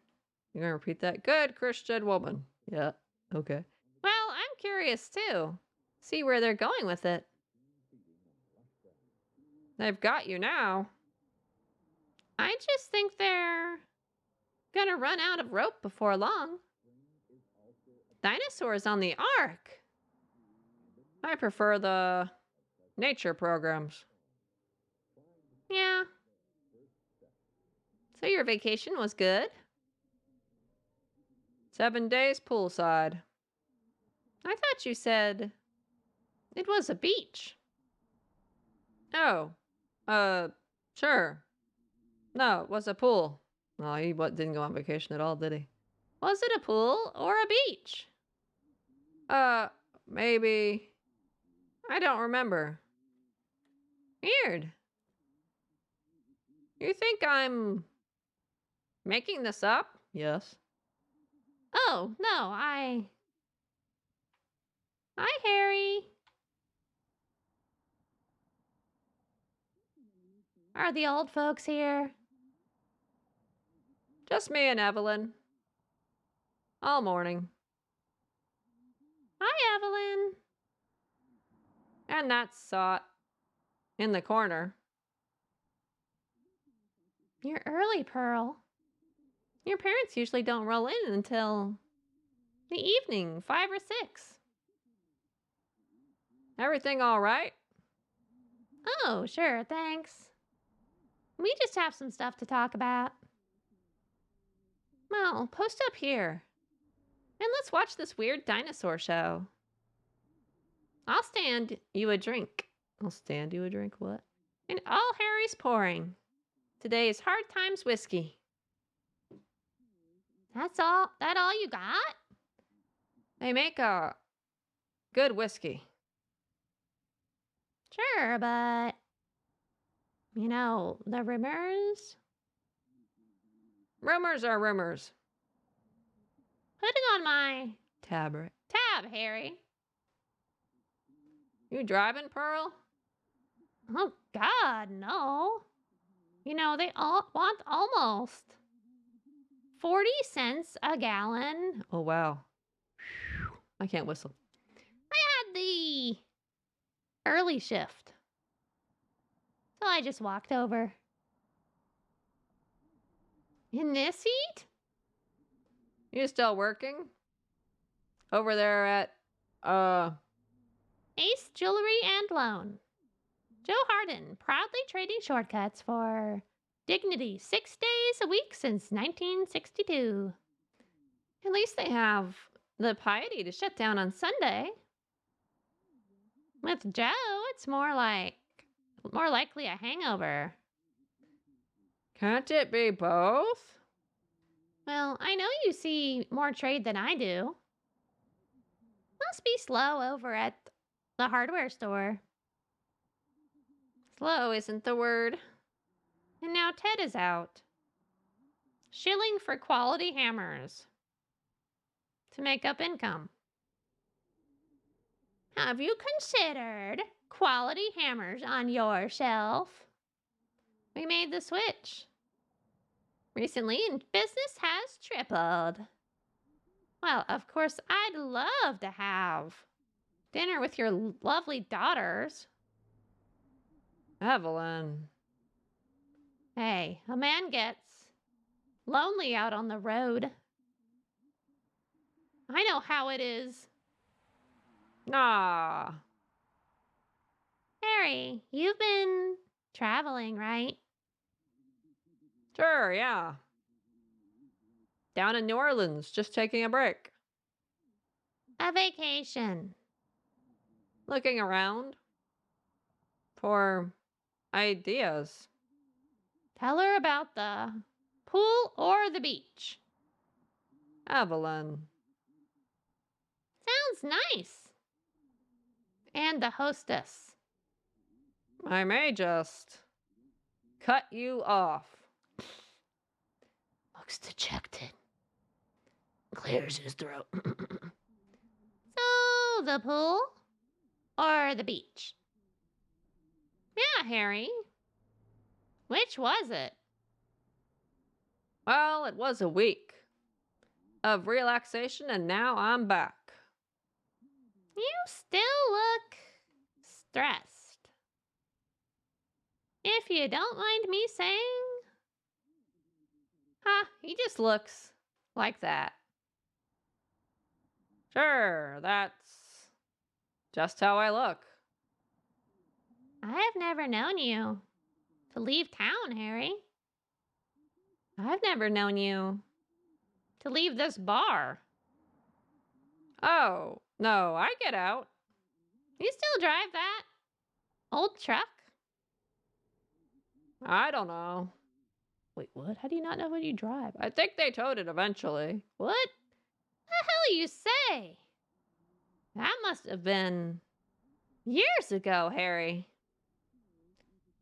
You gonna repeat that? Good Christian woman. Yeah, okay. Well, I'm curious, too. See where they're going with it. They've got you now. I just think they're gonna run out of rope before long. Dinosaurs on the ark. I prefer the nature programs. Yeah. So your vacation was good? 7 days poolside. I thought you said it was a beach. Oh, sure. No, it was a pool. No, he didn't go on vacation at all, did he? Was it a pool or a beach? Maybe. I don't remember. Weird. You think I'm making this up? Yes. Oh, no, Hi, Harry. Are the old folks here? Just me and Evelyn. All morning. Hi, Evelyn. And that's Sot in the corner. You're early, Pearl. Your parents usually don't roll in until the evening, 5 or 6. Everything all right? Oh, sure, thanks. We just have some stuff to talk about. Well, post up here. And let's watch this weird dinosaur show. I'll stand you a drink. I'll stand you a drink, what? And all Harry's pouring. Today's Hard Times whiskey. That's all? That all you got? They make a good whiskey. Sure, but... You know, the rumors? Rumors are rumors. Put it on my Tab. tab, Harry. You driving, Pearl? Oh, God, no. You know, they all want almost 40 cents a gallon. Oh, wow. I can't whistle. I had the early shift. So I just walked over. In this heat? You still working? Over there at, Ace Jewelry and Loan. Joe Harden, proudly trading shortcuts for dignity 6 days a week since 1962. At least they have the piety to shut down on Sunday. With Joe, it's more likely a hangover. Can't it be both? Well, I know you see more trade than I do. Must be slow over at the hardware store. Slow isn't the word. And now Ted is out. Shilling for quality hammers. To make up income. Have you considered quality hammers on your shelf? We made the switch. Recently, and business has tripled. Well, of course, I'd love to have dinner with your lovely daughters. Evelyn. Hey, a man gets lonely out on the road. I know how it is. Ah. Harry, you've been traveling, right? Sure, yeah. Down in New Orleans, just taking a break. A vacation. Looking around for ideas. Tell her about the pool or the beach. Evelyn. Sounds nice. And the hostess. I may just cut you off. Looks dejected. Clears his throat. So, the pool or the beach? Yeah, Harry. Which was it? Well, it was a week of relaxation, and now I'm back. You still look stressed. If you don't mind me saying. He just looks like that. Sure, that's just how I look. I've never known you to leave town, Harry. I've never known you to leave this bar. Oh, no, I get out. You still drive that old truck? I don't know. Wait, what? How do you not know what you drive? I think they towed it eventually. What the hell you say? That must have been years ago, Harry.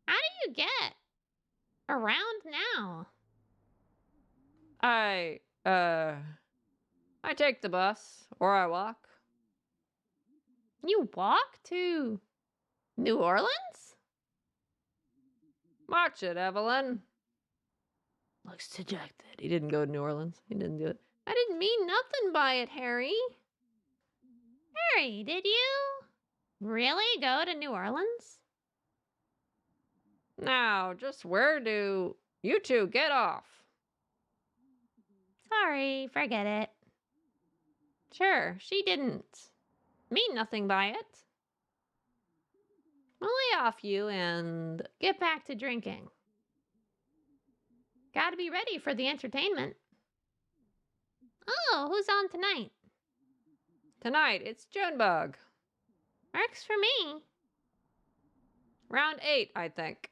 How do you get around now? I take the bus or I walk. You walk to New Orleans? Watch it, Evelyn. Looks dejected. He didn't go to New Orleans. He didn't do it. I didn't mean nothing by it, Harry. Harry, did you? Really? Go to New Orleans? Now, just where do you two get off? Sorry, forget it. Sure, she didn't mean nothing by it. I'll lay off you and get back to drinking. Gotta be ready for the entertainment. Oh, who's on tonight? Tonight, it's Junebug. Works for me. Round 8, I think.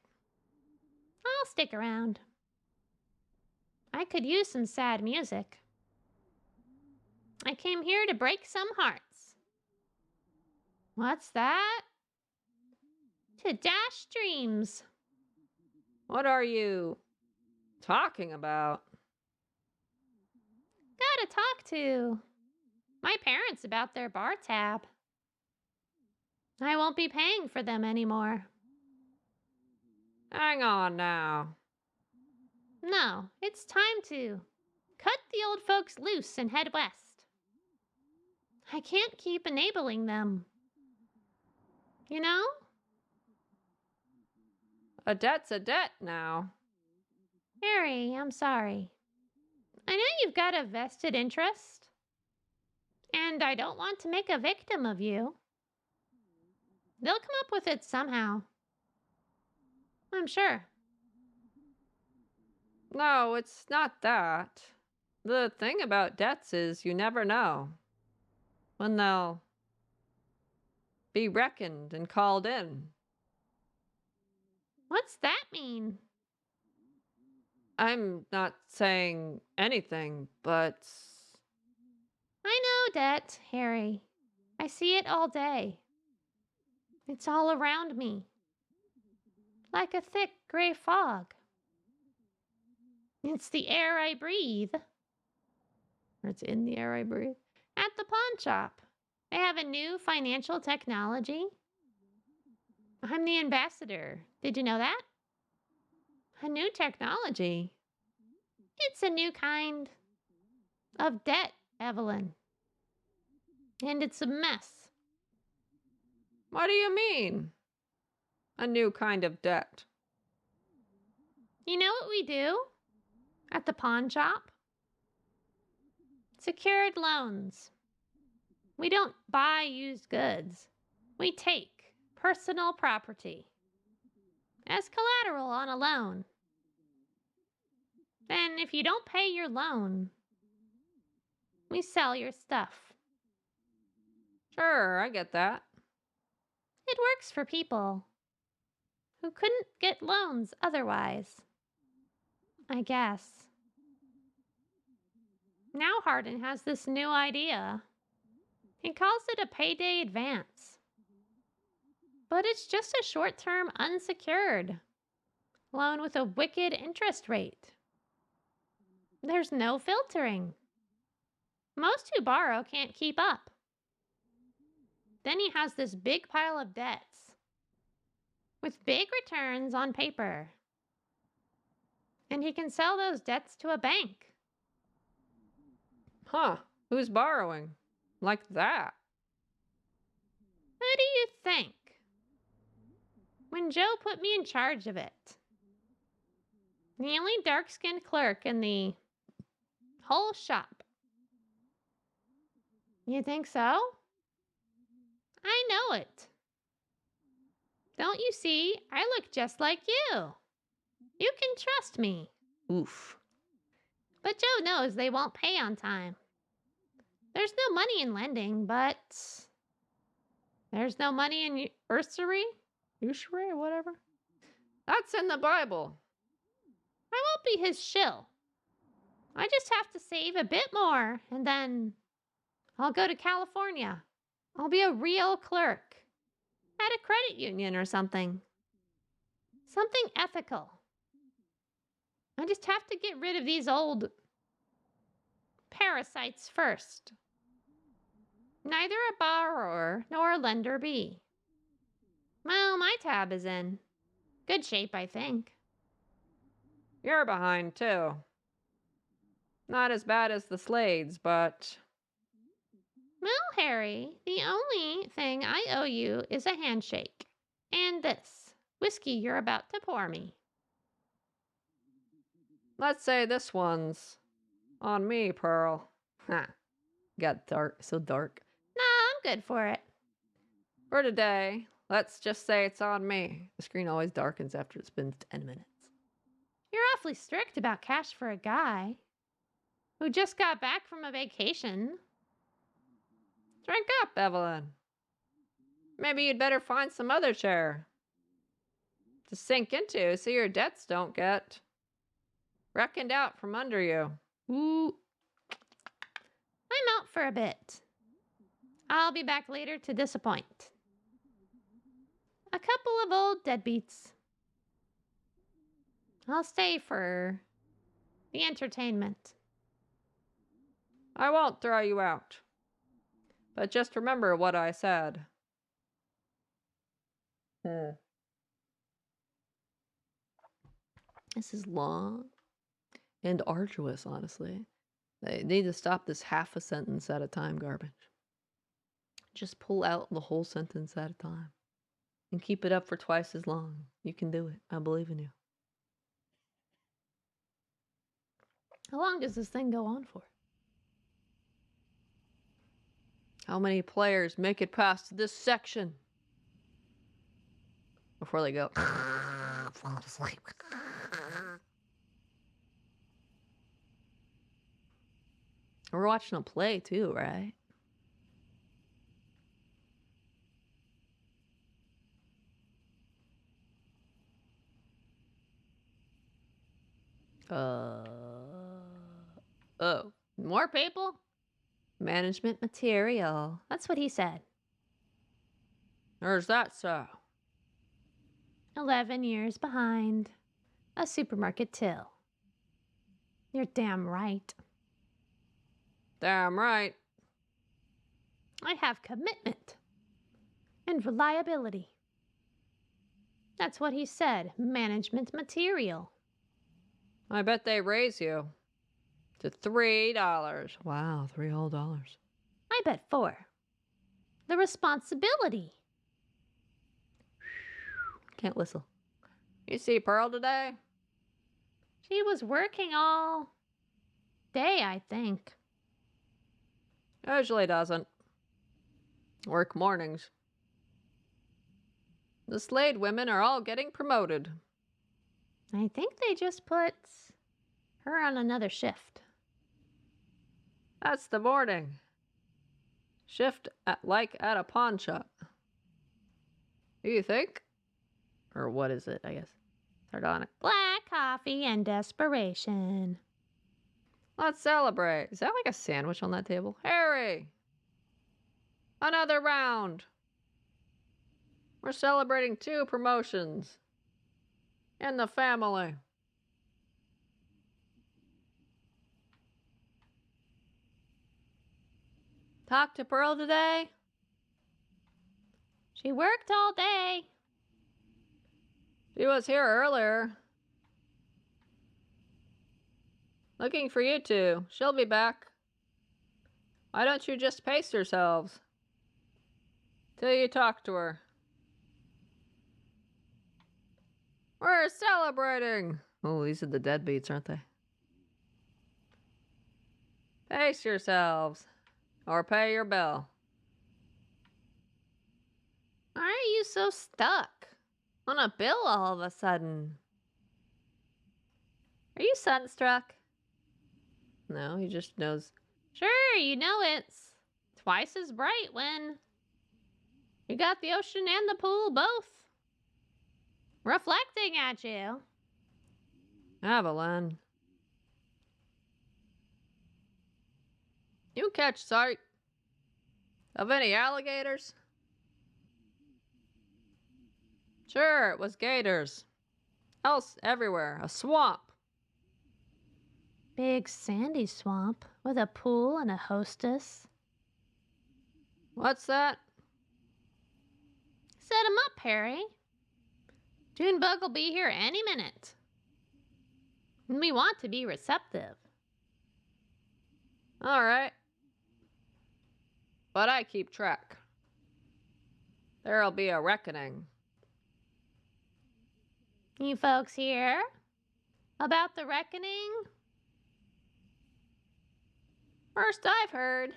I'll stick around. I could use some sad music. I came here to break some hearts. What's that? To dash dreams. What are you talking about? Gotta talk to my parents about their bar tab. I won't be paying for them anymore. Hang on now. No, it's time to cut the old folks loose and head west. I can't keep enabling them. You know? A debt's a debt now. Harry, I'm sorry. I know you've got a vested interest, and I don't want to make a victim of you. They'll come up with it somehow. I'm sure. No, it's not that. The thing about debts is you never know when they'll be reckoned and called in. What's that mean? I'm not saying anything, but I know debt, Harry. I see it all day. It's all around me, like a thick gray fog. It's the air I breathe. Or it's in the air I breathe. At the pawn shop, they have a new financial technology. I'm the ambassador. Did you know that? A new technology. It's a new kind of debt, Evelyn. And it's a mess. what do you mean? A new kind of debt. You know what we do at the pawn shop? Secured loans. We don't buy used goods. We take personal property as collateral on a loan. Then, if you don't pay your loan, we sell your stuff. Sure, I get that. It works for people who couldn't get loans otherwise, I guess. Now Hardin has this new idea. He calls it a payday advance. But it's just a short-term unsecured loan with a wicked interest rate. There's no filtering. Most who borrow can't keep up. Then he has this big pile of debts with big returns on paper. And he can sell those debts to a bank. Huh, who's borrowing? Like that? Who do you think? When Joe put me in charge of it, the only dark-skinned clerk in the whole shop. You think so? I know it. Don't you see? I look just like you. You can trust me. Oof. But Joe knows they won't pay on time. There's no money in lending, but there's no money in usury? Usury, whatever. That's in the Bible. I won't be his shill. I just have to save a bit more, and then I'll go to California. I'll be a real clerk at a credit union or something. Something ethical. I just have to get rid of these old parasites first. Neither a borrower nor a lender be. Well, my tab is in good shape, I think. You're behind, too. Not as bad as the Slades, but Well, Harry, the only thing I owe you is a handshake. And this whiskey you're about to pour me. Let's say this one's on me, Pearl. Ha. Got dark, so dark. Nah, I'm good for it. For today, let's just say it's on me. The screen always darkens after it's been 10 minutes. You're awfully strict about cash for a guy who just got back from a vacation. Drink up, Evelyn. Maybe you'd better find some other chair to sink into so your debts don't get reckoned out from under you. Ooh. I'm out for a bit. I'll be back later to disappoint. A couple of old deadbeats. I'll stay for the entertainment. I won't throw you out. But just remember what I said. This is long and arduous, honestly. They need to stop this half a sentence at a time garbage. Just pull out the whole sentence at a time. And keep it up for twice as long. You can do it. I believe in you. How long does this thing go on for? How many players make it past this section before they go fall asleep? We're watching a play too, right? Oh, More people? management material. That's what he said. Or is that so? 11 years behind. A supermarket till. You're damn right. Damn right. I have commitment and reliability. That's what he said. Management material. I bet they raise you to $3. Wow, $3 whole dollars. I bet 4. The responsibility. Can't whistle. You see Pearl today? She was working all day, I think. Usually doesn't. Work mornings. The Slade women are all getting promoted. I think they just put her on another shift. That's the morning shift like at a pawn shop. Do you think? Or what is it, I guess? Sardonic. Black coffee and desperation. Let's celebrate. Is that like a sandwich on that table? Harry! Another round. We're celebrating 2 promotions. In the family. Talk to Pearl today? She worked all day. She was here earlier. Looking for you two. She'll be back. Why don't you just pace yourselves till you talk to her? We're celebrating. Oh, these are the deadbeats, aren't they? Pace yourselves or pay your bill. Why are you so stuck on a bill all of a sudden? Are you sunstruck? No, he just knows. Sure, you know it's twice as bright when you got the ocean and the pool both reflecting at you. Evelyn. You catch sight of any alligators? Sure, it was gators. Else everywhere, a swamp. Big sandy swamp with a pool and a hostess. What's that? Set 'em up, Harry. Junebug will be here any minute. And we want to be receptive. All right. but I keep track. There'll be a reckoning. You folks hear about the reckoning? First I've heard.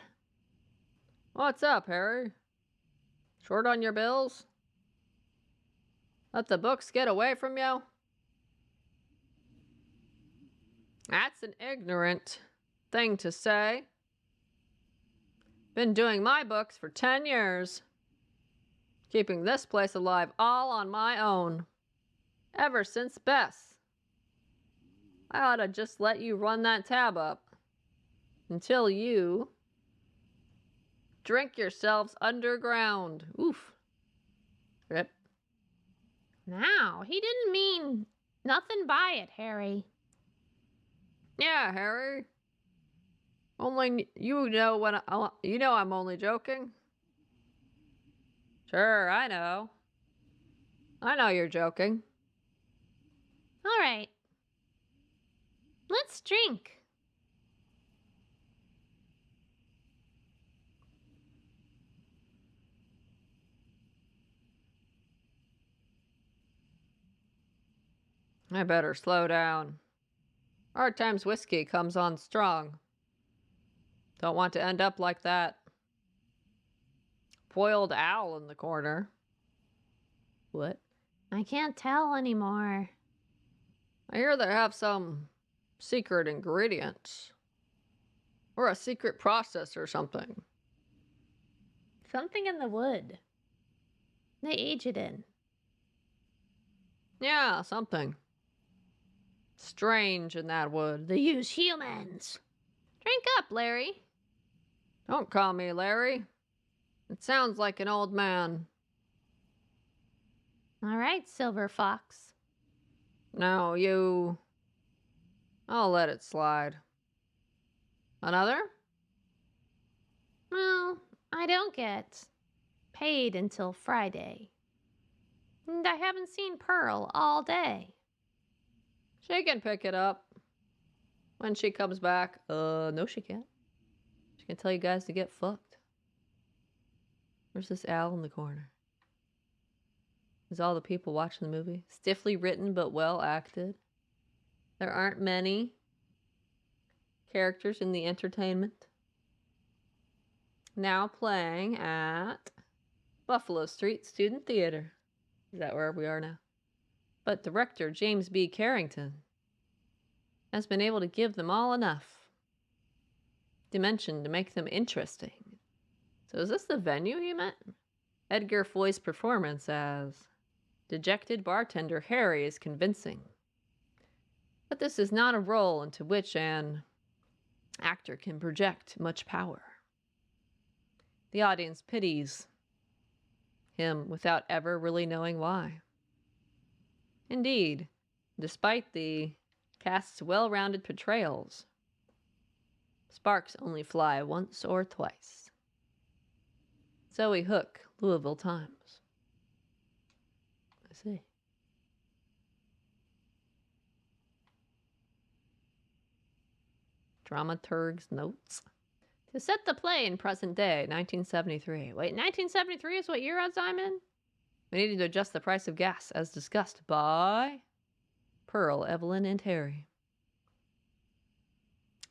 What's up, Harry? Short on your bills? Let the books get away from you? That's an ignorant thing to say. Been doing my books for 10 years. Keeping this place alive all on my own. Ever since Bess. I ought to just let you run that tab up. Until you drink yourselves underground. Oof. Rip. Now, he didn't mean nothing by it, Harry. Yeah, Harry. Only you know when you know I'm only joking. Sure, I know. I know you're joking. All right. Let's drink. I better slow down. Hard times whiskey comes on strong. Don't want to end up like that boiled owl in the corner. What? I can't tell anymore. I hear they have some secret ingredients. Or a secret process or something. Something in the wood. They age it in. Yeah, something. Strange in that wood. They use humans. Drink up, Larry. Don't call me Larry. It sounds like an old man. All right, Silver Fox. No, you... I'll let it slide. Another? Well, I don't get paid until Friday. And I haven't seen Pearl all day. She can pick it up. When she comes back. No she can't. She can tell you guys to get fucked. Where's this owl in the corner? Is all the people watching the movie. Stiffly written but well acted. There aren't many characters in the entertainment. Now playing at Buffalo Street Student Theater. Is that where we are now? But director James B. Carrington has been able to give them all enough dimension to make them interesting. So is this the venue he meant? Edgar Foy's performance as dejected bartender Harry is convincing. But this is not a role into which an actor can project much power. The audience pities him without ever really knowing why. Indeed, despite the cast's well-rounded portrayals, sparks only fly once or twice. Zoe Hook, Louisville Times. I see. Dramaturg's notes. To set the play in present day, 1973. Wait, 1973 is what year I'm in? We needed to adjust the price of gas, as discussed by Pearl, Evelyn, and Harry.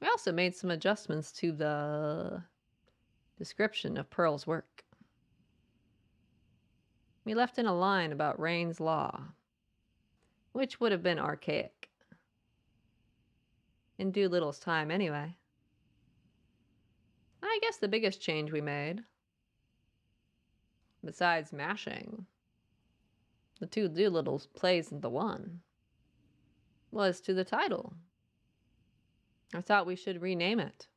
We also made some adjustments to the description of Pearl's work. We left in a line about Rain's Law, which would have been archaic. In Doolittle's time, anyway. I guess the biggest change we made, besides mashing the two Doolittles plays into one, was to the title. I thought we should rename it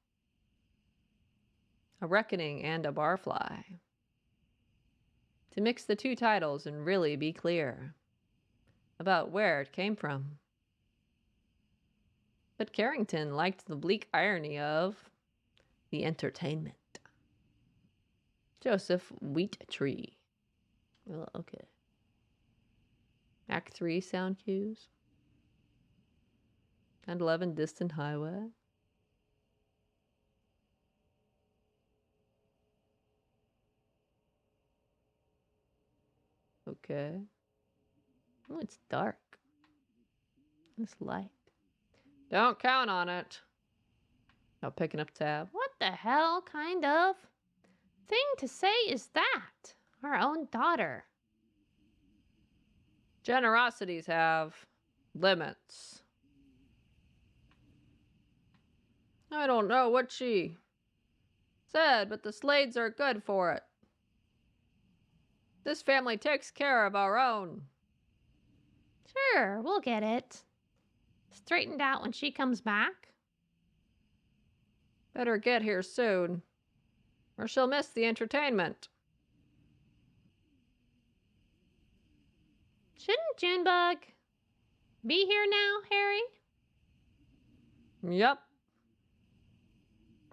A Reckoning and a Barfly, to mix the two titles and really be clear about where it came from. But Carrington liked the bleak irony of the entertainment. Joseph Wheattree. Well, okay. Act 3 sound cues. And 11 Distant Highway. Okay. Oh, it's dark. This light. Don't count on it. Now picking up tab. What the hell kind of thing to say is that? Our own daughter. Generosities have limits. I don't know what she said, but the Slades are good for it. This family takes care of our own. Sure, we'll get it straightened out when she comes back. Better get here soon, or she'll miss the entertainment. Shouldn't Junebug be here now, Harry? Yep.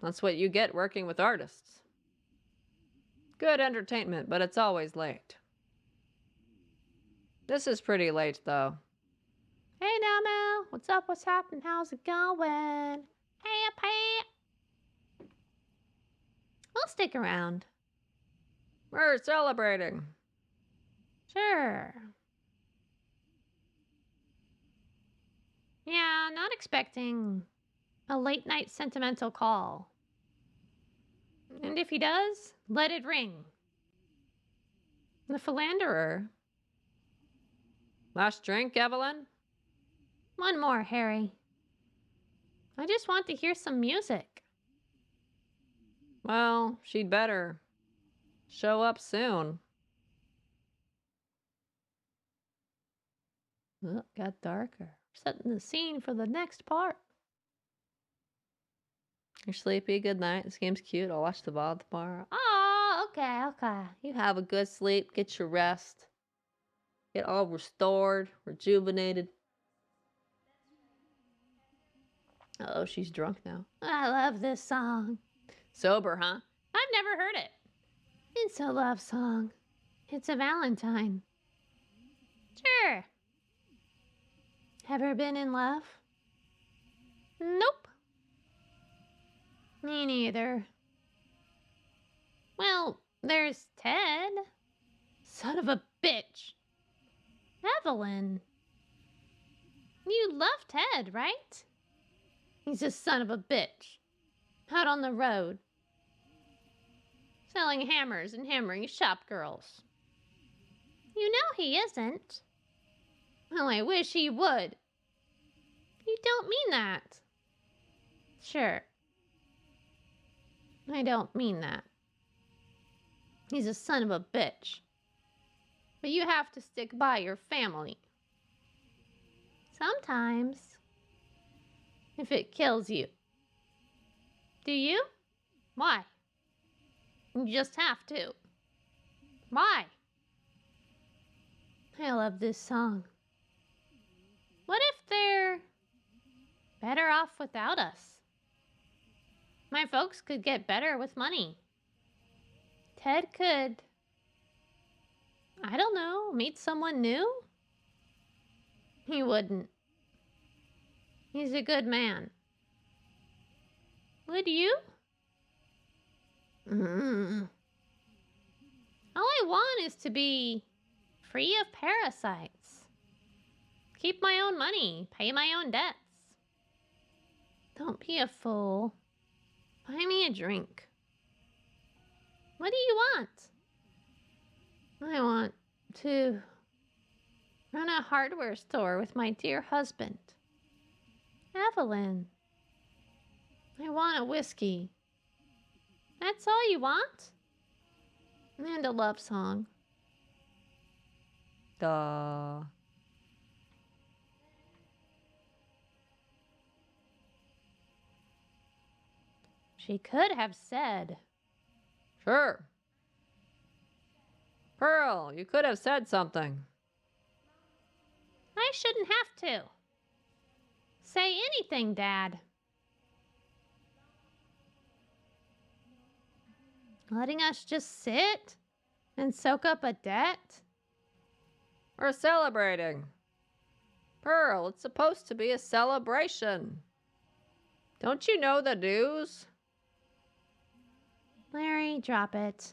That's what you get working with artists. Good entertainment, but it's always late. This is pretty late, though. Hey now, Mel. What's up? What's happening? How's it going? Hey. We'll stick around. We're celebrating. Sure. Yeah, not expecting a late night sentimental call. And if he does, let it ring. The philanderer. Last drink, Evelyn? One more, Harry. I just want to hear some music. Well, she'd better show up soon. Oh, it got darker. Setting the scene for the next part. You're sleepy. Good night. This game's cute. I'll watch the VOD tomorrow. Oh, okay. You have a good sleep. Get your rest. Get all restored, rejuvenated. Oh, she's drunk now. I love this song. Sober, huh? I've never heard it. It's a love song. It's a Valentine. Sure. Ever been in love? Nope. Me neither. Well, there's Ted. Son of a bitch. Evelyn. You love Ted, right? He's a son of a bitch. Out on the road. Selling hammers and hammering shop girls. You know he isn't. Well, I wish he would. You don't mean that. Sure. I don't mean that. He's a son of a bitch. But you have to stick by your family. Sometimes. If it kills you. Do you? Why? You just have to. Why? I love this song. What if they're better off without us? My folks could get better with money. Ted could, I don't know, meet someone new? He wouldn't. He's a good man. Would you? All I want is to be free of parasites. Keep my own money. Pay my own debts. Don't be a fool. Buy me a drink. What do you want? I want to run a hardware store with my dear husband. Evelyn. I want a whiskey. That's all you want? And a love song. Duh. She could have said, Sure. Pearl, you could have said something. I shouldn't have to. Say anything, Dad. Letting us just sit and soak up a debt? We're celebrating. Pearl, it's supposed to be a celebration. Don't you know the news? Larry, drop it.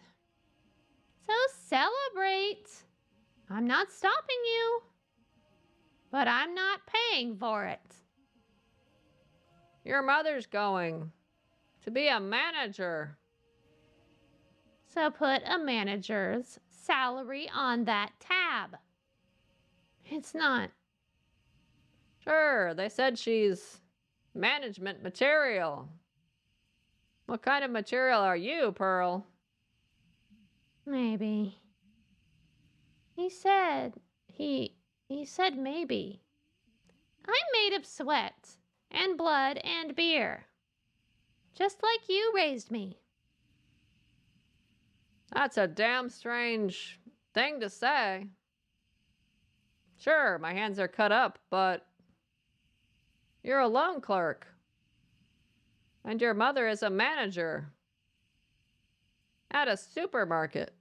So celebrate. I'm not stopping you, but I'm not paying for it. Your mother's going to be a manager. So put a manager's salary on that tab. It's not. Sure, they said she's management material. What kind of material are you, Pearl? Maybe. He said, he said maybe. I'm made of sweat and blood and beer. Just like you raised me. That's a damn strange thing to say. Sure, my hands are cut up, but you're a loan clerk. And your mother is a manager at a supermarket.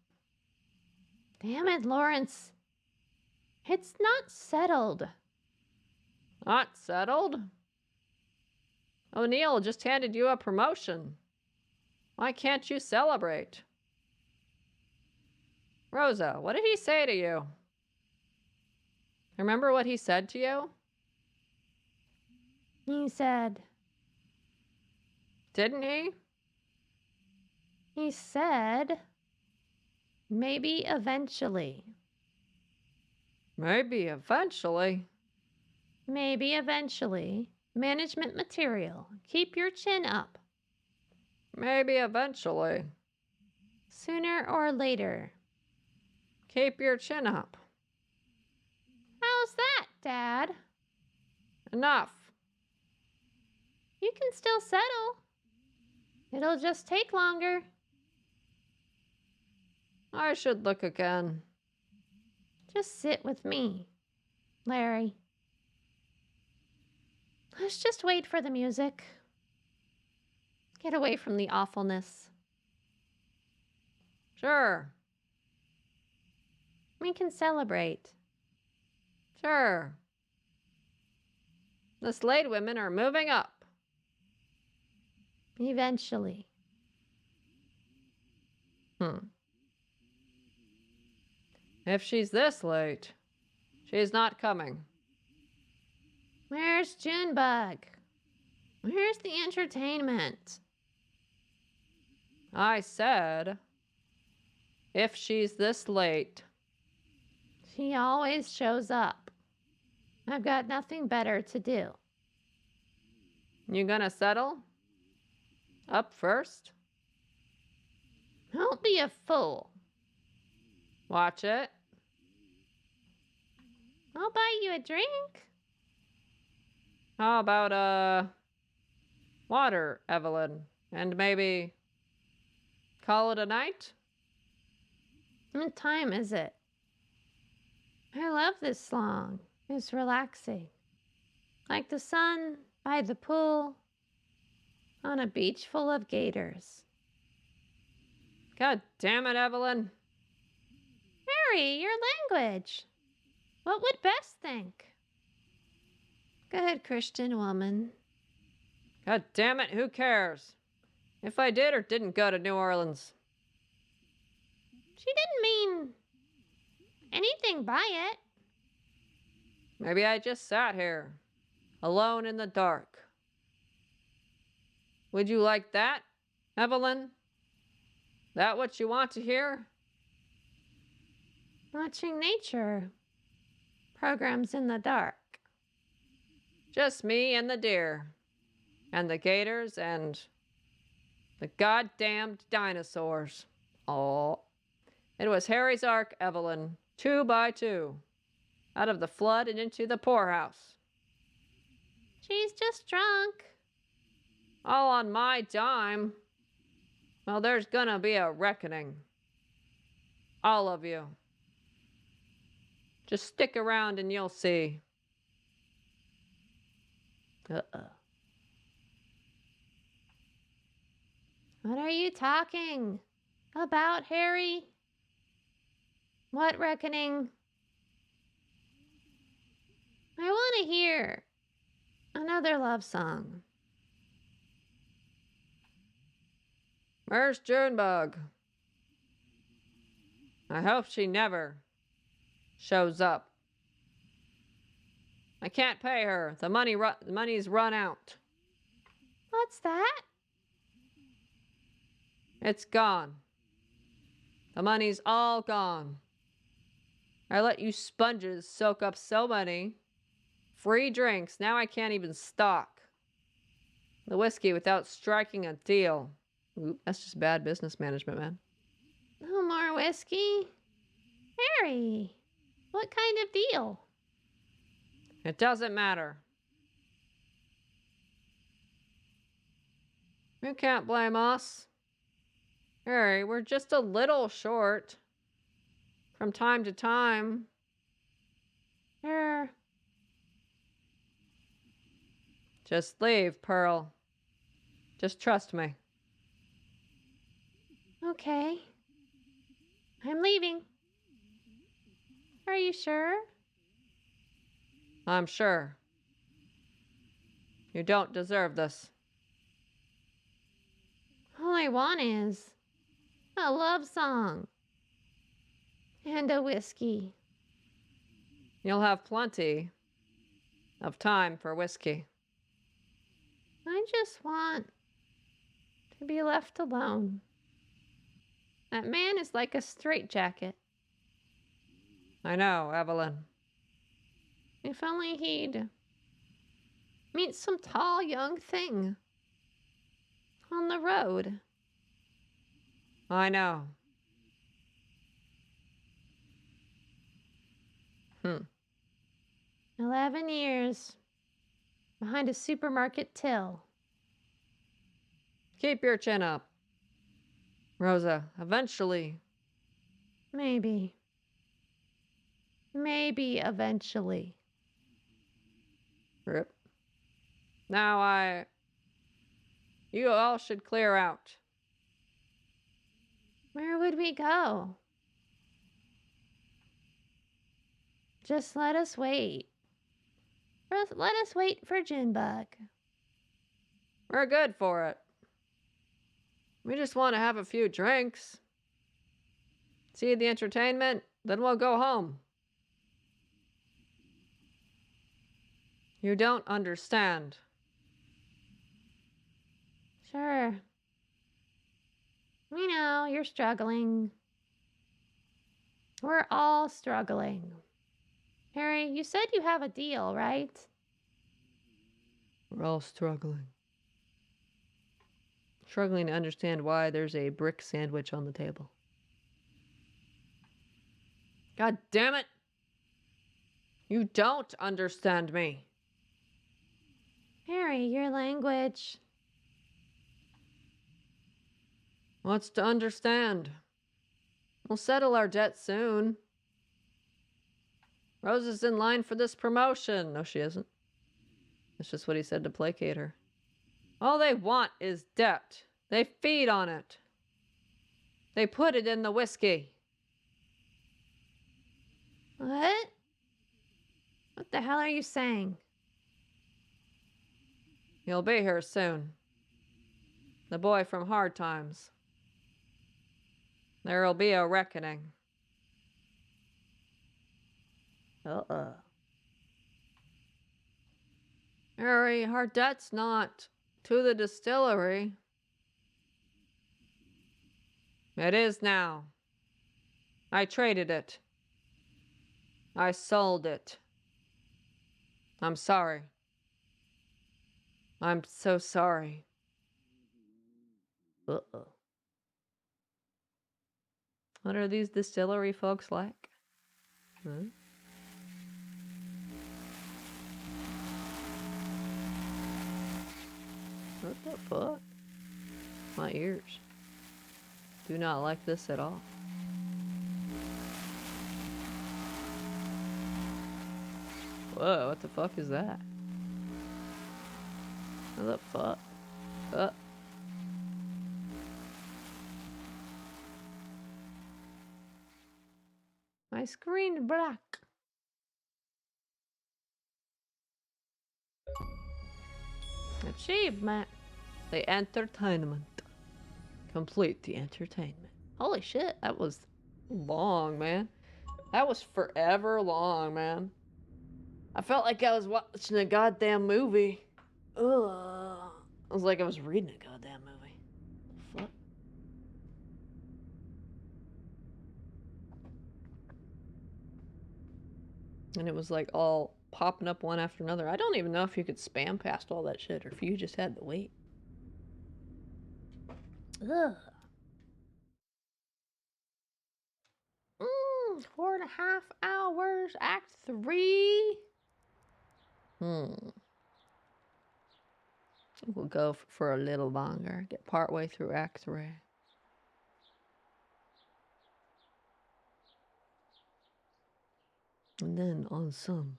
Damn it, Lawrence. It's not settled. Not settled? O'Neill just handed you a promotion. Why can't you celebrate? Rosa, what did he say to you? Remember what he said to you? He said, Didn't he? he said, maybe eventually. Maybe eventually. Maybe eventually. Management material. Keep your chin up. Maybe eventually. Sooner or later. Keep your chin up. How's that, Dad? Enough. You can still settle. It'll just take longer. I should look again. Just sit with me, Larry. Let's just wait for the music. Get away from the awfulness. Sure. We can celebrate. Sure. The Slade women are moving up. Eventually. If she's this late, she's not coming. Where's Junebug? Where's the entertainment? I said, if she's this late. She always shows up. I've got nothing better to do. You gonna settle? Up first? Don't be a fool. Watch it. I'll buy you a drink. How about, water, Evelyn? And maybe call it a night? What time is it? I love this song. It's relaxing. Like the sun by the pool on a beach full of gators. God damn it, Evelyn. Harry, your language. What would Bess think? Good Christian woman. God damn it, who cares? If I did or didn't go to New Orleans. She didn't mean anything by it. Maybe I just sat here, alone in the dark. Would you like that, Evelyn? That what you want to hear? Watching nature. Programs in the dark. Just me and the deer, and the gators, and the goddamned dinosaurs. Oh, it was Harry's Ark, Evelyn, 2 by 2, out of the flood and into the poorhouse. She's just drunk. All on my dime. Well, there's gonna be a reckoning. All of you. Just stick around and you'll see. What are you talking about, Harry? What reckoning? I want to hear another love song. Where's Junebug? I hope she never shows up. I can't pay her. The money's run out. What's that? It's gone. The money's all gone. I let you sponges soak up so many free drinks. Now I can't even stock the whiskey without striking a deal. Oop, that's just bad business management, man. No more whiskey? Harry, what kind of deal? It doesn't matter. You can't blame us. Harry, we're just a little short. From time to time. Sure. Just leave, Pearl. Just trust me. Okay. I'm leaving. Are you sure? I'm sure. You don't deserve this. All I want is a love song and a whiskey. You'll have plenty of time for whiskey. I just want to be left alone. That man is like a straitjacket. I know, Evelyn. If only he'd meet some tall young thing on the road. I know. 11 years behind a supermarket till. Keep your chin up. Rosa, eventually. Maybe. Maybe eventually. Rip. Now you all should clear out. Where would we go? Just let us wait. Let us wait for Junebug. We're good for it. We just want to have a few drinks. See the entertainment, then we'll go home. You don't understand. Sure. We know you're struggling. We're all struggling. Harry, you said you have a deal, right? We're all struggling. Struggling to understand why there's a brick sandwich on the table. God damn it! You don't understand me. Harry, your language. What's to understand? We'll settle our debt soon. Rose is in line for this promotion. No, she isn't. That's just what he said to placate her. All they want is debt. They feed on it. They put it in the whiskey. What? What the hell are you saying? He'll be here soon. The boy from Hard Times. There'll be a reckoning. Harry, our debt's not to the distillery. It is now. I traded it. I sold it. I'm sorry. I'm so sorry. Uh-oh. What are these distillery folks like? Huh? What the fuck? My ears. Do not like this at all. Whoa, what the fuck is that? What the fuck? My screen black. Achievement. The entertainment. Complete the entertainment. Holy shit, that was long, man. That was forever long, man. I felt like I was watching a goddamn movie. Ugh. It was like I was reading a goddamn movie. Fuck. And it was like all popping up one after another. I don't even know if you could spam past all that shit or if you just had to wait. Ugh. 4.5 hours, Act 3. We'll go for a little longer. Get partway through Act 3. And then on some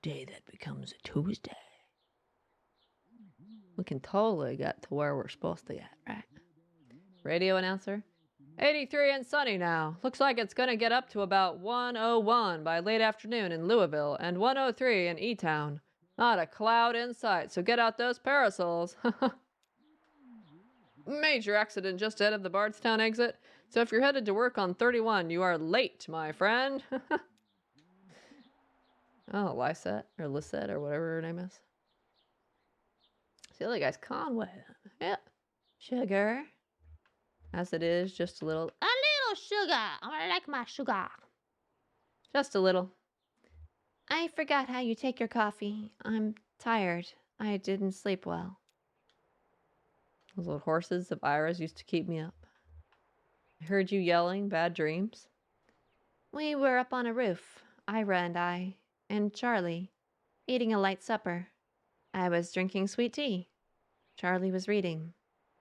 day that becomes a Tuesday, we can totally get to where we're supposed to get, right? Radio announcer. 83 and sunny now. Looks like it's gonna get up to about 101 by late afternoon in Louisville and 103 in E-Town. Not a cloud in sight, so get out those parasols. Major accident just ahead of the Bardstown exit. So if you're headed to work on 31, you are late, my friend. Oh, Lysette or Lisette or whatever her name is. The other guy's Conway. Yeah. Sugar. As it is, just a little sugar. I like my sugar. Just a little. I forgot how you take your coffee. I'm tired. I didn't sleep well. Those little horses of Ira's used to keep me up. I heard you yelling, bad dreams. We were up on a roof, Ira and I, and Charlie, eating a light supper. I was drinking sweet tea. Charlie was reading.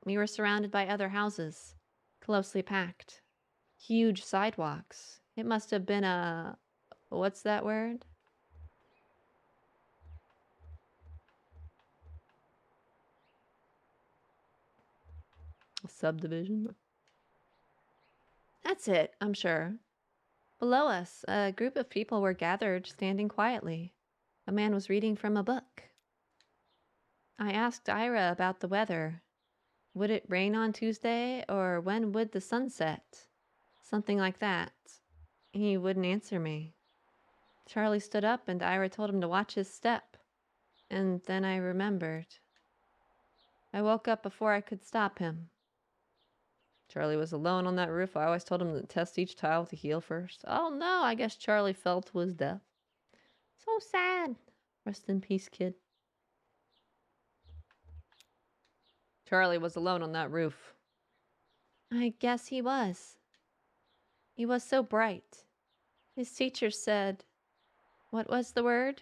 We were surrounded by other houses, closely packed. Huge sidewalks. It must have been a... what's that word? A subdivision? That's it, I'm sure. Below us, a group of people were gathered, standing quietly. A man was reading from a book. I asked Ira about the weather. Would it rain on Tuesday, or when would the sun set? Something like that. He wouldn't answer me. Charlie stood up and Ira told him to watch his step. And then I remembered. I woke up before I could stop him. Charlie was alone on that roof. I always told him to test each tile to heal first. Oh no, I guess Charlie fell to his death. So sad. Rest in peace, kid. Charlie was alone on that roof. I guess he was. He was so bright. His teacher said, what was the word?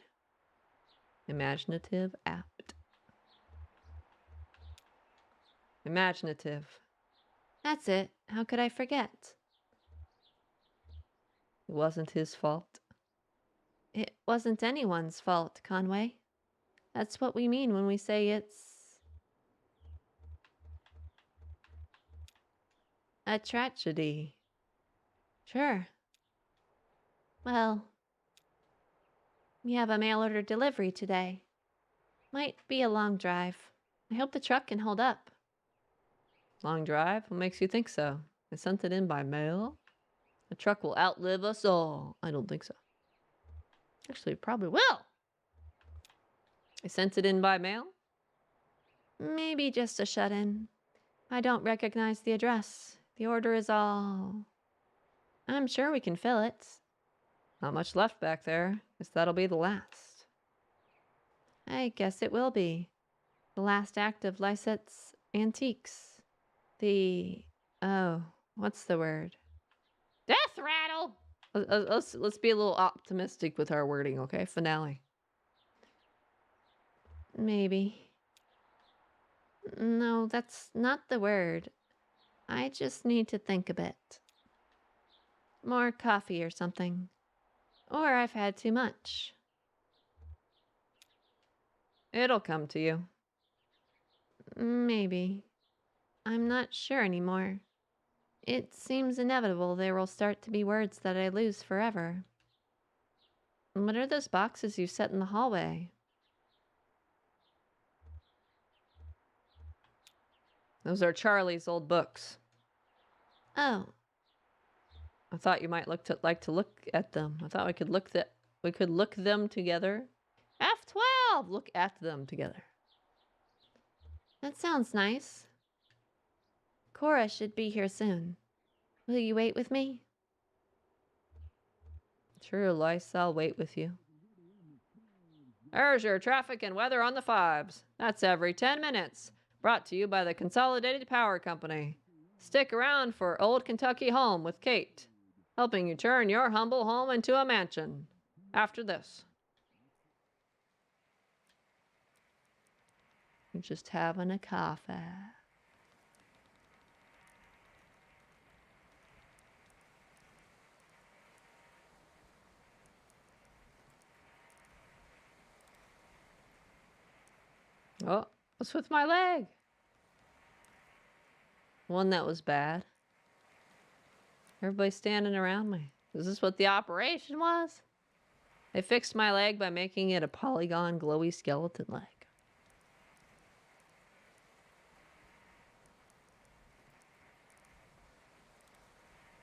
Imaginative, apt. Imaginative. That's it. How could I forget? It wasn't his fault. It wasn't anyone's fault, Conway. That's what we mean when we say it's... a tragedy. Sure. Well, we have a mail order delivery today. Might be a long drive. I hope the truck can hold up. Long drive? What makes you think so? I sent it in by mail? The truck will outlive us all. I don't think so. Actually, it probably will. I sent it in by mail? Maybe just a shut-in. I don't recognize the address. The order is all... I'm sure we can fill it. Not much left back there. Guess that'll be the last. I guess it will be. The last act of Lysette's Antiques. Oh, what's the word? Death rattle! Let's be a little optimistic with our wording, okay? Finale. Maybe. No, that's not the word. I just need to think a bit. More coffee or something. Or I've had too much. It'll come to you. Maybe. I'm not sure anymore. It seems inevitable there will start to be words that I lose forever. What are those boxes you set in the hallway? Those are Charlie's old books. Oh. I thought you might like to look at them. I thought we could look them together. F12! Look at them together. That sounds nice. Cora should be here soon. Will you wait with me? Sure, Lice, I'll wait with you. There's your traffic and weather on the 5s. That's every 10 minutes. Brought to you by the Consolidated Power Company. Stick around for Old Kentucky Home with Kate, helping you turn your humble home into a mansion. After this. You're just having a coffee. Oh, what's with my leg? One that was bad. Everybody's standing around me. Is this what the operation was? They fixed my leg by making it a polygon glowy skeleton leg.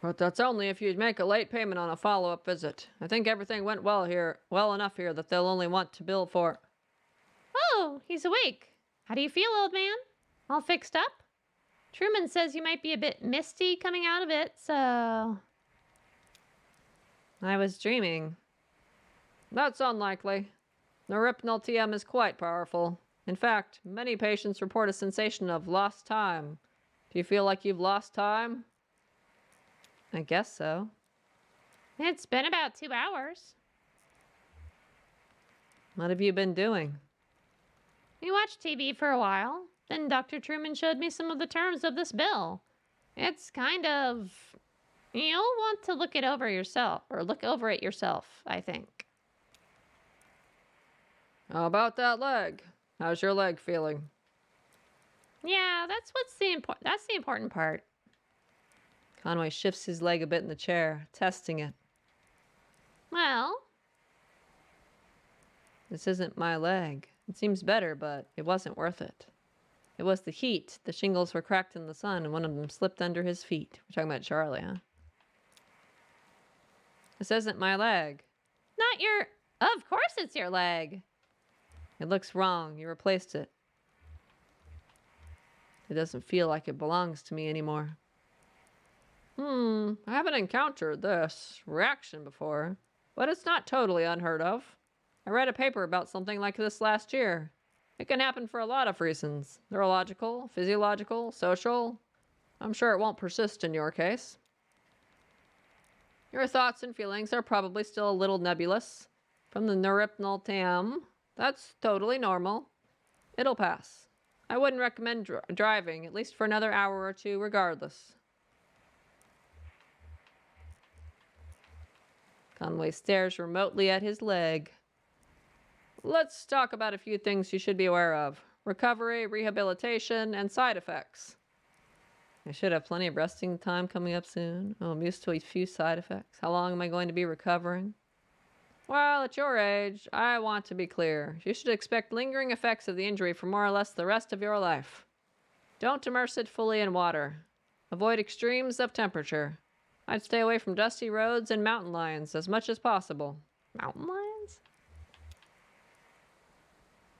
But that's only if you'd make a late payment on a follow-up visit. I think everything went well enough here that they'll only want to bill for... Oh, he's awake. How do you feel, old man? All fixed up? Truman says you might be a bit misty coming out of it, so... I was dreaming. That's unlikely. Neuropinal TM is quite powerful. In fact, many patients report a sensation of lost time. Do you feel like you've lost time? I guess so. It's been about 2 hours. What have you been doing? We watched TV for a while. Then Dr. Truman showed me some of the terms of this bill. It's kind of... You'll want to look it over yourself, or look over it yourself, I think. How about that leg? How's your leg feeling? Yeah, that's the important part. Conway shifts his leg a bit in the chair, testing it. Well... This isn't my leg. It seems better, but it wasn't worth it. It was the heat. The shingles were cracked in the sun, and one of them slipped under his feet. We're talking about Charlie, huh? This isn't my leg. Not your... Of course it's your leg. It looks wrong. You replaced it. It doesn't feel like it belongs to me anymore. I haven't encountered this reaction before, but it's not totally unheard of. I read a paper about something like this last year. It can happen for a lot of reasons. Neurological, physiological, social. I'm sure it won't persist in your case. Your thoughts and feelings are probably still a little nebulous from the neuropinal TM. That's totally normal. It'll pass. I wouldn't recommend driving, at least for another hour or two, regardless. Conway stares remotely at his leg. Let's talk about a few things you should be aware of. Recovery, rehabilitation, and side effects. I should have plenty of resting time coming up soon. Oh, I'm used to a few side effects. How long am I going to be recovering? Well, at your age, I want to be clear. You should expect lingering effects of the injury for more or less the rest of your life. Don't immerse it fully in water. Avoid extremes of temperature. I'd stay away from dusty roads and mountain lions as much as possible. Mountain lions?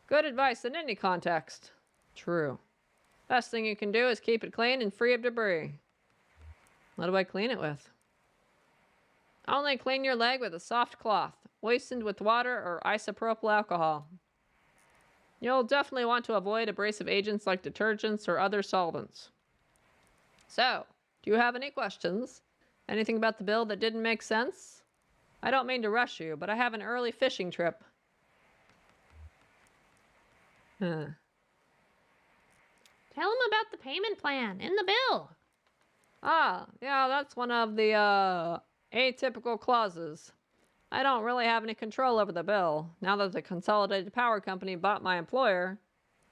Good advice in any context. True. Best thing you can do is keep it clean and free of debris. What do I clean it with? Only clean your leg with a soft cloth, moistened with water or isopropyl alcohol. You'll definitely want to avoid abrasive agents like detergents or other solvents. So, do you have any questions? Anything about the bill that didn't make sense? I don't mean to rush you, but I have an early fishing trip. Tell him about the payment plan in the bill. Ah, yeah, that's one of the, atypical clauses. I don't really have any control over the bill. Now that the Consolidated Power Company bought my employer,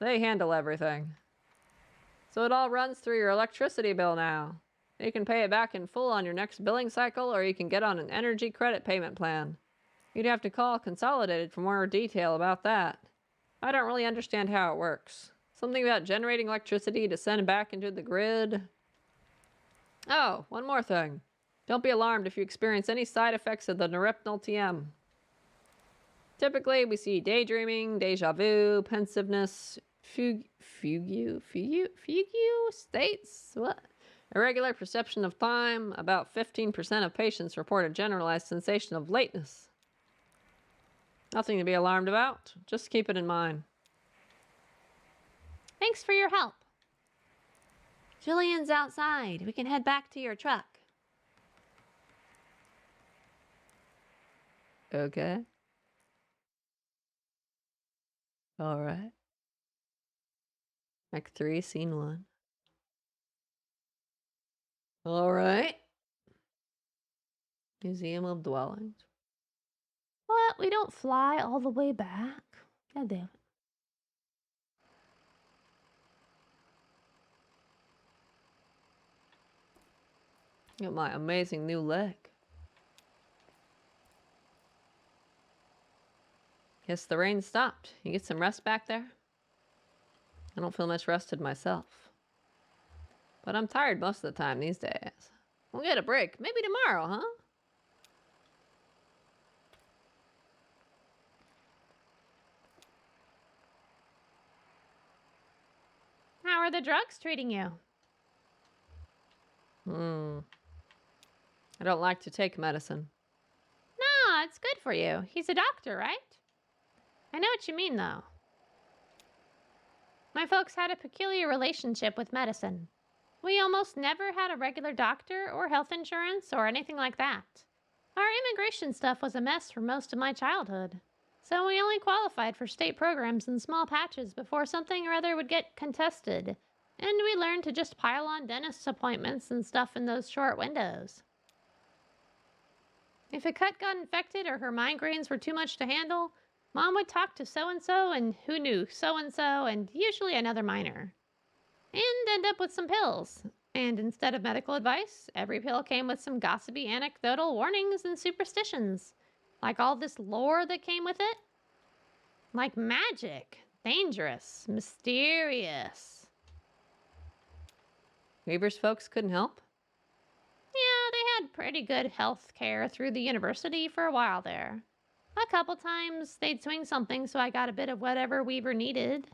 they handle everything. So it all runs through your electricity bill now. You can pay it back in full on your next billing cycle, or you can get on an energy credit payment plan. You'd have to call Consolidated for more detail about that. I don't really understand how it works. Something about generating electricity to send back into the grid. Oh, one more thing. Don't be alarmed if you experience any side effects of the Neuropnol TM. Typically, we see daydreaming, deja vu, pensiveness, fugue states? What? Irregular perception of time. About 15% of patients report a generalized sensation of lateness. Nothing to be alarmed about. Just keep it in mind. Thanks for your help. Julian's outside. We can head back to your truck. Okay. All right. Act 3, Scene 1. All right. Museum of Dwellings. What? We don't fly all the way back? God damn it. Got my amazing new leg. Guess the rain stopped. You get some rest back there? I don't feel much rested myself. But I'm tired most of the time these days. We'll get a break. Maybe tomorrow, huh? How are the drugs treating you? I don't like to take medicine. No, it's good for you. He's a doctor, right? I know what you mean, though. My folks had a peculiar relationship with medicine. We almost never had a regular doctor or health insurance or anything like that. Our immigration stuff was a mess for most of my childhood. So we only qualified for state programs in small patches before something or other would get contested. And we learned to just pile on dentist appointments and stuff in those short windows. If a cut got infected or her migraines were too much to handle, Mom would talk to so-and-so and who knew so-and-so and usually another minor. And end up with some pills. And instead of medical advice, every pill came with some gossipy anecdotal warnings and superstitions. Like all this lore that came with it. Like magic. Dangerous. Mysterious. Weaver's folks couldn't help? Yeah, they had pretty good health care through the university for a while there. A couple times they'd swing something so I got a bit of whatever Weaver needed.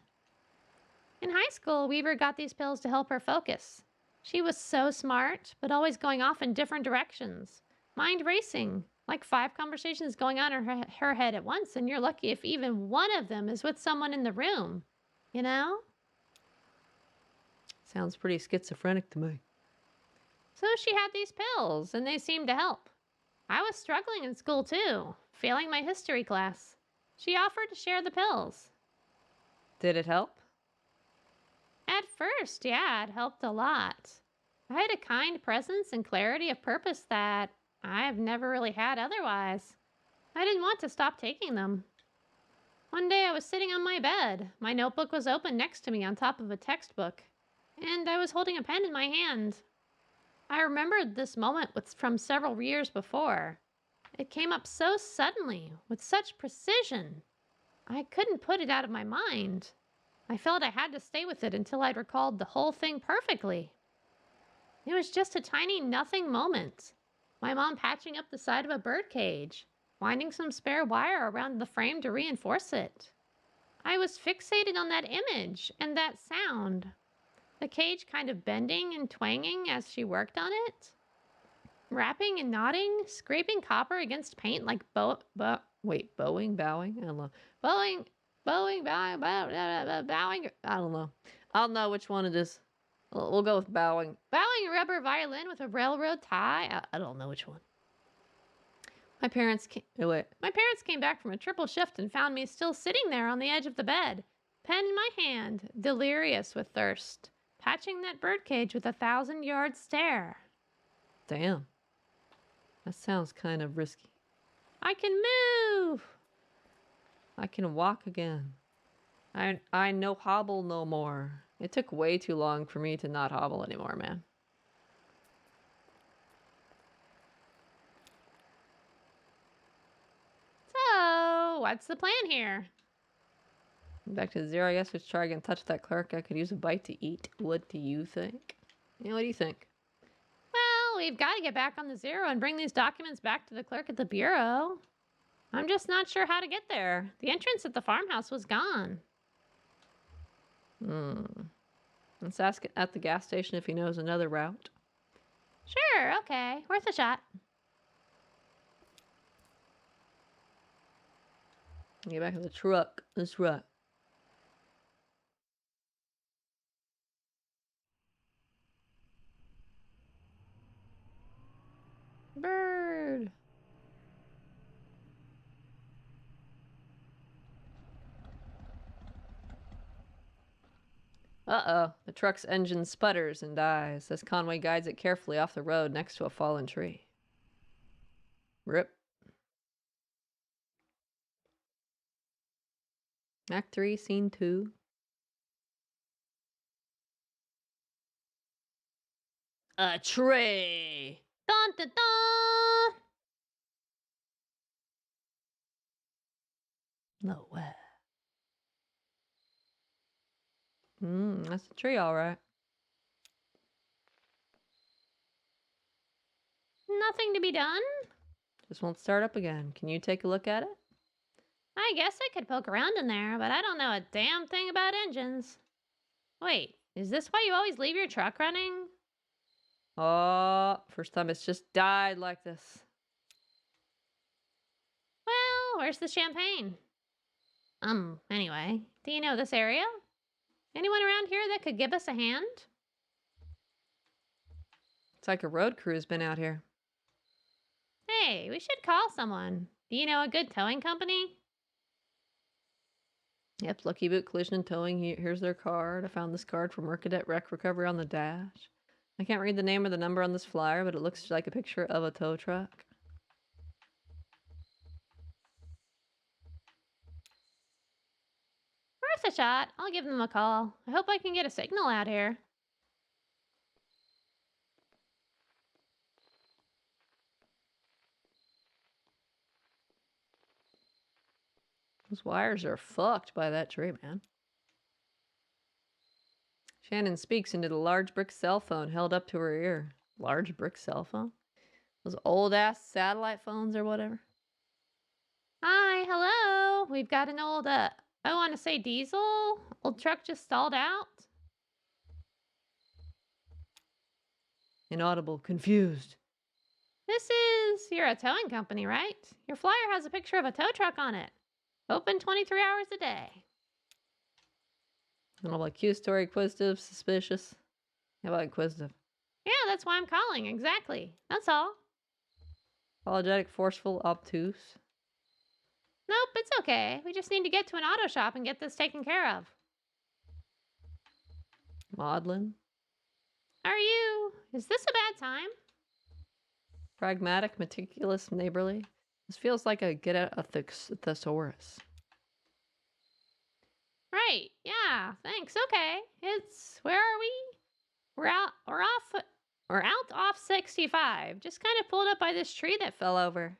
In high school, Weaver got these pills to help her focus. She was so smart, but always going off in different directions. Mind racing, like 5 conversations going on in her head at once, and you're lucky if even one of them is with someone in the room. You know? Sounds pretty schizophrenic to me. So she had these pills, and they seemed to help. I was struggling in school too, failing my history class. She offered to share the pills. Did it help? At first, yeah, it helped a lot. I had a kind presence and clarity of purpose that I've never really had otherwise. I didn't want to stop taking them. One day I was sitting on my bed. My notebook was open next to me on top of a textbook, and I was holding a pen in my hand. I remembered this moment from several years before. It came up so suddenly, with such precision. I couldn't put it out of my mind. I felt I had to stay with it until I'd recalled the whole thing perfectly. It was just a tiny nothing moment. My mom patching up the side of a bird cage, winding some spare wire around the frame to reinforce it. I was fixated on that image and that sound. The cage kind of bending and twanging as she worked on it. Rapping and nodding, scraping copper against paint like bowing? I don't know. Bowing, bowing, I don't know. I don't know which one it is. We'll go with bowing. Bowing a rubber violin with a railroad tie? I don't know which one. My parents came back from a triple shift and found me still sitting there on the edge of the bed, pen in my hand, delirious with thirst, patching that birdcage with a 1,000-yard stare. Damn. That sounds kind of risky. I can move! I can walk again. I no hobble no more. It took way too long for me to not hobble anymore, man. So, what's the plan here? Back to 0, I guess. Let's try again. Touch that clerk. I could use a bite to eat. What do you think? Yeah, what do you think? Well, we've got to get back on the Zero and bring these documents back to the clerk at the bureau. I'm just not sure how to get there. The entrance at the farmhouse was gone. Let's ask at the gas station if he knows another route. Sure, okay. Worth a shot. Get back in the truck. That's right. Bird. Uh-oh. The truck's engine sputters and dies as Conway guides it carefully off the road next to a fallen tree. Rip. Act 3, Scene 2. A tree! Dun dun dun! No way. That's a tree, all right. Nothing to be done? Just won't start up again. Can you take a look at it? I guess I could poke around in there, but I don't know a damn thing about engines. Wait, is this why you always leave your truck running? Oh, first time it's just died like this. Well, where's the champagne? Anyway, do you know this area? Anyone around here that could give us a hand? It's like a road crew's been out here. Hey, we should call someone. Do you know a good towing company? Yep, Lucky Boot Collision and Towing. Here's their card. I found this card from Mercadet Wreck Recovery on the dash. I can't read the name or the number on this flyer, but it looks like a picture of a tow truck. Worth a shot. I'll give them a call. I hope I can get a signal out here. Those wires are fucked by that tree, man. Shannon speaks into the large brick cell phone held up to her ear. Large brick cell phone? Those old-ass satellite phones or whatever? Hi, hello. We've got an old, I want to say diesel. Old truck just stalled out. Inaudible, confused. You're a towing company, right? Your flyer has a picture of a tow truck on it. Open 23 hours a day. I don't know, like accusatory, inquisitive, suspicious. How about inquisitive? Yeah, that's why I'm calling. Exactly. That's all. Apologetic, forceful, obtuse. Nope, it's okay. We just need to get to an auto shop and get this taken care of. Maudlin. Is this a bad time? Pragmatic, meticulous, neighborly. This feels like a get a thesaurus. Right. Yeah. Thanks. Okay. Where are we? We're out off 65. Just kind of pulled up by this tree that fell over.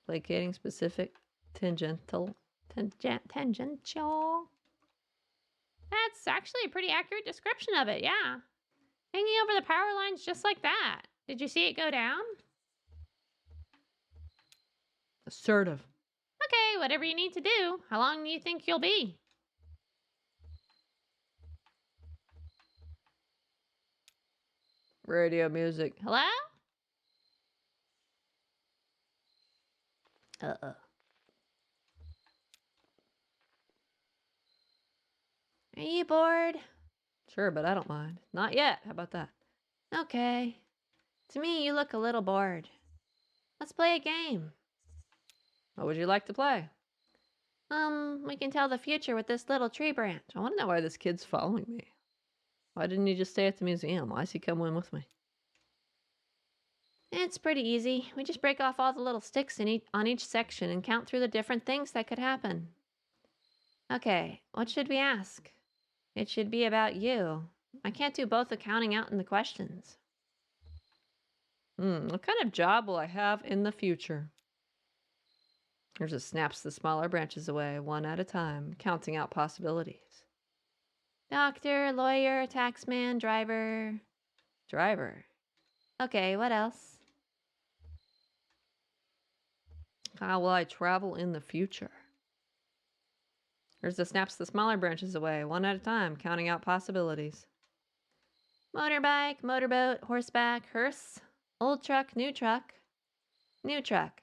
Placating, specific, tangential. Tangential. That's actually a pretty accurate description of it. Yeah. Hanging over the power lines just like that. Did you see it go down? Assertive. Okay, whatever you need to do. How long do you think you'll be? Radio music. Hello? Uh-oh. Are you bored? Sure, but I don't mind. Not yet. How about that? Okay. To me, you look a little bored. Let's play a game. What would you like to play? We can tell the future with this little tree branch. I want to know why this kid's following me. Why didn't he just stay at the museum? Why is he coming with me? It's pretty easy. We just break off all the little sticks on each section and count through the different things that could happen. Okay, what should we ask? It should be about you. I can't do both the counting out and the questions. What kind of job will I have in the future? Here's a snaps the smaller branches away, one at a time, counting out possibilities. Doctor, lawyer, taxman, driver. Driver. Okay, what else? How will I travel in the future? Here's the snaps the smaller branches away, one at a time, counting out possibilities. Motorbike, motorboat, horseback, hearse, old truck, new truck, new truck.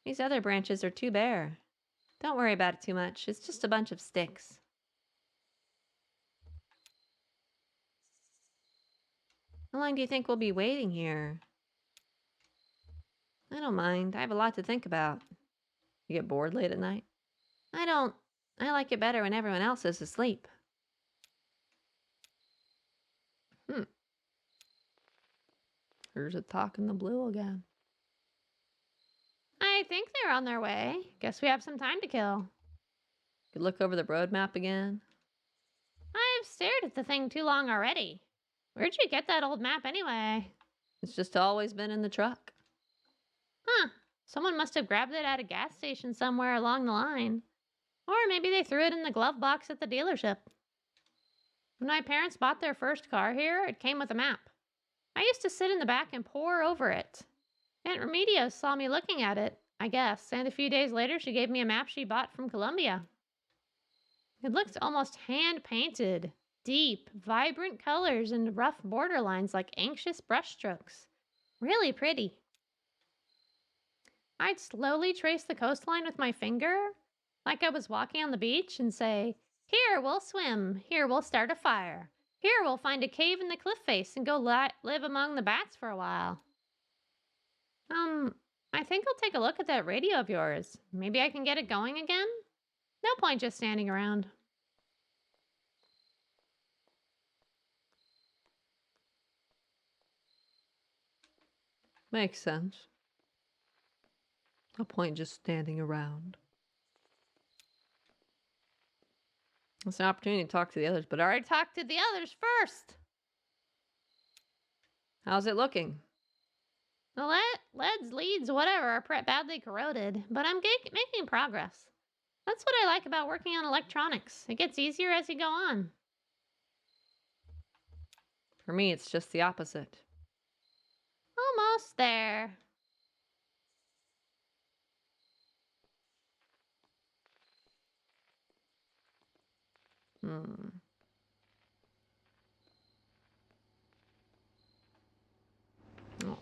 These other branches are too bare. Don't worry about it too much. It's just a bunch of sticks. How long do you think we'll be waiting here? I don't mind. I have a lot to think about. You get bored late at night? I don't. I like it better when everyone else is asleep. There's a talk in the blue again. I think they're on their way. Guess we have some time to kill. Could look over the road map again. I've stared at the thing too long already. Where'd you get that old map anyway? It's just always been in the truck. Huh. Someone must have grabbed it at a gas station somewhere along the line. Or maybe they threw it in the glove box at the dealership. When my parents bought their first car here, it came with a map. I used to sit in the back and pore over it. Aunt Remedios saw me looking at it, I guess, and a few days later she gave me a map she bought from Colombia. It looked almost hand-painted. Deep, vibrant colors and rough border lines like anxious brushstrokes. Really pretty. I'd slowly trace the coastline with my finger, like I was walking on the beach, and say, "Here we'll swim, here we'll start a fire, here we'll find a cave in the cliff face and go live among the bats for a while." I think I'll take a look at that radio of yours. Maybe I can get it going again? No point just standing around. Makes sense. No point just standing around. It's an opportunity to talk to the others, but I already talked to the others first. How's it looking? The leads, whatever, are badly corroded, but I'm making progress. That's what I like about working on electronics. It gets easier as you go on. For me, it's just the opposite. Almost there. Oh.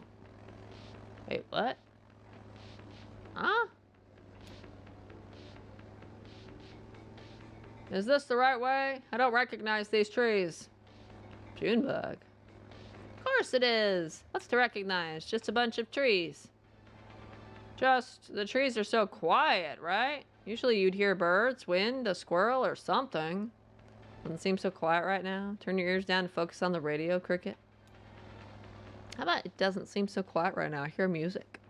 Wait, what? Huh? Is this the right way? I don't recognize these trees. Junebug. Of course it is. What's to recognize? Just a bunch of trees. Just, the trees are so quiet, right? Usually you'd hear birds, wind, a squirrel, or something. Doesn't seem so quiet right now. Turn your ears down and focus on the radio, Cricket. How about it doesn't seem so quiet right now? I hear music.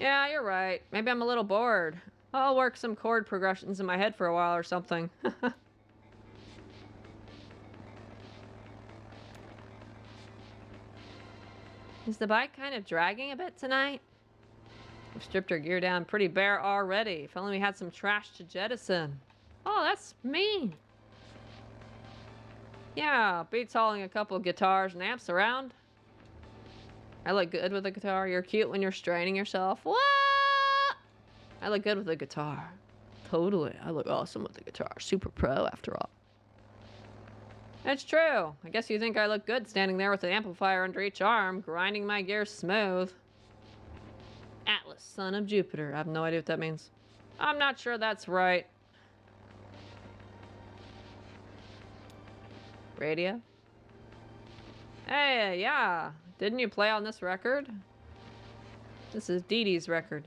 Yeah, you're right. Maybe I'm a little bored. I'll work some chord progressions in my head for a while or something. Is the bike kind of dragging a bit tonight? We've stripped our gear down pretty bare already. If only we had some trash to jettison. Oh, that's mean. Yeah, beats hauling a couple of guitars and amps around. I look good with a guitar. You're cute when you're straining yourself. What? I look good with a guitar. Totally. I look awesome with the guitar. Super pro, after all. It's true. I guess you think I look good standing there with an amplifier under each arm, grinding my gears smooth. Atlas, son of Jupiter. I have no idea what that means. I'm not sure that's right. Radio? Hey, yeah. Didn't you play on this record? This is Dee Dee's record.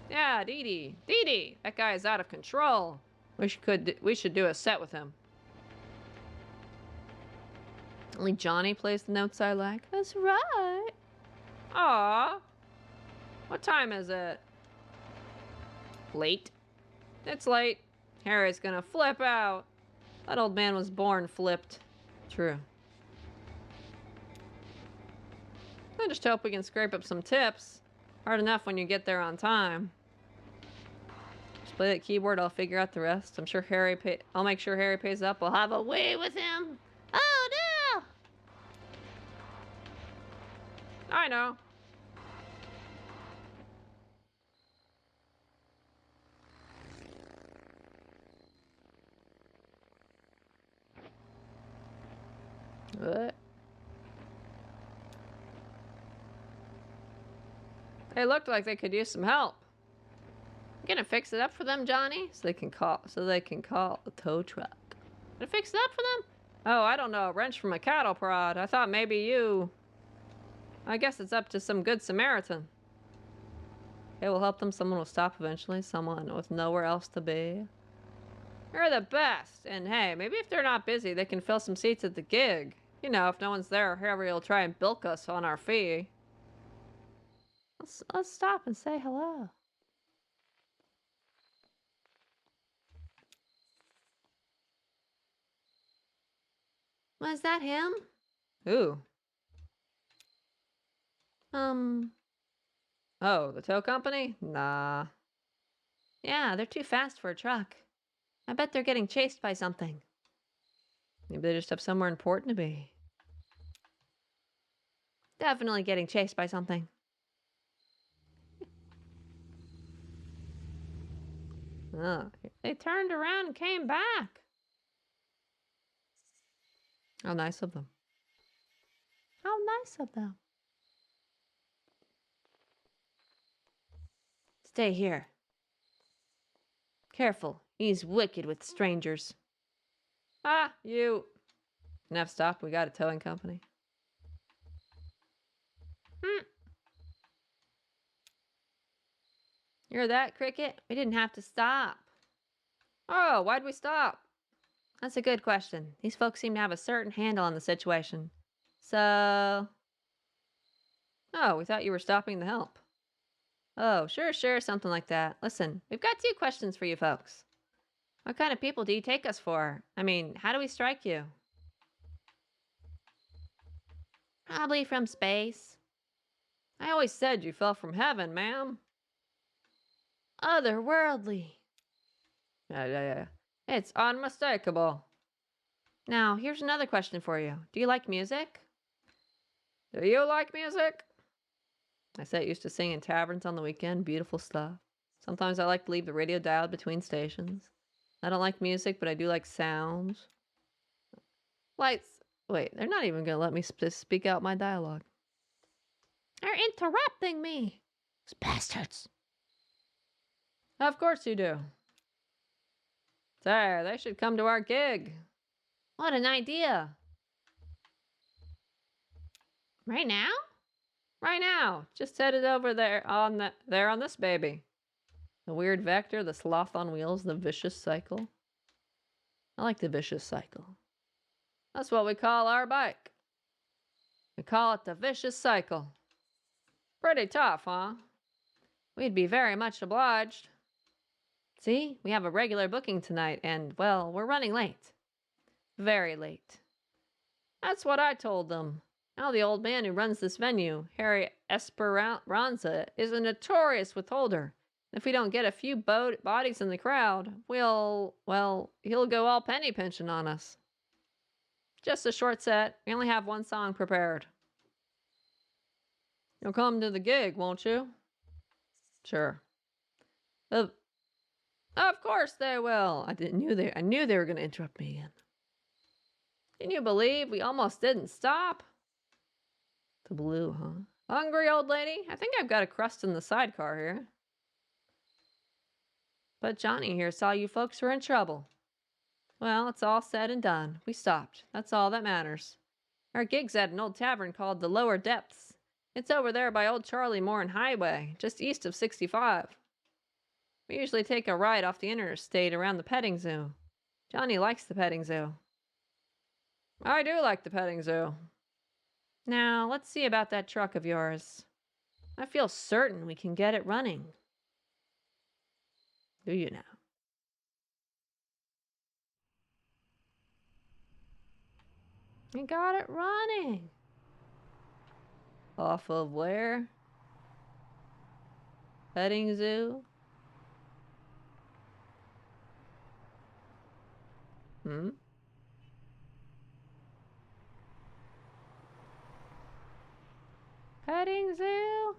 Yeah, Dee Dee. Dee Dee! That guy is out of control. We should do a set with him. Only Johnny plays the notes I like. That's right. Aw. What time is it? Late. It's late. Harry's gonna flip out. That old man was born flipped. True. I just hope we can scrape up some tips. Hard enough when you get there on time. Just play that keyboard, I'll figure out the rest. I'll make sure Harry pays up. I'll have a way with him. Oh no! I know. What? They looked like they could use some help. You gonna fix it up for them, Johnny? So they can call a tow truck. Gonna fix it up for them? Oh, I don't know. A wrench from a cattle prod. I thought maybe you. I guess it's up to some good Samaritan. It will help them. Someone will stop eventually. Someone with nowhere else to be. You're the best. And hey, maybe if they're not busy, they can fill some seats at the gig. You know, if no one's there, Harry will try and bilk us on our fee. Let's stop and say hello. Was that him? Who? Oh, the tow company? Nah. Yeah, they're too fast for a truck. I bet they're getting chased by something. Maybe they just have somewhere important to be. Definitely getting chased by something. Oh, they turned around and came back. How nice of them. How nice of them. Stay here. Careful, he's wicked with strangers. Ah, you. Enough stop, we got a towing company. You're that, Cricket? We didn't have to stop. Oh, why'd we stop? That's a good question. These folks seem to have a certain handle on the situation. So... Oh, we thought you were stopping the help. Oh, sure, something like that. Listen, we've got 2 questions for you folks. What kind of people do you take us for? I mean, how do we strike you? Probably from space. I always said you fell from heaven, ma'am. Otherworldly. Yeah. It's unmistakable. Now, here's another question for you. Do you like music? Do you like music? I said I used to sing in taverns on the weekend. Beautiful stuff. Sometimes I like to leave the radio dialed between stations. I don't like music, but I do like sounds. Lights. Wait, they're not even going to let me speak out my dialogue. They're interrupting me. Those bastards. Of course you do. There, they should come to our gig. What an idea. Right now? Right now. Just headed over there on this baby. The weird vector, the sloth on wheels, the vicious cycle. I like the vicious cycle. That's what we call our bike. We call it the vicious cycle. Pretty tough, huh? We'd be very much obliged. See, we have a regular booking tonight, and, well, we're running late. Very late. That's what I told them. Now the old man who runs this venue, Harry Esperanza, is a notorious withholder. If we don't get a few bodies in the crowd, he'll go all penny pinching on us. Just a short set. We only have 1 song prepared. You'll come to the gig, won't you? Sure. Of course they will. I knew they were going to interrupt me again. Can you believe we almost didn't stop? The blue, huh? Hungry, old lady? I think I've got a crust in the sidecar here. But Johnny here saw you folks were in trouble. Well, it's all said and done. We stopped. That's all that matters. Our gig's at an old tavern called the Lower Depths. It's over there by Old Charlie Morin Highway, just east of 65. We usually take a ride off the interstate around the petting zoo. Johnny likes the petting zoo. I do like the petting zoo. Now, let's see about that truck of yours. I feel certain we can get it running. Do you now? We got it running. Off of where? Petting zoo? Petting zoo?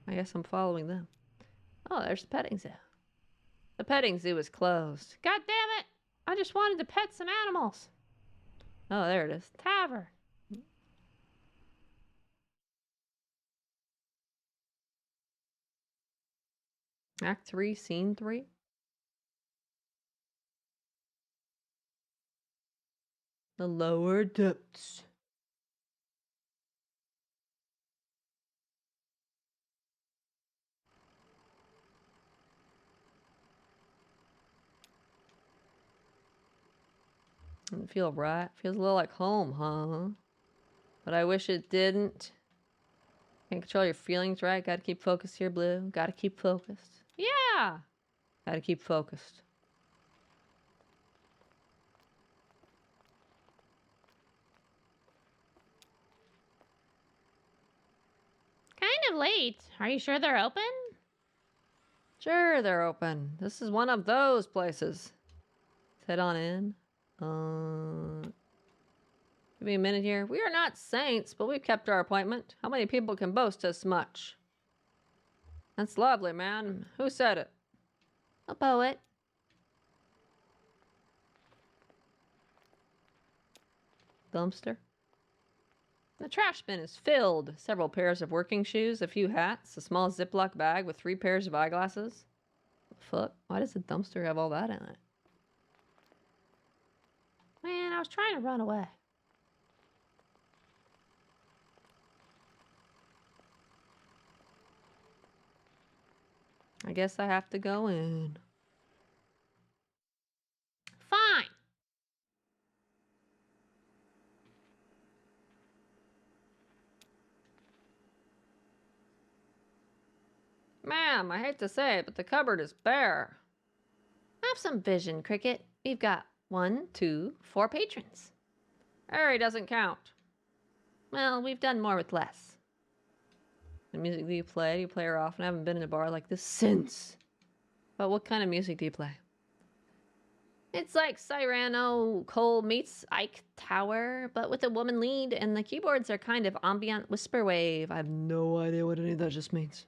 I guess I'm following them. Oh, there's the petting zoo. The petting zoo is closed. God damn it! I just wanted to pet some animals. Oh, there it is. Tavern. Act 3, Scene 3. The lower depths. Doesn't feel right. Feels a little like home, huh? But I wish it didn't. Can't control your feelings, right? Gotta keep focused here, Blue. Gotta keep focused. Yeah. Gotta keep focused. Kind of late. Are you sure they're open? Sure, they're open. This is one of those places. Let's head on in. Give me a minute here. We are not saints, but we've kept our appointment. How many people can boast as much? That's lovely, man. Who said it? A poet. Dumpster. The trash bin is filled. Several pairs of working shoes, a few hats, a small Ziploc bag with 3 pairs of eyeglasses. Fuck? Why does the dumpster have all that in it? Man, I was trying to run away. I guess I have to go in. Fine. Ma'am, I hate to say it, but the cupboard is bare. Have some vision, Cricket. We've got 1, 2, 4 patrons. Harry doesn't count. Well, we've done more with less. The music do you play? Do you play her often? I haven't been in a bar like this since. But what kind of music do you play? It's like Cyrano Cole meets Ike Tower, but with a woman lead, and the keyboards are kind of ambient whisper wave. I have no idea what any of that just means.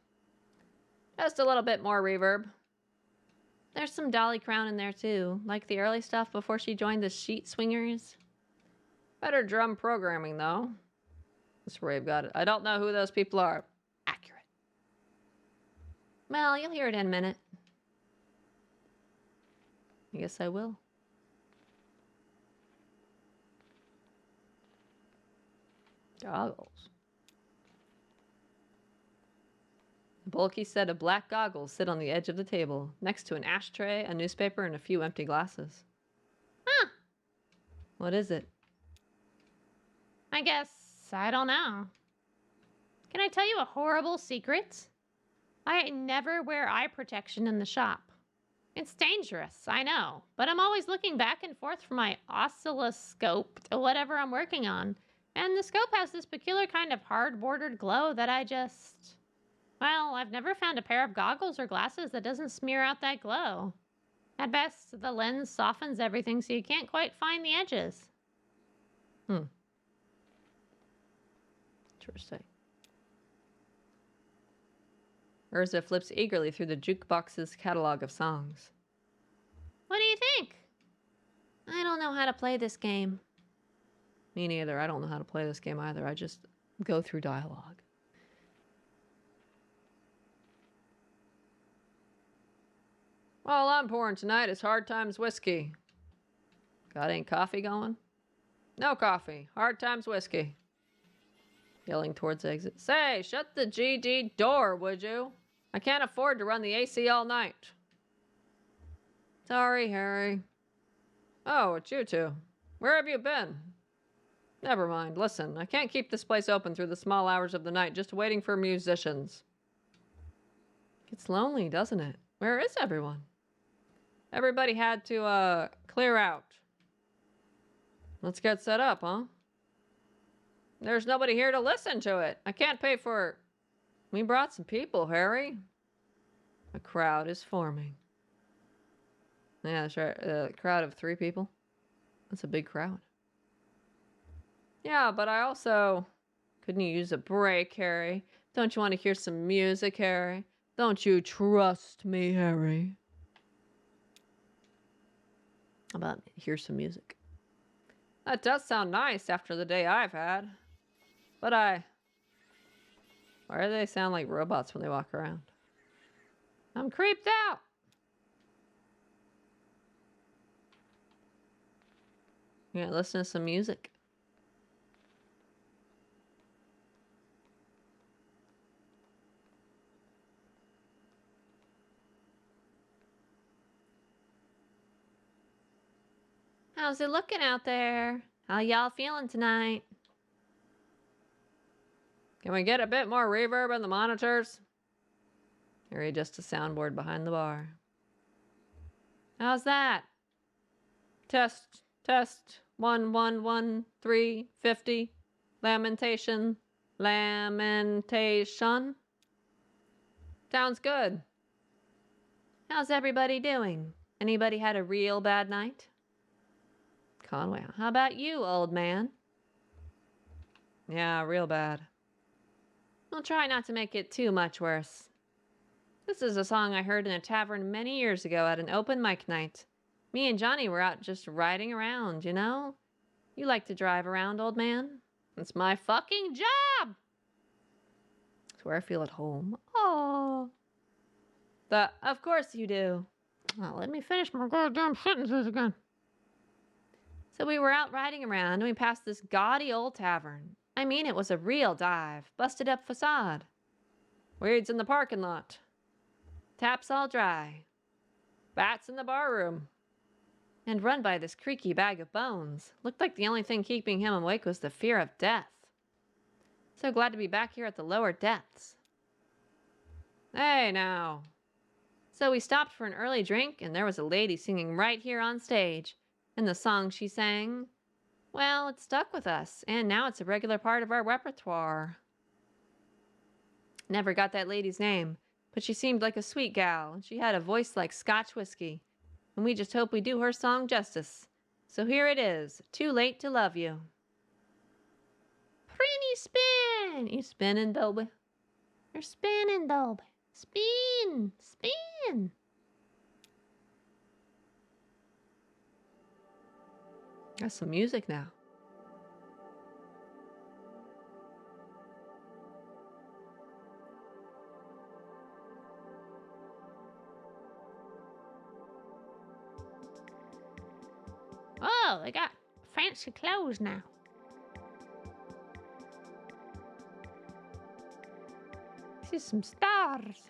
Just a little bit more reverb. There's some Dolly Crown in there too, like the early stuff before she joined the Sheet Swingers. Better drum programming, though. That's where I've got it. I don't know who those people are. Accurate. Well, you'll hear it in a minute. I guess I will. Goggles. A bulky set of black goggles sit on the edge of the table, next to an ashtray, a newspaper, and a few empty glasses. Huh. What is it? I guess I don't know. Can I tell you a horrible secret? I never wear eye protection in the shop. It's dangerous, I know, but I'm always looking back and forth from my oscilloscope to whatever I'm working on. And the scope has this peculiar kind of hard-bordered glow that well, I've never found a pair of goggles or glasses that doesn't smear out that glow. At best, the lens softens everything so you can't quite find the edges. Interesting. Urza flips eagerly through the jukebox's catalog of songs. What do you think? I don't know how to play this game. Me neither. I don't know how to play this game either. I just go through dialogue. All I'm pouring tonight is Hard Times whiskey. Got any coffee going? No coffee. Hard Times whiskey. Yelling towards exit. Say, shut the GD door, would you? I can't afford to run the AC all night. Sorry, Harry. Oh, it's you two. Where have you been? Never mind. Listen, I can't keep this place open through the small hours of the night just waiting for musicians. Gets lonely, doesn't it? Where is everyone? Everybody had to, clear out. Let's get set up, huh? There's nobody here to listen to it. I can't pay for... We brought some people, Harry. A crowd is forming. Yeah, that's right. A crowd of 3 people. That's a big crowd. Yeah, but I also... Couldn't you use a break, Harry? Don't you want to hear some music, Harry? Don't you trust me, Harry? How about hear some music? That does sound nice after the day I've had. But why do they sound like robots when they walk around? I'm creeped out. Yeah, listen to some music. How's it looking out there? How y'all feeling tonight? Can we get a bit more reverb in the monitors? Or just a soundboard behind the bar? How's that? Test, test. 1, 1, 1, 3, 50. Lamentation, lamentation. Sounds good. How's everybody doing? Anybody had a real bad night? Conway, how about you, old man? Yeah, real bad. I'll try not to make it too much worse. This is a song I heard in a tavern many years ago at an open mic night. Me and Johnny were out just riding around, you know? You like to drive around, old man? It's my fucking job! It's where I feel at home. Oh. Of course you do. Oh, let me finish my goddamn sentences again. So we were out riding around and we passed this gaudy old tavern. I mean, it was a real dive, busted up facade. Weeds in the parking lot. Taps all dry. Bats in the bar room. And run by this creaky bag of bones. Looked like the only thing keeping him awake was the fear of death. So glad to be back here at the lower depths. Hey, now. So we stopped for an early drink, and there was a lady singing right here on stage. And the song she sang, well, it stuck with us, and now it's a regular part of our repertoire. Never got that lady's name, but she seemed like a sweet gal, and she had a voice like Scotch whiskey. And we just hope we do her song justice. So here it is, Too Late to Love You. Pretty spin! You spinning, Dolby? You're spinning, Dolby. Spin! Spin! Got some music now. Oh, they got fancy clothes now. See some stars.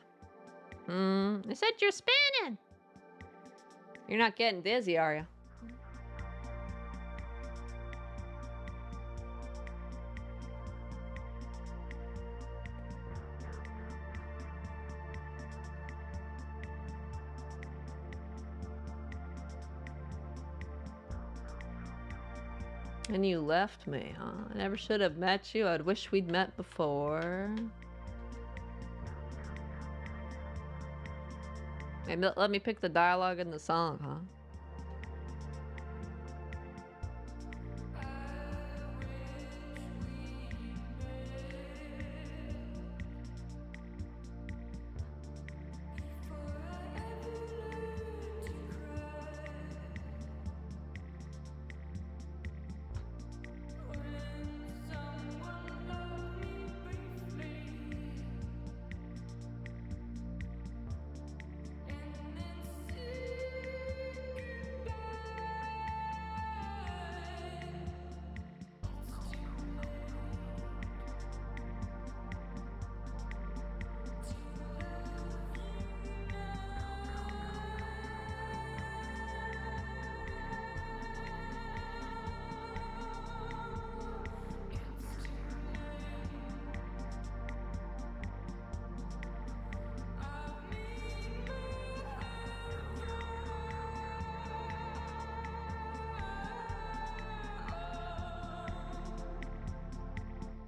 They said you're spinning. You're not getting dizzy, are you? And you left me, huh? I never should have met you. I'd wish we'd met before. Hey, let me pick the dialogue in the song, huh?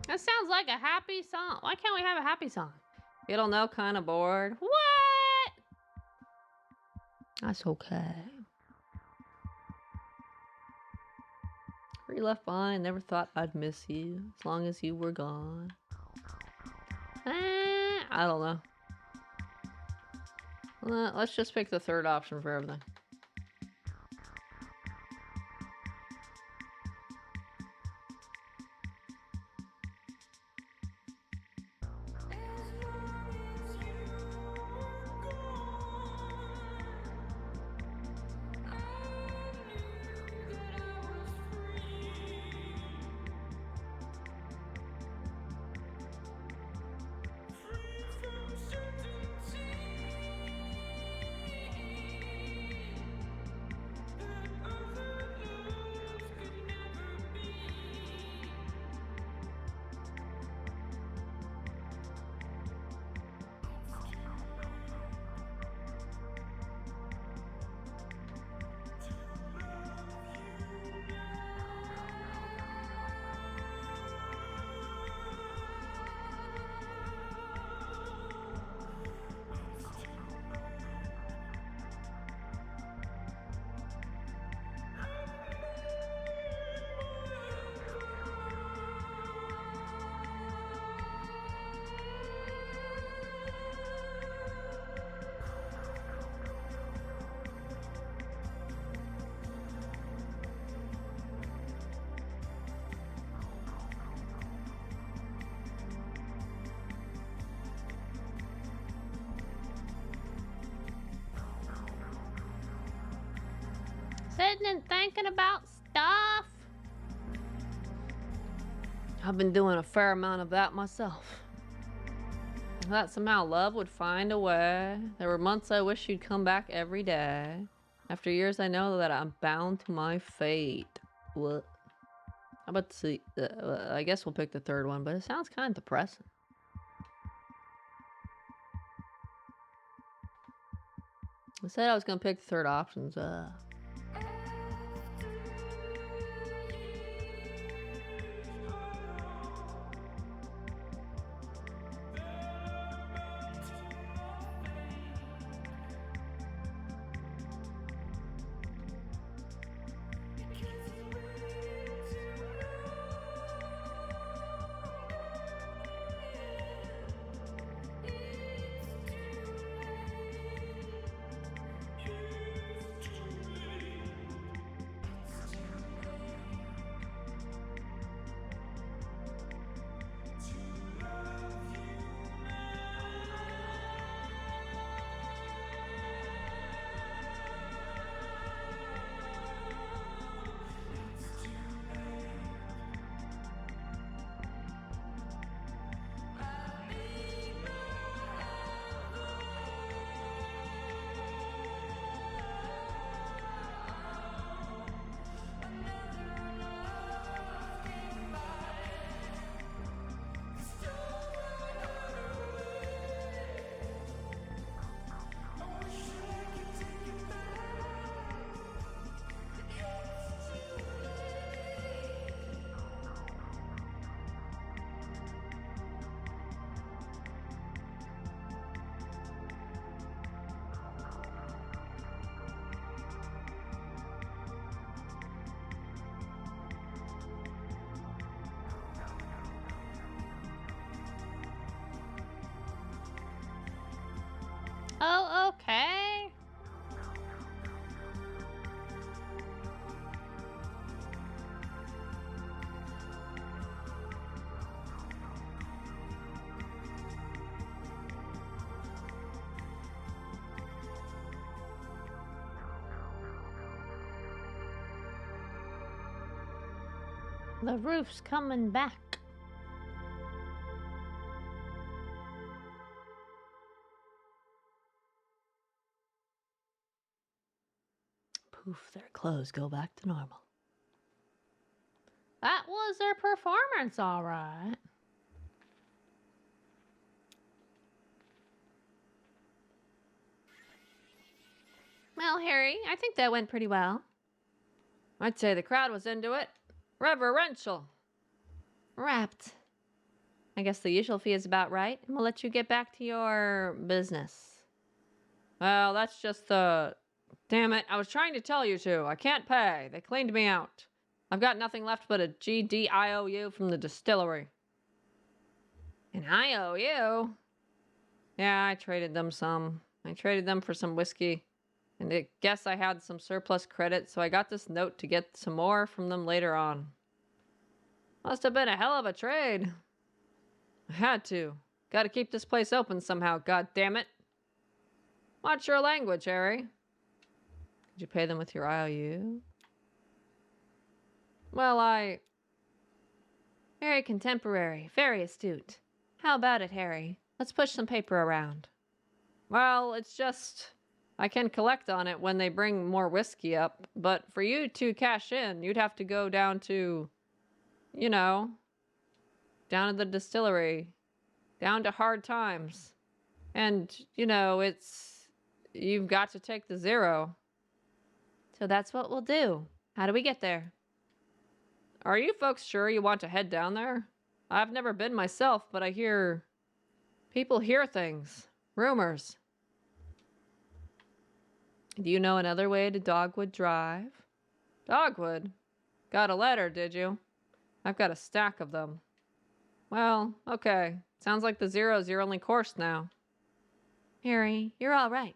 That sounds like a happy song. Why can't we have a happy song? You don't know, kind of bored. What? That's okay. Free left behind. Never thought I'd miss you as long as you were gone. I don't know. Let's just pick the third option for everything. Sitting and thinking about stuff. I've been doing a fair amount of that myself. I thought somehow love would find a way. There were months I wish you'd come back every day. After years, I know that I'm bound to my fate. What? How about the? I guess we'll pick the third one, but it sounds kind of depressing. I said I was gonna pick the third options. Oh, okay. The roof's coming back. Poof, their clothes go back to normal. That was their performance, all right. Well, Harry, I think that went pretty well. I'd say the crowd was into it. Reverential. Wrapped. I guess the usual fee is about right, and we'll let you get back to your business. Well, that's just the... Damn it, I was trying to tell you to. I can't pay. They cleaned me out. I've got nothing left but a GD IOU from the distillery. An IOU? Yeah, I traded them some. I traded them for some whiskey. And I guess I had some surplus credit, so I got this note to get some more from them later on. Must have been a hell of a trade. I had to. Gotta keep this place open somehow, god damn it. What's your language, Harry? Did you pay them with your IOU? Well, Very contemporary, very astute. How about it, Harry? Let's push some paper around. Well, it's just... I can collect on it when they bring more whiskey up, but for you to cash in, you'd have to go down to... You know... Down to the distillery. Down to hard times. And, you know, it's... You've got to take the 0. So that's what we'll do. How do we get there? Are you folks sure you want to head down there? I've never been myself, but I hear... People hear things. Rumors. Do you know another way to Dogwood Drive? Dogwood? Got a letter, did you? I've got a stack of them. Well, okay. Sounds like the 0's your only course now. Harry, you're all right.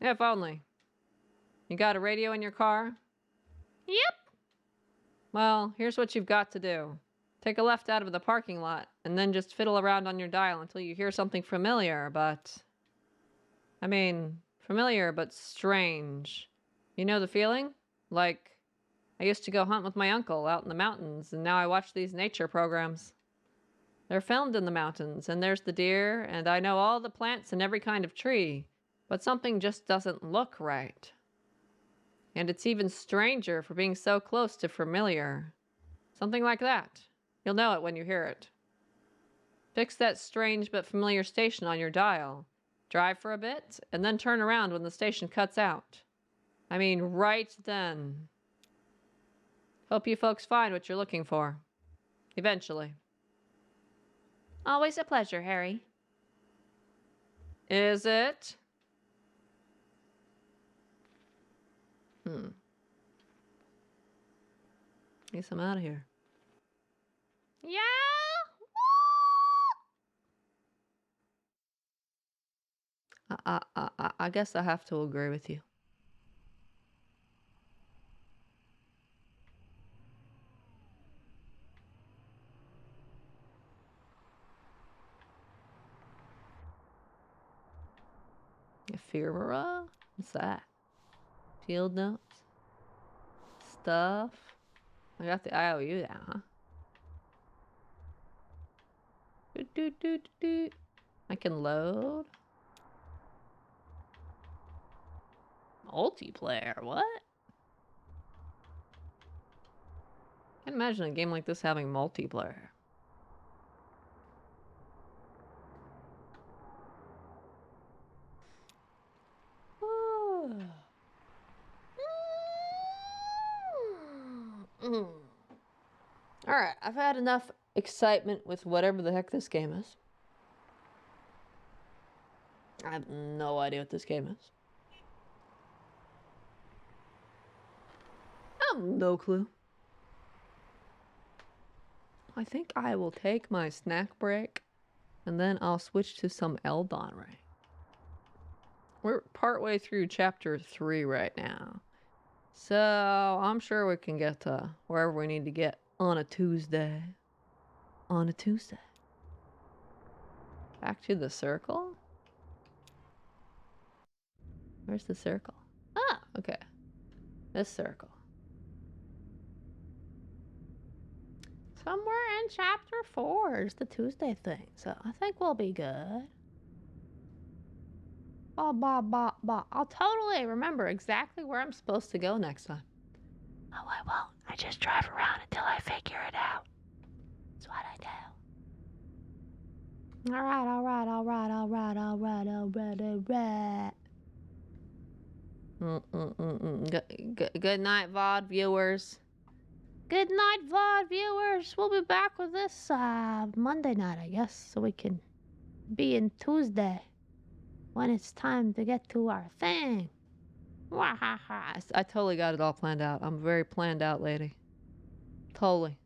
If only. You got a radio in your car? Yep. Well, here's what you've got to do. Take a left out of the parking lot, and then just fiddle around on your dial until you hear something familiar, but... I mean, familiar but strange. You know the feeling? Like, I used to go hunt with my uncle out in the mountains, and now I watch these nature programs. They're filmed in the mountains, and there's the deer, and I know all the plants and every kind of tree, but something just doesn't look right. And it's even stranger for being so close to familiar. Something like that. You'll know it when you hear it. Fix that strange but familiar station on your dial. Drive for a bit, and then turn around when the station cuts out. I mean, right then. Hope you folks find what you're looking for. Eventually. Always a pleasure, Harry. Is it? Guess I'm out of here. Yeah? I guess I have to agree with you. Ephemera? What's that? Field notes? Stuff? I got the IOU now, huh? I can load. Multiplayer, what? I can't imagine a game like this having multiplayer. Alright, I've had enough excitement with whatever the heck this game is. I have no idea what this game is. I have no clue. I think I will take my snack break and then I'll switch to some Eldon Ring. We're partway through chapter 3 right now. So I'm sure we can get to wherever we need to get on a Tuesday. On a Tuesday. Back to the circle? Where's the circle? Ah, okay. This circle. Somewhere in chapter 4 is the Tuesday thing, so I think we'll be good. I'll totally remember exactly where I'm supposed to go next time. Oh, I won't. I just drive around until I figure it out. That's what I do. Alright. Good night, VOD viewers. Good night, VOD viewers. We'll be back with this Monday night, I guess, so we can be in Tuesday when it's time to get to our thing. Wahaha. I totally got it all planned out. I'm a very planned out lady. Totally.